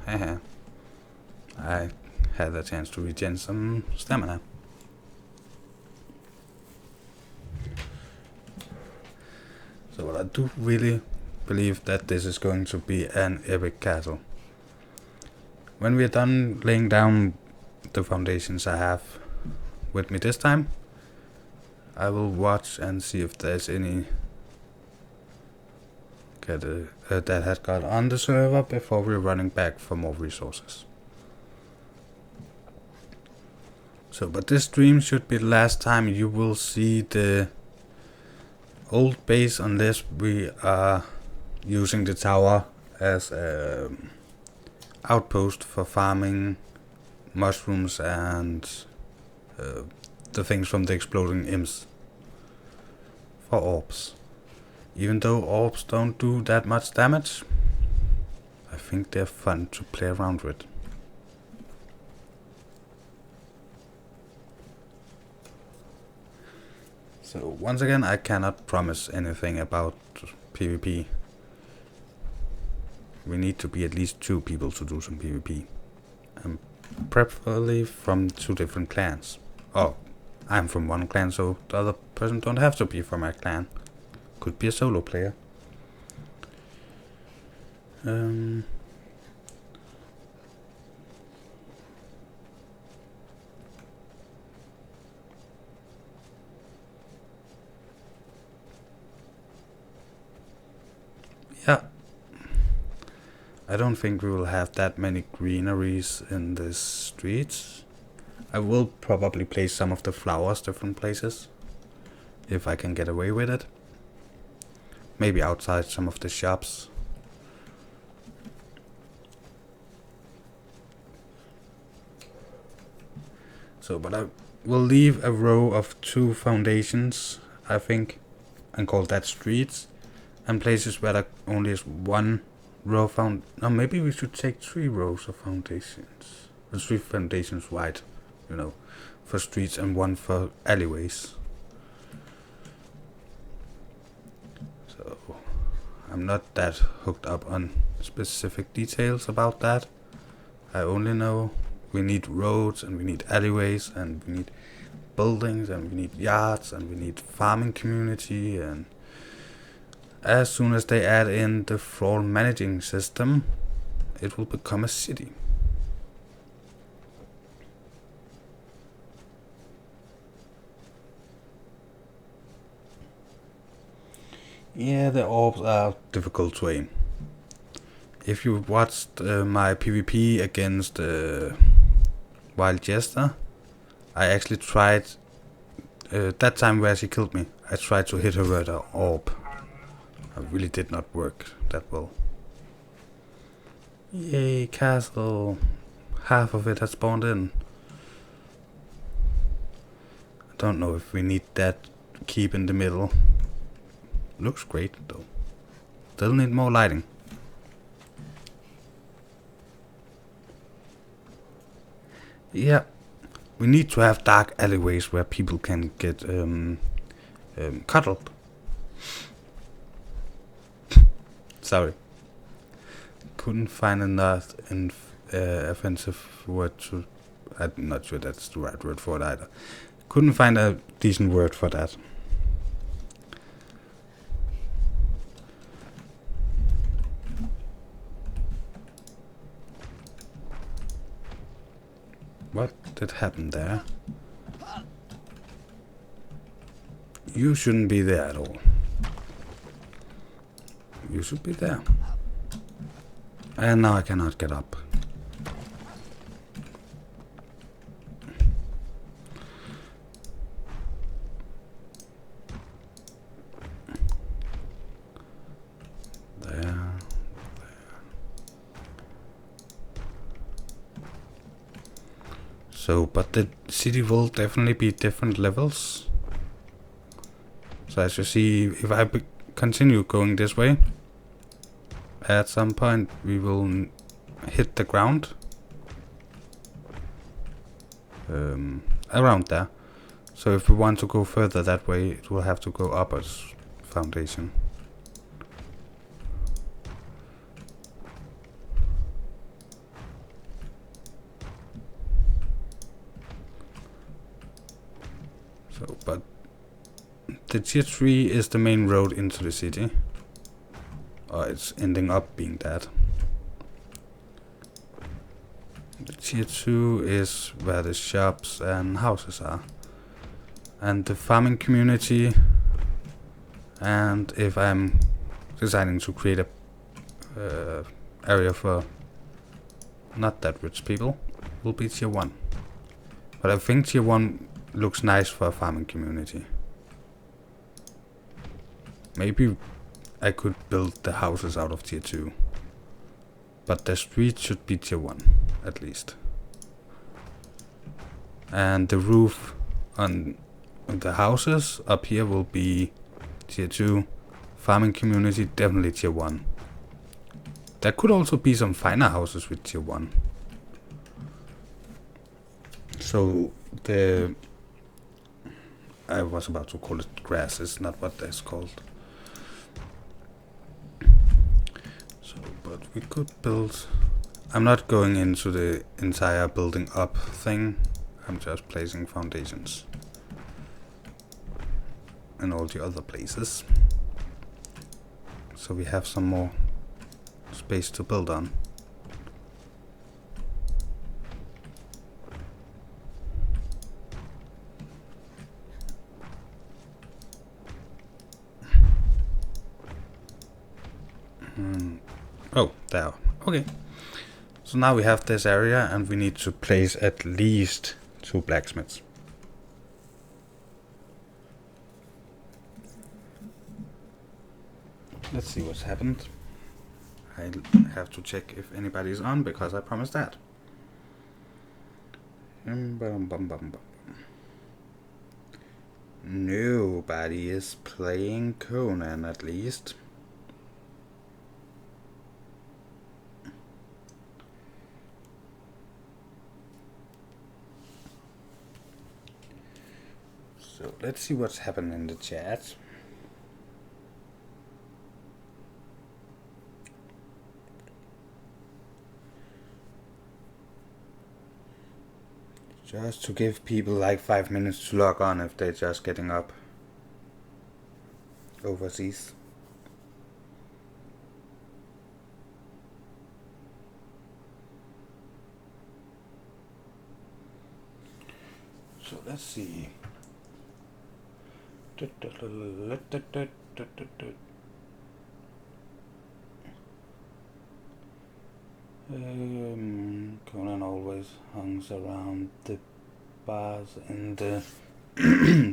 Haha. I had a chance to regen some stamina. So I do really believe that this is going to be an epic castle. When we're done laying down the foundations I have with me this time, I will watch and see if there's any that had got on the server before we're running back for more resources. So, but this stream should be the last time you will see the old base, unless we are using the tower as a outpost for farming mushrooms and the things from the exploding imps for orbs. Even though orbs don't do that much damage, I think they're fun to play around with. So once again, I cannot promise anything about PvP. We need to be at least 2 people to do some PvP. And preferably from 2 different clans. Oh, I'm from one clan, so the other person don't have to be from my clan. Could be a solo player. Yeah. I don't think we will have that many greeneries in the streets. I will probably place some of the flowers different places, if I can get away with it. Maybe outside some of the shops. So, but I will leave a row of 2 foundations, I think, and call that streets, and places where there only is 1 row found. No, maybe we should take 3 rows of foundations. 3 foundations wide, you know, for streets and 1 for alleyways. So I'm not that hooked up on specific details about that. I only know we need roads and we need alleyways and we need buildings and we need yards and we need farming community, and as soon as they add in the thrall managing system, it will become a city. Yeah, the orbs are difficult to aim. If you watched my PvP against Wild Jester, I actually tried, that time where she killed me, I tried to hit her with an orb. It really did not work that well. Yay, castle. Half of it has spawned in. I don't know if we need that keep in the middle. Looks great though. Still need more lighting. Yeah, we need to have dark alleyways where people can get cuddled. Sorry. Couldn't find another offensive word to... I'm not sure that's the right word for it either. Couldn't find a decent word for that. What did happen there? You shouldn't be there at all. You should be there. And now I cannot get up. There. So, but the city will definitely be different levels. So as you see, if I continue going this way, at some point we will hit the ground. Around there. So if we want to go further that way, it will have to go up as foundation. So, but the tier 3 is the main road into the city. Or it's ending up being that. The tier 2 is where the shops and houses are. And the farming community. And if I'm deciding to create a area for not that rich people, will be tier 1. But I think tier 1 looks nice for a farming community. Maybe I could build the houses out of tier 2. but the street should be tier 1 at least. And the roof on the houses up here will be tier 2. Farming community definitely tier 1. There could also be some finer houses with tier 1. So the... I was about to call it grass, it's not what that's called. So, but we could build... I'm not going into the entire building up thing. I'm just placing foundations in all the other places. So we have some more space to build on. Oh, there. Okay. So now we have this area and we need to place at least 2 blacksmiths. Let's see what's happened. I have to check if anybody is on because I promised that. Nobody is playing Conan at least. So let's see what's happened in the chat. Just to give people like 5 minutes to log on if they're just getting up overseas. So let's see. Conan always hangs around the bars in the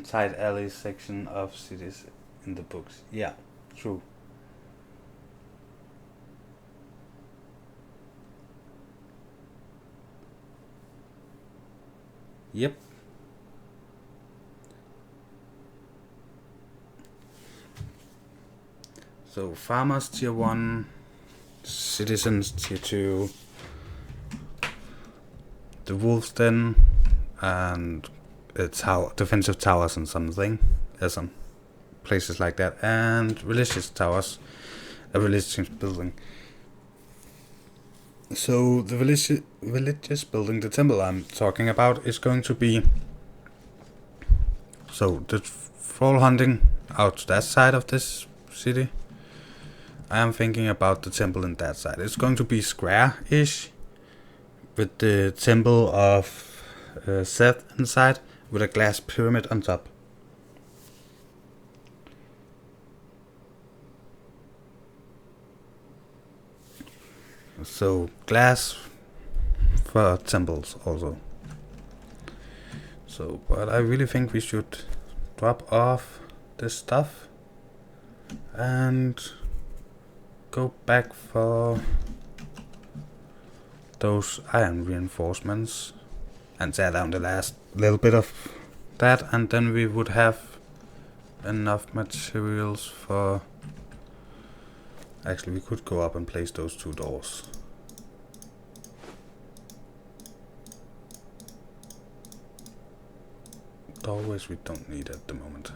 side alley section of cities in the books. Yeah, true. Yep. So farmers tier 1, citizens tier 2, the wolves den, and defensive towers and something. There's some places like that, and religious towers, a religious building. So the religious building, the temple I'm talking about, is going to be so the troll hunting out to that side of this city. I am thinking about the temple in that side. It's going to be square-ish with the temple of Seth inside with a glass pyramid on top. So glass for temples also. So, but I really think we should drop off this stuff and go back for those iron reinforcements and tear down the last little bit of that, and then we would have enough materials for... Actually, we could go up and place those 2 doors. Doorways we don't need at the moment.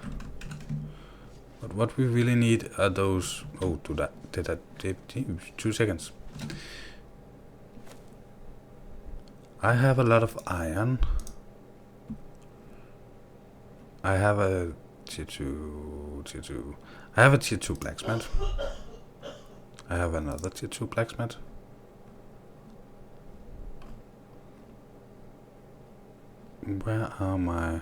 But what we really need are those... Oh, did I 2 seconds. I have a lot of iron. I have a tier 2. I have a tier 2 blacksmith. I have another tier 2 blacksmith. Where are my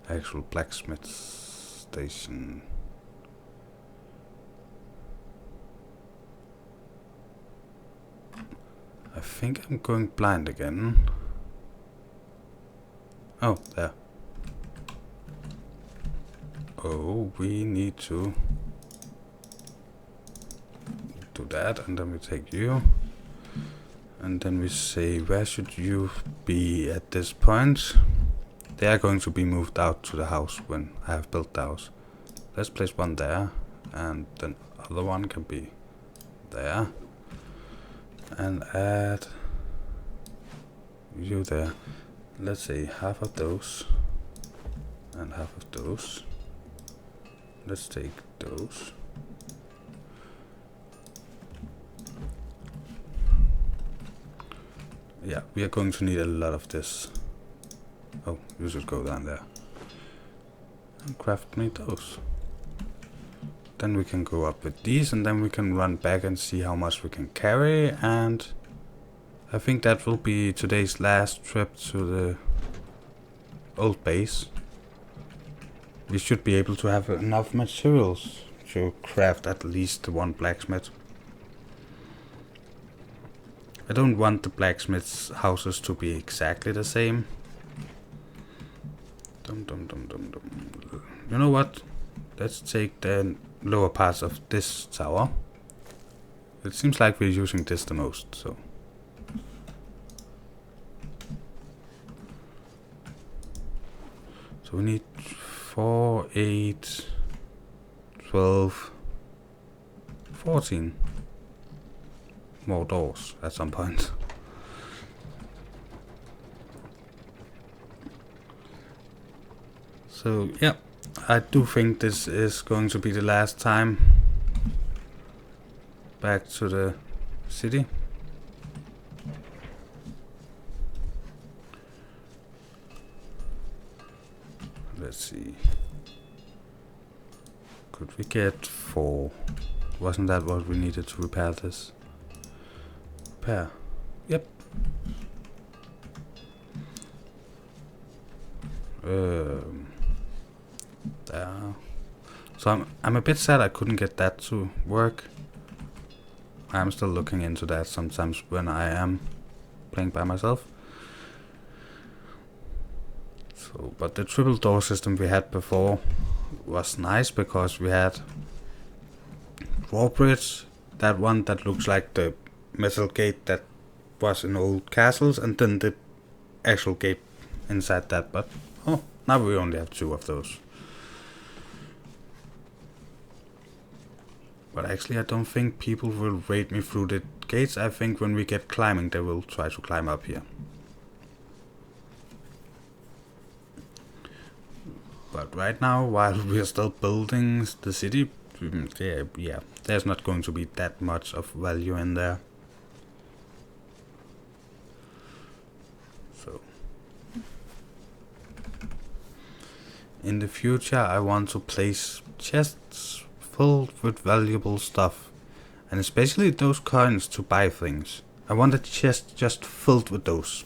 actual blacksmith station? I think I'm going blind again. Oh, there. Oh, we need to do that, and then we take you. And then we say, where should you be at this point? They are going to be moved out to the house when I have built the house. Let's place one there, and then other one can be there. And add you there. Let's say half of those and half of those. Let's take those. Yeah, we are going to need a lot of this. Oh, you should go down there and craft me those. Then we can go up with these, and then we can run back and see how much we can carry. And I think that will be today's last trip to the old base. We should be able to have enough materials to craft at least one blacksmith. I don't want the blacksmith's houses to be exactly the same. You know what? Let's take the lower parts of this tower. It seems like we're using this the most, so. So we need 4, 8, 12, 14 more doors at some point. So yeah, I do think this is going to be the last time back to the city. Let's see. Could we get 4? Wasn't that what we needed to repair this? Repair. Yep. There. So I'm a bit sad I couldn't get that to work. I'm still looking into that sometimes when I am playing by myself. So, but the triple door system we had before was nice because we had drawbridge, that one that looks like the metal gate that was in old castles, and then the actual gate inside that. But oh, now we only have 2 of those. But actually I don't think people will raid me through the gates. I think when we get climbing they will try to climb up here. But right now, while we are still building the city, yeah, there's not going to be that much of value in there. So in the future I want to place chests filled with valuable stuff, and especially those coins to buy things. I want a chest just filled with those.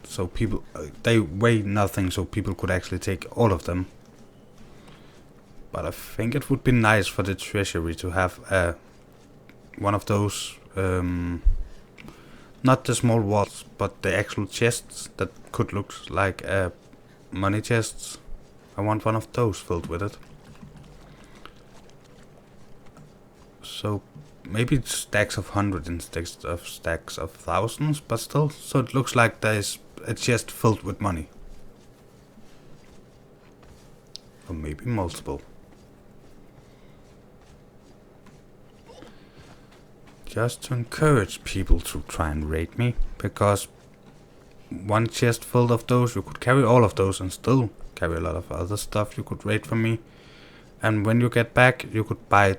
So people, they weigh nothing, so people could actually take all of them. But I think it would be nice for the treasury to have one of those, not the small walls, but the actual chests that could look like money chests. I want one of those filled with it. So maybe stacks of 100 instead of stacks of thousands, but still, so it looks like there is a chest filled with money. Or maybe multiple. Just to encourage people to try and raid me, because one chest filled of those, you could carry all of those and still carry a lot of other stuff you could raid from me. And when you get back, you could buy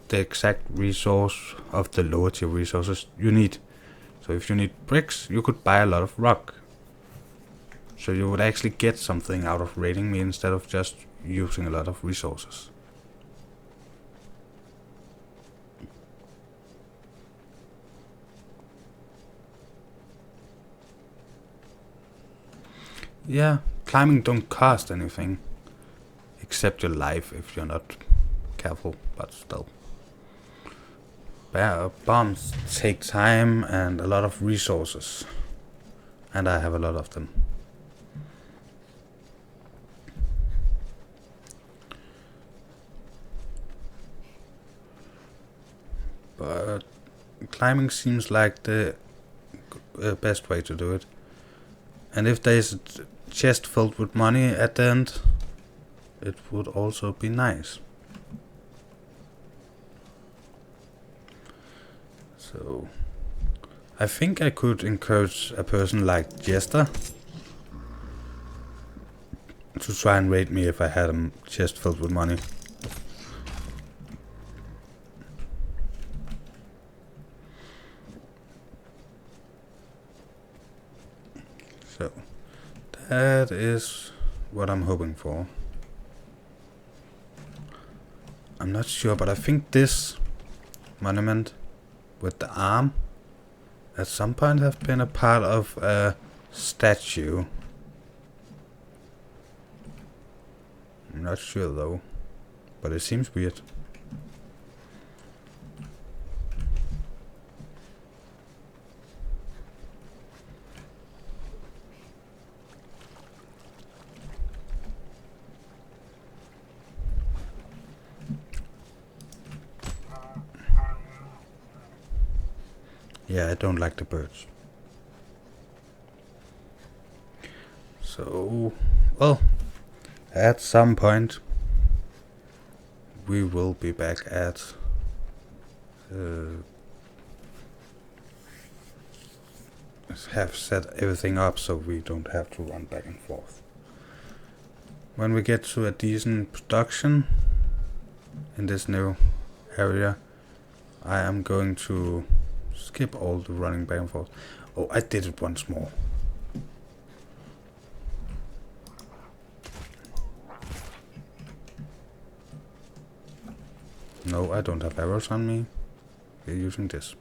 the exact resource of the lower tier resources you need. So if you need bricks, you could buy a lot of rock. So you would actually get something out of raiding me instead of just using a lot of resources. Yeah, climbing don't cost anything. Except your life if you're not careful, but still. Bombs take time and a lot of resources. And I have a lot of them. but climbing seems like the best way to do it. And if there's a chest filled with money at the end, it would also be nice. So I think I could encourage a person like Jester to try and raid me if I had a chest filled with money. So that is what I'm hoping for. I'm not sure, but I think this monument with the arm at some point have been a part of a statue. I'm not sure though, but it seems weird. Yeah, I don't like the birds. So, well, at some point we will be back at have set everything up so we don't have to run back and forth. When we get to a decent production in this new area, I am going to skip all the running back and forth. Oh, I did it once more. No, I don't have arrows on me. We're using this.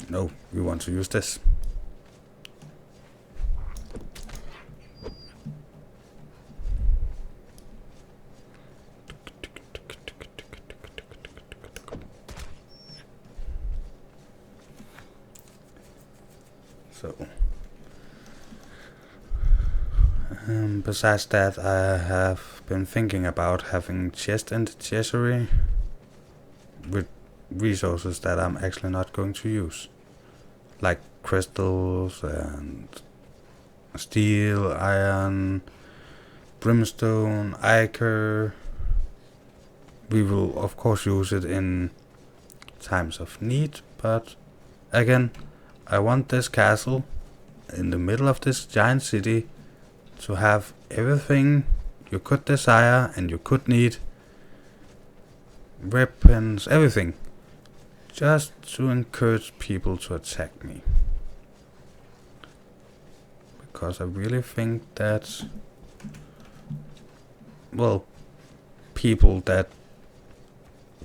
No, we want to use this. So, besides that, I have been thinking about having chest in the treasury with resources that I'm actually not going to use, like crystals and steel, iron, brimstone, ichor. We will of course use it in times of need, but again, I want this castle in the middle of this giant city to have everything you could desire and you could need. Weapons, everything. Just to encourage people to attack me. Because I really think that, well, people that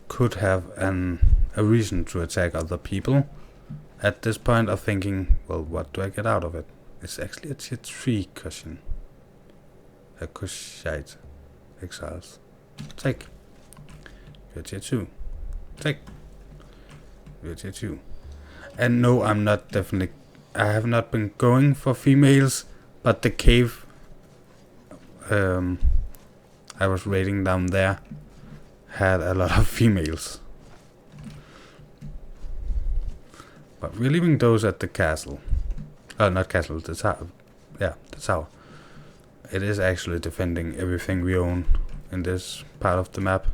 could have a reason to attack other people at this point are thinking, well, what do I get out of it? It's actually a tier 3 cushion. A Kushite Exiles. Take. You're tier 2. Take. You're tier 2. And no, I'm not definitely... I have not been going for females, but the cave I was raiding down there had a lot of females. But we're leaving those at the castle. Not castle, the tower. Yeah, the tower. It is actually defending everything we own in this part of the map.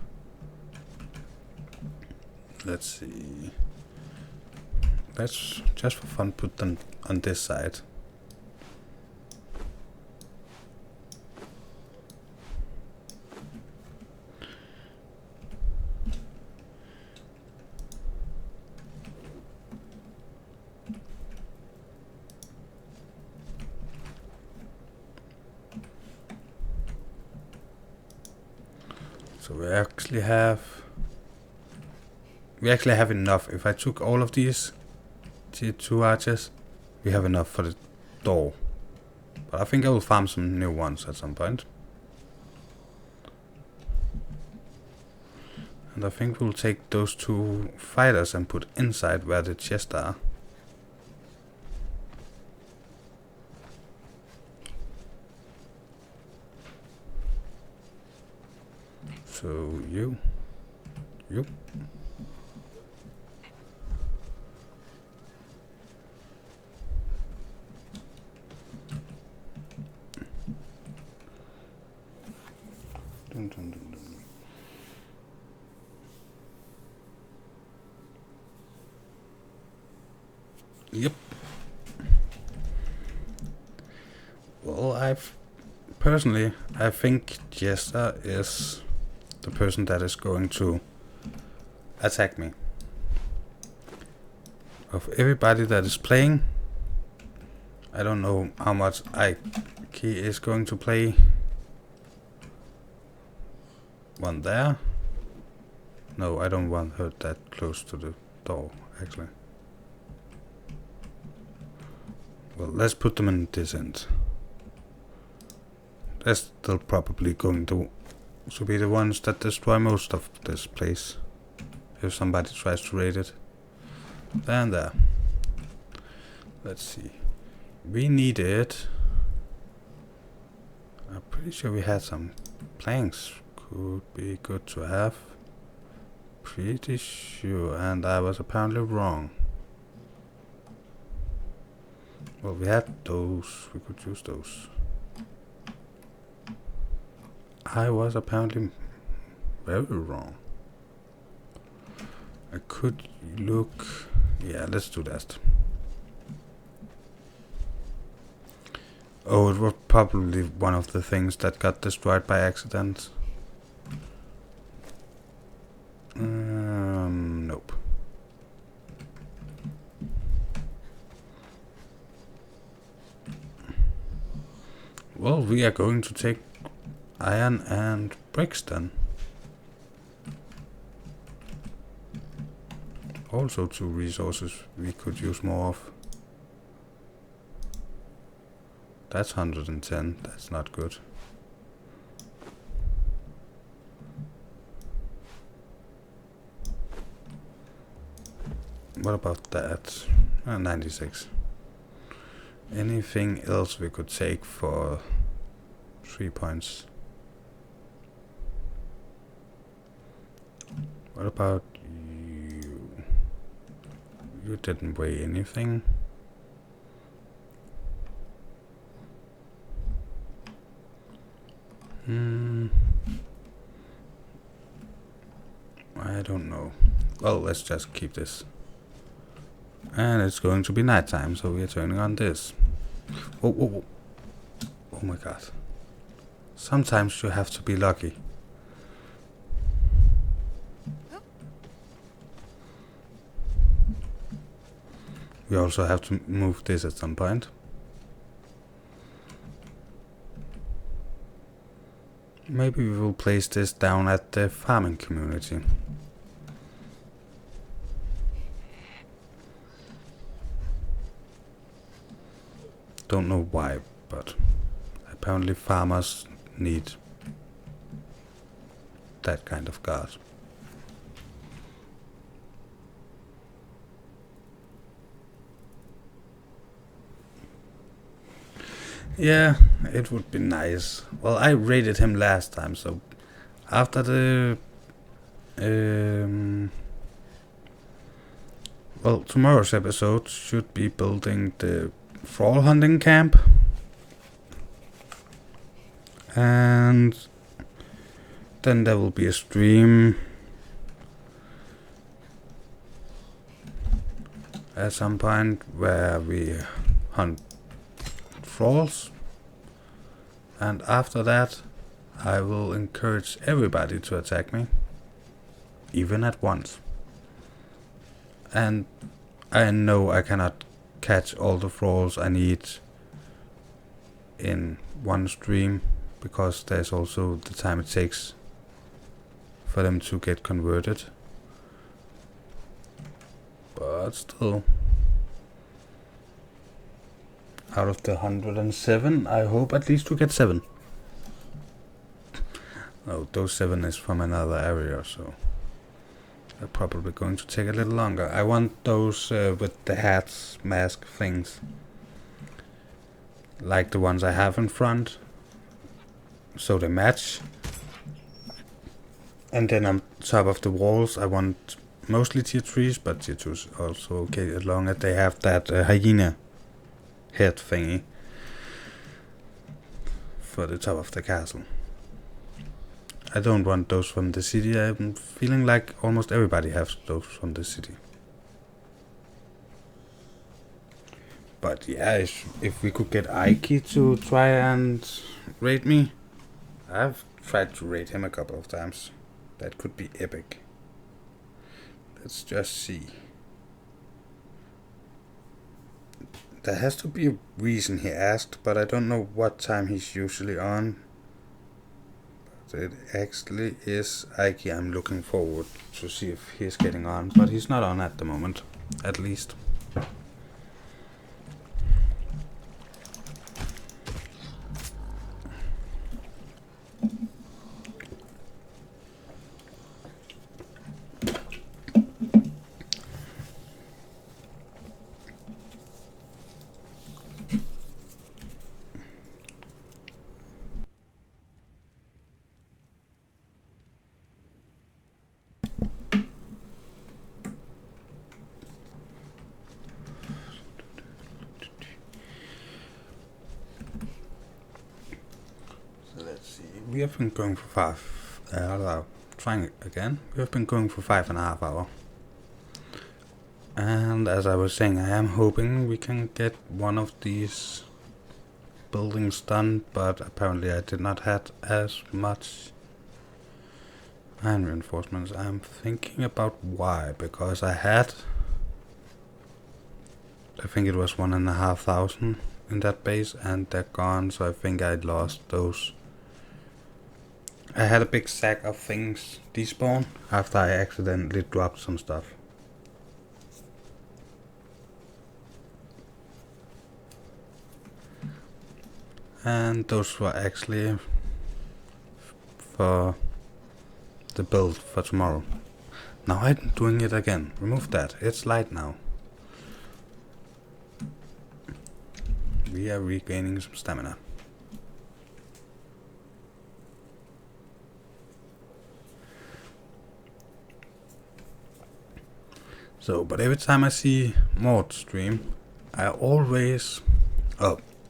Let's see. Let's just for fun put them on this side. So we actually have enough. If I took all of these tier 2 archers, we have enough for the door. But I think I will farm some new ones at some point. And I think we'll take those 2 fighters and put inside where the chests are. So you. Yep. Well, personally, I think Jester is the person that is going to attack me. Of everybody that is playing, I don't know how much Ike is going to play. One there. No, I don't want her that close to the door, actually. Well, let's put them in this end. They're still probably going to be the ones that destroy most of this place. If somebody tries to raid it. And there. Let's see. We needed... I'm pretty sure we had some planks. Could be good to have. Pretty sure, and I was apparently wrong. Well, we had those. We could use those. I was apparently very wrong. I could look... Yeah, let's do that. Oh, it was probably one of the things that got destroyed by accident. Nope. Well, we are going to take iron and bricks then. Also 2 resources we could use more of. That's 110, that's not good. What about that? 96. Anything else we could take for 3 points? What about you? You didn't weigh anything. I don't know. Well, let's just keep this. And it's going to be nighttime, so we are turning on this. Oh my god. Sometimes you have to be lucky. We also have to move this at some point. Maybe we will place this down at the farming community. Don't know why, but apparently farmers need that kind of guard. Yeah, it would be nice. Well, I raided him last time, so after the well, tomorrow's episode should be building the thrall hunting camp, and then there will be a stream at some point where we hunt thralls, and after that I will encourage everybody to attack me, even at once. And I know I cannot catch all the thralls I need in one stream, because there's also the time it takes for them to get converted. But still, out of the 107, I hope at least to get 7. No, those 7 is from another area, so they're probably going to take a little longer. I want those with the hats, mask things, like the ones I have in front, so they match. And then on top of the walls I want mostly tier 3s, but tier 2s also okay, as long as they have that hyena head thingy for the top of the castle. I don't want those from the city. I'm feeling like almost everybody has those from the city. But yeah, if we could get Aiki to try and raid me. I've tried to raid him a couple of times. That could be epic. Let's just see. There has to be a reason he asked, but I don't know what time he's usually on. But it actually is Aiki I'm looking forward to see if he's getting on, but he's not on at the moment, at least. We have been going for trying again. We have been going for 5.5 hours. And as I was saying, I am hoping we can get one of these buildings done, but apparently I did not have as much iron reinforcements. I'm thinking about why, because I think it was 1,500 in that base, and they're gone, so I think I lost those. I had a big sack of things despawn after I accidentally dropped some stuff. And those were actually for the build for tomorrow. Now I'm doing it again. Remove that. It's light now. We are regaining some stamina. So, but every time I see Mord stream, I always,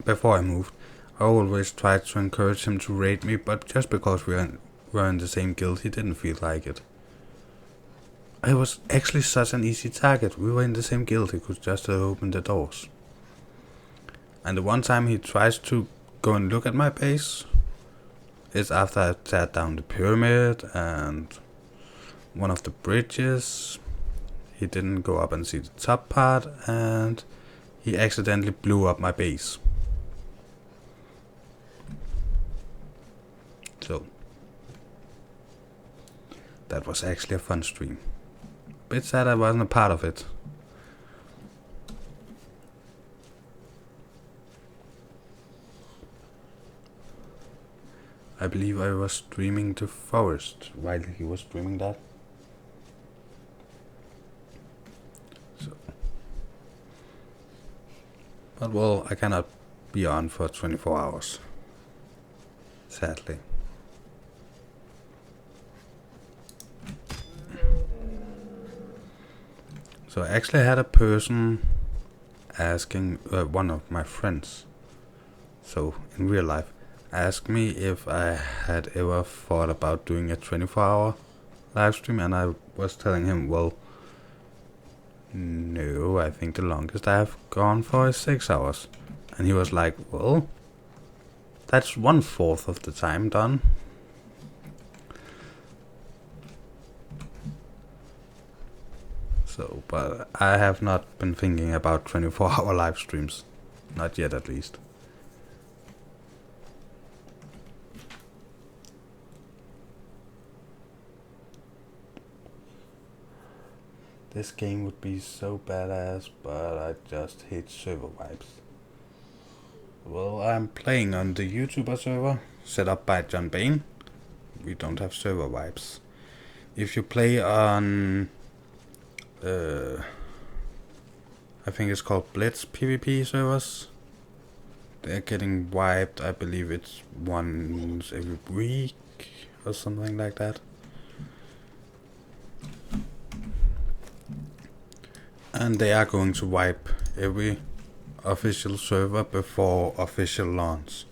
before I moved, I always tried to encourage him to raid me, but just because we were in the same guild, he didn't feel like it. I was actually such an easy target. We were in the same guild, he could just open the doors. And the one time he tries to go and look at my base is after I tear down the pyramid and one of the bridges. He didn't go up and see the top part, and he accidentally blew up my base. So that was actually a fun stream. Bit sad I wasn't a part of it. I believe I was streaming the forest while he was streaming that. So, but well, I cannot be on for 24 hours. Sadly. So I actually had a person asking, one of my friends, so in real life, asked me if I had ever thought about doing a 24-hour live stream, and I was telling him, well, no, I think the longest I have gone for is 6 hours. And he was like, well, that's 1/4 of the time done. So, but I have not been thinking about 24-hour live streams. Not yet, at least. This game would be so badass, but I just hate server wipes. Well, I'm playing on the YouTuber server, set up by John Bain. We don't have server wipes. If you play on, I think it's called Blitz PvP servers, they're getting wiped, I believe it's once every week or something like that. And they are going to wipe every official server before official launch.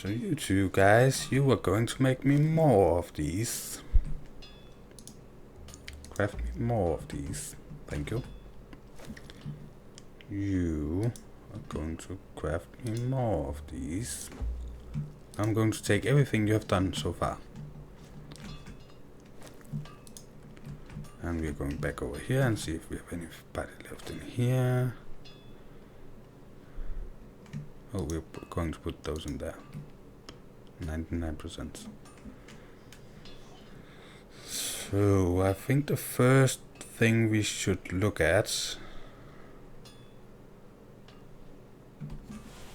So you two guys, you were going to make me more of these. Craft me more of these. Thank you. You are going to craft me more of these. I'm going to take everything you have done so far. And we're going back over here and see if we have anybody left in here. Oh, we're going to put those in there. 99%. So I think the first thing we should look at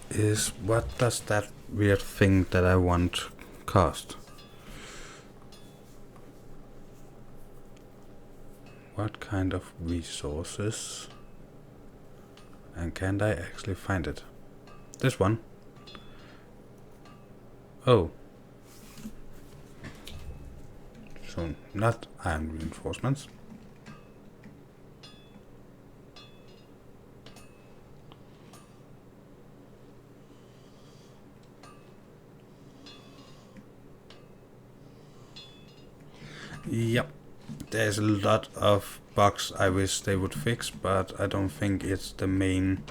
is what does that weird thing that I want cost? What kind of resources? And can I actually find it? This one. Oh. So not iron reinforcements. Yep. There's a lot of bugs I wish they would fix, but I don't think it's the main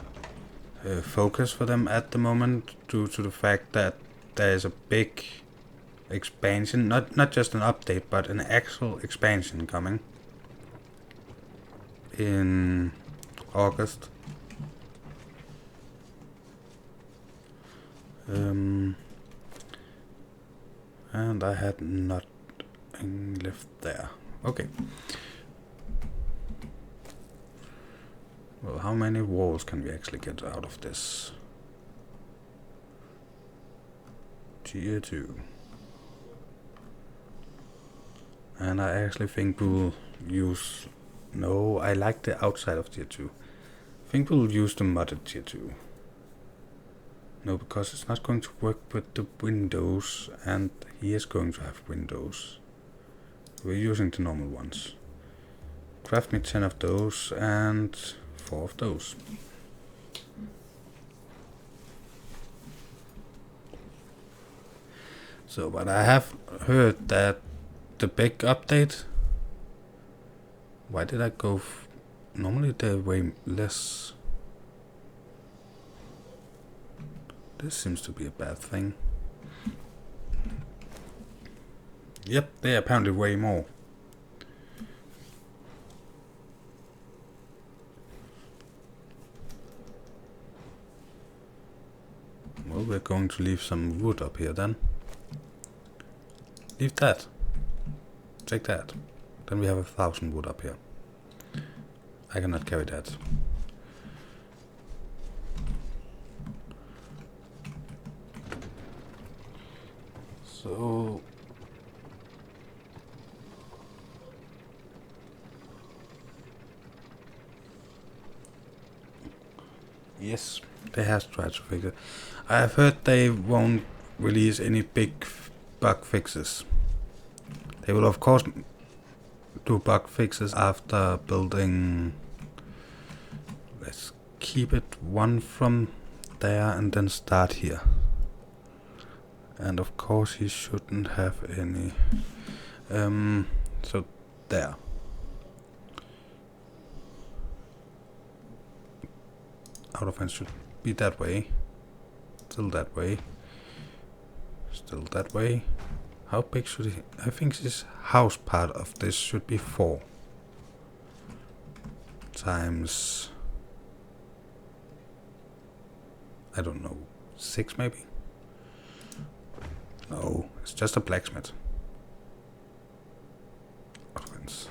focus for them at the moment, due to the fact that there is a big expansion, not just an update, but an actual expansion coming in August. And I had nothing left there. Okay. Well, how many walls can we actually get out of this? Tier 2. And I actually think we'll use... No, I like the outside of tier 2. I think we'll use the modded tier 2. No, because it's not going to work with the windows, and he is going to have windows. We're using the normal ones. Craft me 10 of those and 4 of those. So, but I have heard that the big update... Why did I go... Normally they're way less. This seems to be a bad thing. Yep, they're apparently way more. Well, we're going to leave some wood up here then. Leave that. Take that. Then we have 1,000 wood up here. I cannot carry that. So... Yes, they have tried to fix it. I have heard they won't release any big bug fixes. They will of course do bug fixes after building... Let's keep it one from there and then start here. And of course he shouldn't have any... so there. Out of hand should be that way. Still that way. Still that way. How big should he... I think this house part of this should be 4. Times... I don't know, 6 maybe? No, it's just a blacksmith. Offense.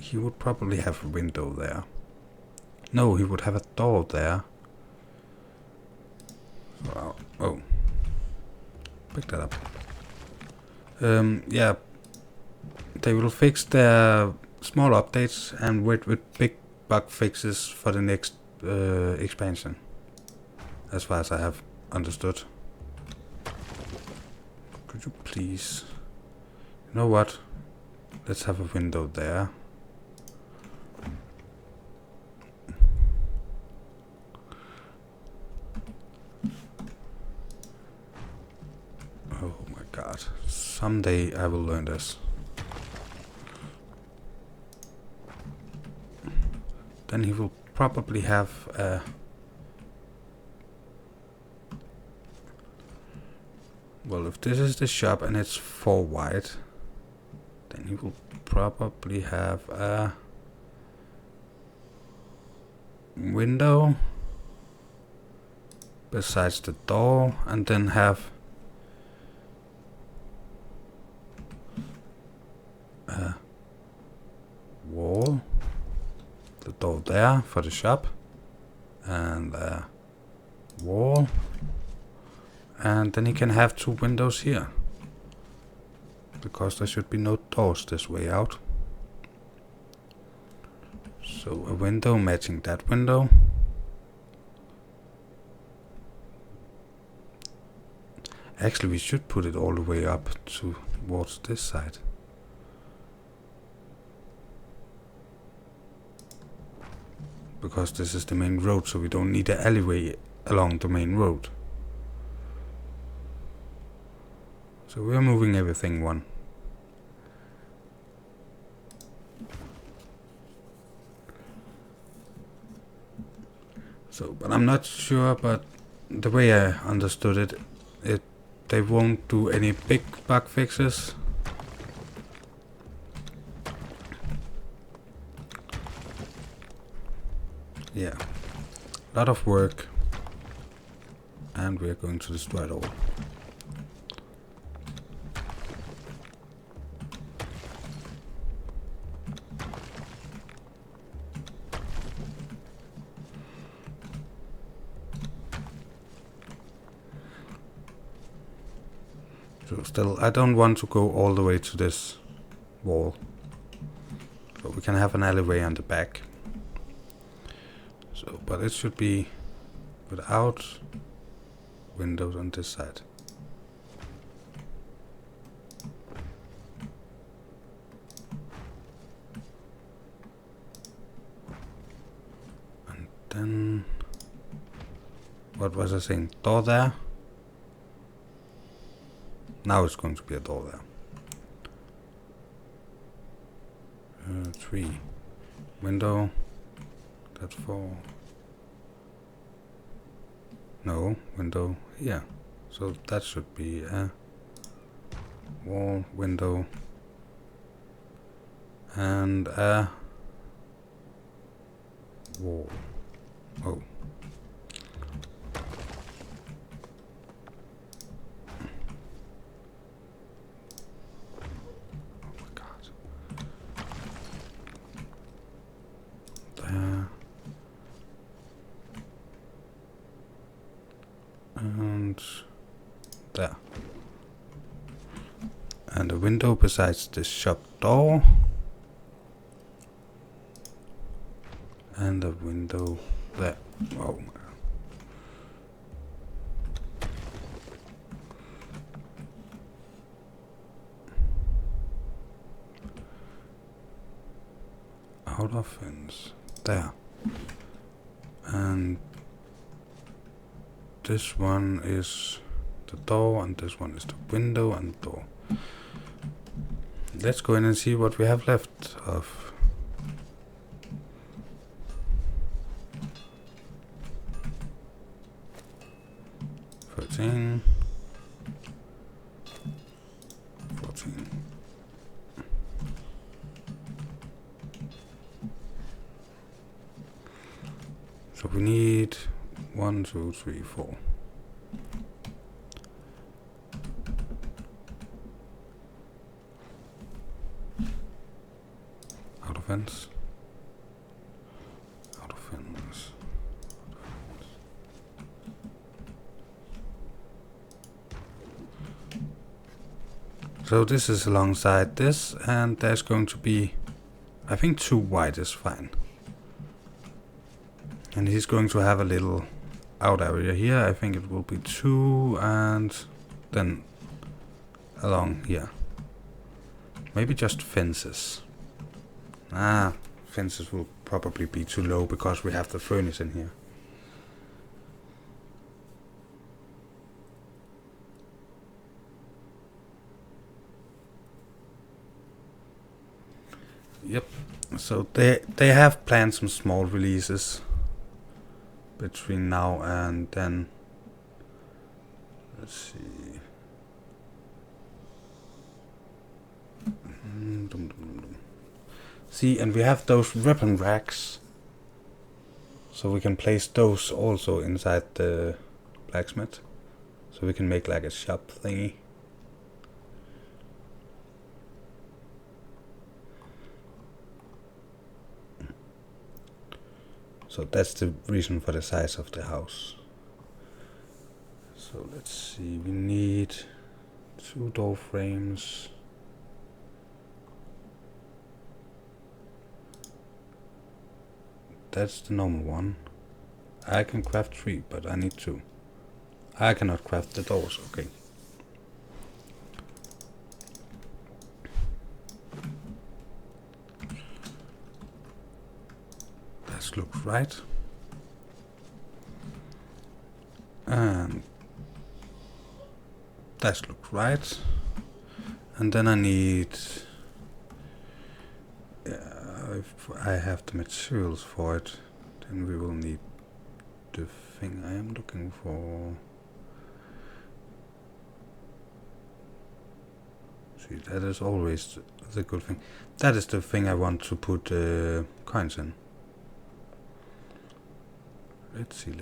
He would probably have a window there. No, he would have a door there. Wow. Oh. Pick that up. Yeah. They will fix their small updates and wait with big bug fixes for the next expansion. As far as I have understood. Could you please... You know what? Let's have a window there. Someday I will learn this. Then he will probably have a... Well, if this is the shop and it's 4 wide, then he will probably have a window besides the door, and then have a wall, the door there for the shop, and a wall, and then he can have 2 windows here, because there should be no doors this way out. So a window matching that window. Actually, we should put it all the way up towards this side. Because this is the main road, so we don't need an alleyway along the main road. So we're moving everything one. So, but I'm not sure, but the way I understood it, they won't do any big bug fixes. Yeah, a lot of work, and we're going to destroy it all. So still, I don't want to go all the way to this wall. So we can have an alleyway on the back. So, but it should be without windows on this side. And then, what was I saying? Door there. Now it's going to be a door there. 3. Window. That's 4. No, window here. So that should be a wall, window, and a wall. Oh. And there. And a window besides the shop door. And a window there. Oh my God. Out of fence. There. And this one is the door, and this one is the window and door. Let's go in and see what we have left of. $13, $14. So we need 1, 2, 3, 4. Out of fence. Out of fence. So this is alongside this, and there's going to be, I think 2 wide is fine. And he's going to have a little out area here. I think it will be 2, and then along here. Maybe just fences. Fences will probably be too low because we have the furnace in here. Yep. So they have planned some small releases between now and then. Let's see. See, and we have those weapon racks, so we can place those also inside the blacksmith, so we can make like a shop thingy. So that's the reason for the size of the house. So let's see, we need 2 door frames. That's the normal one. I can craft 3, but I need 2. I cannot craft the doors, okay. That looks right. And that looks right. And then I need... if I have the materials for it, then we will need the thing I am looking for. See, that is always the good thing. That is the thing I want to put coins in. Let's see.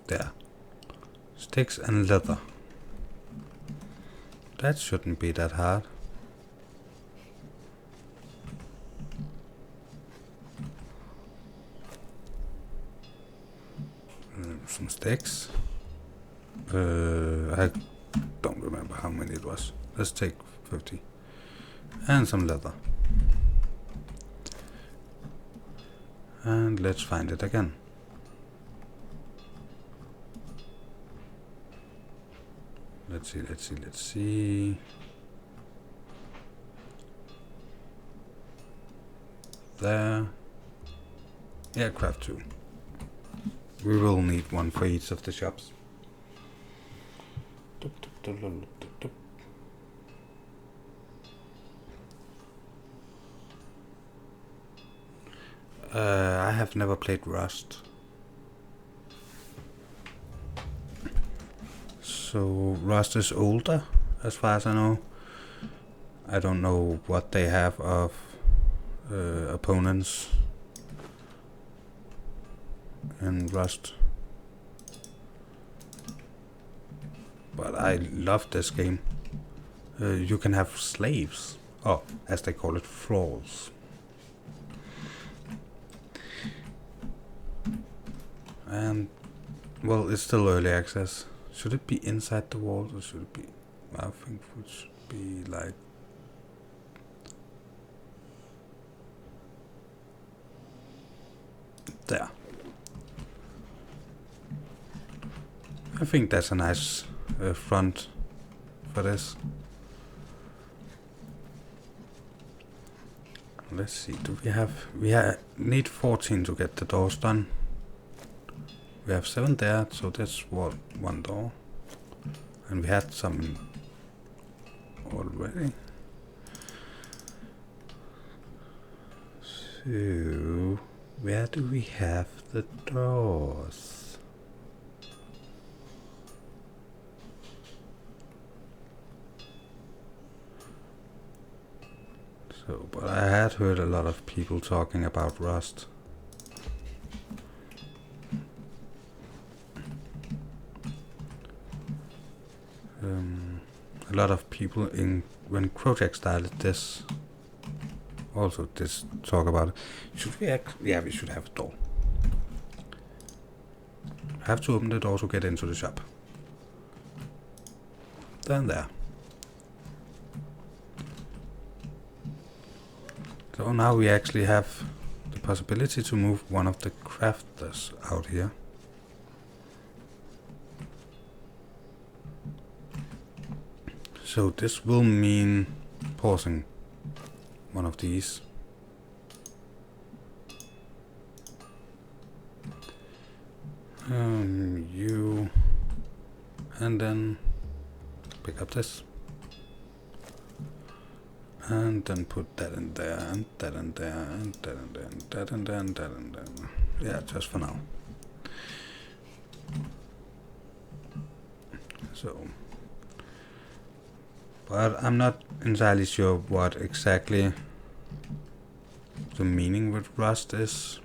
There. Sticks and leather. That shouldn't be that hard. Some sticks. I don't remember how many it was. Let's take 50. And some leather. And let's find it again. Let's see. There. Yeah, craft 2. We will need 1 for each of the shops. I have never played Rust. So Rust is older, as far as I know. I don't know what they have of opponents in Rust. But I love this game. You can have slaves, or as they call it, thralls. And, well, it's still early access. Should it be inside the walls, or should it be... I think it should be like... there. I think that's a nice front for this. Let's see, do we have... we need 14 to get the doors done. We have 7 there, so that's 1 door. And we had some already. So, where do we have the doors? So, but I had heard a lot of people talking about Rust. A lot of people when Project started this also this talk about it. Should we yeah, we should have a door. Have to open the door to get into the shop. Then there. So now we actually have the possibility to move one of the crafters out here. So this will mean pausing one of these. You, and then pick up this, and then put that in there, and that in there, and that in there, and that in there, and that in there. Yeah, just for now. So, but I'm not entirely sure what exactly the meaning with rust is.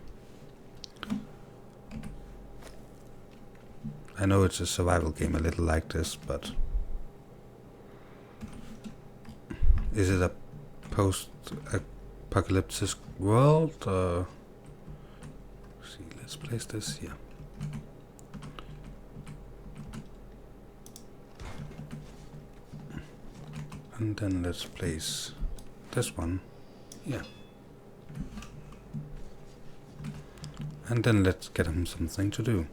I know it's a survival game a little like this, but is it a post-apocalyptic world? See, let's place this here. And then let's place this one here. And then let's get him something to do.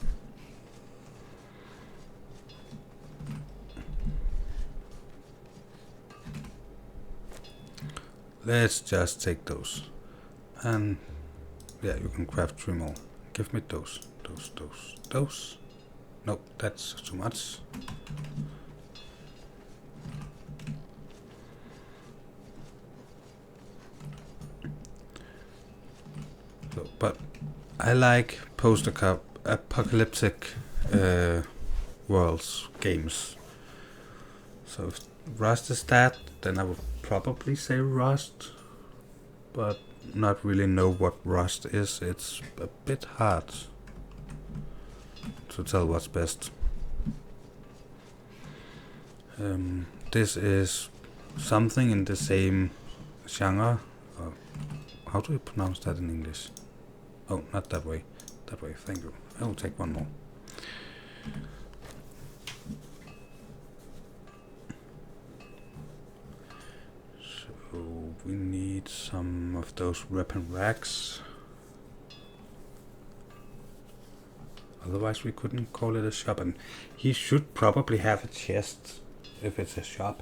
Let's just take those. And yeah, you can craft 3 more. Give me those. No, that's too much. So, but I like post-apocalyptic worlds games. So if Rust is that, then I would probably say Rust, but not really know what Rust is. It's a bit hard to tell what's best. This is something in the same genre. How do you pronounce that in English? Oh, not that way. That way, thank you. I will take one more. So we need some of those weapon racks. Otherwise we couldn't call it a shop, and he should probably have a chest if it's a shop.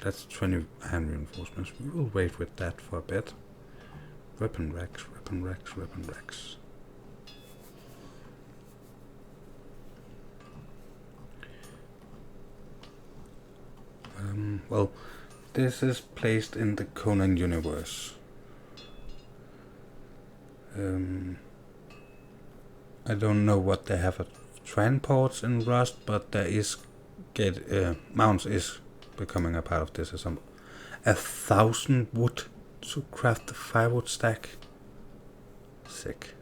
That's 20 iron reinforcements. We will wait with that for a bit. Weapon racks. Well, this is placed in the Conan universe. I don't know what they have at transports in Rust, but there is mounts is becoming a part of this. 1,000 wood to craft the firewood stack. Sick.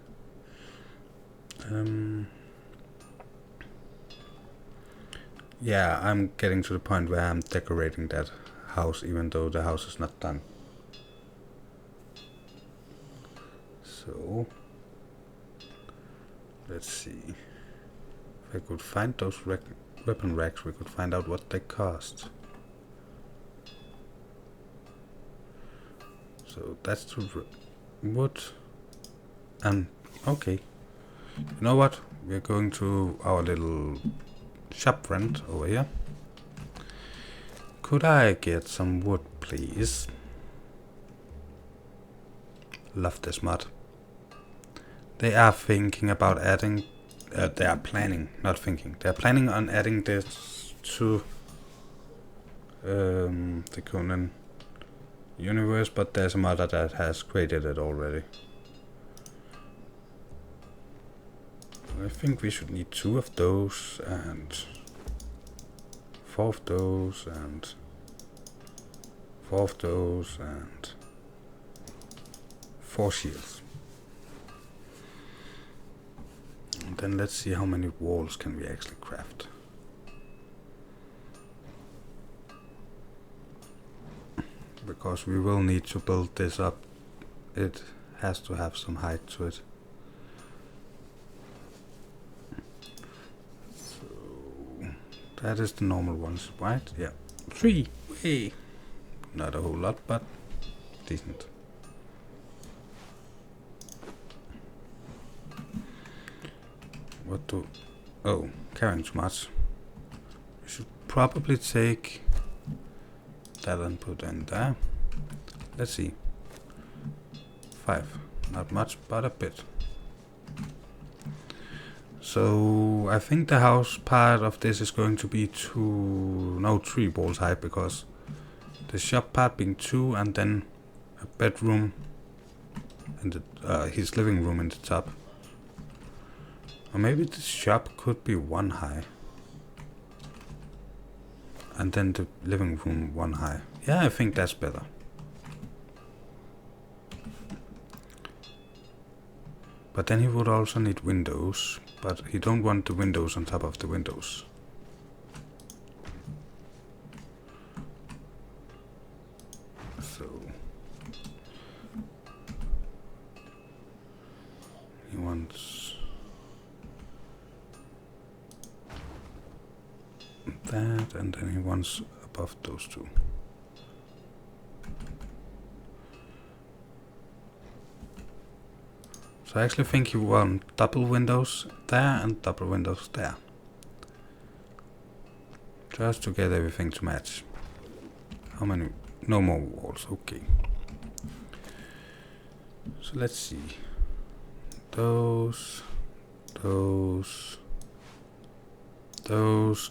Yeah, I'm getting to the point where I'm decorating that house, even though the house is not done. So, let's see. If I could find those weapon racks, we could find out what they cost. So that's the wood. And okay, you know what? We're going to our little shop friend over here. Could I get some wood, please? Love this mod. They are thinking about adding. They are planning, not thinking. They are planning on adding this to the Conan universe, but there's a modder that has created it already. I think we should need 2 of those, and 4 of those, and 4 of those, and 4 shields. And then let's see how many walls can we actually craft. Because we will need to build this up. It has to have some height to it. So that is the normal ones, right? Yeah. 3. Hey. Not a whole lot, but decent. What do... Oh, carrying too much. We should probably take that and put in there. Let's see. 5. Not much, but a bit. So I think the house part of this is going to be 3 walls high, because the shop part being 2 and then a bedroom and his living room in the top. Or maybe the shop could be 1 high. And then the living room 1 high. Yeah, I think that's better. But then he would also need windows. But he don't want the windows on top of the windows. So he wants that, and then he wants above those 2. So I actually think he wants double windows there and double windows there. Just to get everything to match. How many? No more walls, okay. So let's see. Those.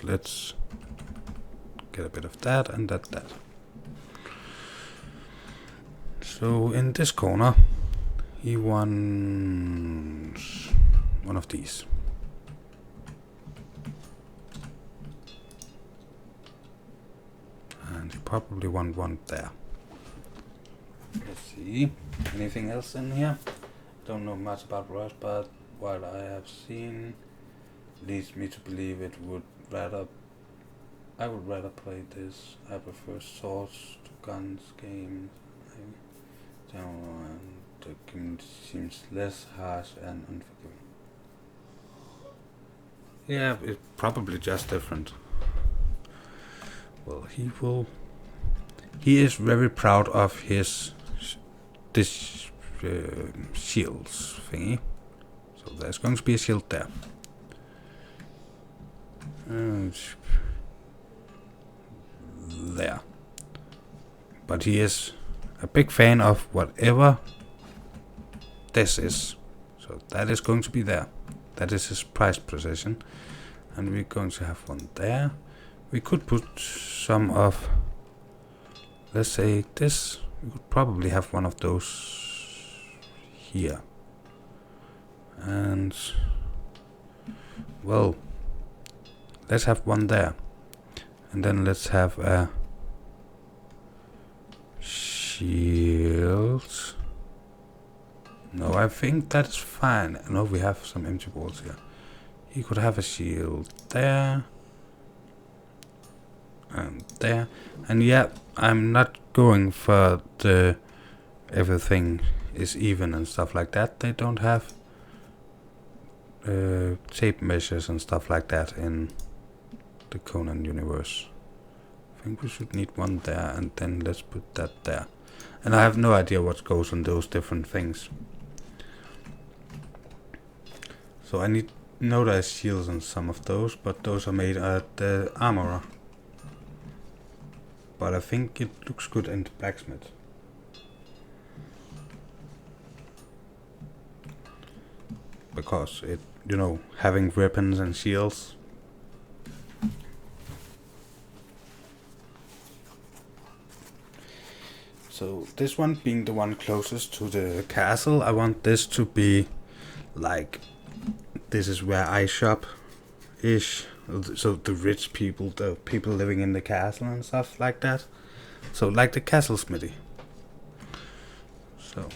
Let's get a bit of that and that. So in this corner, he wants one of these. And he probably want one there. Let's see. Anything else in here? Don't know much about Rush, but what I have seen leads me to believe I would rather play this. I prefer swords to guns games. And the community seems less harsh and unforgiving. Yeah, it's probably just different. Well, he is very proud of his this shields thingy. So there's going to be a shield there. There. But he is a big fan of whatever this is. So that is going to be there. That is his prized possession. And we're going to have one there. We could put some of, let's say this. We could probably have one of those here. And, well, let's have one there. And then let's have a shield. No, I think that's fine. No, we have some empty walls here. He could have a shield there. And there. And yeah, I'm not going for the everything is even and stuff like that. They don't have tape measures and stuff like that in the Conan universe. I think we should need one there, and then let's put that there. And I have no idea what goes on those different things. So I know there's shields on some of those, but those are made at the armorer. But I think it looks good in the blacksmith. Because it, you know, having weapons and shields. So this one being the one closest to the castle, I want this to be like, this is where I shop-ish. So the rich people, the people living in the castle and stuff like that. So like the castle smithy. So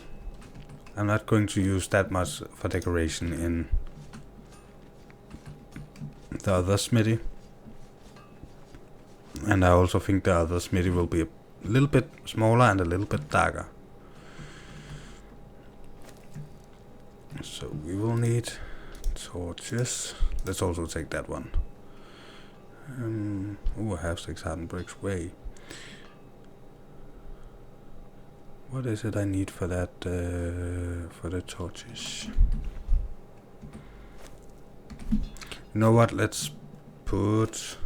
I'm not going to use that much for decoration in the other smithy. And I also think the other smithy will be a little bit smaller and a little bit darker. So we will need torches. Let's also take that one. I have 6 hardened bricks. Way. What is it I need for that? For the torches. You know what? Let's put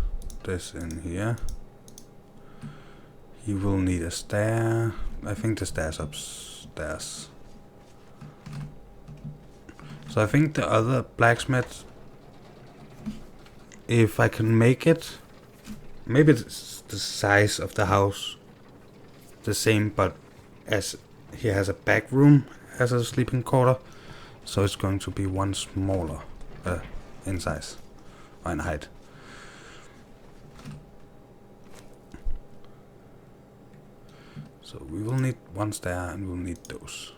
this in here. He will need a stair. I think the stair's upstairs. So I think the other blacksmith, if I can make it, maybe it's the size of the house the same, but as he has a back room as a sleeping quarter, so it's going to be one smaller in size or in height. So we will need one stair and we'll need those.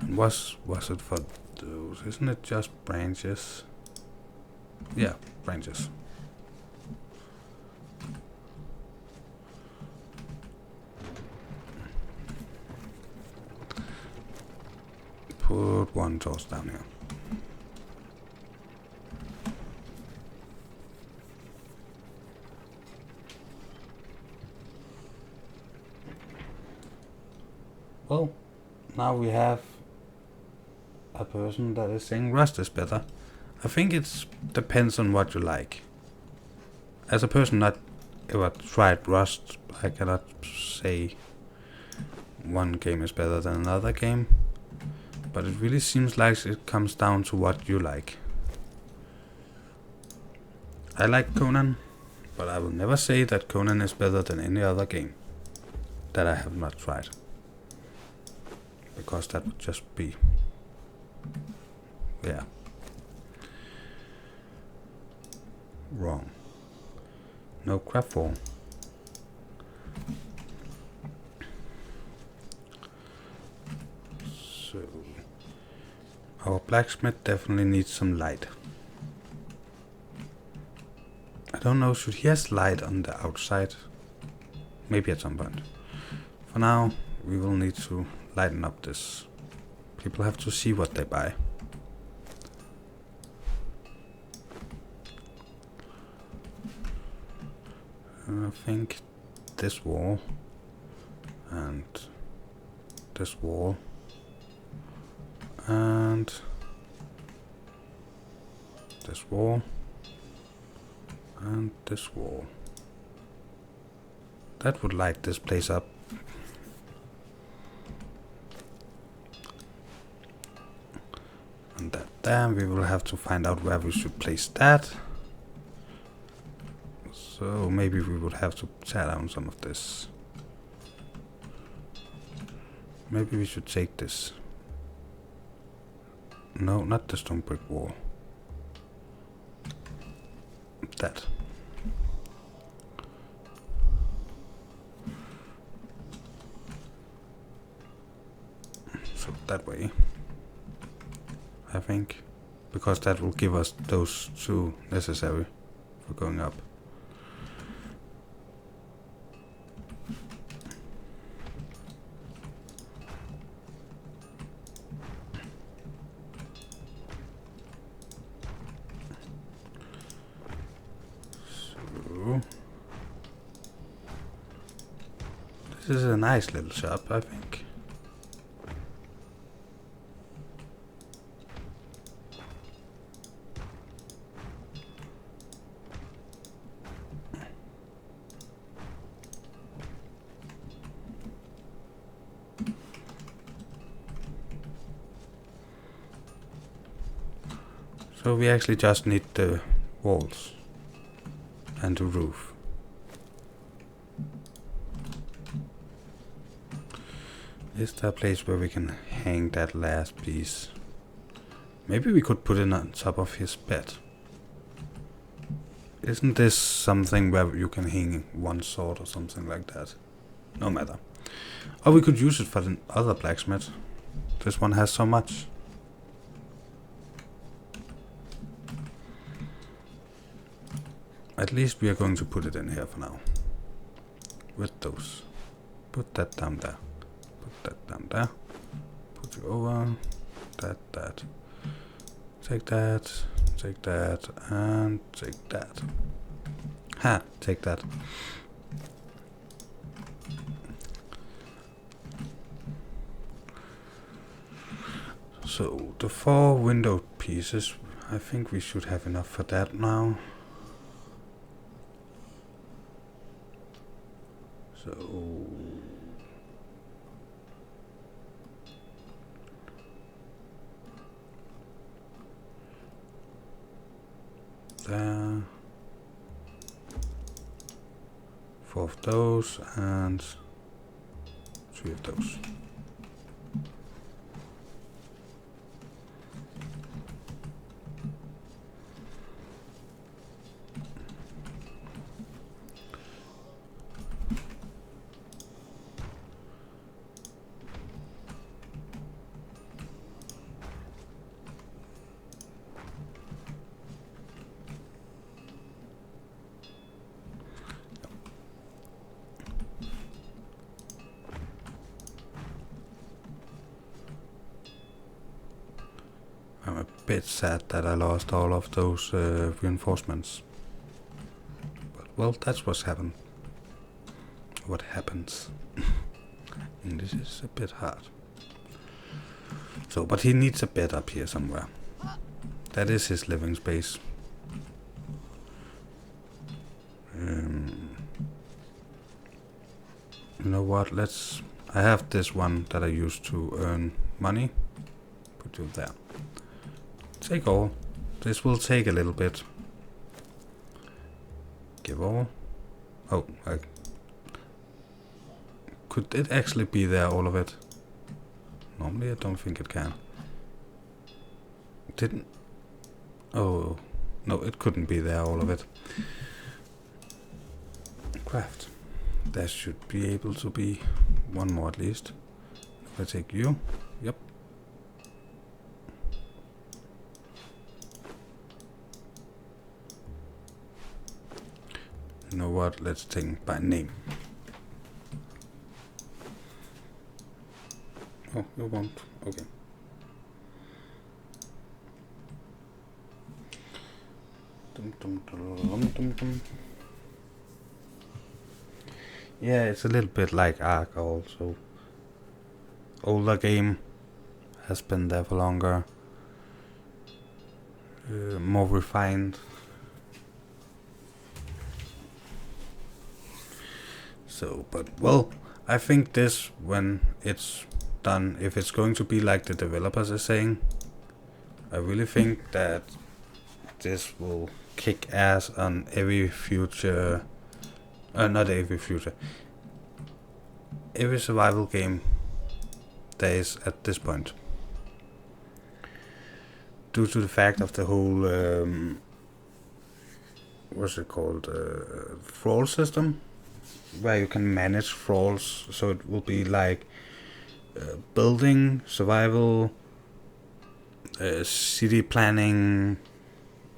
And was it for those? Isn't it just branches? Yeah, branches. Put one torch down here. Well, now we have a person that is saying rust is better. I think it depends on what you like. As a person not ever tried rust, I cannot say one game is better than another game. But it really seems like it comes down to what you like. I like Conan, but I will never say that Conan is better than any other game that I have not tried. Because that would just be... yeah. Wrong. No craft form. So... our blacksmith definitely needs some light. I don't know, should he has light on the outside? Maybe at some point. For now, we will need to lighten up this. People have to see what they buy. I think this wall and this wall and this wall and this wall. That would light this place up. And that there, we will have to find out where we should place that. So maybe we would have to tear down some of this. Maybe we should take this. No, not the stone brick wall. That. So that way, I think, because that will give us those two necessary for going up. This is a nice little shop, I think. So we actually just need the walls and the roof. Is there a place where we can hang that last piece? Maybe we could put it on top of his bed. Isn't this something where you can hang one sword or something like that? No matter. Or we could use it for the other blacksmith. This one has so much. At least we are going to put it in here for now. With those. Put that down there. Put that down there. Put you over. That. Take that. Take that. And take that. Ha! Take that. So, the 4 window pieces, I think we should have enough for that now. So there, 4 of those and 3 of those. I'm a bit sad that I lost all of those reinforcements. But well, that's what's happened. What happens. English is a bit hard. So, but he needs a bed up here somewhere. That is his living space. You know what, I have this one that I used to earn money. Put you there. Take all. This will take a little bit. Give all. Oh, could it actually be there, all of it? Normally I don't think it can. Didn't... Oh, no, it couldn't be there, all of it. Craft. There should be able to be one more at least. If I take you. Yep. You know what? Let's think by name. Oh, you won't. Okay. Yeah, it's a little bit like Ark also. Older game, has been there for longer. More refined. So, but well, I think this, when it's done, if it's going to be like the developers are saying, I really think that this will kick ass on every future, not every future, every survival game there is at this point. Due to the fact of the whole, what's it called, thrall system, where you can manage thralls, so it will be like building, survival, city planning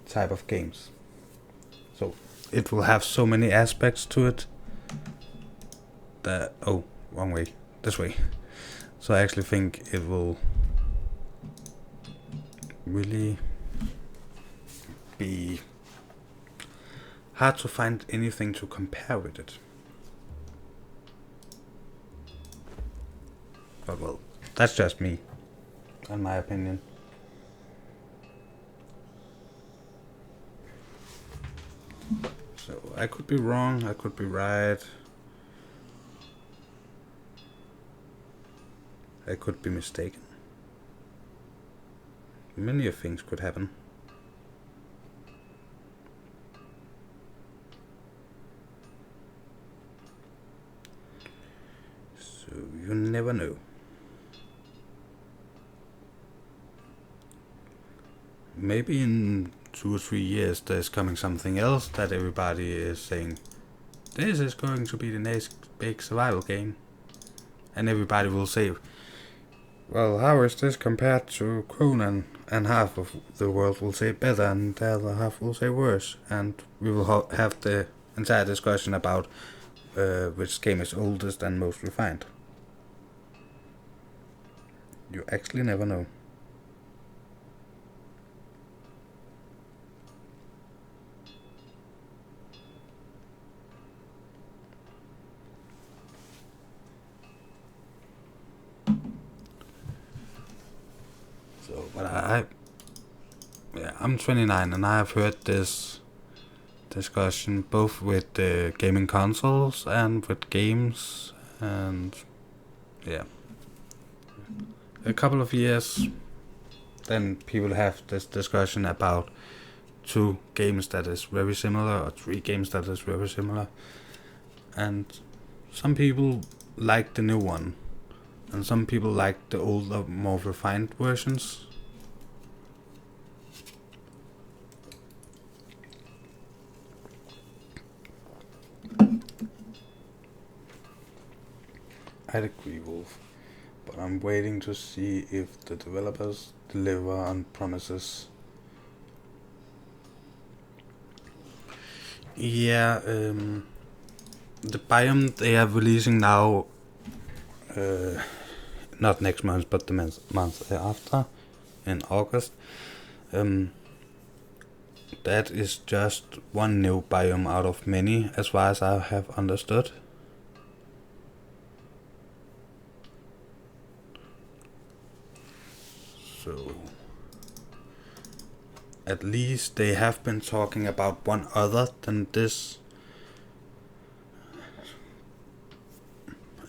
type of games. So it will have so many aspects to it that, oh, wrong way, this way. So I actually think it will really be hard to find anything to compare with it. But well, that's just me, in my opinion. So I could be wrong, I could be right. I could be mistaken. Many of things could happen. So you never know. Maybe in 2 or 3 years there's coming something else that everybody is saying, this is going to be the next big survival game. And everybody will say, well, how is this compared to Conan? And half of the world will say better and the other half will say worse. And we will have the entire discussion about which game is oldest and most refined. You actually never know. So, but I'm 29 and I have heard this discussion both with gaming consoles and with games, and yeah, a couple of years, then people have this discussion about 2 games that is very similar or 3 games that is very similar, and some people like the new one and some people like the older, more refined versions. I'd agree, Wolf, but I'm waiting to see if the developers deliver on promises. Yeah, the biome they are releasing now, not next month, but the month after, in August, that is just one new biome out of many, as far as I have understood. So, at least they have been talking about one other than this.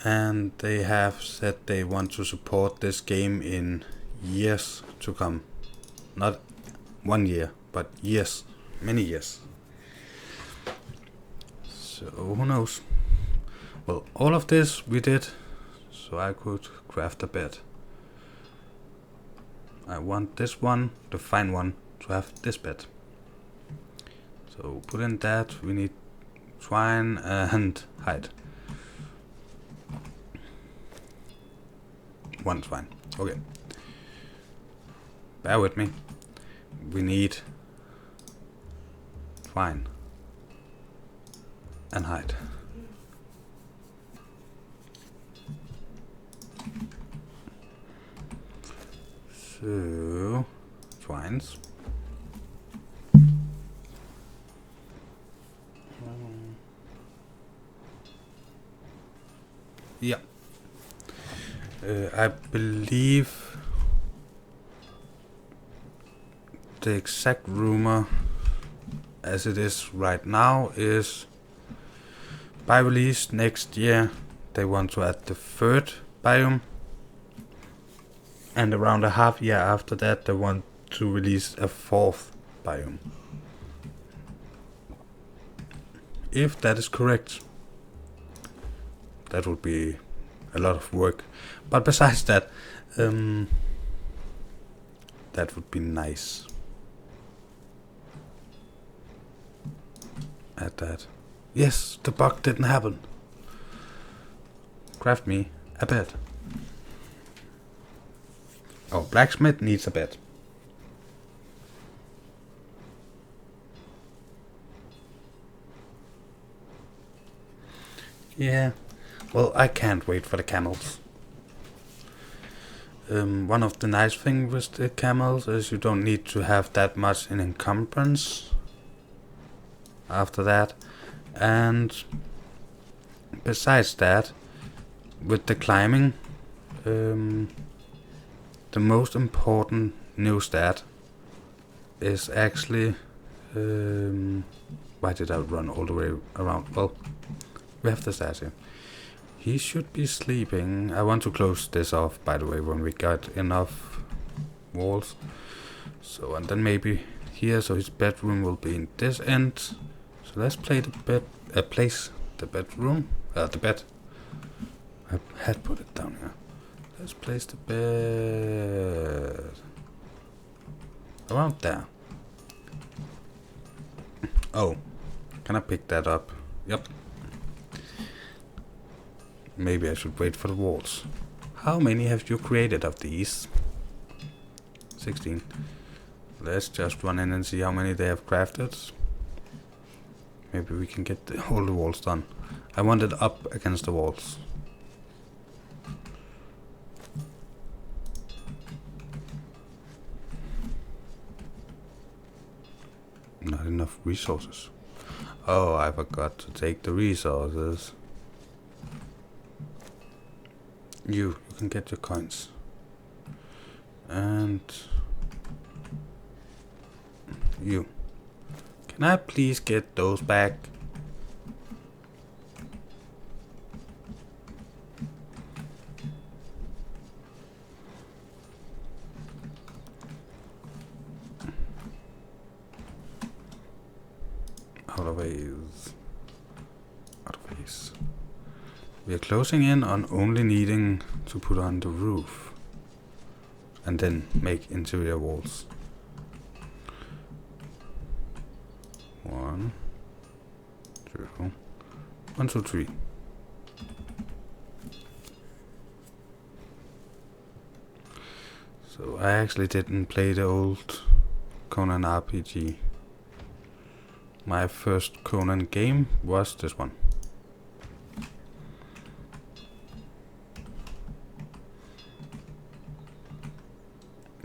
And they have said they want to support this game in years to come. Not 1 year, but years. Many years. So, who knows? Well, all of this we did so I could craft a bed. I want this one, the fine one, to have this bed. So put in that, we need twine and hide. 1 twine, okay. Bear with me. We need twine and hide. So, twines. Yeah. I believe the exact rumor as it is right now is by release next year they want to add the 3rd biome, and around a half year after that they want to release a 4th biome. If that is correct, that would be a lot of work, but besides that, that would be nice. Add that. Yes, the bug didn't happen. Craft me a bed. Oh, blacksmith needs a bed. Yeah, well, I can't wait for the camels. One of the nice things with the camels is you don't need to have that much in encumbrance after that. And besides that, with the climbing, the most important new stat is actually... why did I run all the way around? Well, we have the stat here. He should be sleeping. I want to close this off, by the way, when we got enough walls. So, and then maybe here, so his bedroom will be in this end. So let's play the bed, place the bedroom, the bed. I had put it down here. Let's place the bed around there. Oh, can I pick that up? Yep. Maybe I should wait for the walls. How many have you created of these? 16. Let's just run in and see how many they have crafted. Maybe we can get all the walls done. I want it up against the walls. Not enough resources. Oh, I forgot to take the resources. You can get your coins. And you Can I please get those back? Out of ways. Out of ways. We are closing in on only needing to put on the roof. And then make interior walls. 1, 2, 1, 2, 3. So I actually didn't play the old Conan RPG. My first Conan game was this one.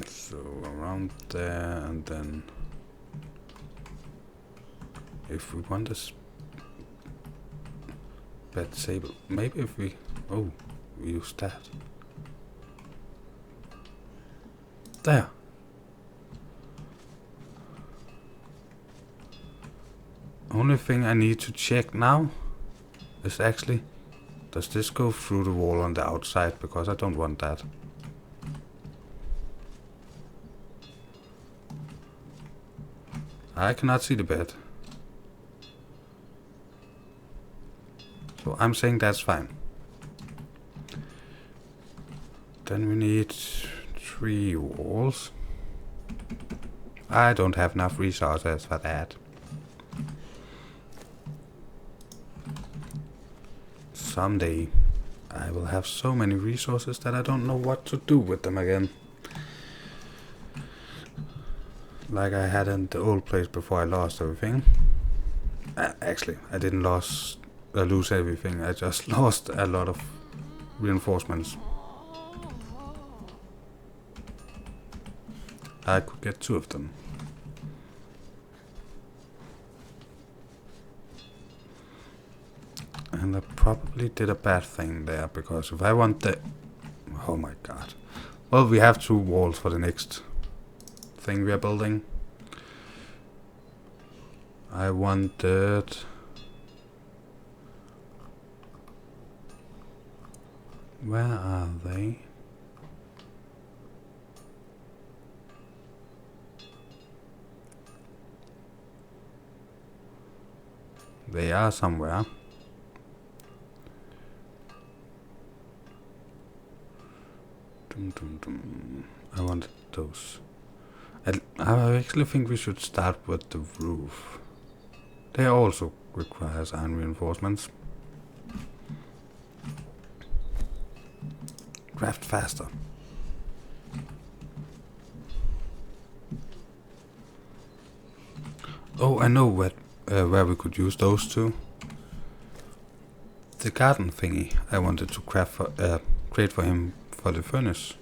So around there, and then if we want this bed sable, maybe if we we use that. There. Only thing I need to check now is actually, does this go through the wall on the outside? Because I don't want that. I cannot see the bed. So I'm saying that's fine. Then we need 3 walls. I don't have enough resources for that. Someday I will have so many resources that I don't know what to do with them again. Like I had in the old place before I lost everything. Actually, I didn't lose everything. I just lost a lot of reinforcements. I could get 2 of them. And I probably did a bad thing there, because if I want the... Oh my god. Well, we have 2 walls for the next thing we are building. I wanted... Where are they? They are somewhere. I wanted those. I actually think we should start with the roof. They also requires iron reinforcements. Craft faster. Oh, I know where we could use those 2. The garden thingy I wanted to create for him for the furnace.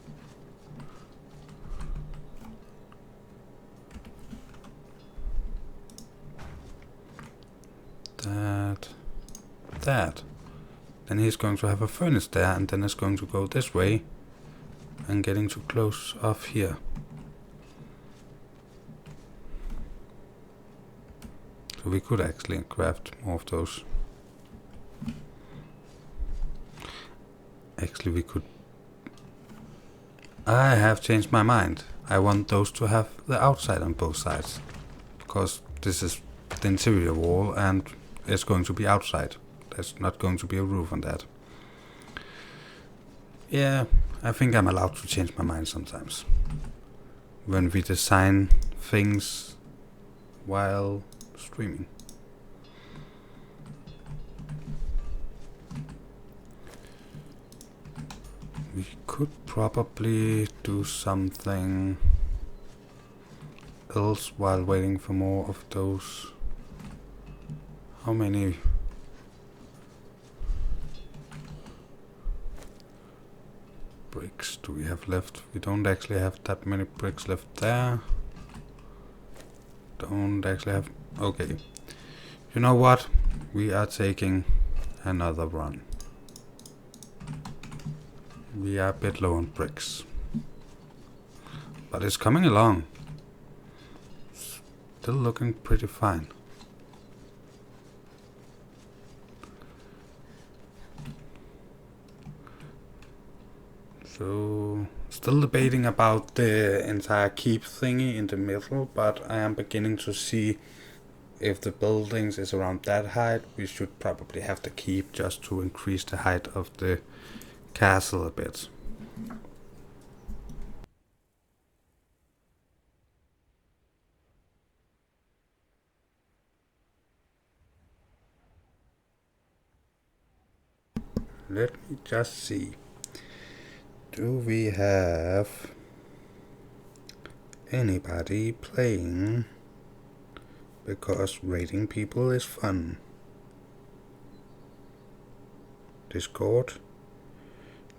That. Then he's going to have a furnace there, and then it's going to go this way and getting too close off here. So we could actually craft more of those. Actually, we could... I have changed my mind. I want those to have the outside on both sides. Because this is the interior wall and it's going to be outside. There's not going to be a roof on that. Yeah, I think I'm allowed to change my mind sometimes. When we design things while streaming. We could probably do something else while waiting for more of those. How many? Bricks do we have left? We don't actually have that many bricks left there. Don't actually have... Okay. You know what? We are taking another run. We are a bit low on bricks. But it's coming along. Still looking pretty fine. So, still debating about the entire keep thingy in the middle, but I am beginning to see if the buildings is around that height, we should probably have the keep just to increase the height of the castle a bit. Let me just see. Do we have anybody playing? Because raiding people is fun. Discord.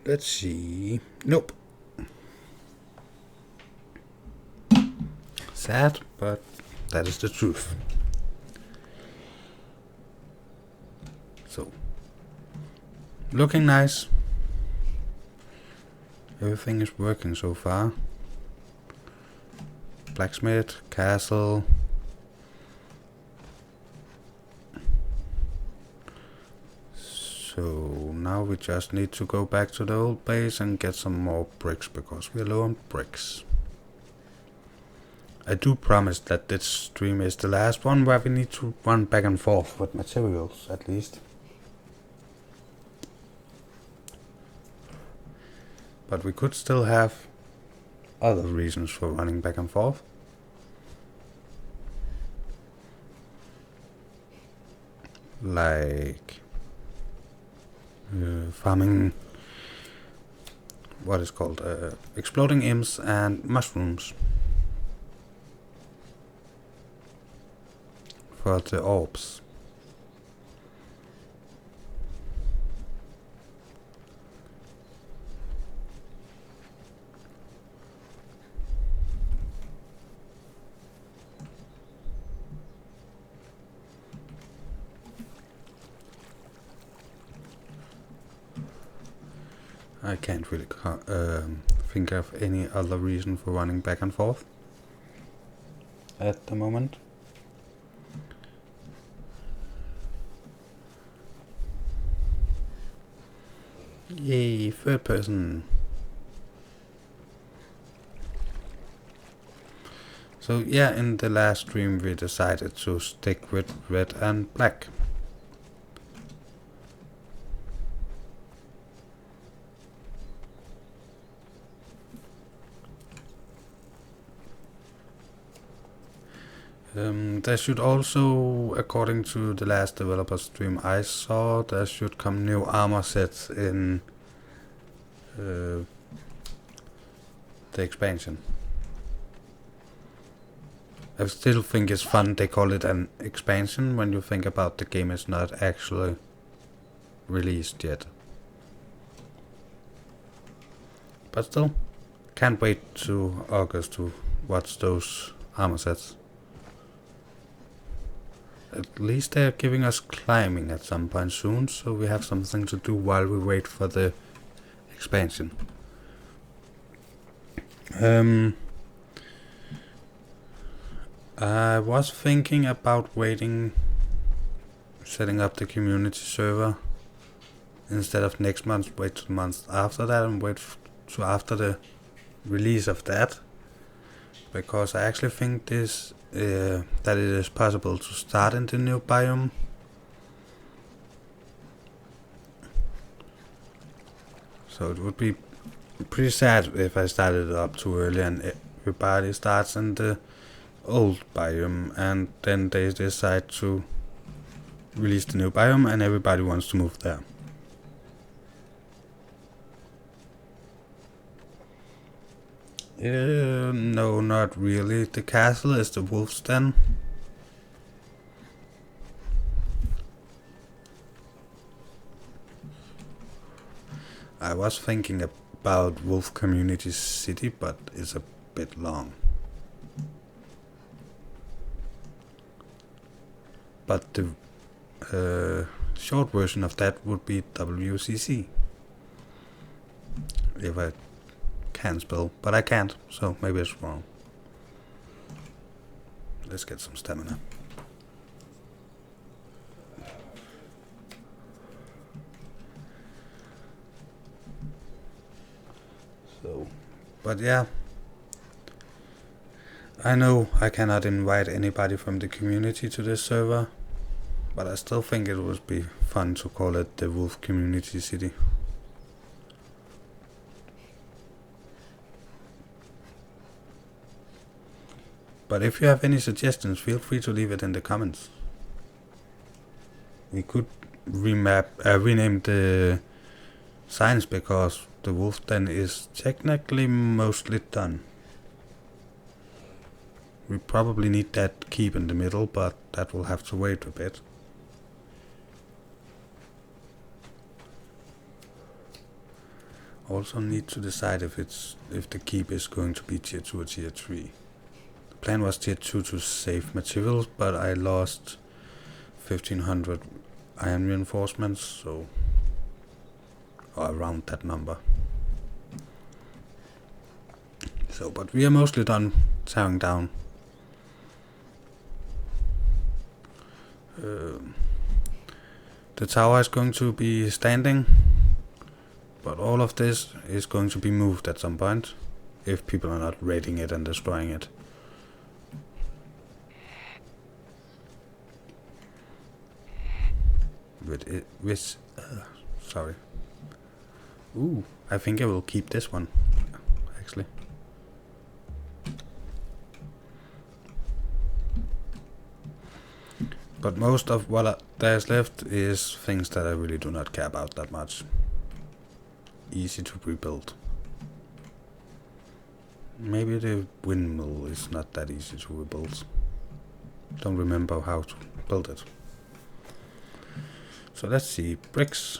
Let's see. Nope. Sad, but that is the truth. So, looking nice. Everything is working so far. Blacksmith, castle. So now we just need to go back to the old base and get some more bricks because we're low on bricks. I do promise that this stream is the last one where we need to run back and forth with materials, at least. But we could still have other reasons for running back and forth. Like farming what is called exploding imps and mushrooms for the orbs. I can't really think of any other reason for running back and forth at the moment. Yay, third person. So yeah, in the last stream we decided to stick with red and black. There should also, according to the last developer stream I saw, there should come new armor sets in the expansion. I still think it's fun they call it an expansion when you think about the game is not actually released yet. But still, can't wait to August to watch those armor sets. At least they're giving us climbing at some point soon, so we have something to do while we wait for the expansion. I was thinking about setting up the community server instead of next month, wait to the month after that and wait to after the release of that, because I actually think that it is possible to start in the new biome. So it would be pretty sad if I started it up too early and everybody starts in the old biome and then they decide to release the new biome and everybody wants to move there. No, not really. The castle is the wolf's den. I was thinking about Wolf Community City, but it's a bit long. But the short version of that would be WCC. If I can spell, but I can't, so maybe it's wrong. let's get some stamina. So, but yeah, I know I cannot invite anybody from the community to this server, but I still think it would be fun to call it the Wolf Community City. But if you have any suggestions, feel free to leave it in the comments. We could rename the signs, because the wolf den is technically mostly done. We probably need that keep in the middle, but that will have to wait a bit. Also need to decide if the keep is going to be tier 2 or tier 3. The plan was tier 2 to save materials, but I lost 1500 iron reinforcements, so or around that number. So, but we are mostly done tearing down. The tower is going to be standing, but all of this is going to be moved at some point, if people are not raiding it and destroying it. Sorry. Ooh, I think I will keep this one, actually. But most of what there's left is things that I really do not care about that much. Easy to rebuild. Maybe the windmill is not that easy to rebuild. Don't remember how to build it. So let's see, bricks.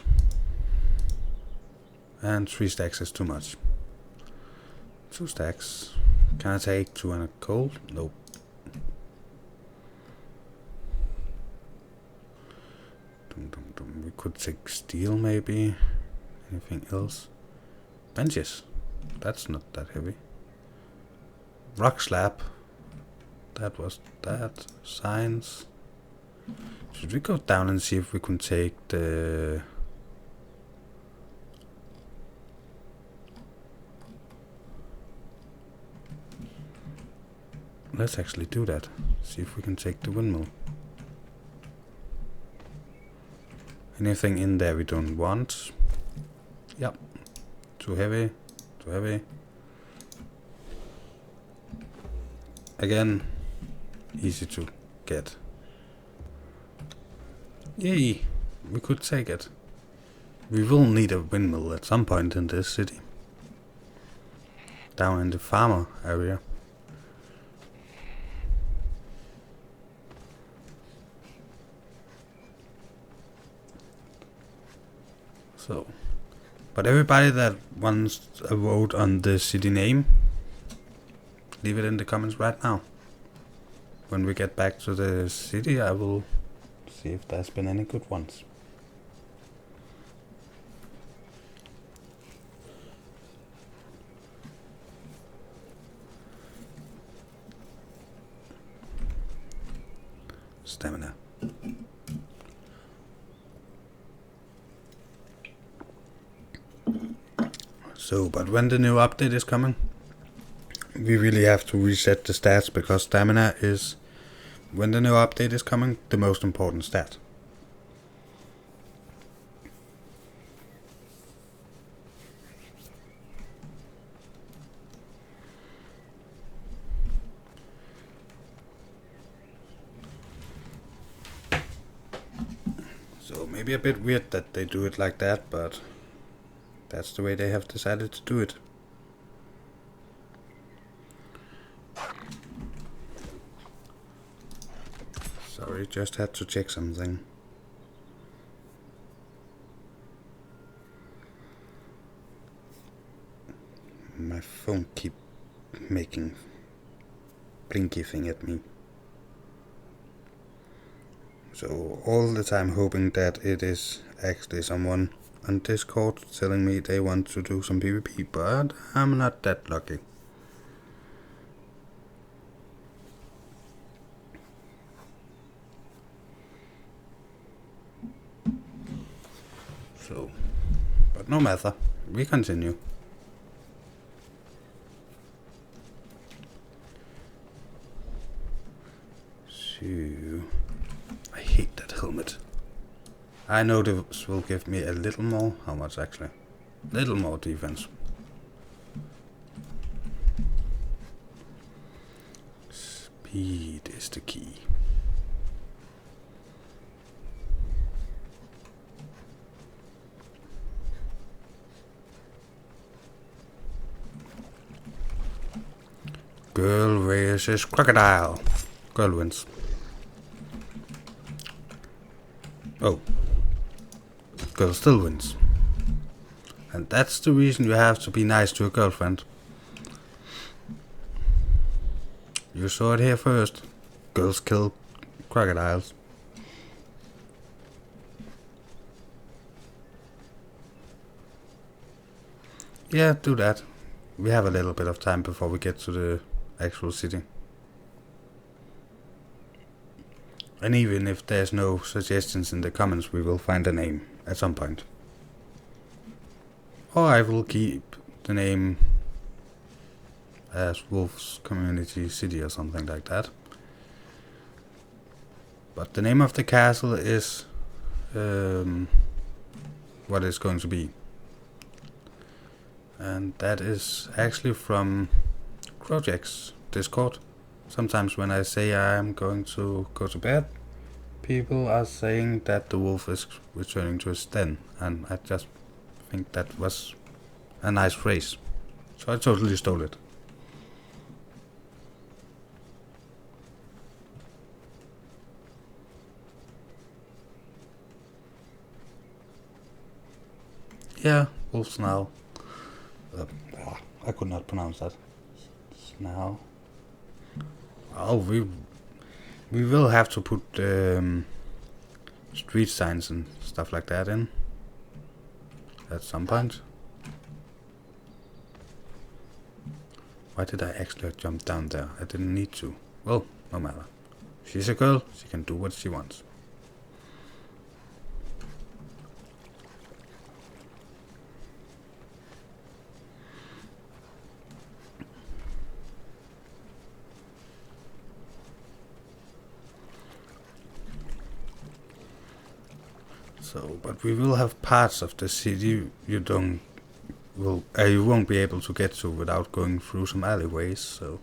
And 3 stacks is too much. 2 stacks. Can I take 200 coal? Nope. We could take steel maybe. Anything else? Benches. That's not that heavy. Rock slab. That was that. Signs. Should we go down and see if we can take the... Let's actually do that. See if we can take the windmill. Anything in there we don't want? Yep. Too heavy. Too heavy. Again, easy to get. Yay! We could take it. We will need a windmill at some point in this city. Down in the farmer area. So, but everybody that wants a vote on the city name, leave it in the comments right now. When we get back to the city, I will see if there's been any good ones. Stamina. So, but when the new update is coming, we really have to reset the stats, because stamina is, when the new update is coming, the most important stat. So maybe a bit weird that they do it like that, but that's the way they have decided to do it. Sorry, just had to check something. My phone keep making blinky thing at me. So all the time hoping that it is actually someone on Discord telling me they want to do some PvP, but I'm not that lucky. So, but no matter, we continue. So, I hate that helmet. I know this will give me a little more. How much actually? Little more defense. Speed is the key. Girl versus crocodile. Girl wins. Oh. Girl still wins. And that's the reason you have to be nice to a girlfriend. You saw it here first. Girls kill crocodiles. Yeah, do that. We have a little bit of time before we get to the actual city. And even if there's no suggestions in the comments, we will find a name at some point. Or I will keep the name as Wolf's Community City or something like that. But the name of the castle is what it's going to be. And that is actually from Project's Discord. Sometimes when I say I'm going to go to bed, people are saying that the wolf is returning to his den, and I just think that was a nice phrase. So I totally stole it. Yeah, wolf now. I could not pronounce that. Now. Oh, we will have to put street signs and stuff like that in at some point. Why did I actually jump down there? I didn't need to. Well, no matter. She's a girl, she can do what she wants. So, but we will have parts of the city you won't be able to get to without going through some alleyways. So,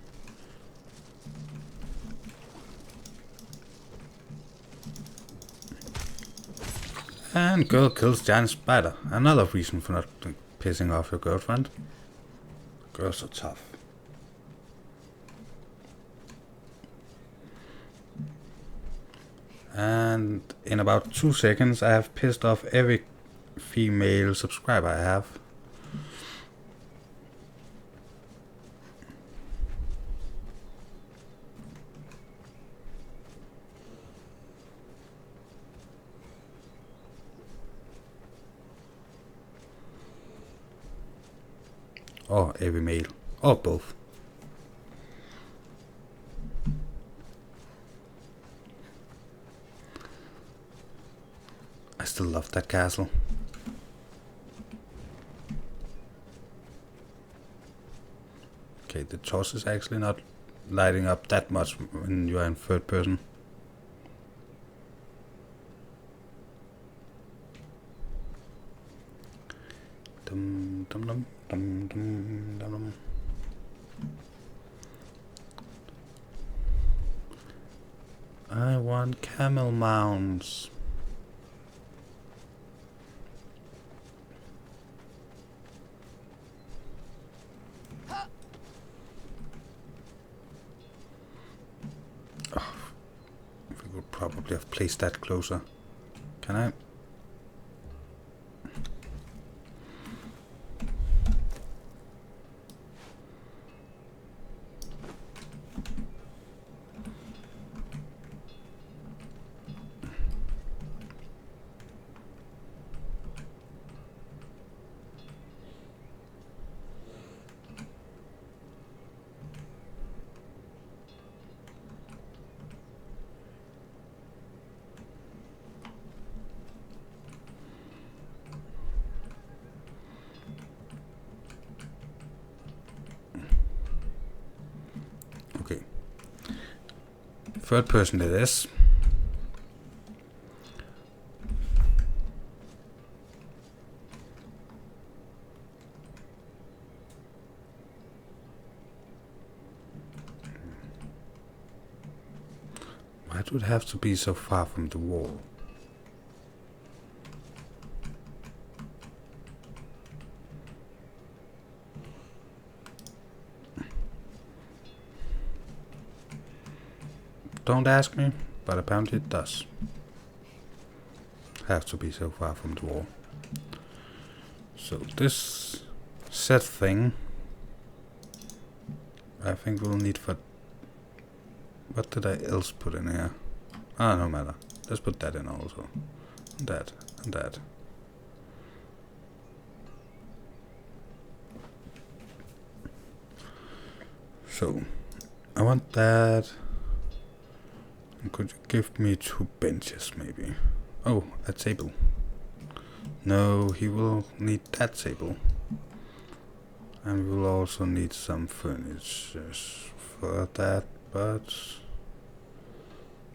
and girl kills giant spider. Another reason for not pissing off your girlfriend. Girls are tough. And in about 2 seconds, I have pissed off every female subscriber I have. Or every male. Or both. I still love that castle. Okay, the torch is actually not lighting up that much when you are in third person. Dum, dum, dum, dum, dum, dum, dum. I want camel mounts. Probably have placed that closer. Can I? Third person it is. Why do it have to be so far from the wall? Don't ask me, but apparently it does. Have to be so far from the wall. So this set thing, I think we'll need for... What did I else put in here? Ah, no matter. Let's put that in also. And that, and that. So, I want that. Could you give me 2 benches, maybe? Oh, a table. No, he will need that table. And we will also need some furniture for that, but...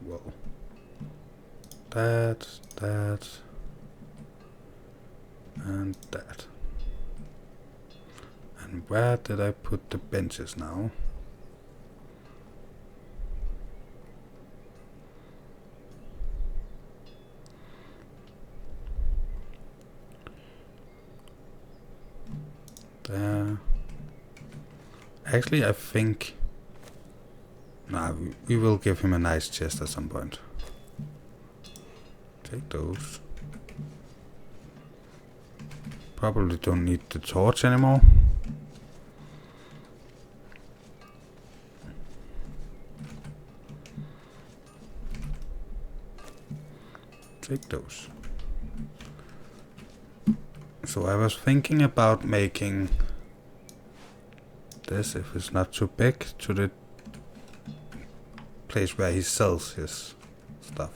Well... That, and that. And where did I put the benches now? There. Actually, I think... Nah, we will give him a nice chest at some point. Take those. Probably don't need the torch anymore. Take those. So I was thinking about making this, if it's not too big, to the place where he sells his stuff.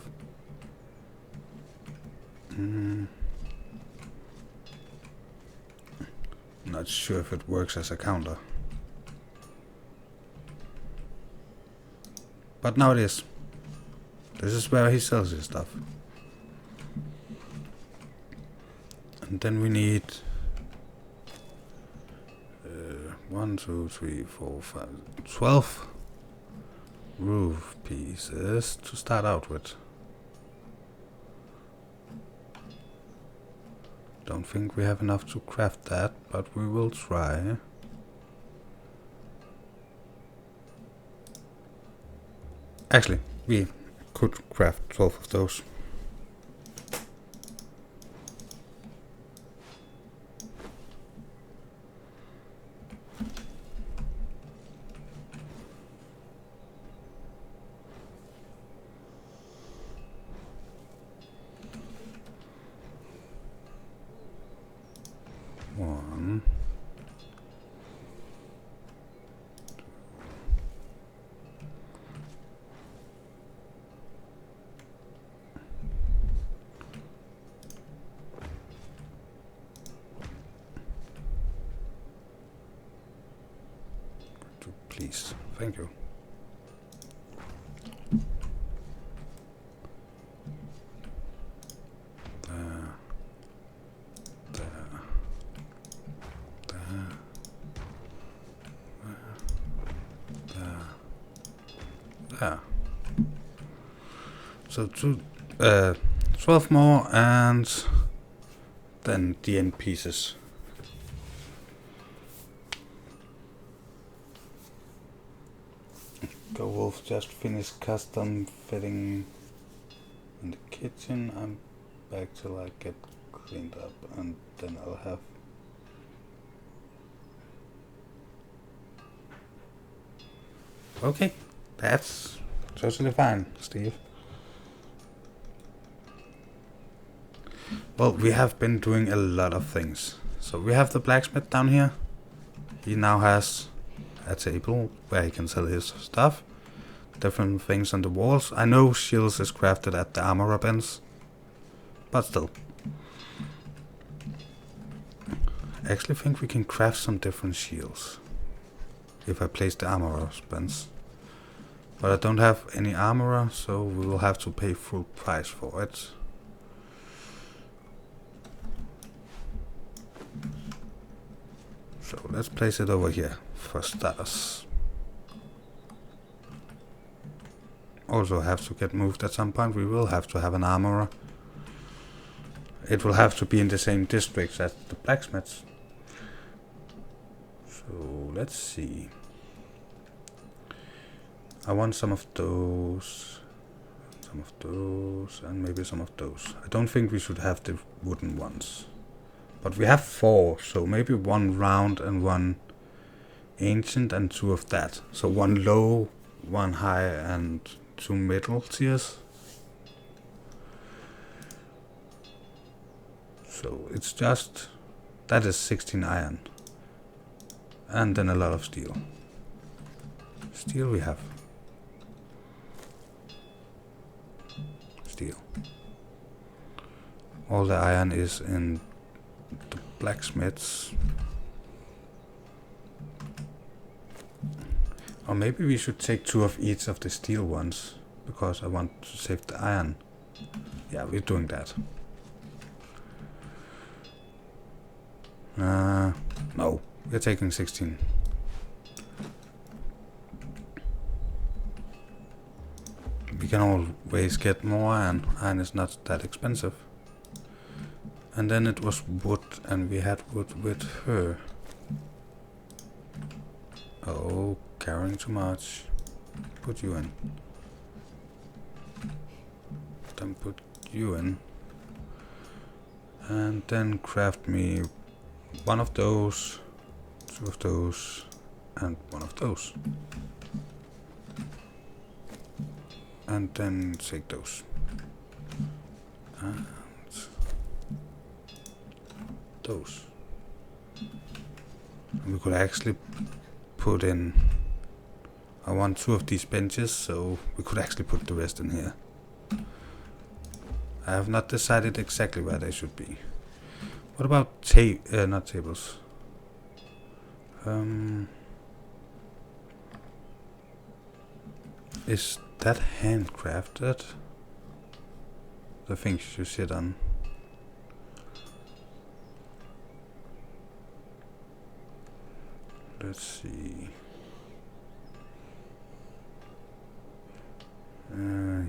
Not sure if it works as a counter. But now it is. This is where he sells his stuff. And then we need 1, 2, 3, 4, 5, 12 roof pieces to start out with. Don't think we have enough to craft that, but we will try. Actually, we could craft 12 of those. One. Please, thank you. There. So 12 more, and then the end pieces. Go Wolf just finished custom fitting in the kitchen. I'm back till I get cleaned up, and then I'll have... Okay, that's totally fine, Steve. Well, we have been doing a lot of things. So we have the blacksmith down here. He now has a table where he can sell his stuff. Different things on the walls. I know shields is crafted at the armorer bins, but still. I actually think we can craft some different shields if I place the armorer's bins. But I don't have any armorer, so we will have to pay full price for it. So let's place it over here for starters. Also have to get moved at some point. We will have to have an armorer. It will have to be in the same districts as the blacksmiths. So let's see. I want some of those, and maybe some of those. I don't think we should have the wooden ones. But we have 4, so maybe 1 round and 1 ancient and 2 of that. So 1 low, 1 high and 2 middle tiers. So it's just, that is 16 iron. And then a lot of steel. Steel we have. Steel. All the iron is in the blacksmiths. Or maybe we should take 2 of each of the steel ones, because I want to save the iron. Yeah, we're doing that. No, we're taking 16. We can always get more iron. Iron is not that expensive. And then it was wood, and we had wood with her. Oh, carrying too much. Put you in. Then put you in. And then craft me 1 of those, 2 of those, and 1 of those. And then take those. And those. And we could actually put in, I want 2 of these benches, so we could actually put the rest in here. I have not decided exactly where they should be. What about not tables? Is that handcrafted? The things you sit on. Let's see.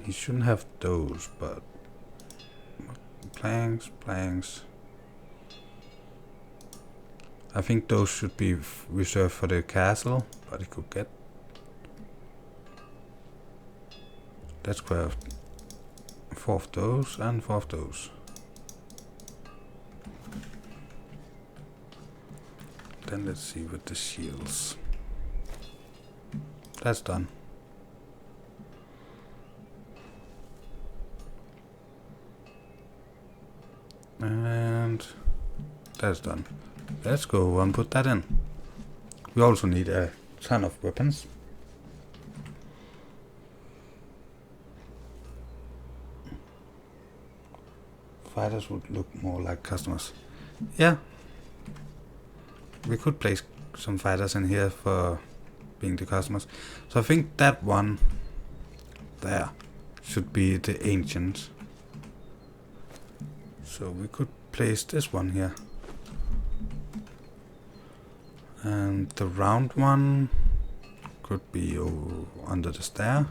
He shouldn't have those, but planks. I think those should be reserved for the castle, but he could get. Let's craft 4 of those and 4 of those. Then let's see with the shields. That's done. And that's done. Let's go and put that in. We also need a ton of weapons. Fighters would look more like customers. Yeah. We could place some fighters in here for being the customers. So I think that one there should be the ancient. So we could place this one here. And the round one could be under the stair.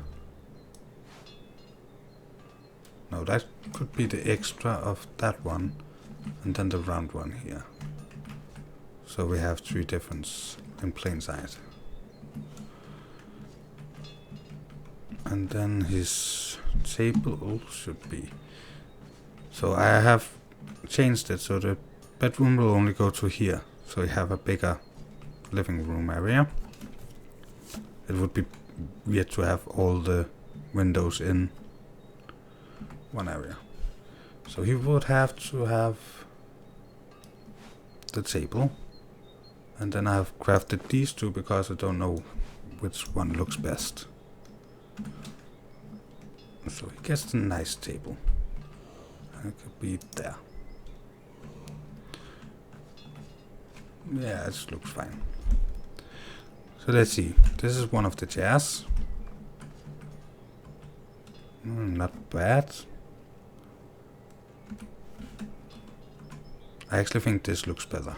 No, that could be the extra of that one. And then the round one here. So we have 3 difference in plain sight. And then his table should be. So I have changed it so the bedroom will only go to here. So you have a bigger living room area. It would be weird to have all the windows in one area. So he would have to have the table. And then I have crafted these 2 because I don't know which one looks best. So he gets a nice table. And it could be there. Yeah, it looks fine. So let's see. This is one of the chairs. Not bad. I actually think this looks better.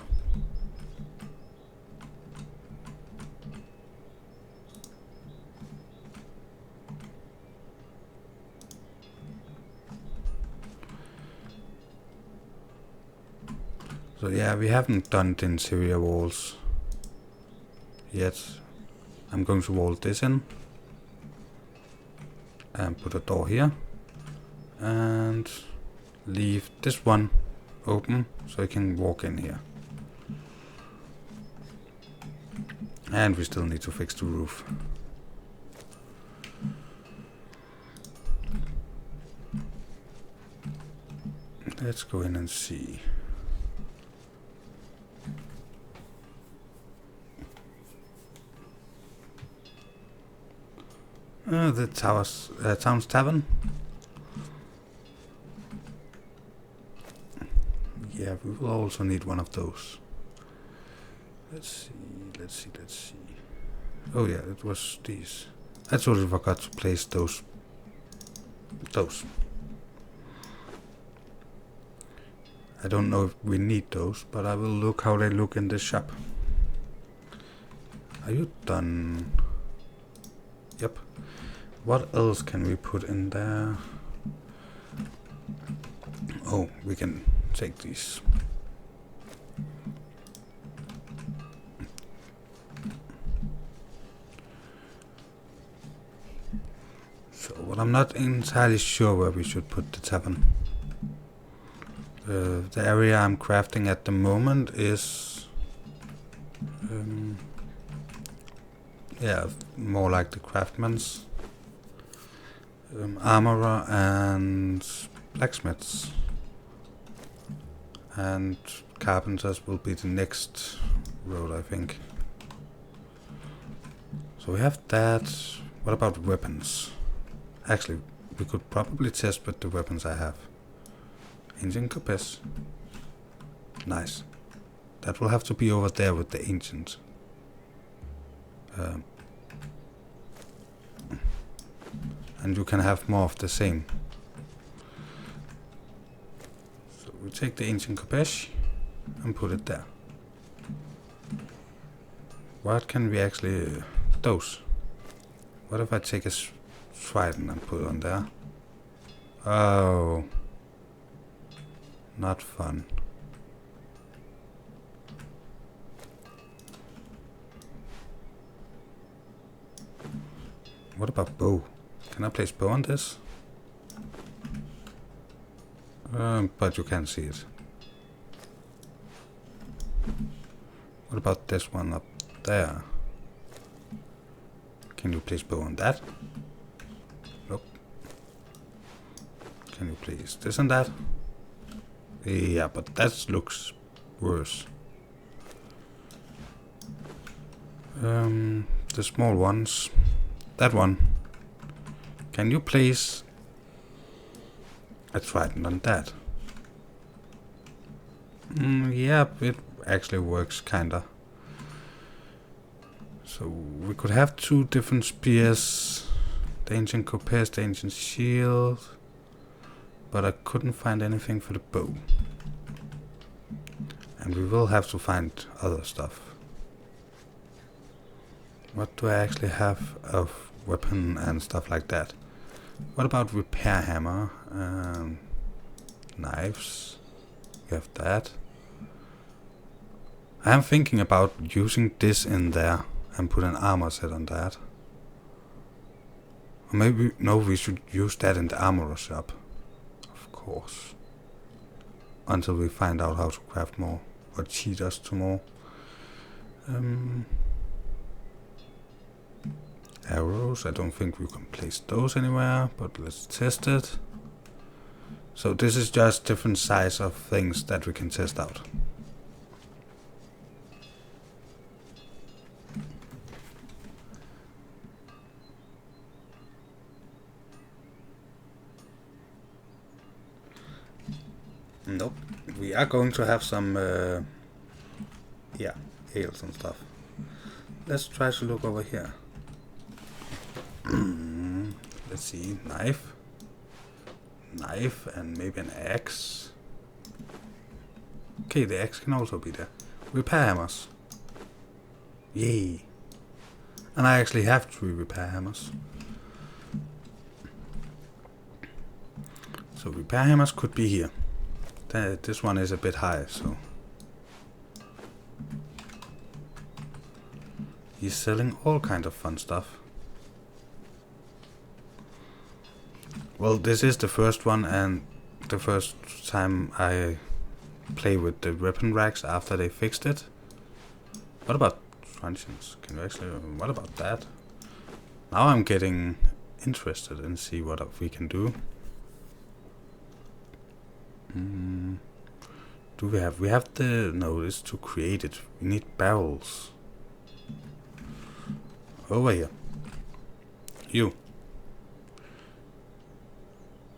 So yeah, we haven't done the interior walls yet. I'm going to wall this in and put a door here and leave this one open so I can walk in here. And we still need to fix the roof. Let's go in and see. The town's tavern. Yeah, we will also need one of those. Let's see. Oh yeah, it was these. I totally forgot to place those. I don't know if we need those, but I will look how they look in the shop. Are you done? Yep. What else can we put in there? Oh, we can take these. So, what I'm not entirely sure where we should put the tavern. The area I'm crafting at the moment is yeah, more like the craftsman's. Armorer and blacksmiths. And carpenters will be the next road, I think. So we have that. What about weapons? Actually, we could probably test with the weapons I have. Ancient compass. Nice. That will have to be over there with the ancient. And you can have more of the same. So we take the ancient compass and put it there. What can we actually... those. What if I take a trident and put it on there? Oh. Not fun. What about bow? Can I place bow on this? But you can't see it. What about this one up there? Can you place bow on that? Nope. Can you place this and that? Yeah, but that looks worse. The small ones. That one. Can you place a trident on that? Yeah, it actually works kinda. So we could have two different spears. The ancient compass, the ancient shield. But I couldn't find anything for the bow. And we will have to find other stuff. What do I actually have of weapon and stuff like that? What about repair hammer? Knives. We have that. I am thinking about using this in there and put an armor set on that. Or maybe, no, we should use that in the armorer shop. Of course. Until we find out how to craft more. Or cheat us to more. Arrows, I don't think we can place those anywhere, but let's test it. So this is just different size of things that we can test out. Nope, we are going to have some yeah, ales and stuff. Let's try to look over here. Let's see, knife. knife and maybe an axe. Okay, the axe can also be there. Repair hammers. Yay. And I actually have 3 repair hammers. So repair hammers could be here. This one is a bit high, so... He's selling all kinds of fun stuff. Well, this is the first one and the first time I play with the weapon racks after they fixed it. What about truncheons? Can you actually... What about that? Now I'm getting interested and see what we can do. Do we have... We have the... No, it's to create it. We need barrels. Over here. You.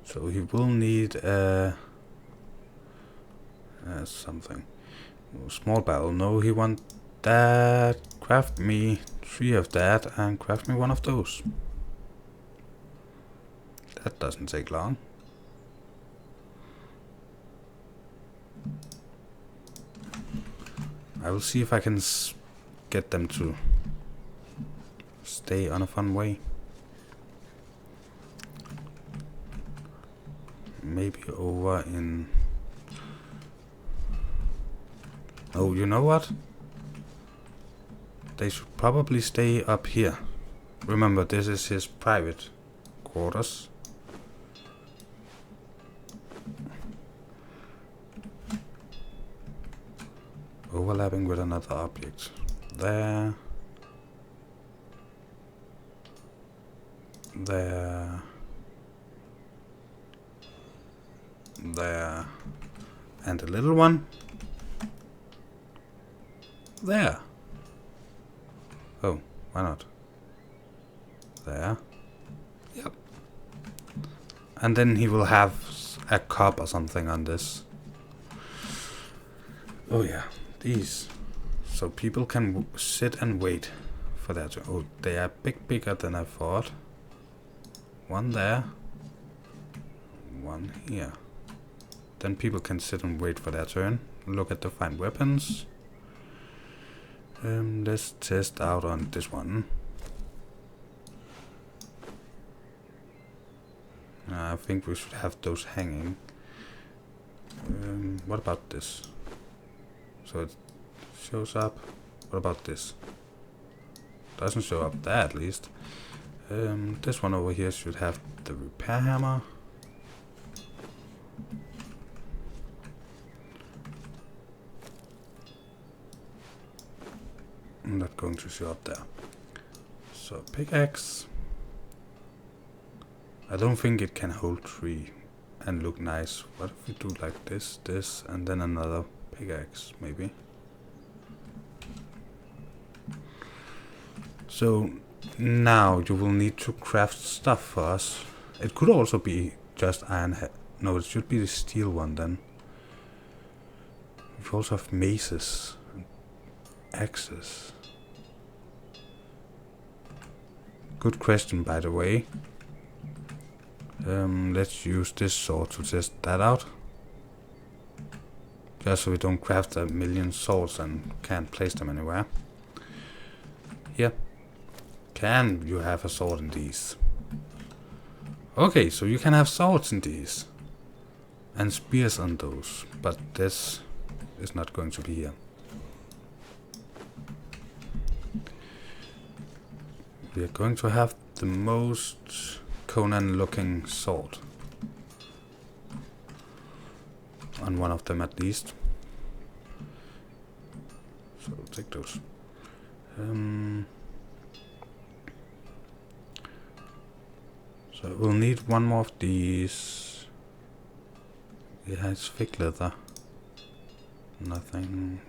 So he will need something. Small barrel. No, he want that. Craft me 3 of that and craft me 1 of those. That doesn't take long. I will see if I can get them to stay on a fun way. Maybe over in... Oh, you know what? They should probably stay up here. Remember, this is his private quarters. Overlapping with another object. There. There. There. And a little one. There. Oh, why not? There. Yep. And then he will have a cup or something on this. Oh yeah, these. So people can sit and wait for that. Oh, they are bigger than I thought. 1 there. 1 here. Then people can sit and wait for their turn. Look at the fine weapons. Let's test out on this one. I think we should have those hanging. What about this? So it shows up. What about this? Doesn't show up there at least. This one over here should have the repair hammer. I'm not going to show up there. So pickaxe. I don't think it can hold 3 and look nice. What if we do like this, this, and then another pickaxe, maybe? So now you will need to craft stuff for us. It could also be just iron. No, it should be the steel one then. We also have maces, axes. Good question, by the way. Let's use this sword to test that out. Just so we don't craft a million swords and can't place them anywhere. Here. Can you have a sword in these? Okay, so you can have swords in these. And spears on those. But this is not going to be here. We are going to have the most Conan looking sword. On one of them at least. So take those. So we'll need 1 more of these. It has fig leather. Nothing.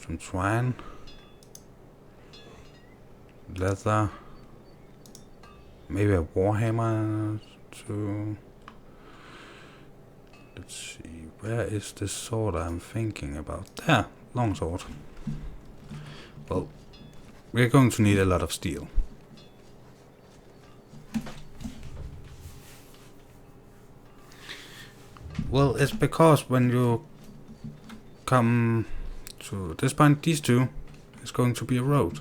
Some twine. Leather. Maybe a warhammer to... Let's see, where is this sword I'm thinking about? There, longsword. Well, we're going to need a lot of steel. Well, it's because when you come to this point, these two is going to be a road.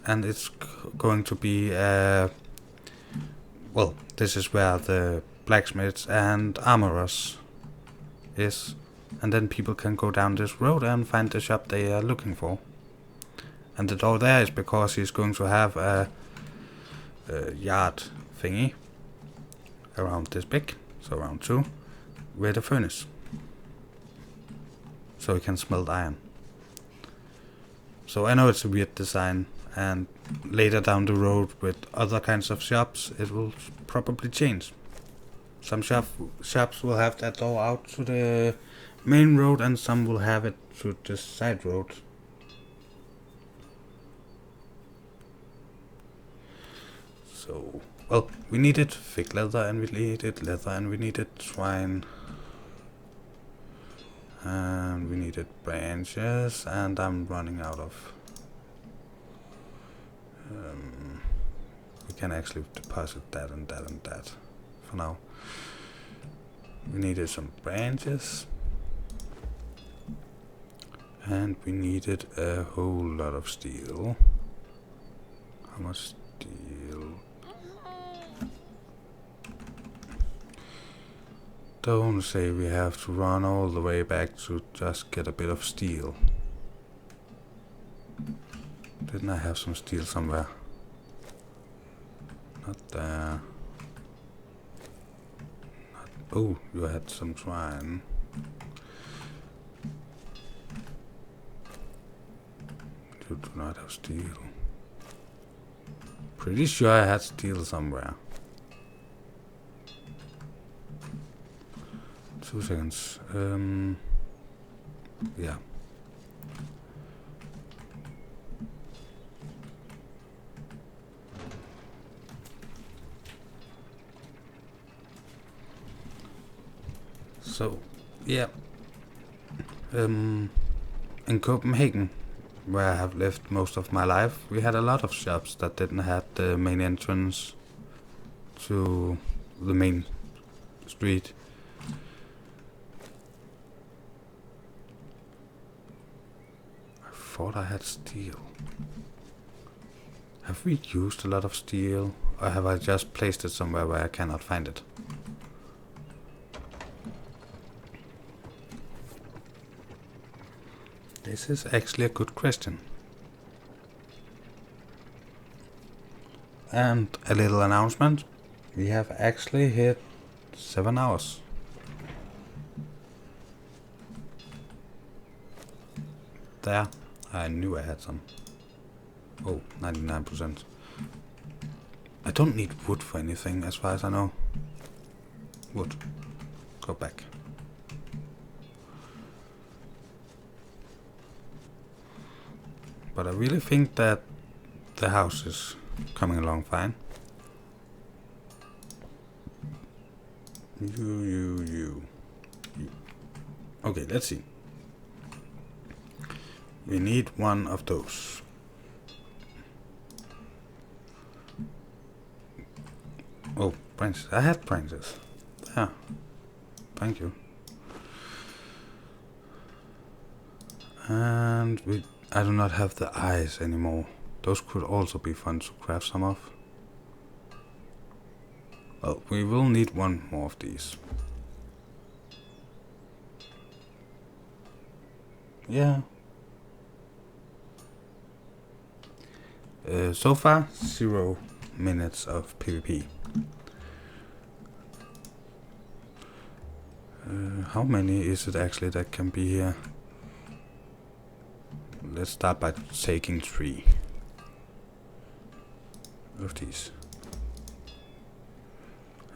And it's going to be well, this is where the blacksmiths and armorers is, and then people can go down this road and find the shop they are looking for. And the door there is because he's going to have a yard thingy around this big, so around 2, with a furnace, so he can smelt iron. So I know it's a weird design, and later down the road with other kinds of shops it will probably change. Some shops will have that door out to the main road, and some will have it to the side road. So, well, we needed fig leather, and we needed leather, and we needed twine, and we needed branches, and I'm running out of. We can actually deposit that and that and that for now. We needed some branches, and we needed a whole lot of steel. How much steel? Don't say we have to run all the way back to just get a bit of steel. Didn't I have some steel somewhere? Not there. Oh, you had some twine. You do not have steel. Pretty sure I had steel somewhere. 2 seconds. Yeah. So, yeah. In Copenhagen, where I have lived most of my life, we had a lot of shops that didn't have the main entrance to the main street. I thought I had steel. Have we used a lot of steel, or have I just placed it somewhere where I cannot find it? This is actually a good question. And a little announcement. We have actually hit 7 hours. There. I knew I had some. Oh, 99%. I don't need wood for anything as far as I know. Wood. Go back. But I really think that the house is coming along fine. You. Okay, let's see. We need one of those. Oh, branches. I had branches. Yeah. Thank you. And I do not have the eyes anymore. Those could also be fun to craft some of. Well, we will need one more of these. Yeah. So far, 0 minutes of PvP. How many is it actually that can be here? Let's start by taking 3 of these.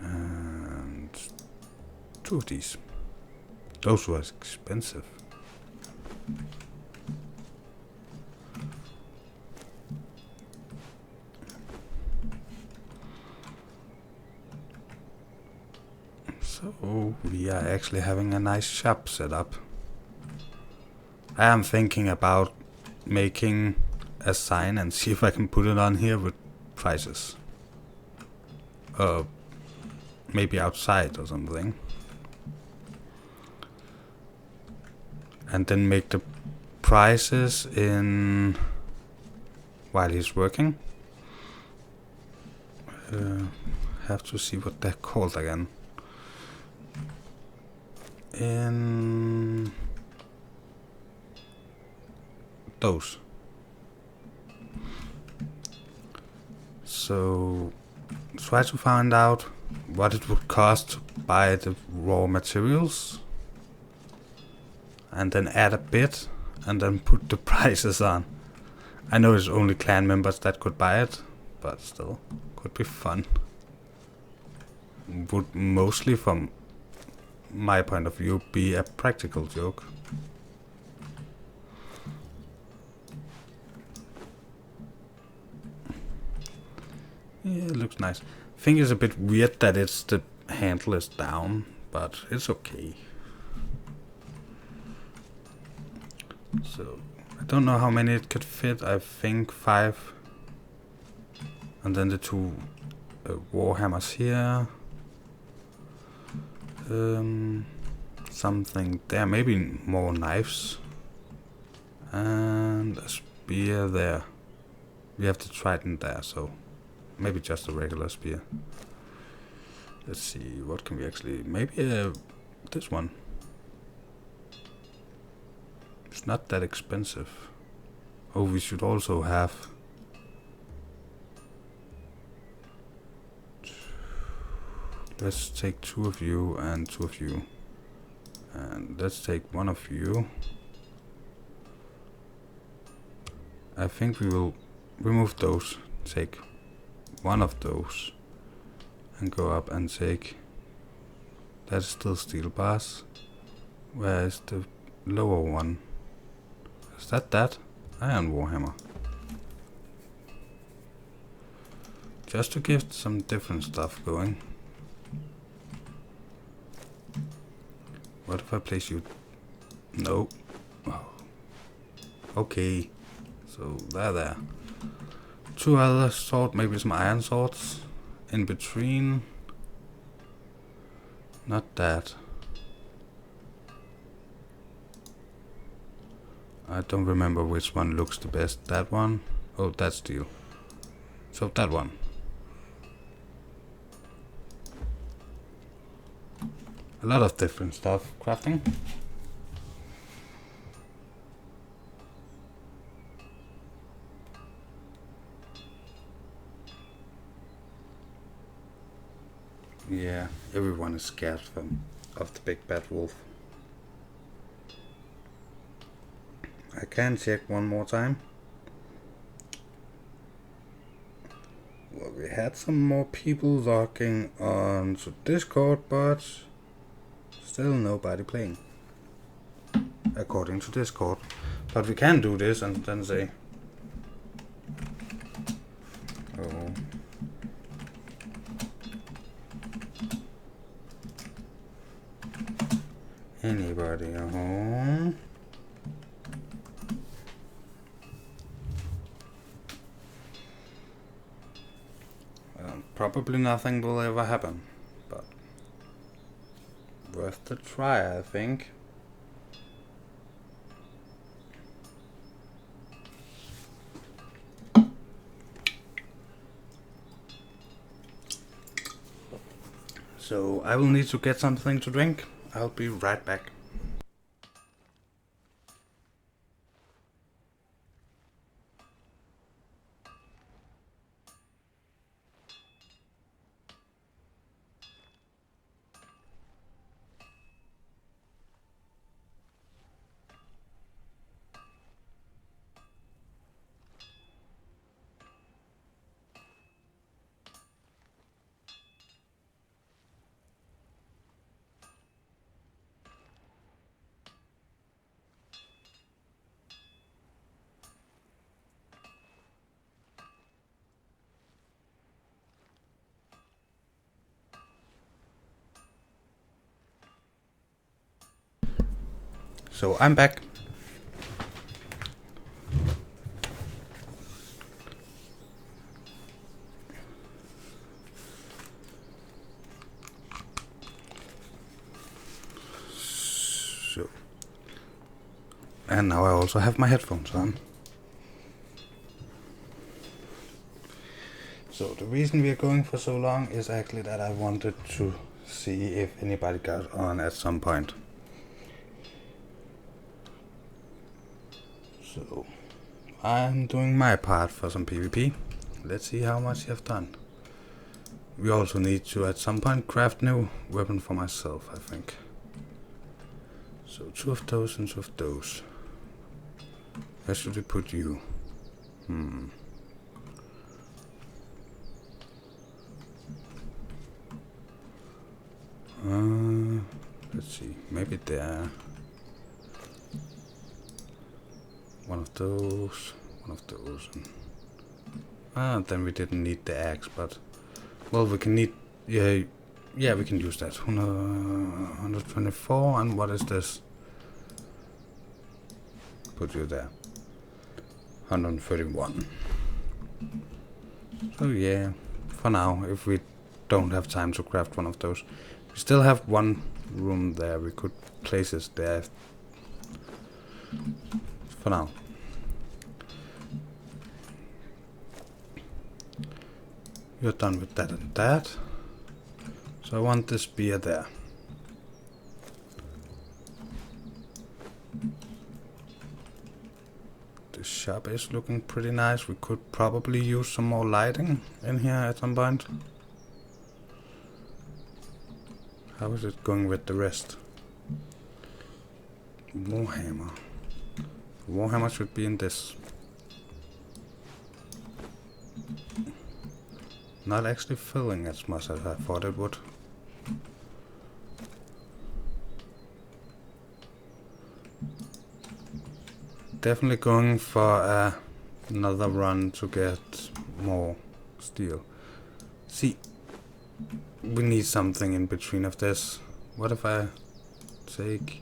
And 2 of these. Those were expensive. So we are actually having a nice shop set up. I am thinking about making a sign and see if I can put it on here with prices. maybe outside or something. And then make the prices in while he's working. Have to see what they're called again. In those. So try to find out what it would cost to buy the raw materials, and then add a bit, and then put the prices on. I know it's only clan members that could buy it, but still, could be fun. Would mostly, from my point of view, be a practical joke. Yeah, it looks nice. I think it's a bit weird that it's the handle is down, but it's okay. So, I don't know how many it could fit. I think 5. And then the 2 warhammers here. Something there, maybe more knives. And a spear there. We have the trident there, so maybe just a regular spear. Let's see, what can we actually... Maybe this one. It's not that expensive. Oh, we should also have... Let's take 2 of you and 2 of you. And let's take 1 of you. I think we will remove those. Take 1 of those. And go up and take... That's still steel bars. Where is the lower one? Is that? Iron warhammer. Just to give some different stuff going. What if I place you? No. Oh. Okay. So there. 2 other swords, maybe some iron swords in between. Not that. I don't remember which one looks the best. That one? Oh, that's steel. So that one. A lot of different stuff crafting. Yeah, everyone is scared of the big bad wolf. I can check one more time. Well, we had some more people logging on to Discord, but still nobody playing. According to Discord. But we can do this and then say... Oh. Anybody at home? Probably nothing will ever happen, but worth the try, I think. So I will need to get something to drink. I'll be right back. So I'm back. And now I also have my headphones on. So the reason we are going for so long is actually that I wanted to see if anybody got on at some point. So I'm doing my part for some PvP. Let's see how much you have done. We also need to at some point craft new weapon for myself, I think. So 2 of those and 2 of those. Where should we put you? Let's see, maybe there. One of those, and then we didn't need the axe, but well, we can need, yeah, we can use that. 124, and what is this? Put you there. 131. So yeah, for now, if we don't have time to craft one of those, we still have one room there. We could place it there. For now. You're done with that and that. So I want this spear there. The shop is looking pretty nice. We could probably use some more lighting in here at some point. How is it going with the rest? Warhammer. Warhammer should be in this. Not actually filling as much as I thought it would. Definitely going for another run to get more steel. See, we need something in between of this. What if I take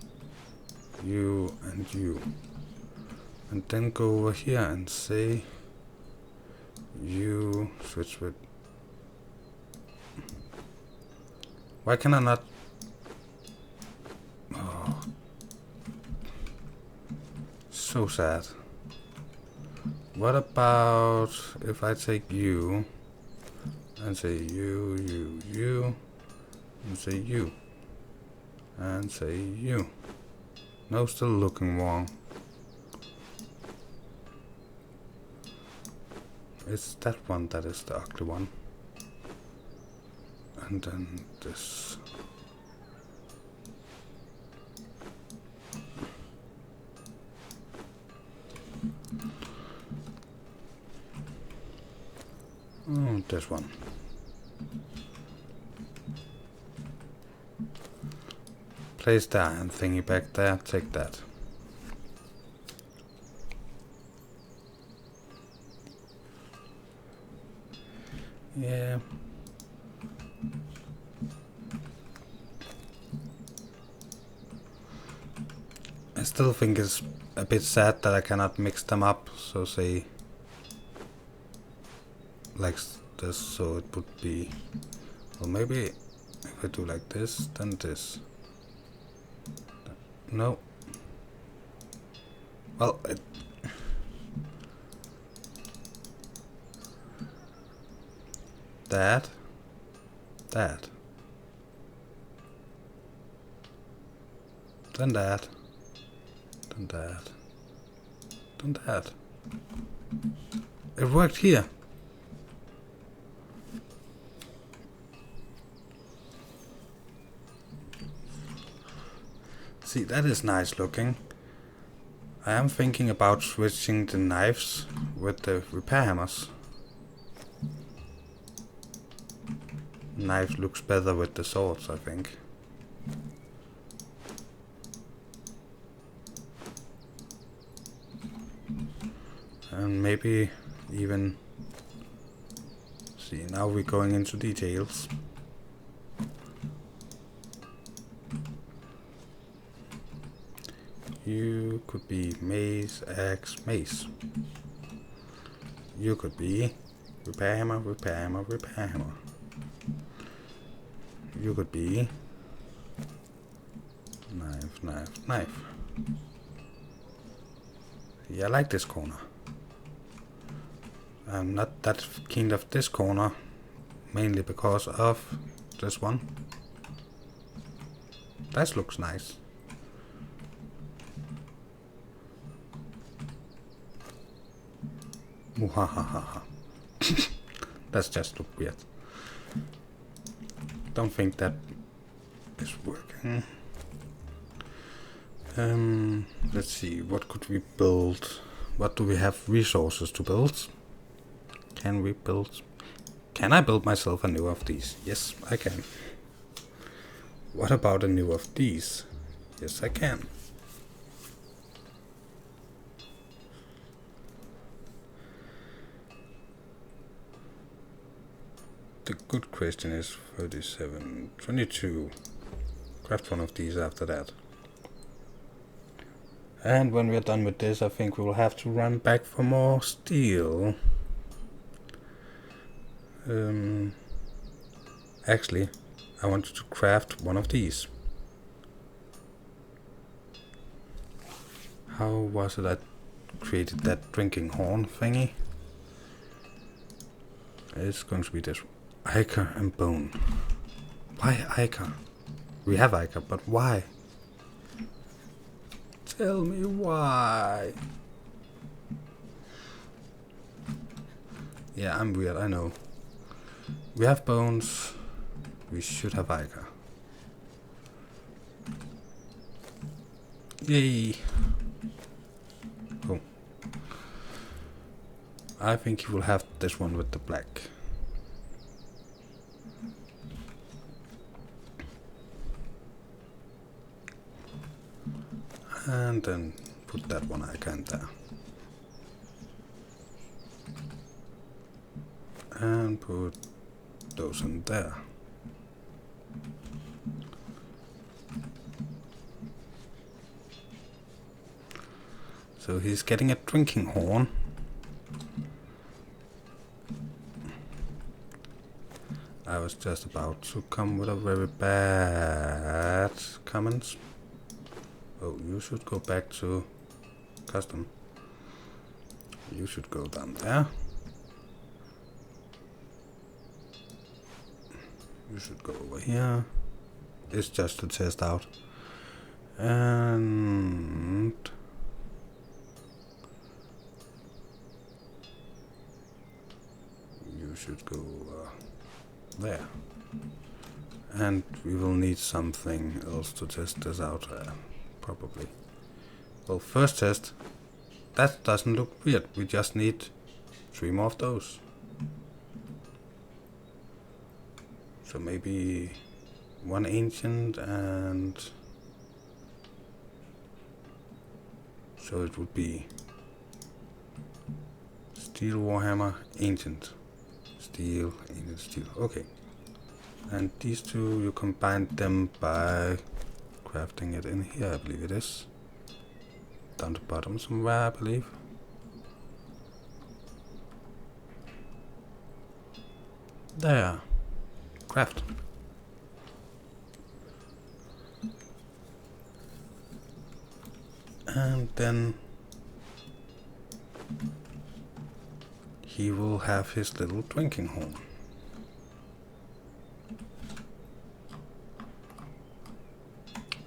you and you, and then go over here and say you switch with. Why can I not? Oh, so sad. What about if I take you and say you, and say you, and say you? No, still looking wrong. It's that one that is the ugly one. And then this. Oh, this one. Place the iron thingy back there, take that. Yeah. I still think it's a bit sad that I cannot mix them up, so say like this, so it would be, well, maybe if I do like this, then this. No. Well, that, then that, then that, then that. It worked here. See, that is nice looking. I am thinking about switching the knives with the repair hammers. Knife looks better with the swords, I think. And maybe even... See, now we're going into details. You could be mace, axe, mace. You could be repair hammer, repair hammer, repair hammer. You could be knife, knife, knife. Yeah, I like this corner. I'm not that keen of this corner, mainly because of this one. That looks nice. Muhahaha. That's just look weird. Don't think that is working. Let's see, what could we build? What do we have resources to build? Can we build? Can I build myself a new of these? Yes, I can. What about a new of these? Yes, I can. The good question is 37, 22. Craft one of these after that. And when we're done with this, I think we will have to run back for more steel. Actually, I wanted to craft one of these. How was it I created that drinking horn thingy? It's going to be this. Ichor and bone. Why ichor? We have ichor, but why? Tell me why. Yeah, I'm weird, I know. We have bones. We should have ichor. Yay. Oh. I think you will have this one with the black. And then put that one icon there. And put those in there. So he's getting a drinking horn. I was just about to come with a very bad comment. Oh, you should go back to custom. You should go down there. You should go over here. It's just to test out. And you should go there. And we will need something else to test this out. Probably. Well, first test. That doesn't look weird. We just need 3 more of those. So maybe 1 ancient and... So it would be steel warhammer, ancient. Steel, ancient, steel. Okay. And these two, you combine them by crafting it in here, I believe it is. Down the bottom somewhere, I believe. There. Craft. And then he will have his little drinking horn.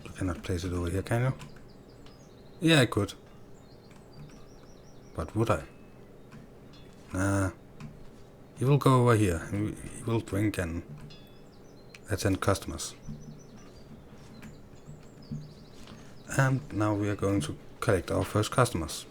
You cannot place it over here, can you? Yeah, I could. But would I? Nah. He will go over here. He will drink and attend customers. And now we are going to collect our first customers.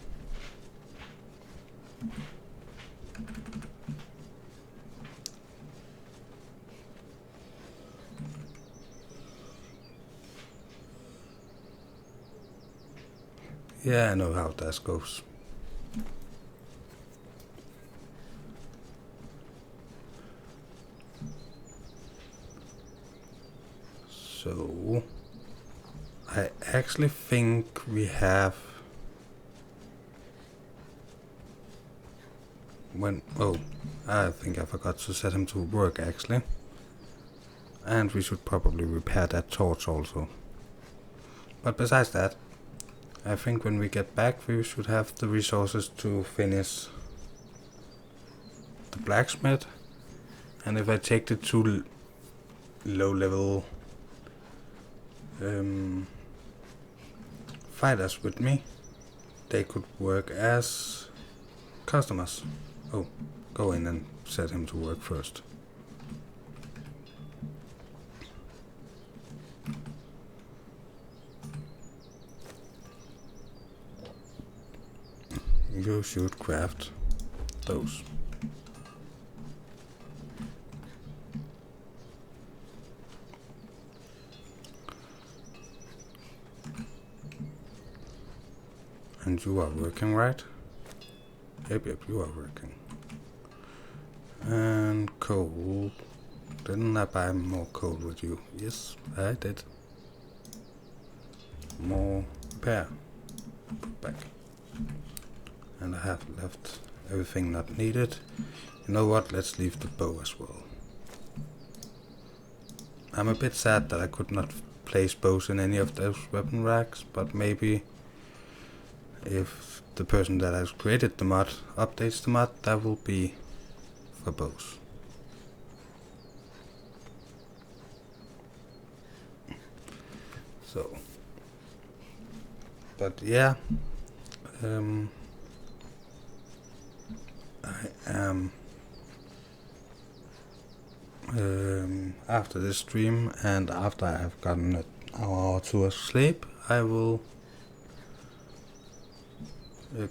Yeah, I know how that goes. So, I actually think we have... I think I forgot to set him to work actually. And we should probably repair that torch also. But besides that, I think when we get back we should have the resources to finish the blacksmith, and if I take the two low level fighters with me, they could work as customers. Oh, go in and set him to work first. You should craft those. And you are working, right? Yep, you are working. And coal. Didn't I buy more coal with you? Yes, I did. More repair. Put back. And I have left everything not needed. You know what? Let's leave the bow as well. I'm a bit sad that I could not place bows in any of those weapon racks, but maybe if the person that has created the mod updates the mod, that will be for bows. So, but yeah, I am after this stream and after I have gotten an hour or two of sleep, I will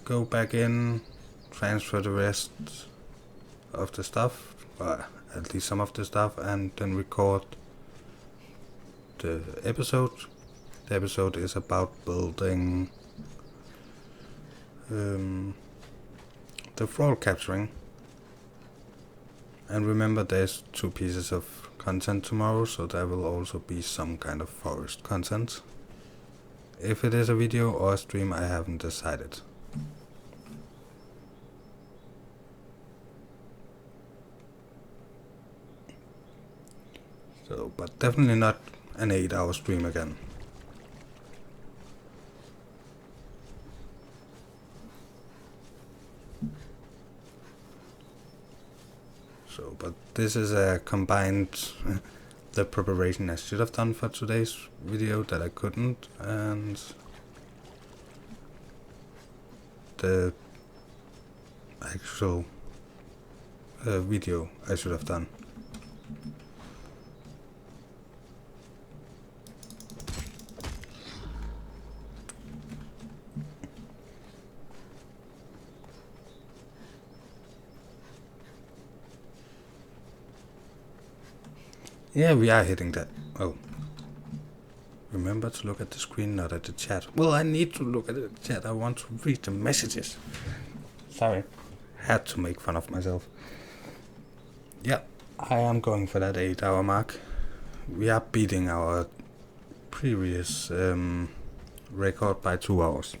go back in, transfer the rest of the stuff, at least some of the stuff, and then record the episode. The episode is about building the thrall capturing. And remember, there's 2 pieces of content tomorrow, so there will also be some kind of forest content. If it is a video or a stream, I haven't decided. So, but definitely not an 8-hour stream again. So, but this is a combined the preparation I should have done for today's video that I couldn't, and the actual video I should have done. Yeah, we are hitting that. Oh. Remember to look at the screen, not at the chat. Well, I need to look at the chat. I want to read the messages. Sorry. Had to make fun of myself. Yeah, I am going for that 8-hour mark. We are beating our previous record by 2 hours.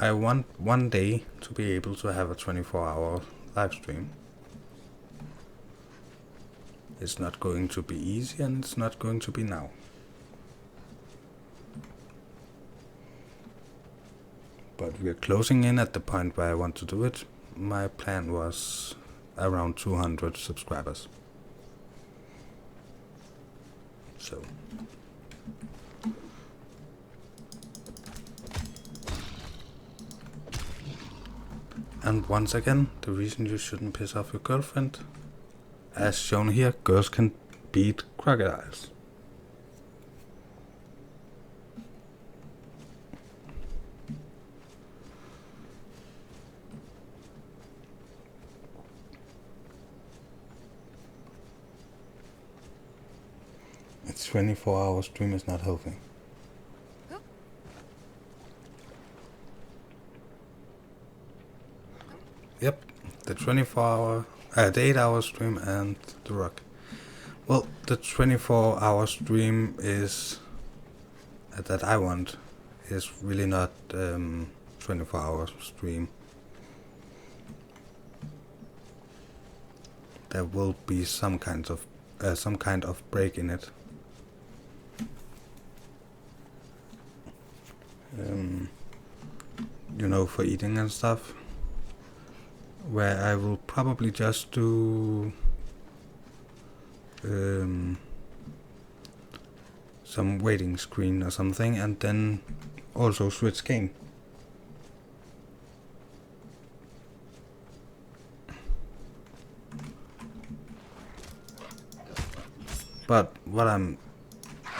I want one day to be able to have a 24-hour live stream. It's not going to be easy, and it's not going to be now. But we're closing in at the point where I want to do it. My plan was around 200 subscribers. So. And once again, the reason you shouldn't piss off your girlfriend. As shown here, girls can beat crocodiles. A 24-hour stream is not healthy. Yep, the 24-hour, the 8-hour stream and the rock. Well, the 24-hour stream is that I want is really not 24-hour stream. There will be some kind of break in it. you know, for eating and stuff, where I will probably just do some waiting screen or something, and then also switch game. But what I'm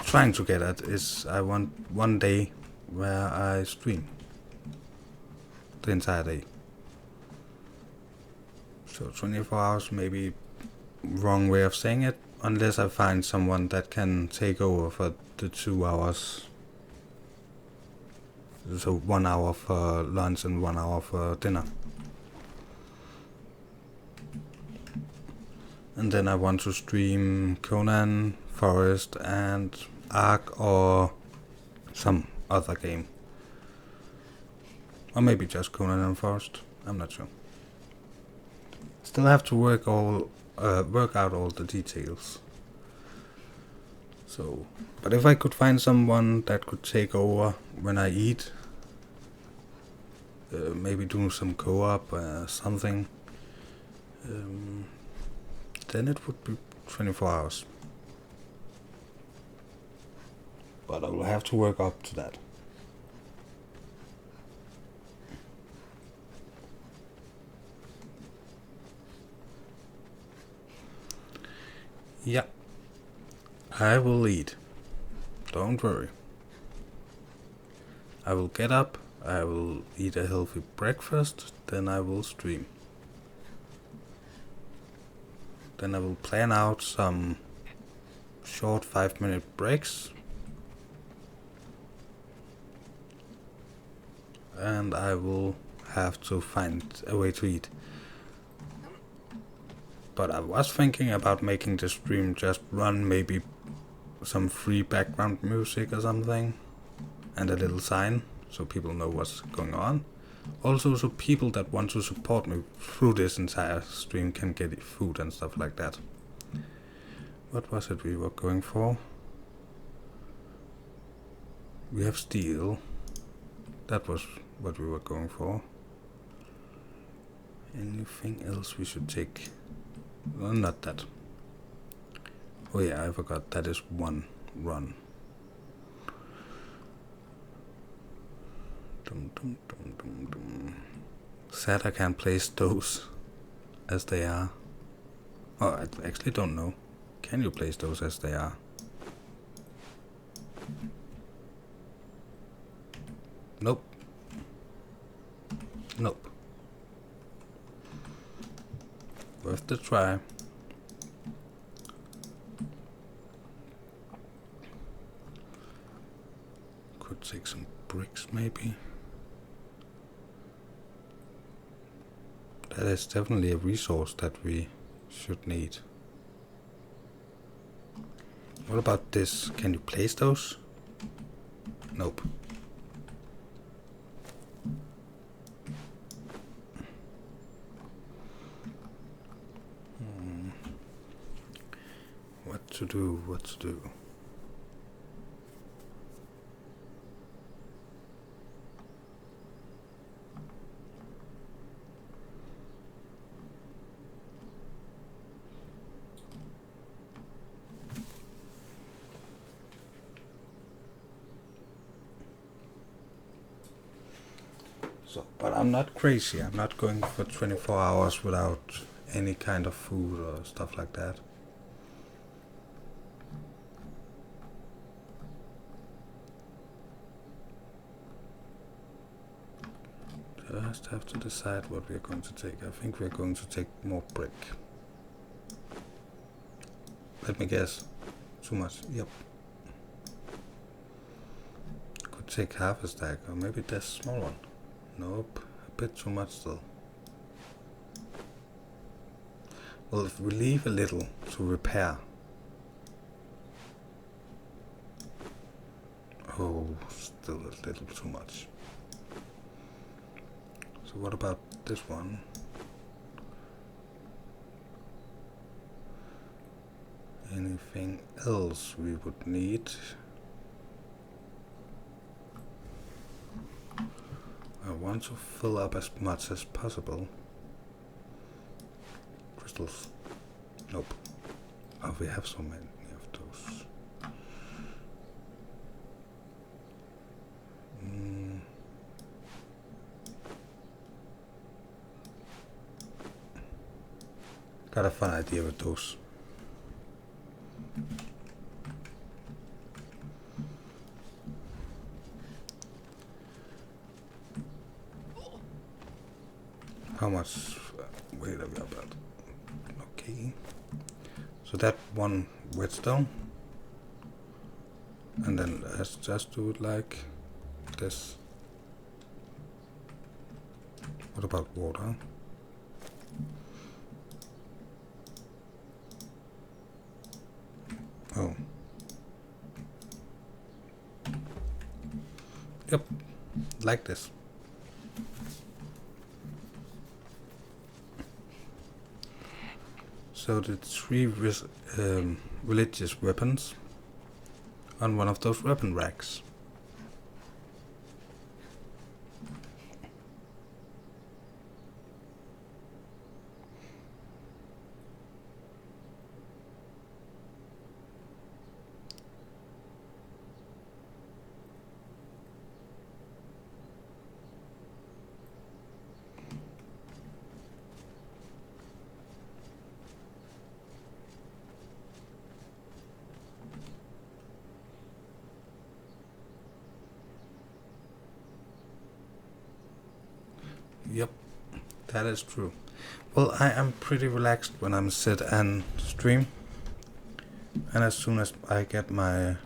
trying to get at is I want one day where I stream the entire day. So 24 hours, maybe wrong way of saying it, unless I find someone that can take over for the 2 hours. So 1 hour for lunch and 1 hour for dinner. And then I want to stream Conan, Forest, and Ark, or some other game. Or maybe just Conan and Forest. I'm not sure. Still have to work out all the details. So, but if I could find someone that could take over when I eat, maybe do some co-op, something, then it would be 24 hours. But I will have to work up to that. Yeah, I will eat. Don't worry. I will get up, I will eat a healthy breakfast, then I will stream. Then I will plan out some short 5-minute breaks. And I will have to find a way to eat. But I was thinking about making the stream just run maybe some free background music or something, and a little sign so people know what's going on. Also, so people that want to support me through this entire stream can get food and stuff like that. What was it we were going for? We have steel. That was what we were going for. Anything else we should take? Well, not that. Oh yeah, I forgot that is one run. Sad I can't place those as they are. Oh, I actually don't know. Can you place those as they are? Nope. Nope. Worth the try. Could take some bricks maybe. That is definitely a resource that we should need. What about this? Can you place those? Nope. What to do? So, but I'm not crazy. I'm not going for 24 hours without any kind of food or stuff like that. Just have to decide what we're going to take. I think we're going to take more brick. Let me guess. Too much. Yep. Could take half a stack, or maybe this small one. Nope. A bit too much still. Well, if we leave a little to repair. Oh, still a little too much. So what about this one? Anything else we would need? want to fill up as much as possible. Crystals. Nope. Oh, we have so many of those. Got a fun idea with those. How much weight are we about? Okay. So that one whetstone. And then let's just do it like this. What about water? Oh. Yep, like this. So the three religious weapons on one of those weapon racks. Yep, that is true. Well, I am pretty relaxed when I'm sit and stream. And as soon as I get my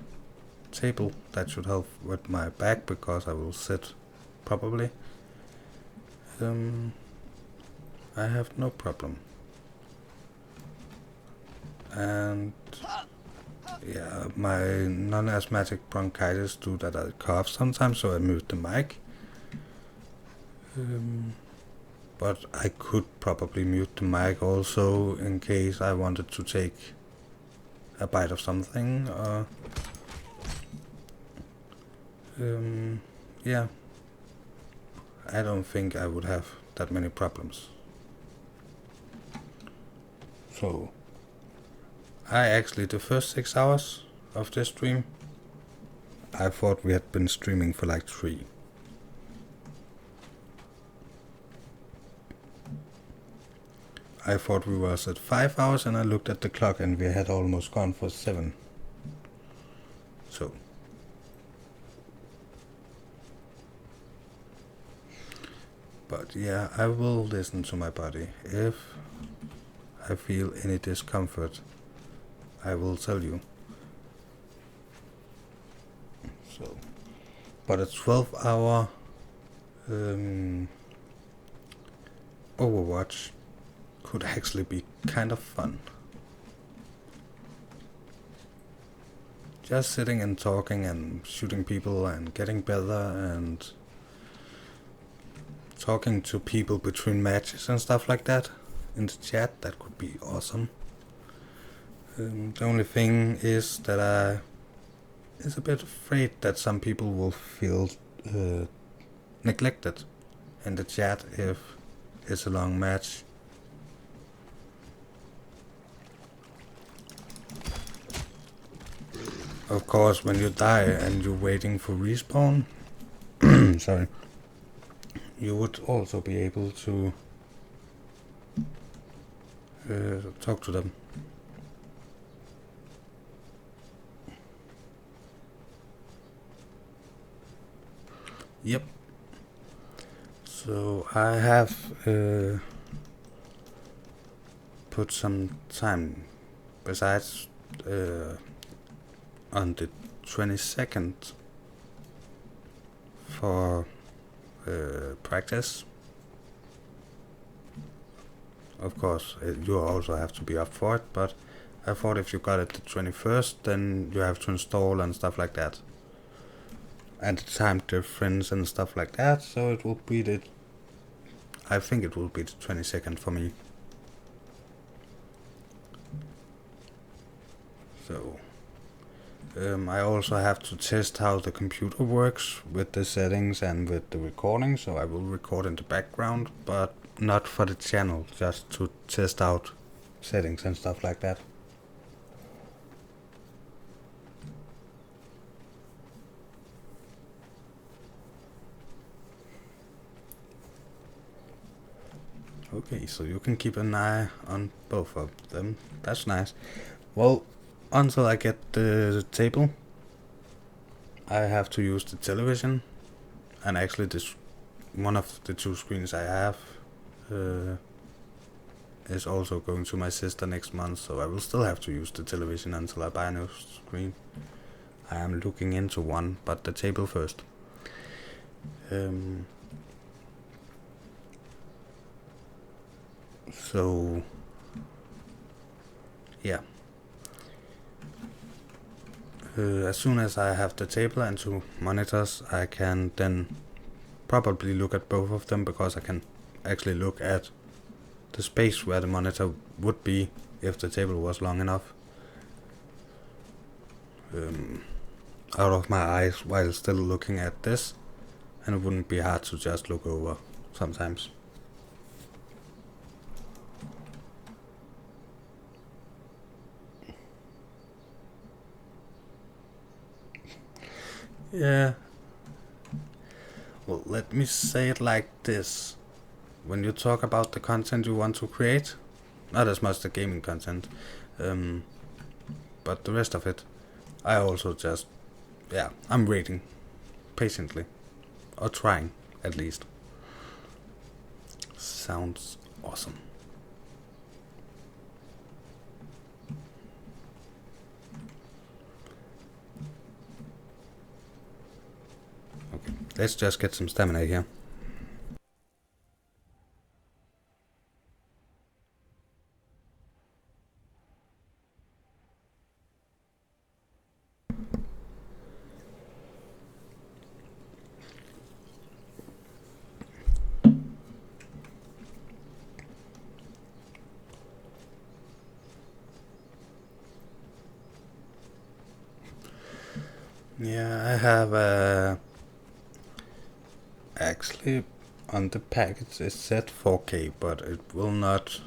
table, that should help with my back because I will sit probably. I have no problem. And yeah, my non-asthmatic bronchitis do that I cough sometimes, so I mute the mic. But I could probably mute the mic also in case I wanted to take a bite of something. Yeah, I don't think I would have that many problems. So I actually, the first 6 hours of this stream, I thought we had been streaming for like 3. I thought we was at 5 hours and I looked at the clock and we had almost gone for 7. So. But yeah, I will listen to my body. If I feel any discomfort, I will tell you. So. But a 12-hour Overwatch could actually be kind of fun. Just sitting and talking and shooting people and getting better and talking to people between matches and stuff like that in the chat, that could be awesome. The only thing is that I is a bit afraid that some people will feel neglected in the chat if it's a long match. Of course, when you die and you're waiting for respawn, sorry, you would also be able to talk to them. Yep. So I have put some time besides on the 22nd for practice. Of course, you also have to be up for it, but I thought if you got it the 21st, then you have to install and stuff like that. And the time difference and stuff like that, so it will be the... I think it will be the 22nd for me. So... I also have to test how the computer works with the settings and with the recording, so I will record in the background, but not for the channel, just to test out settings and stuff like that. Okay, so you can keep an eye on both of them. That's nice. Well, until I get the table, I have to use the television, and actually this one of the two screens I have is also going to my sister next month, so I will still have to use the television until I buy a new screen. I am looking into one, but the table first. So yeah, as soon as I have the table and two monitors, I can then probably look at both of them, because I can actually look at the space where the monitor would be if the table was long enough, out of my eyes while still looking at this, and it wouldn't be hard to just look over sometimes. Yeah. Well, let me say it like this. When you talk about the content you want to create, not as much the gaming content, but the rest of it, I also just, yeah, I'm waiting patiently, or trying at least. Sounds awesome. Okay, let's just get some stamina here. Yeah, I have actually on the package it said 4K, but it will not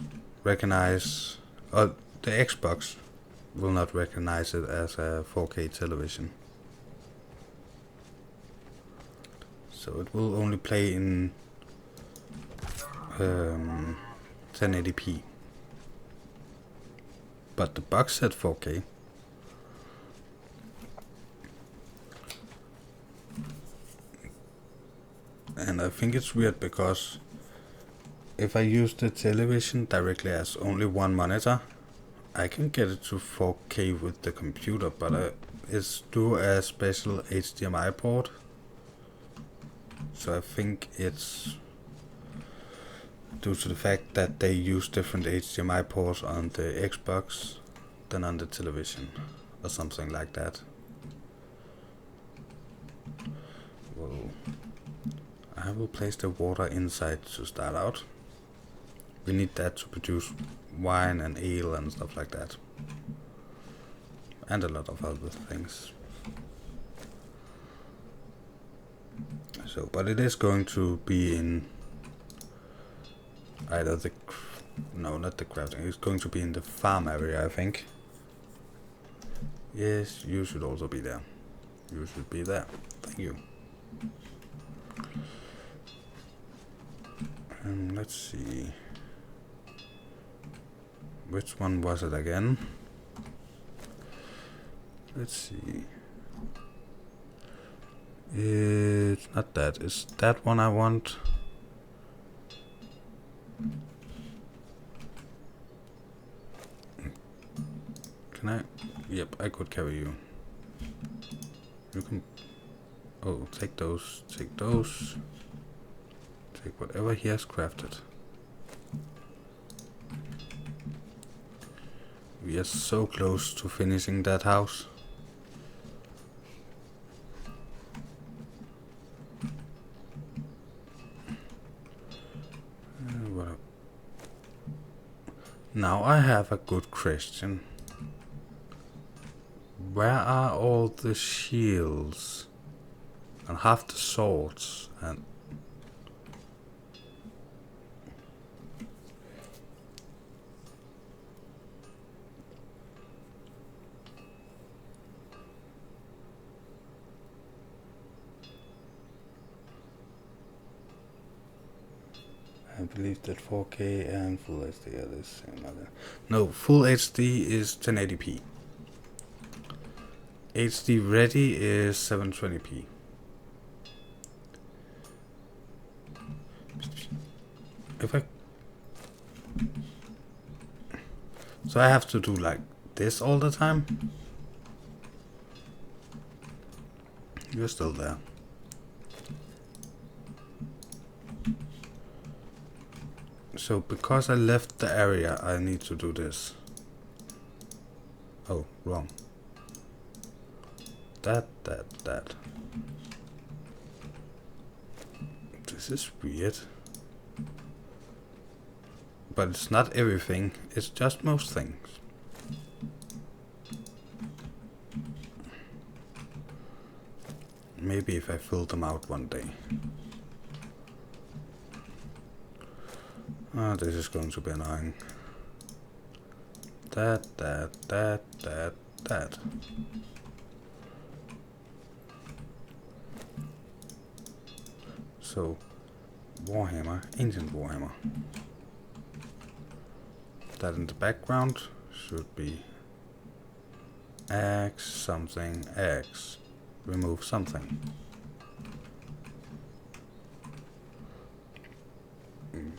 recognize, or the Xbox will not recognize it as a 4K television. So it will only play in 1080p. But the box said 4K. And I think it's weird, because if I use the television directly as only one monitor, I can get it to 4K with the computer, but it's through a special HDMI port. So I think it's due to the fact that they use different HDMI ports on the Xbox than on the television, or something like that. Well, I will place the water inside to start out. We need that to produce wine and ale and stuff like that. And a lot of other things. So, but it is going to be in either the... No, not the crafting. It's going to be in the farm area, I think. Yes, you should also be there. You should be there. Thank you. Let's see. Which one was it again? Let's see. It's not that. It's that one I want. Can I? Yep, I could carry you. You can... Oh, take those. Take those. Take whatever he has crafted. We are so close to finishing that house. Now I have a good question. where are all the shields? And half the swords and... I believe that 4K and Full HD are the same. No, Full HD is 1080p. HD ready is 720p. If I... So I have to do like this all the time? You're still there. So because I left the area, I need to do this. Oh, wrong. That. This is weird. But it's not everything, it's just most things. Maybe if I fill them out one day. Oh, this is going to be annoying. That. So, Warhammer, ancient Warhammer. That in the background should be X something X. Remove something.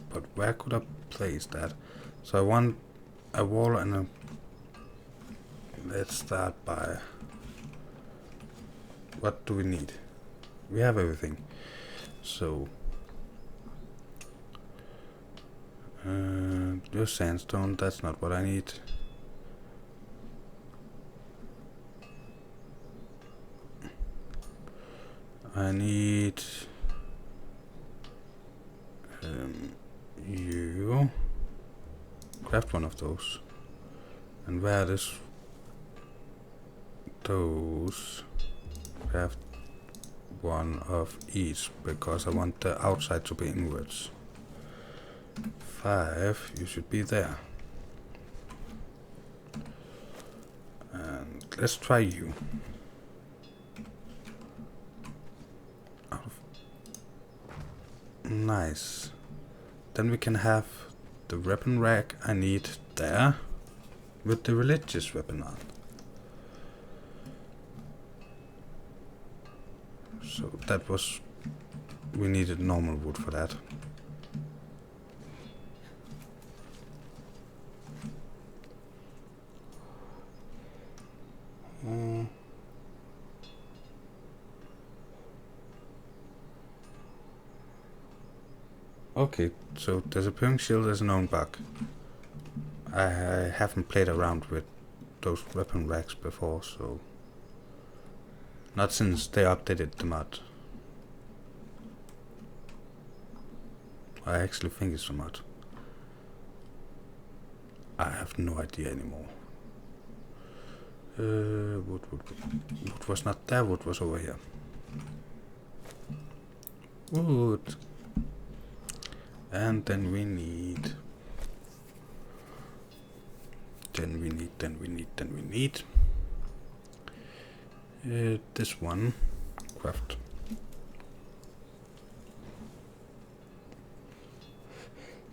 But where could I place that? So I want a wall and a... Let's start by... What do we need? We have everything. So... just sandstone, that's not what I need. I need... you... Craft one of those. And where is... those... Craft one of each, because I want the outside to be inwards. 5, you should be there. And let's try you. Nice. Then we can have the weapon rack I need there with the religious weapon on. So that was... we needed normal wood for that. Okay, so disappearing shield is a known bug. I haven't played around with those weapon racks before, so... Not since they updated the mod. I actually think it's a mod. I have no idea anymore. Wood was not there, wood was over here. Wood. And then we need... this one. Craft.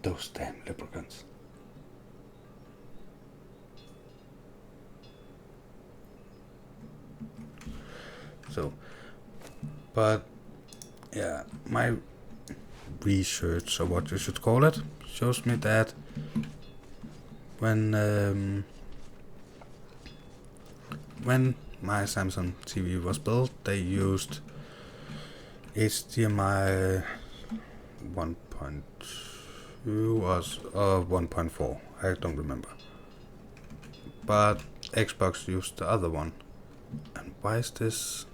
Those damn leprechauns. So, but yeah, my research, or what you should call it, shows me that when my Samsung TV was built, they used HDMI 1.2 or 1.4, I don't remember. But Xbox used the other one. And why is this?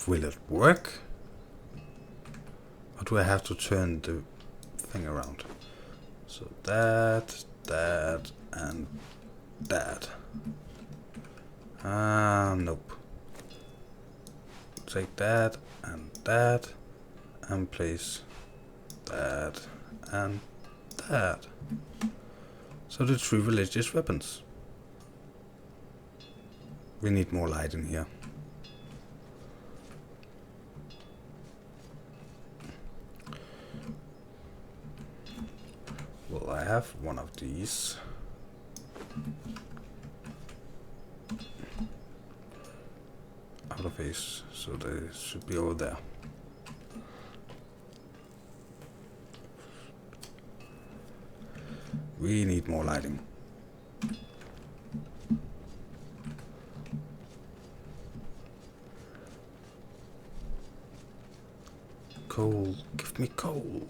Will it work? Or do I have to turn the thing around? So that, and that. Nope. Take that, and place that, and that. So the 3 religious weapons. We need more light in here. Well, I have one of these. Out of base, so they should be over there. We need more lighting. Coal, give me coal.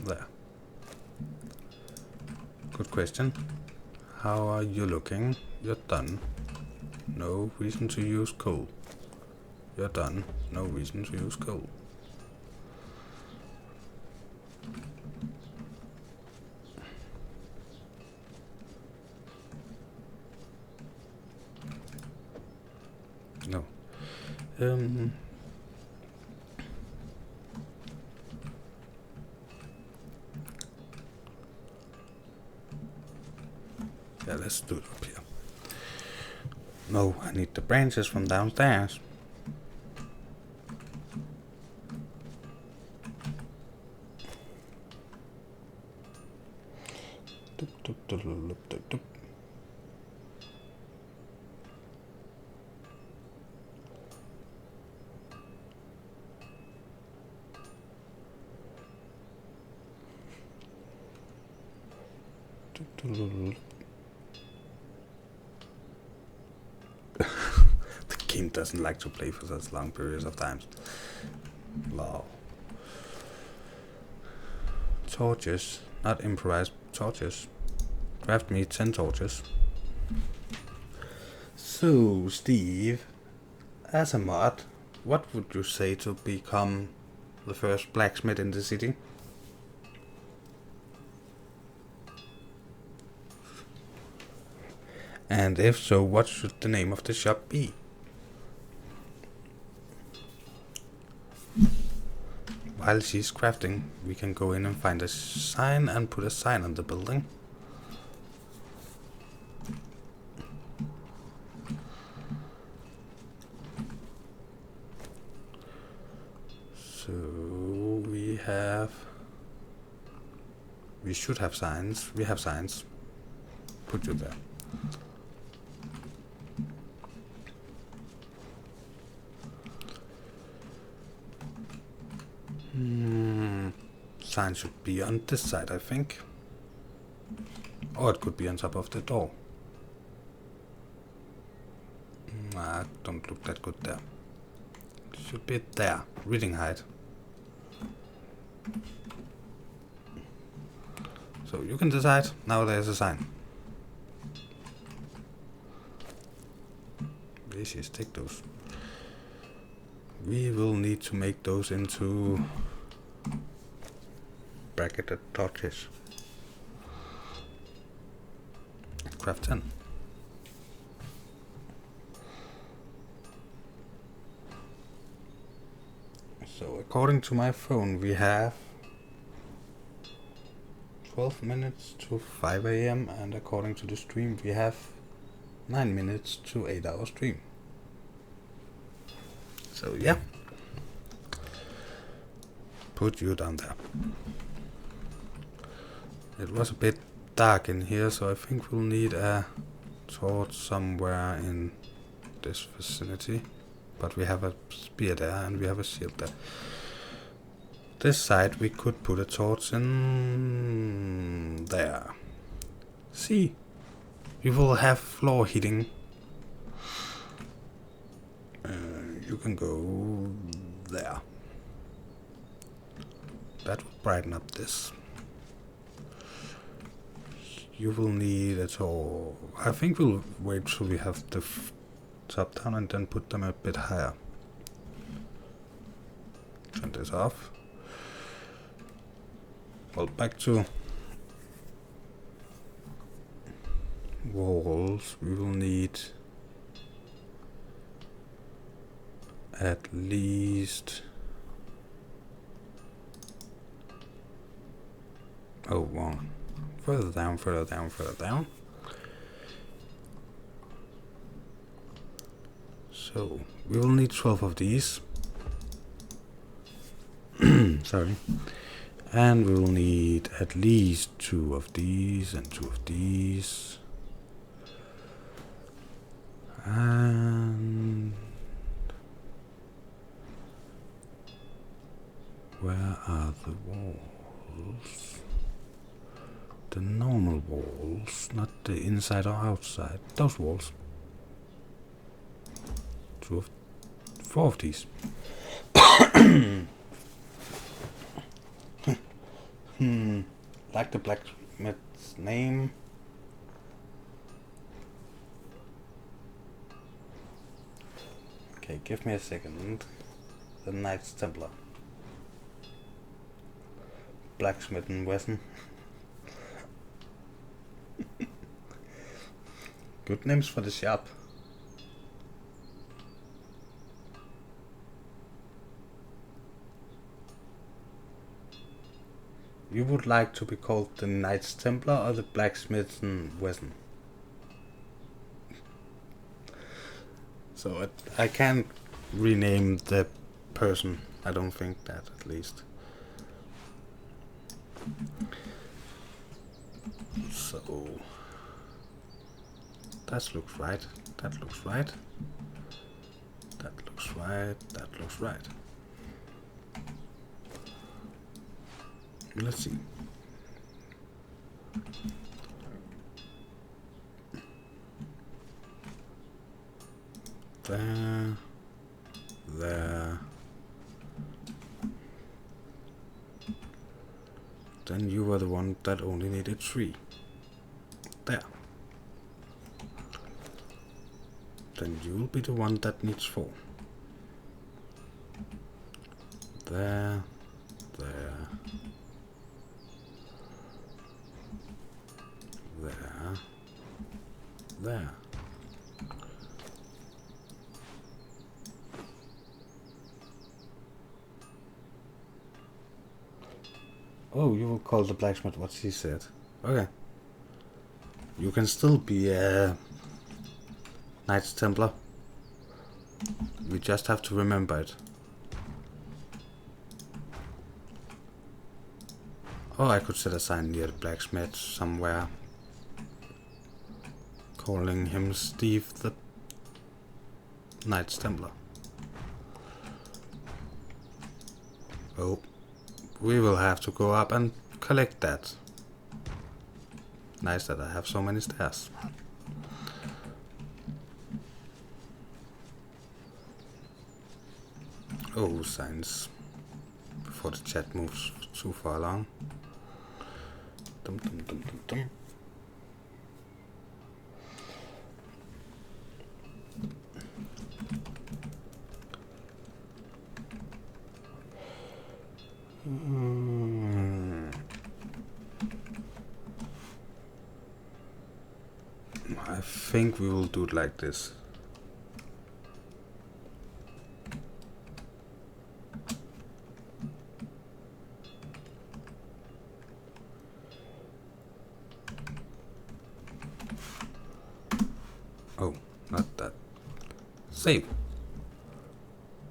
There. Good question. How are you looking? You're done. No reason to use coal. You're done. No reason to use coal. No. Yeah, let's do it up here. No, I need the branches from downstairs. The game doesn't like to play for such long periods of time. Wow. Torches, not improvised torches. Craft me 10 torches. So, Steve, as a mod, what would you say to become the first blacksmith in the city? And if so, what should the name of the shop be? While she's crafting, we can go in and find a sign and put a sign on the building. So we should have signs. We have signs. Put you there. Sign should be on this side, I think. Or it could be on top of the door. Nah, don't look that good there. It should be there. Reading height. So you can decide. Now there's a sign. Bases, take those. We will need to make those into bracketed torches. Craft 10. So according to my phone we have 12 minutes to 5 AM and according to the stream we have 9 minutes to 8 hour stream. So yeah, put you down there. It was a bit dark in here, so I think we'll need a torch somewhere in this vicinity. But we have a spear there and we have a shield there. This side we could put a torch in there. See, we will have floor heating. You can go there. That will brighten up this. You will need a torch. I think we'll wait till we have the top down and then put them a bit higher. Turn this off. Well, back to walls. We will need at least... Oh, wrong. Further down, further down, further down. So, we will need 12 of these. Sorry. And we will need at least 2 of these and 2 of these. And where are the walls? The normal walls, not the inside or outside. Those walls. 4 of these. Like the blacksmith's name. Okay, give me a second. The Knights Templar. Blacksmith and Wesson. Good names for the shop. You would like to be called the Knights Templar or the Blacksmith and Wesson? So I can't rename the person. I don't think that, at least. So that looks right. That looks right. That looks right. That looks right. Let's see. There. Then you were the one that only needed 3. There. Then you'll be the one that needs 4. There. There. Oh, you will call the blacksmith what he said. Okay. You can still be a Knights Templar. We just have to remember it. Oh, I could set a sign near the blacksmith somewhere, calling him Steve the Knights Templar. Oh, we will have to go up and collect that. Nice that I have so many stairs. Oh, signs. Before the chat moves too far along. Dum dum dum dum dum. I think we will do it like this. Oh, not that. Save.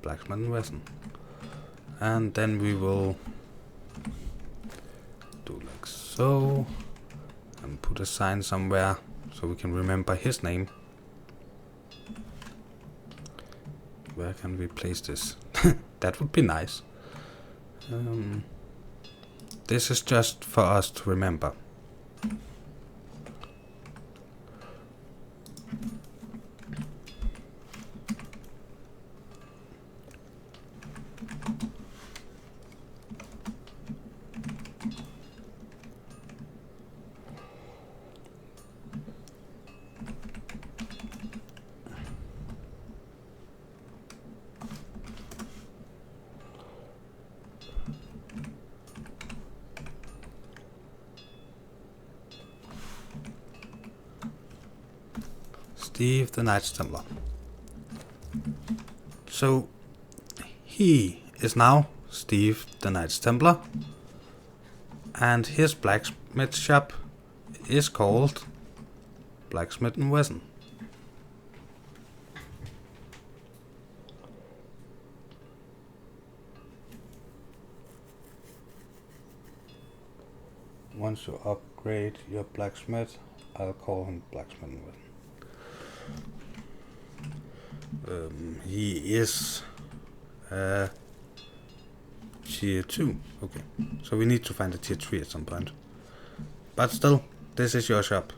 Blacksmith and Wesson. And then we will do like so. And put a sign somewhere so we can remember his name. Where can we place this? That would be nice. This is just for us to remember. Steve the Knights Templar. So he is now Steve the Knights Templar, and his blacksmith shop is called Blacksmith and Wesson. Once you upgrade your blacksmith, I'll call him Blacksmith and Wesson. He is tier 2. Okay, so we need to find a tier 3 at some point. But still, this is your shop,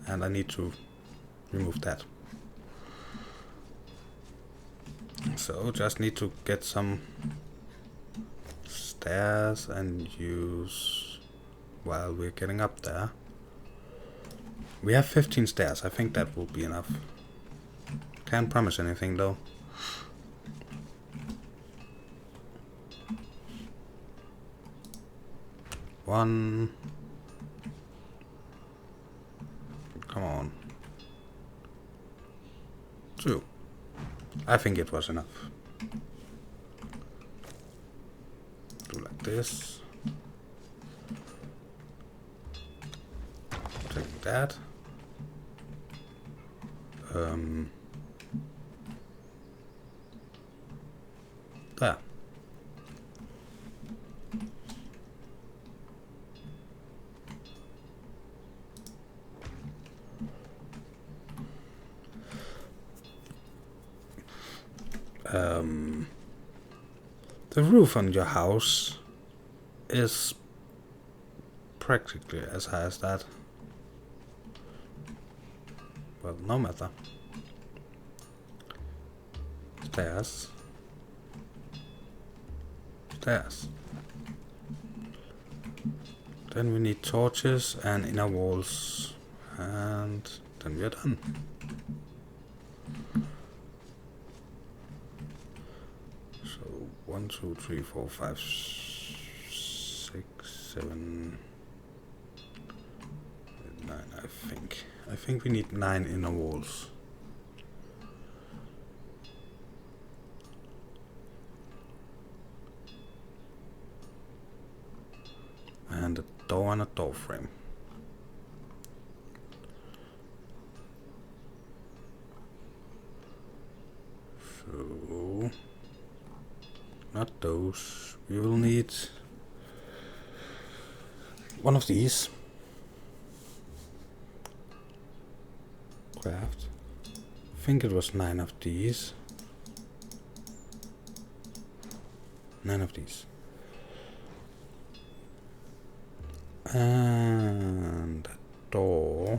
and I need to remove that. So just need to get some stairs and use while we're getting up there. We have 15 stairs, I think that will be enough. Can't promise anything though. One. Come on. 2. I think it was enough. Do like this. Take that. There. The roof on your house is practically as high as that. Well, no matter. Stairs. Stairs. Then we need torches and inner walls. And then we are done. So 1, 2, 3, 4, 5, 6, 7, 9, I think we need 9 inner walls. And a door and a door frame. So, not those. We will need one of these. Craft. I think it was 9 of these. 9 of these. And a door.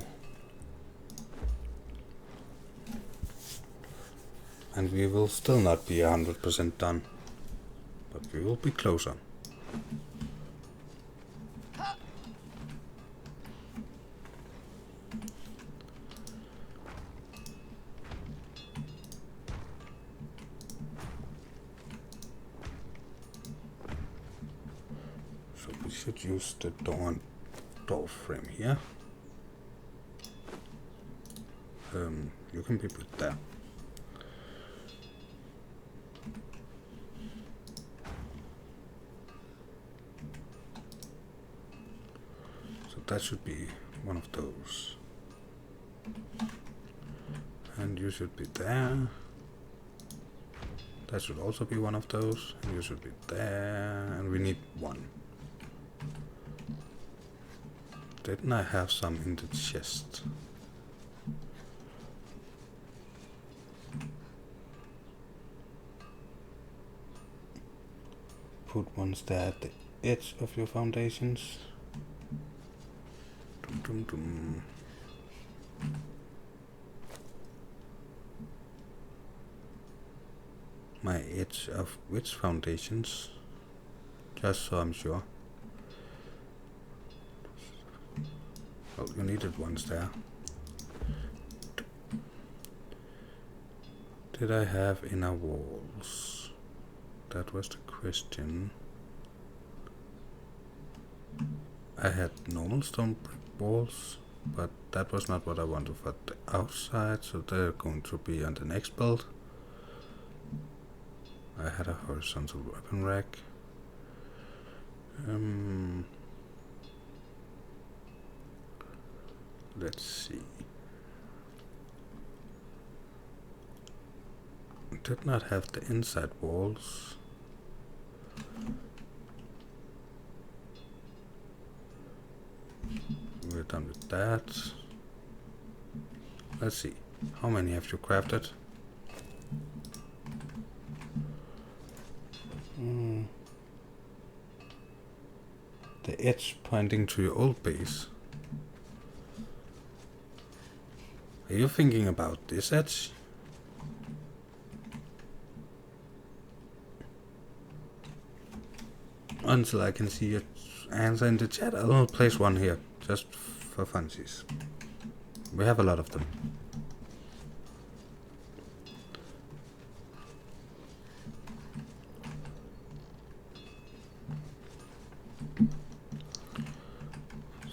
And we will still not be 100% done, but we will be closer. So we should use the door frame here. You can be put there. That should be one of those. And you should be there. That should also be one of those. And you should be there. And we need 1. Didn't I have some in the chest? Put ones there at the edge of your foundations. Dum, dum. My edge of which foundations? Just so I'm sure. Oh, you needed ones there. Did I have inner walls? That was the question. I had normal stone brick walls. but that was not what I wanted for the outside, so they're going to be on the next build. I had a horizontal weapon rack. Let's see. Did not have the inside walls. We're done with that. Let's see. How many have you crafted? The edge pointing to your old base. Are you thinking about this edge? Until I can see your answer in the chat, I'll place one here, just for funsies. We have a lot of them.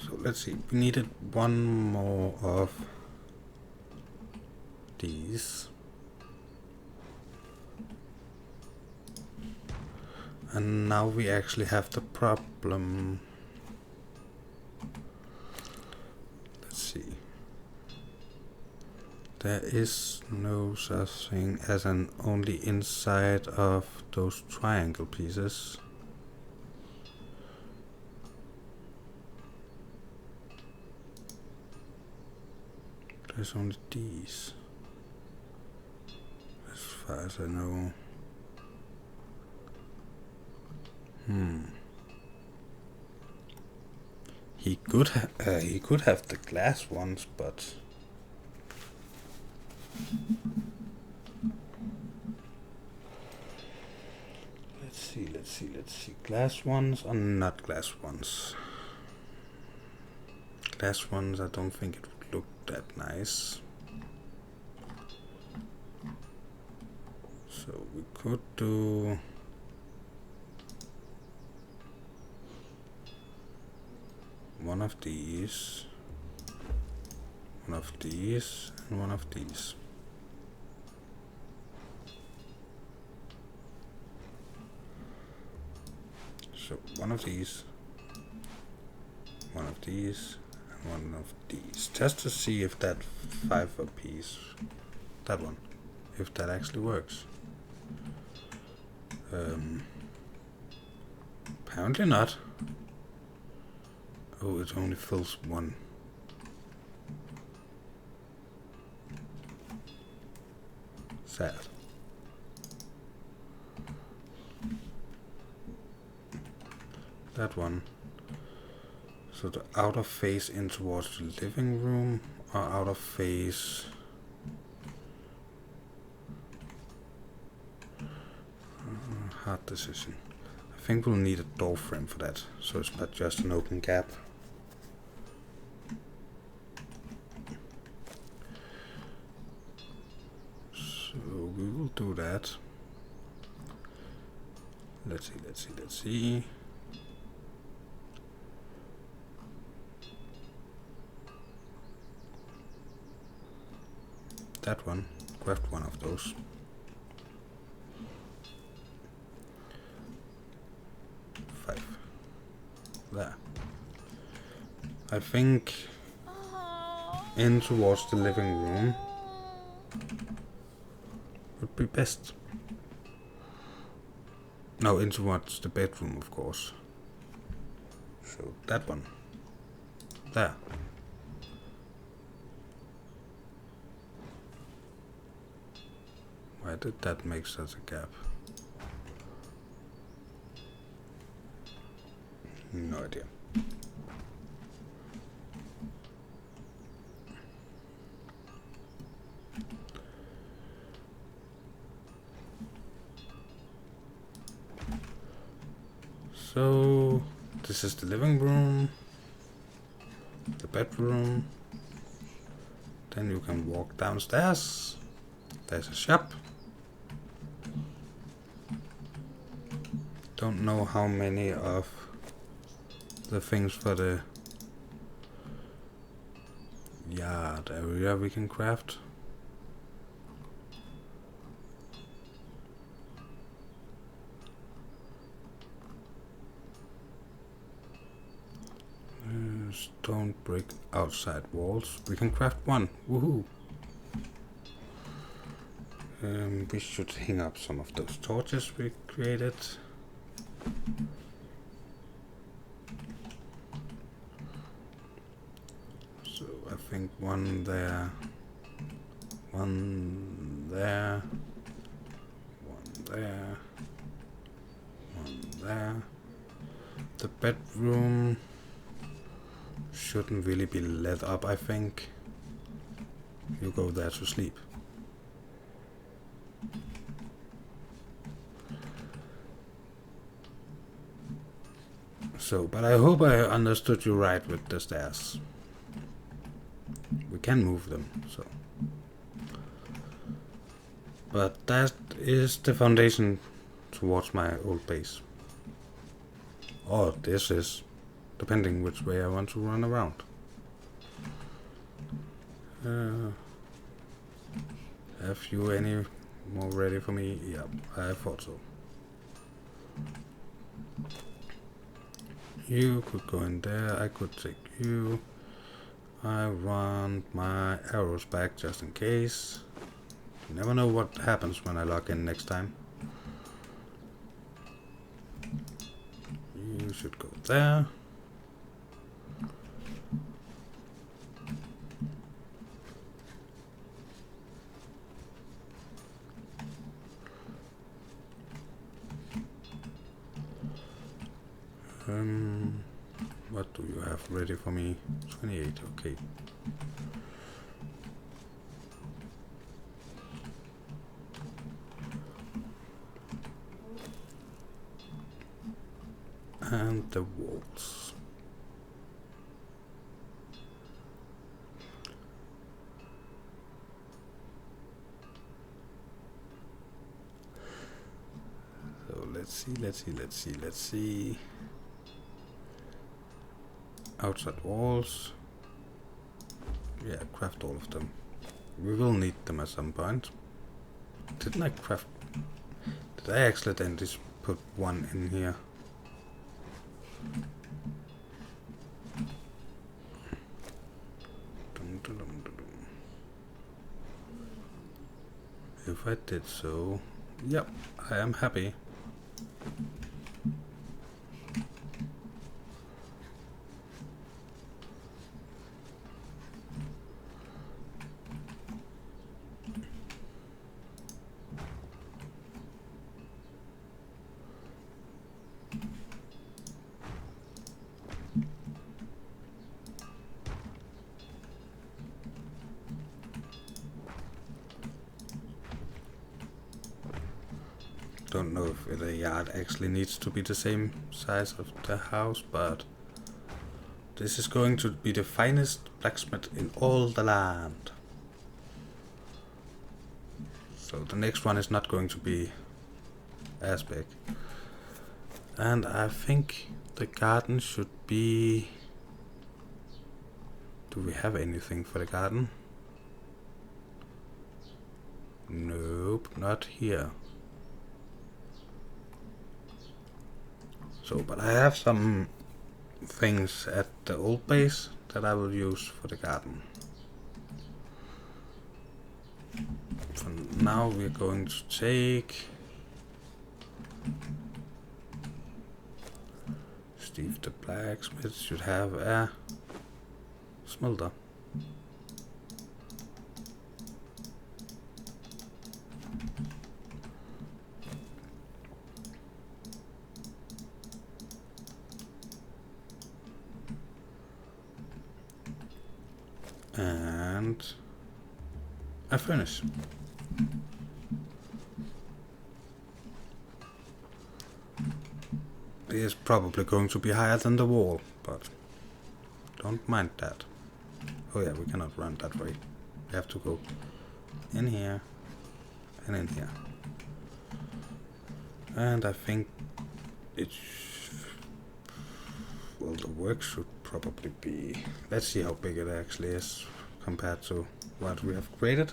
So let's see, we needed one more of these. And now we actually have the problem. Let's see. There is no such thing as an only inside of those triangle pieces. There's only these, as far as I know. He could have the glass ones, but let's see. Glass ones or not glass ones? Glass ones, I don't think it would look that nice. So we could do one of these, one of these, and one of these. So one of these, one of these, and one of these. Just to see if that 5 apiece, that one, if that actually works. Apparently not. Oh, it only fills one. Sad. That one. So the outer face in towards the living room, or outer face. Hard decision. I think we'll need a door frame for that, so it's not just an open gap. So we will do that. Let's see. That one, craft one of those. There. I think in towards the living room would be best. No, in towards the bedroom, of course. So that one. There. Why did that make such a gap? No idea. So this is the living room, the bedroom. Then you can walk downstairs. There's a shop. Don't know how many of the things for the yard area we can craft. Stone brick outside walls. We can craft one. Woohoo! We should hang up some of those torches we created. So I think one there, one there, one there, one there. The bedroom shouldn't really be lit up, I think. You go there to sleep. So, but I hope I understood you right with the stairs. We can move them, so. But that is the foundation towards my old base. Or this is, depending which way I want to run around. Have you any more ready for me? Yeah, I thought so. You could go in there, I could take you. I want my arrows back just in case. You never know what happens when I log in next time. You should go there. What do you have ready for me? 28, okay. And the walls. So let's see. Outside walls. Yeah, craft all of them. We will need them at some point. Didn't I craft? Did I accidentally put one in here? If I did so, yep, I am happy. Don't know if the yard actually needs to be the same size of the house, but this is going to be the finest blacksmith in all the land. So the next one is not going to be as big. And I think the garden should be... Do we have anything for the garden? Nope, not here. So, but I have some things at the old base that I will use for the garden. For now we're going to take Steve the blacksmith should have a smelter. And a furnace. It is probably going to be higher than the wall, but don't mind that. Oh yeah, we cannot run that way. We have to go in here and in here. And I think it's... Well, the work should probably be... Let's see how big it actually is, compared to what we have created.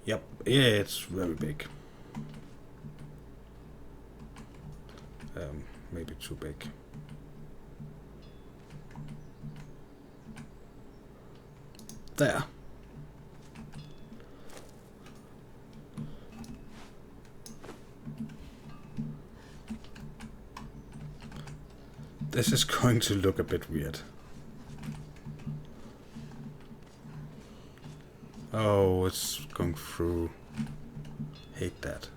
Yep, yeah, it's very big. Maybe too big. There. This is going to look a bit weird. Oh, it's going through. Hate that.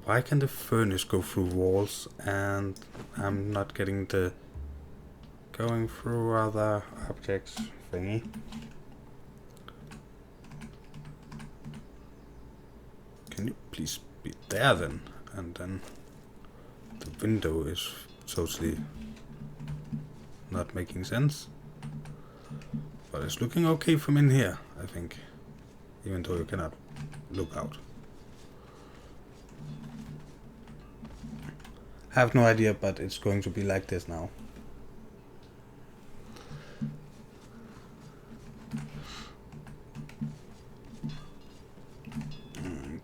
Why can the furnace go through walls and I'm not getting the going through other objects thingy? Can you please be there then? And then the window is totally not making sense. But it's looking okay from in here, I think. Even though you cannot look out. I have no idea, but it's going to be like this now.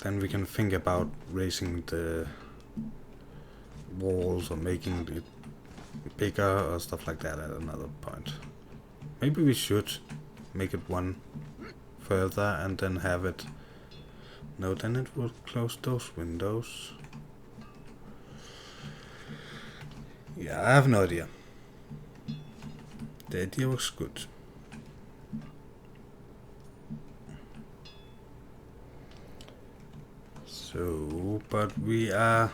Then we can think about raising the walls or making it bigger or stuff like that at another point. Maybe we should make it one further and then have it. No, then it will close those windows. Yeah, I have no idea. The idea looks good. So, but we are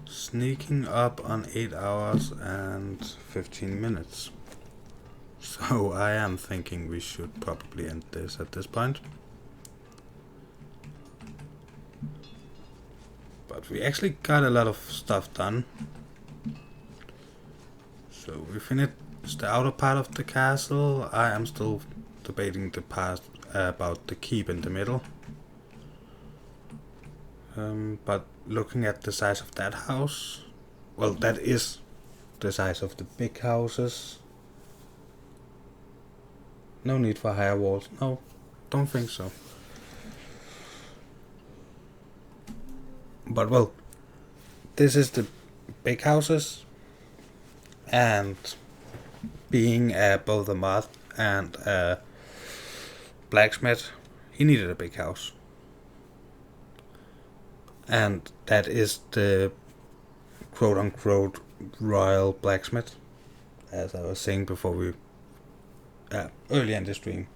sneaking up on 8 hours and 15 minutes. So I am thinking we should probably end this at this point. But we actually got a lot of stuff done. So we finished the outer part of the castle. I am still debating the part about the keep in the middle. But looking at the size of that house, well, that is the size of the big houses. No need for higher walls. No, don't think so. But well, this is the big houses. And being both a moth and a blacksmith, he needed a big house. And that is the quote-unquote royal blacksmith, as I was saying before we earlier in the stream.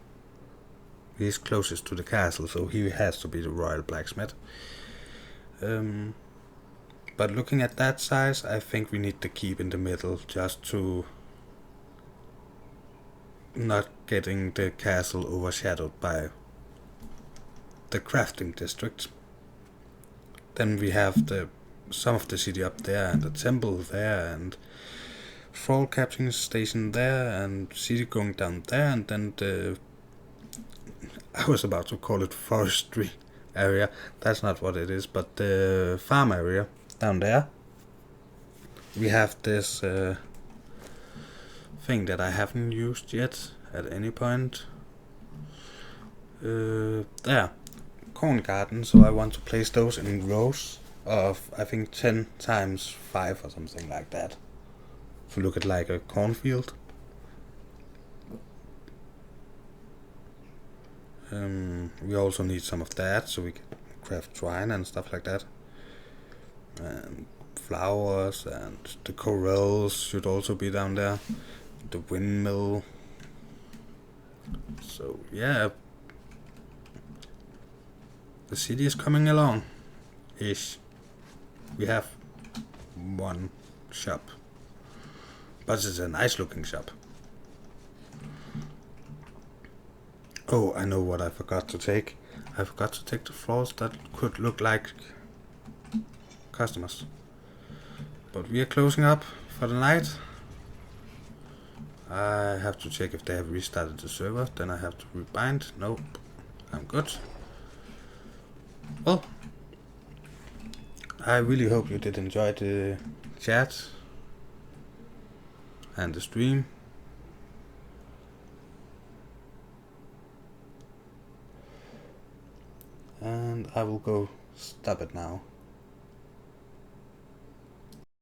He's closest to the castle, so he has to be the royal blacksmith. But looking at that size, I think we need to keep in the middle just to not getting the castle overshadowed by the crafting district. Then we have some of the city up there and the temple there and thrall capturing station there and city going down there, and then I was about to call it forestry area. That's not what it is, but the farm area down there. We have this thing that I haven't used yet at any point. There, corn garden, so I want to place those in rows of, I think, 10 times 5 or something like that. To look at like a cornfield. We also need some of that, so we can craft twine and stuff like that. And flowers, and the corrals should also be down there. The windmill. So yeah, the city is coming along ish. We have one shop, but it's a nice looking shop. Oh, I know what I forgot to take. I forgot to take the floors that could look like customers. But we are closing up for the night. I have to check if they have restarted the server. Then I have to rebind. Nope, I'm good. Well, I really hope you did enjoy the chat. and the stream. And I will go stop it now.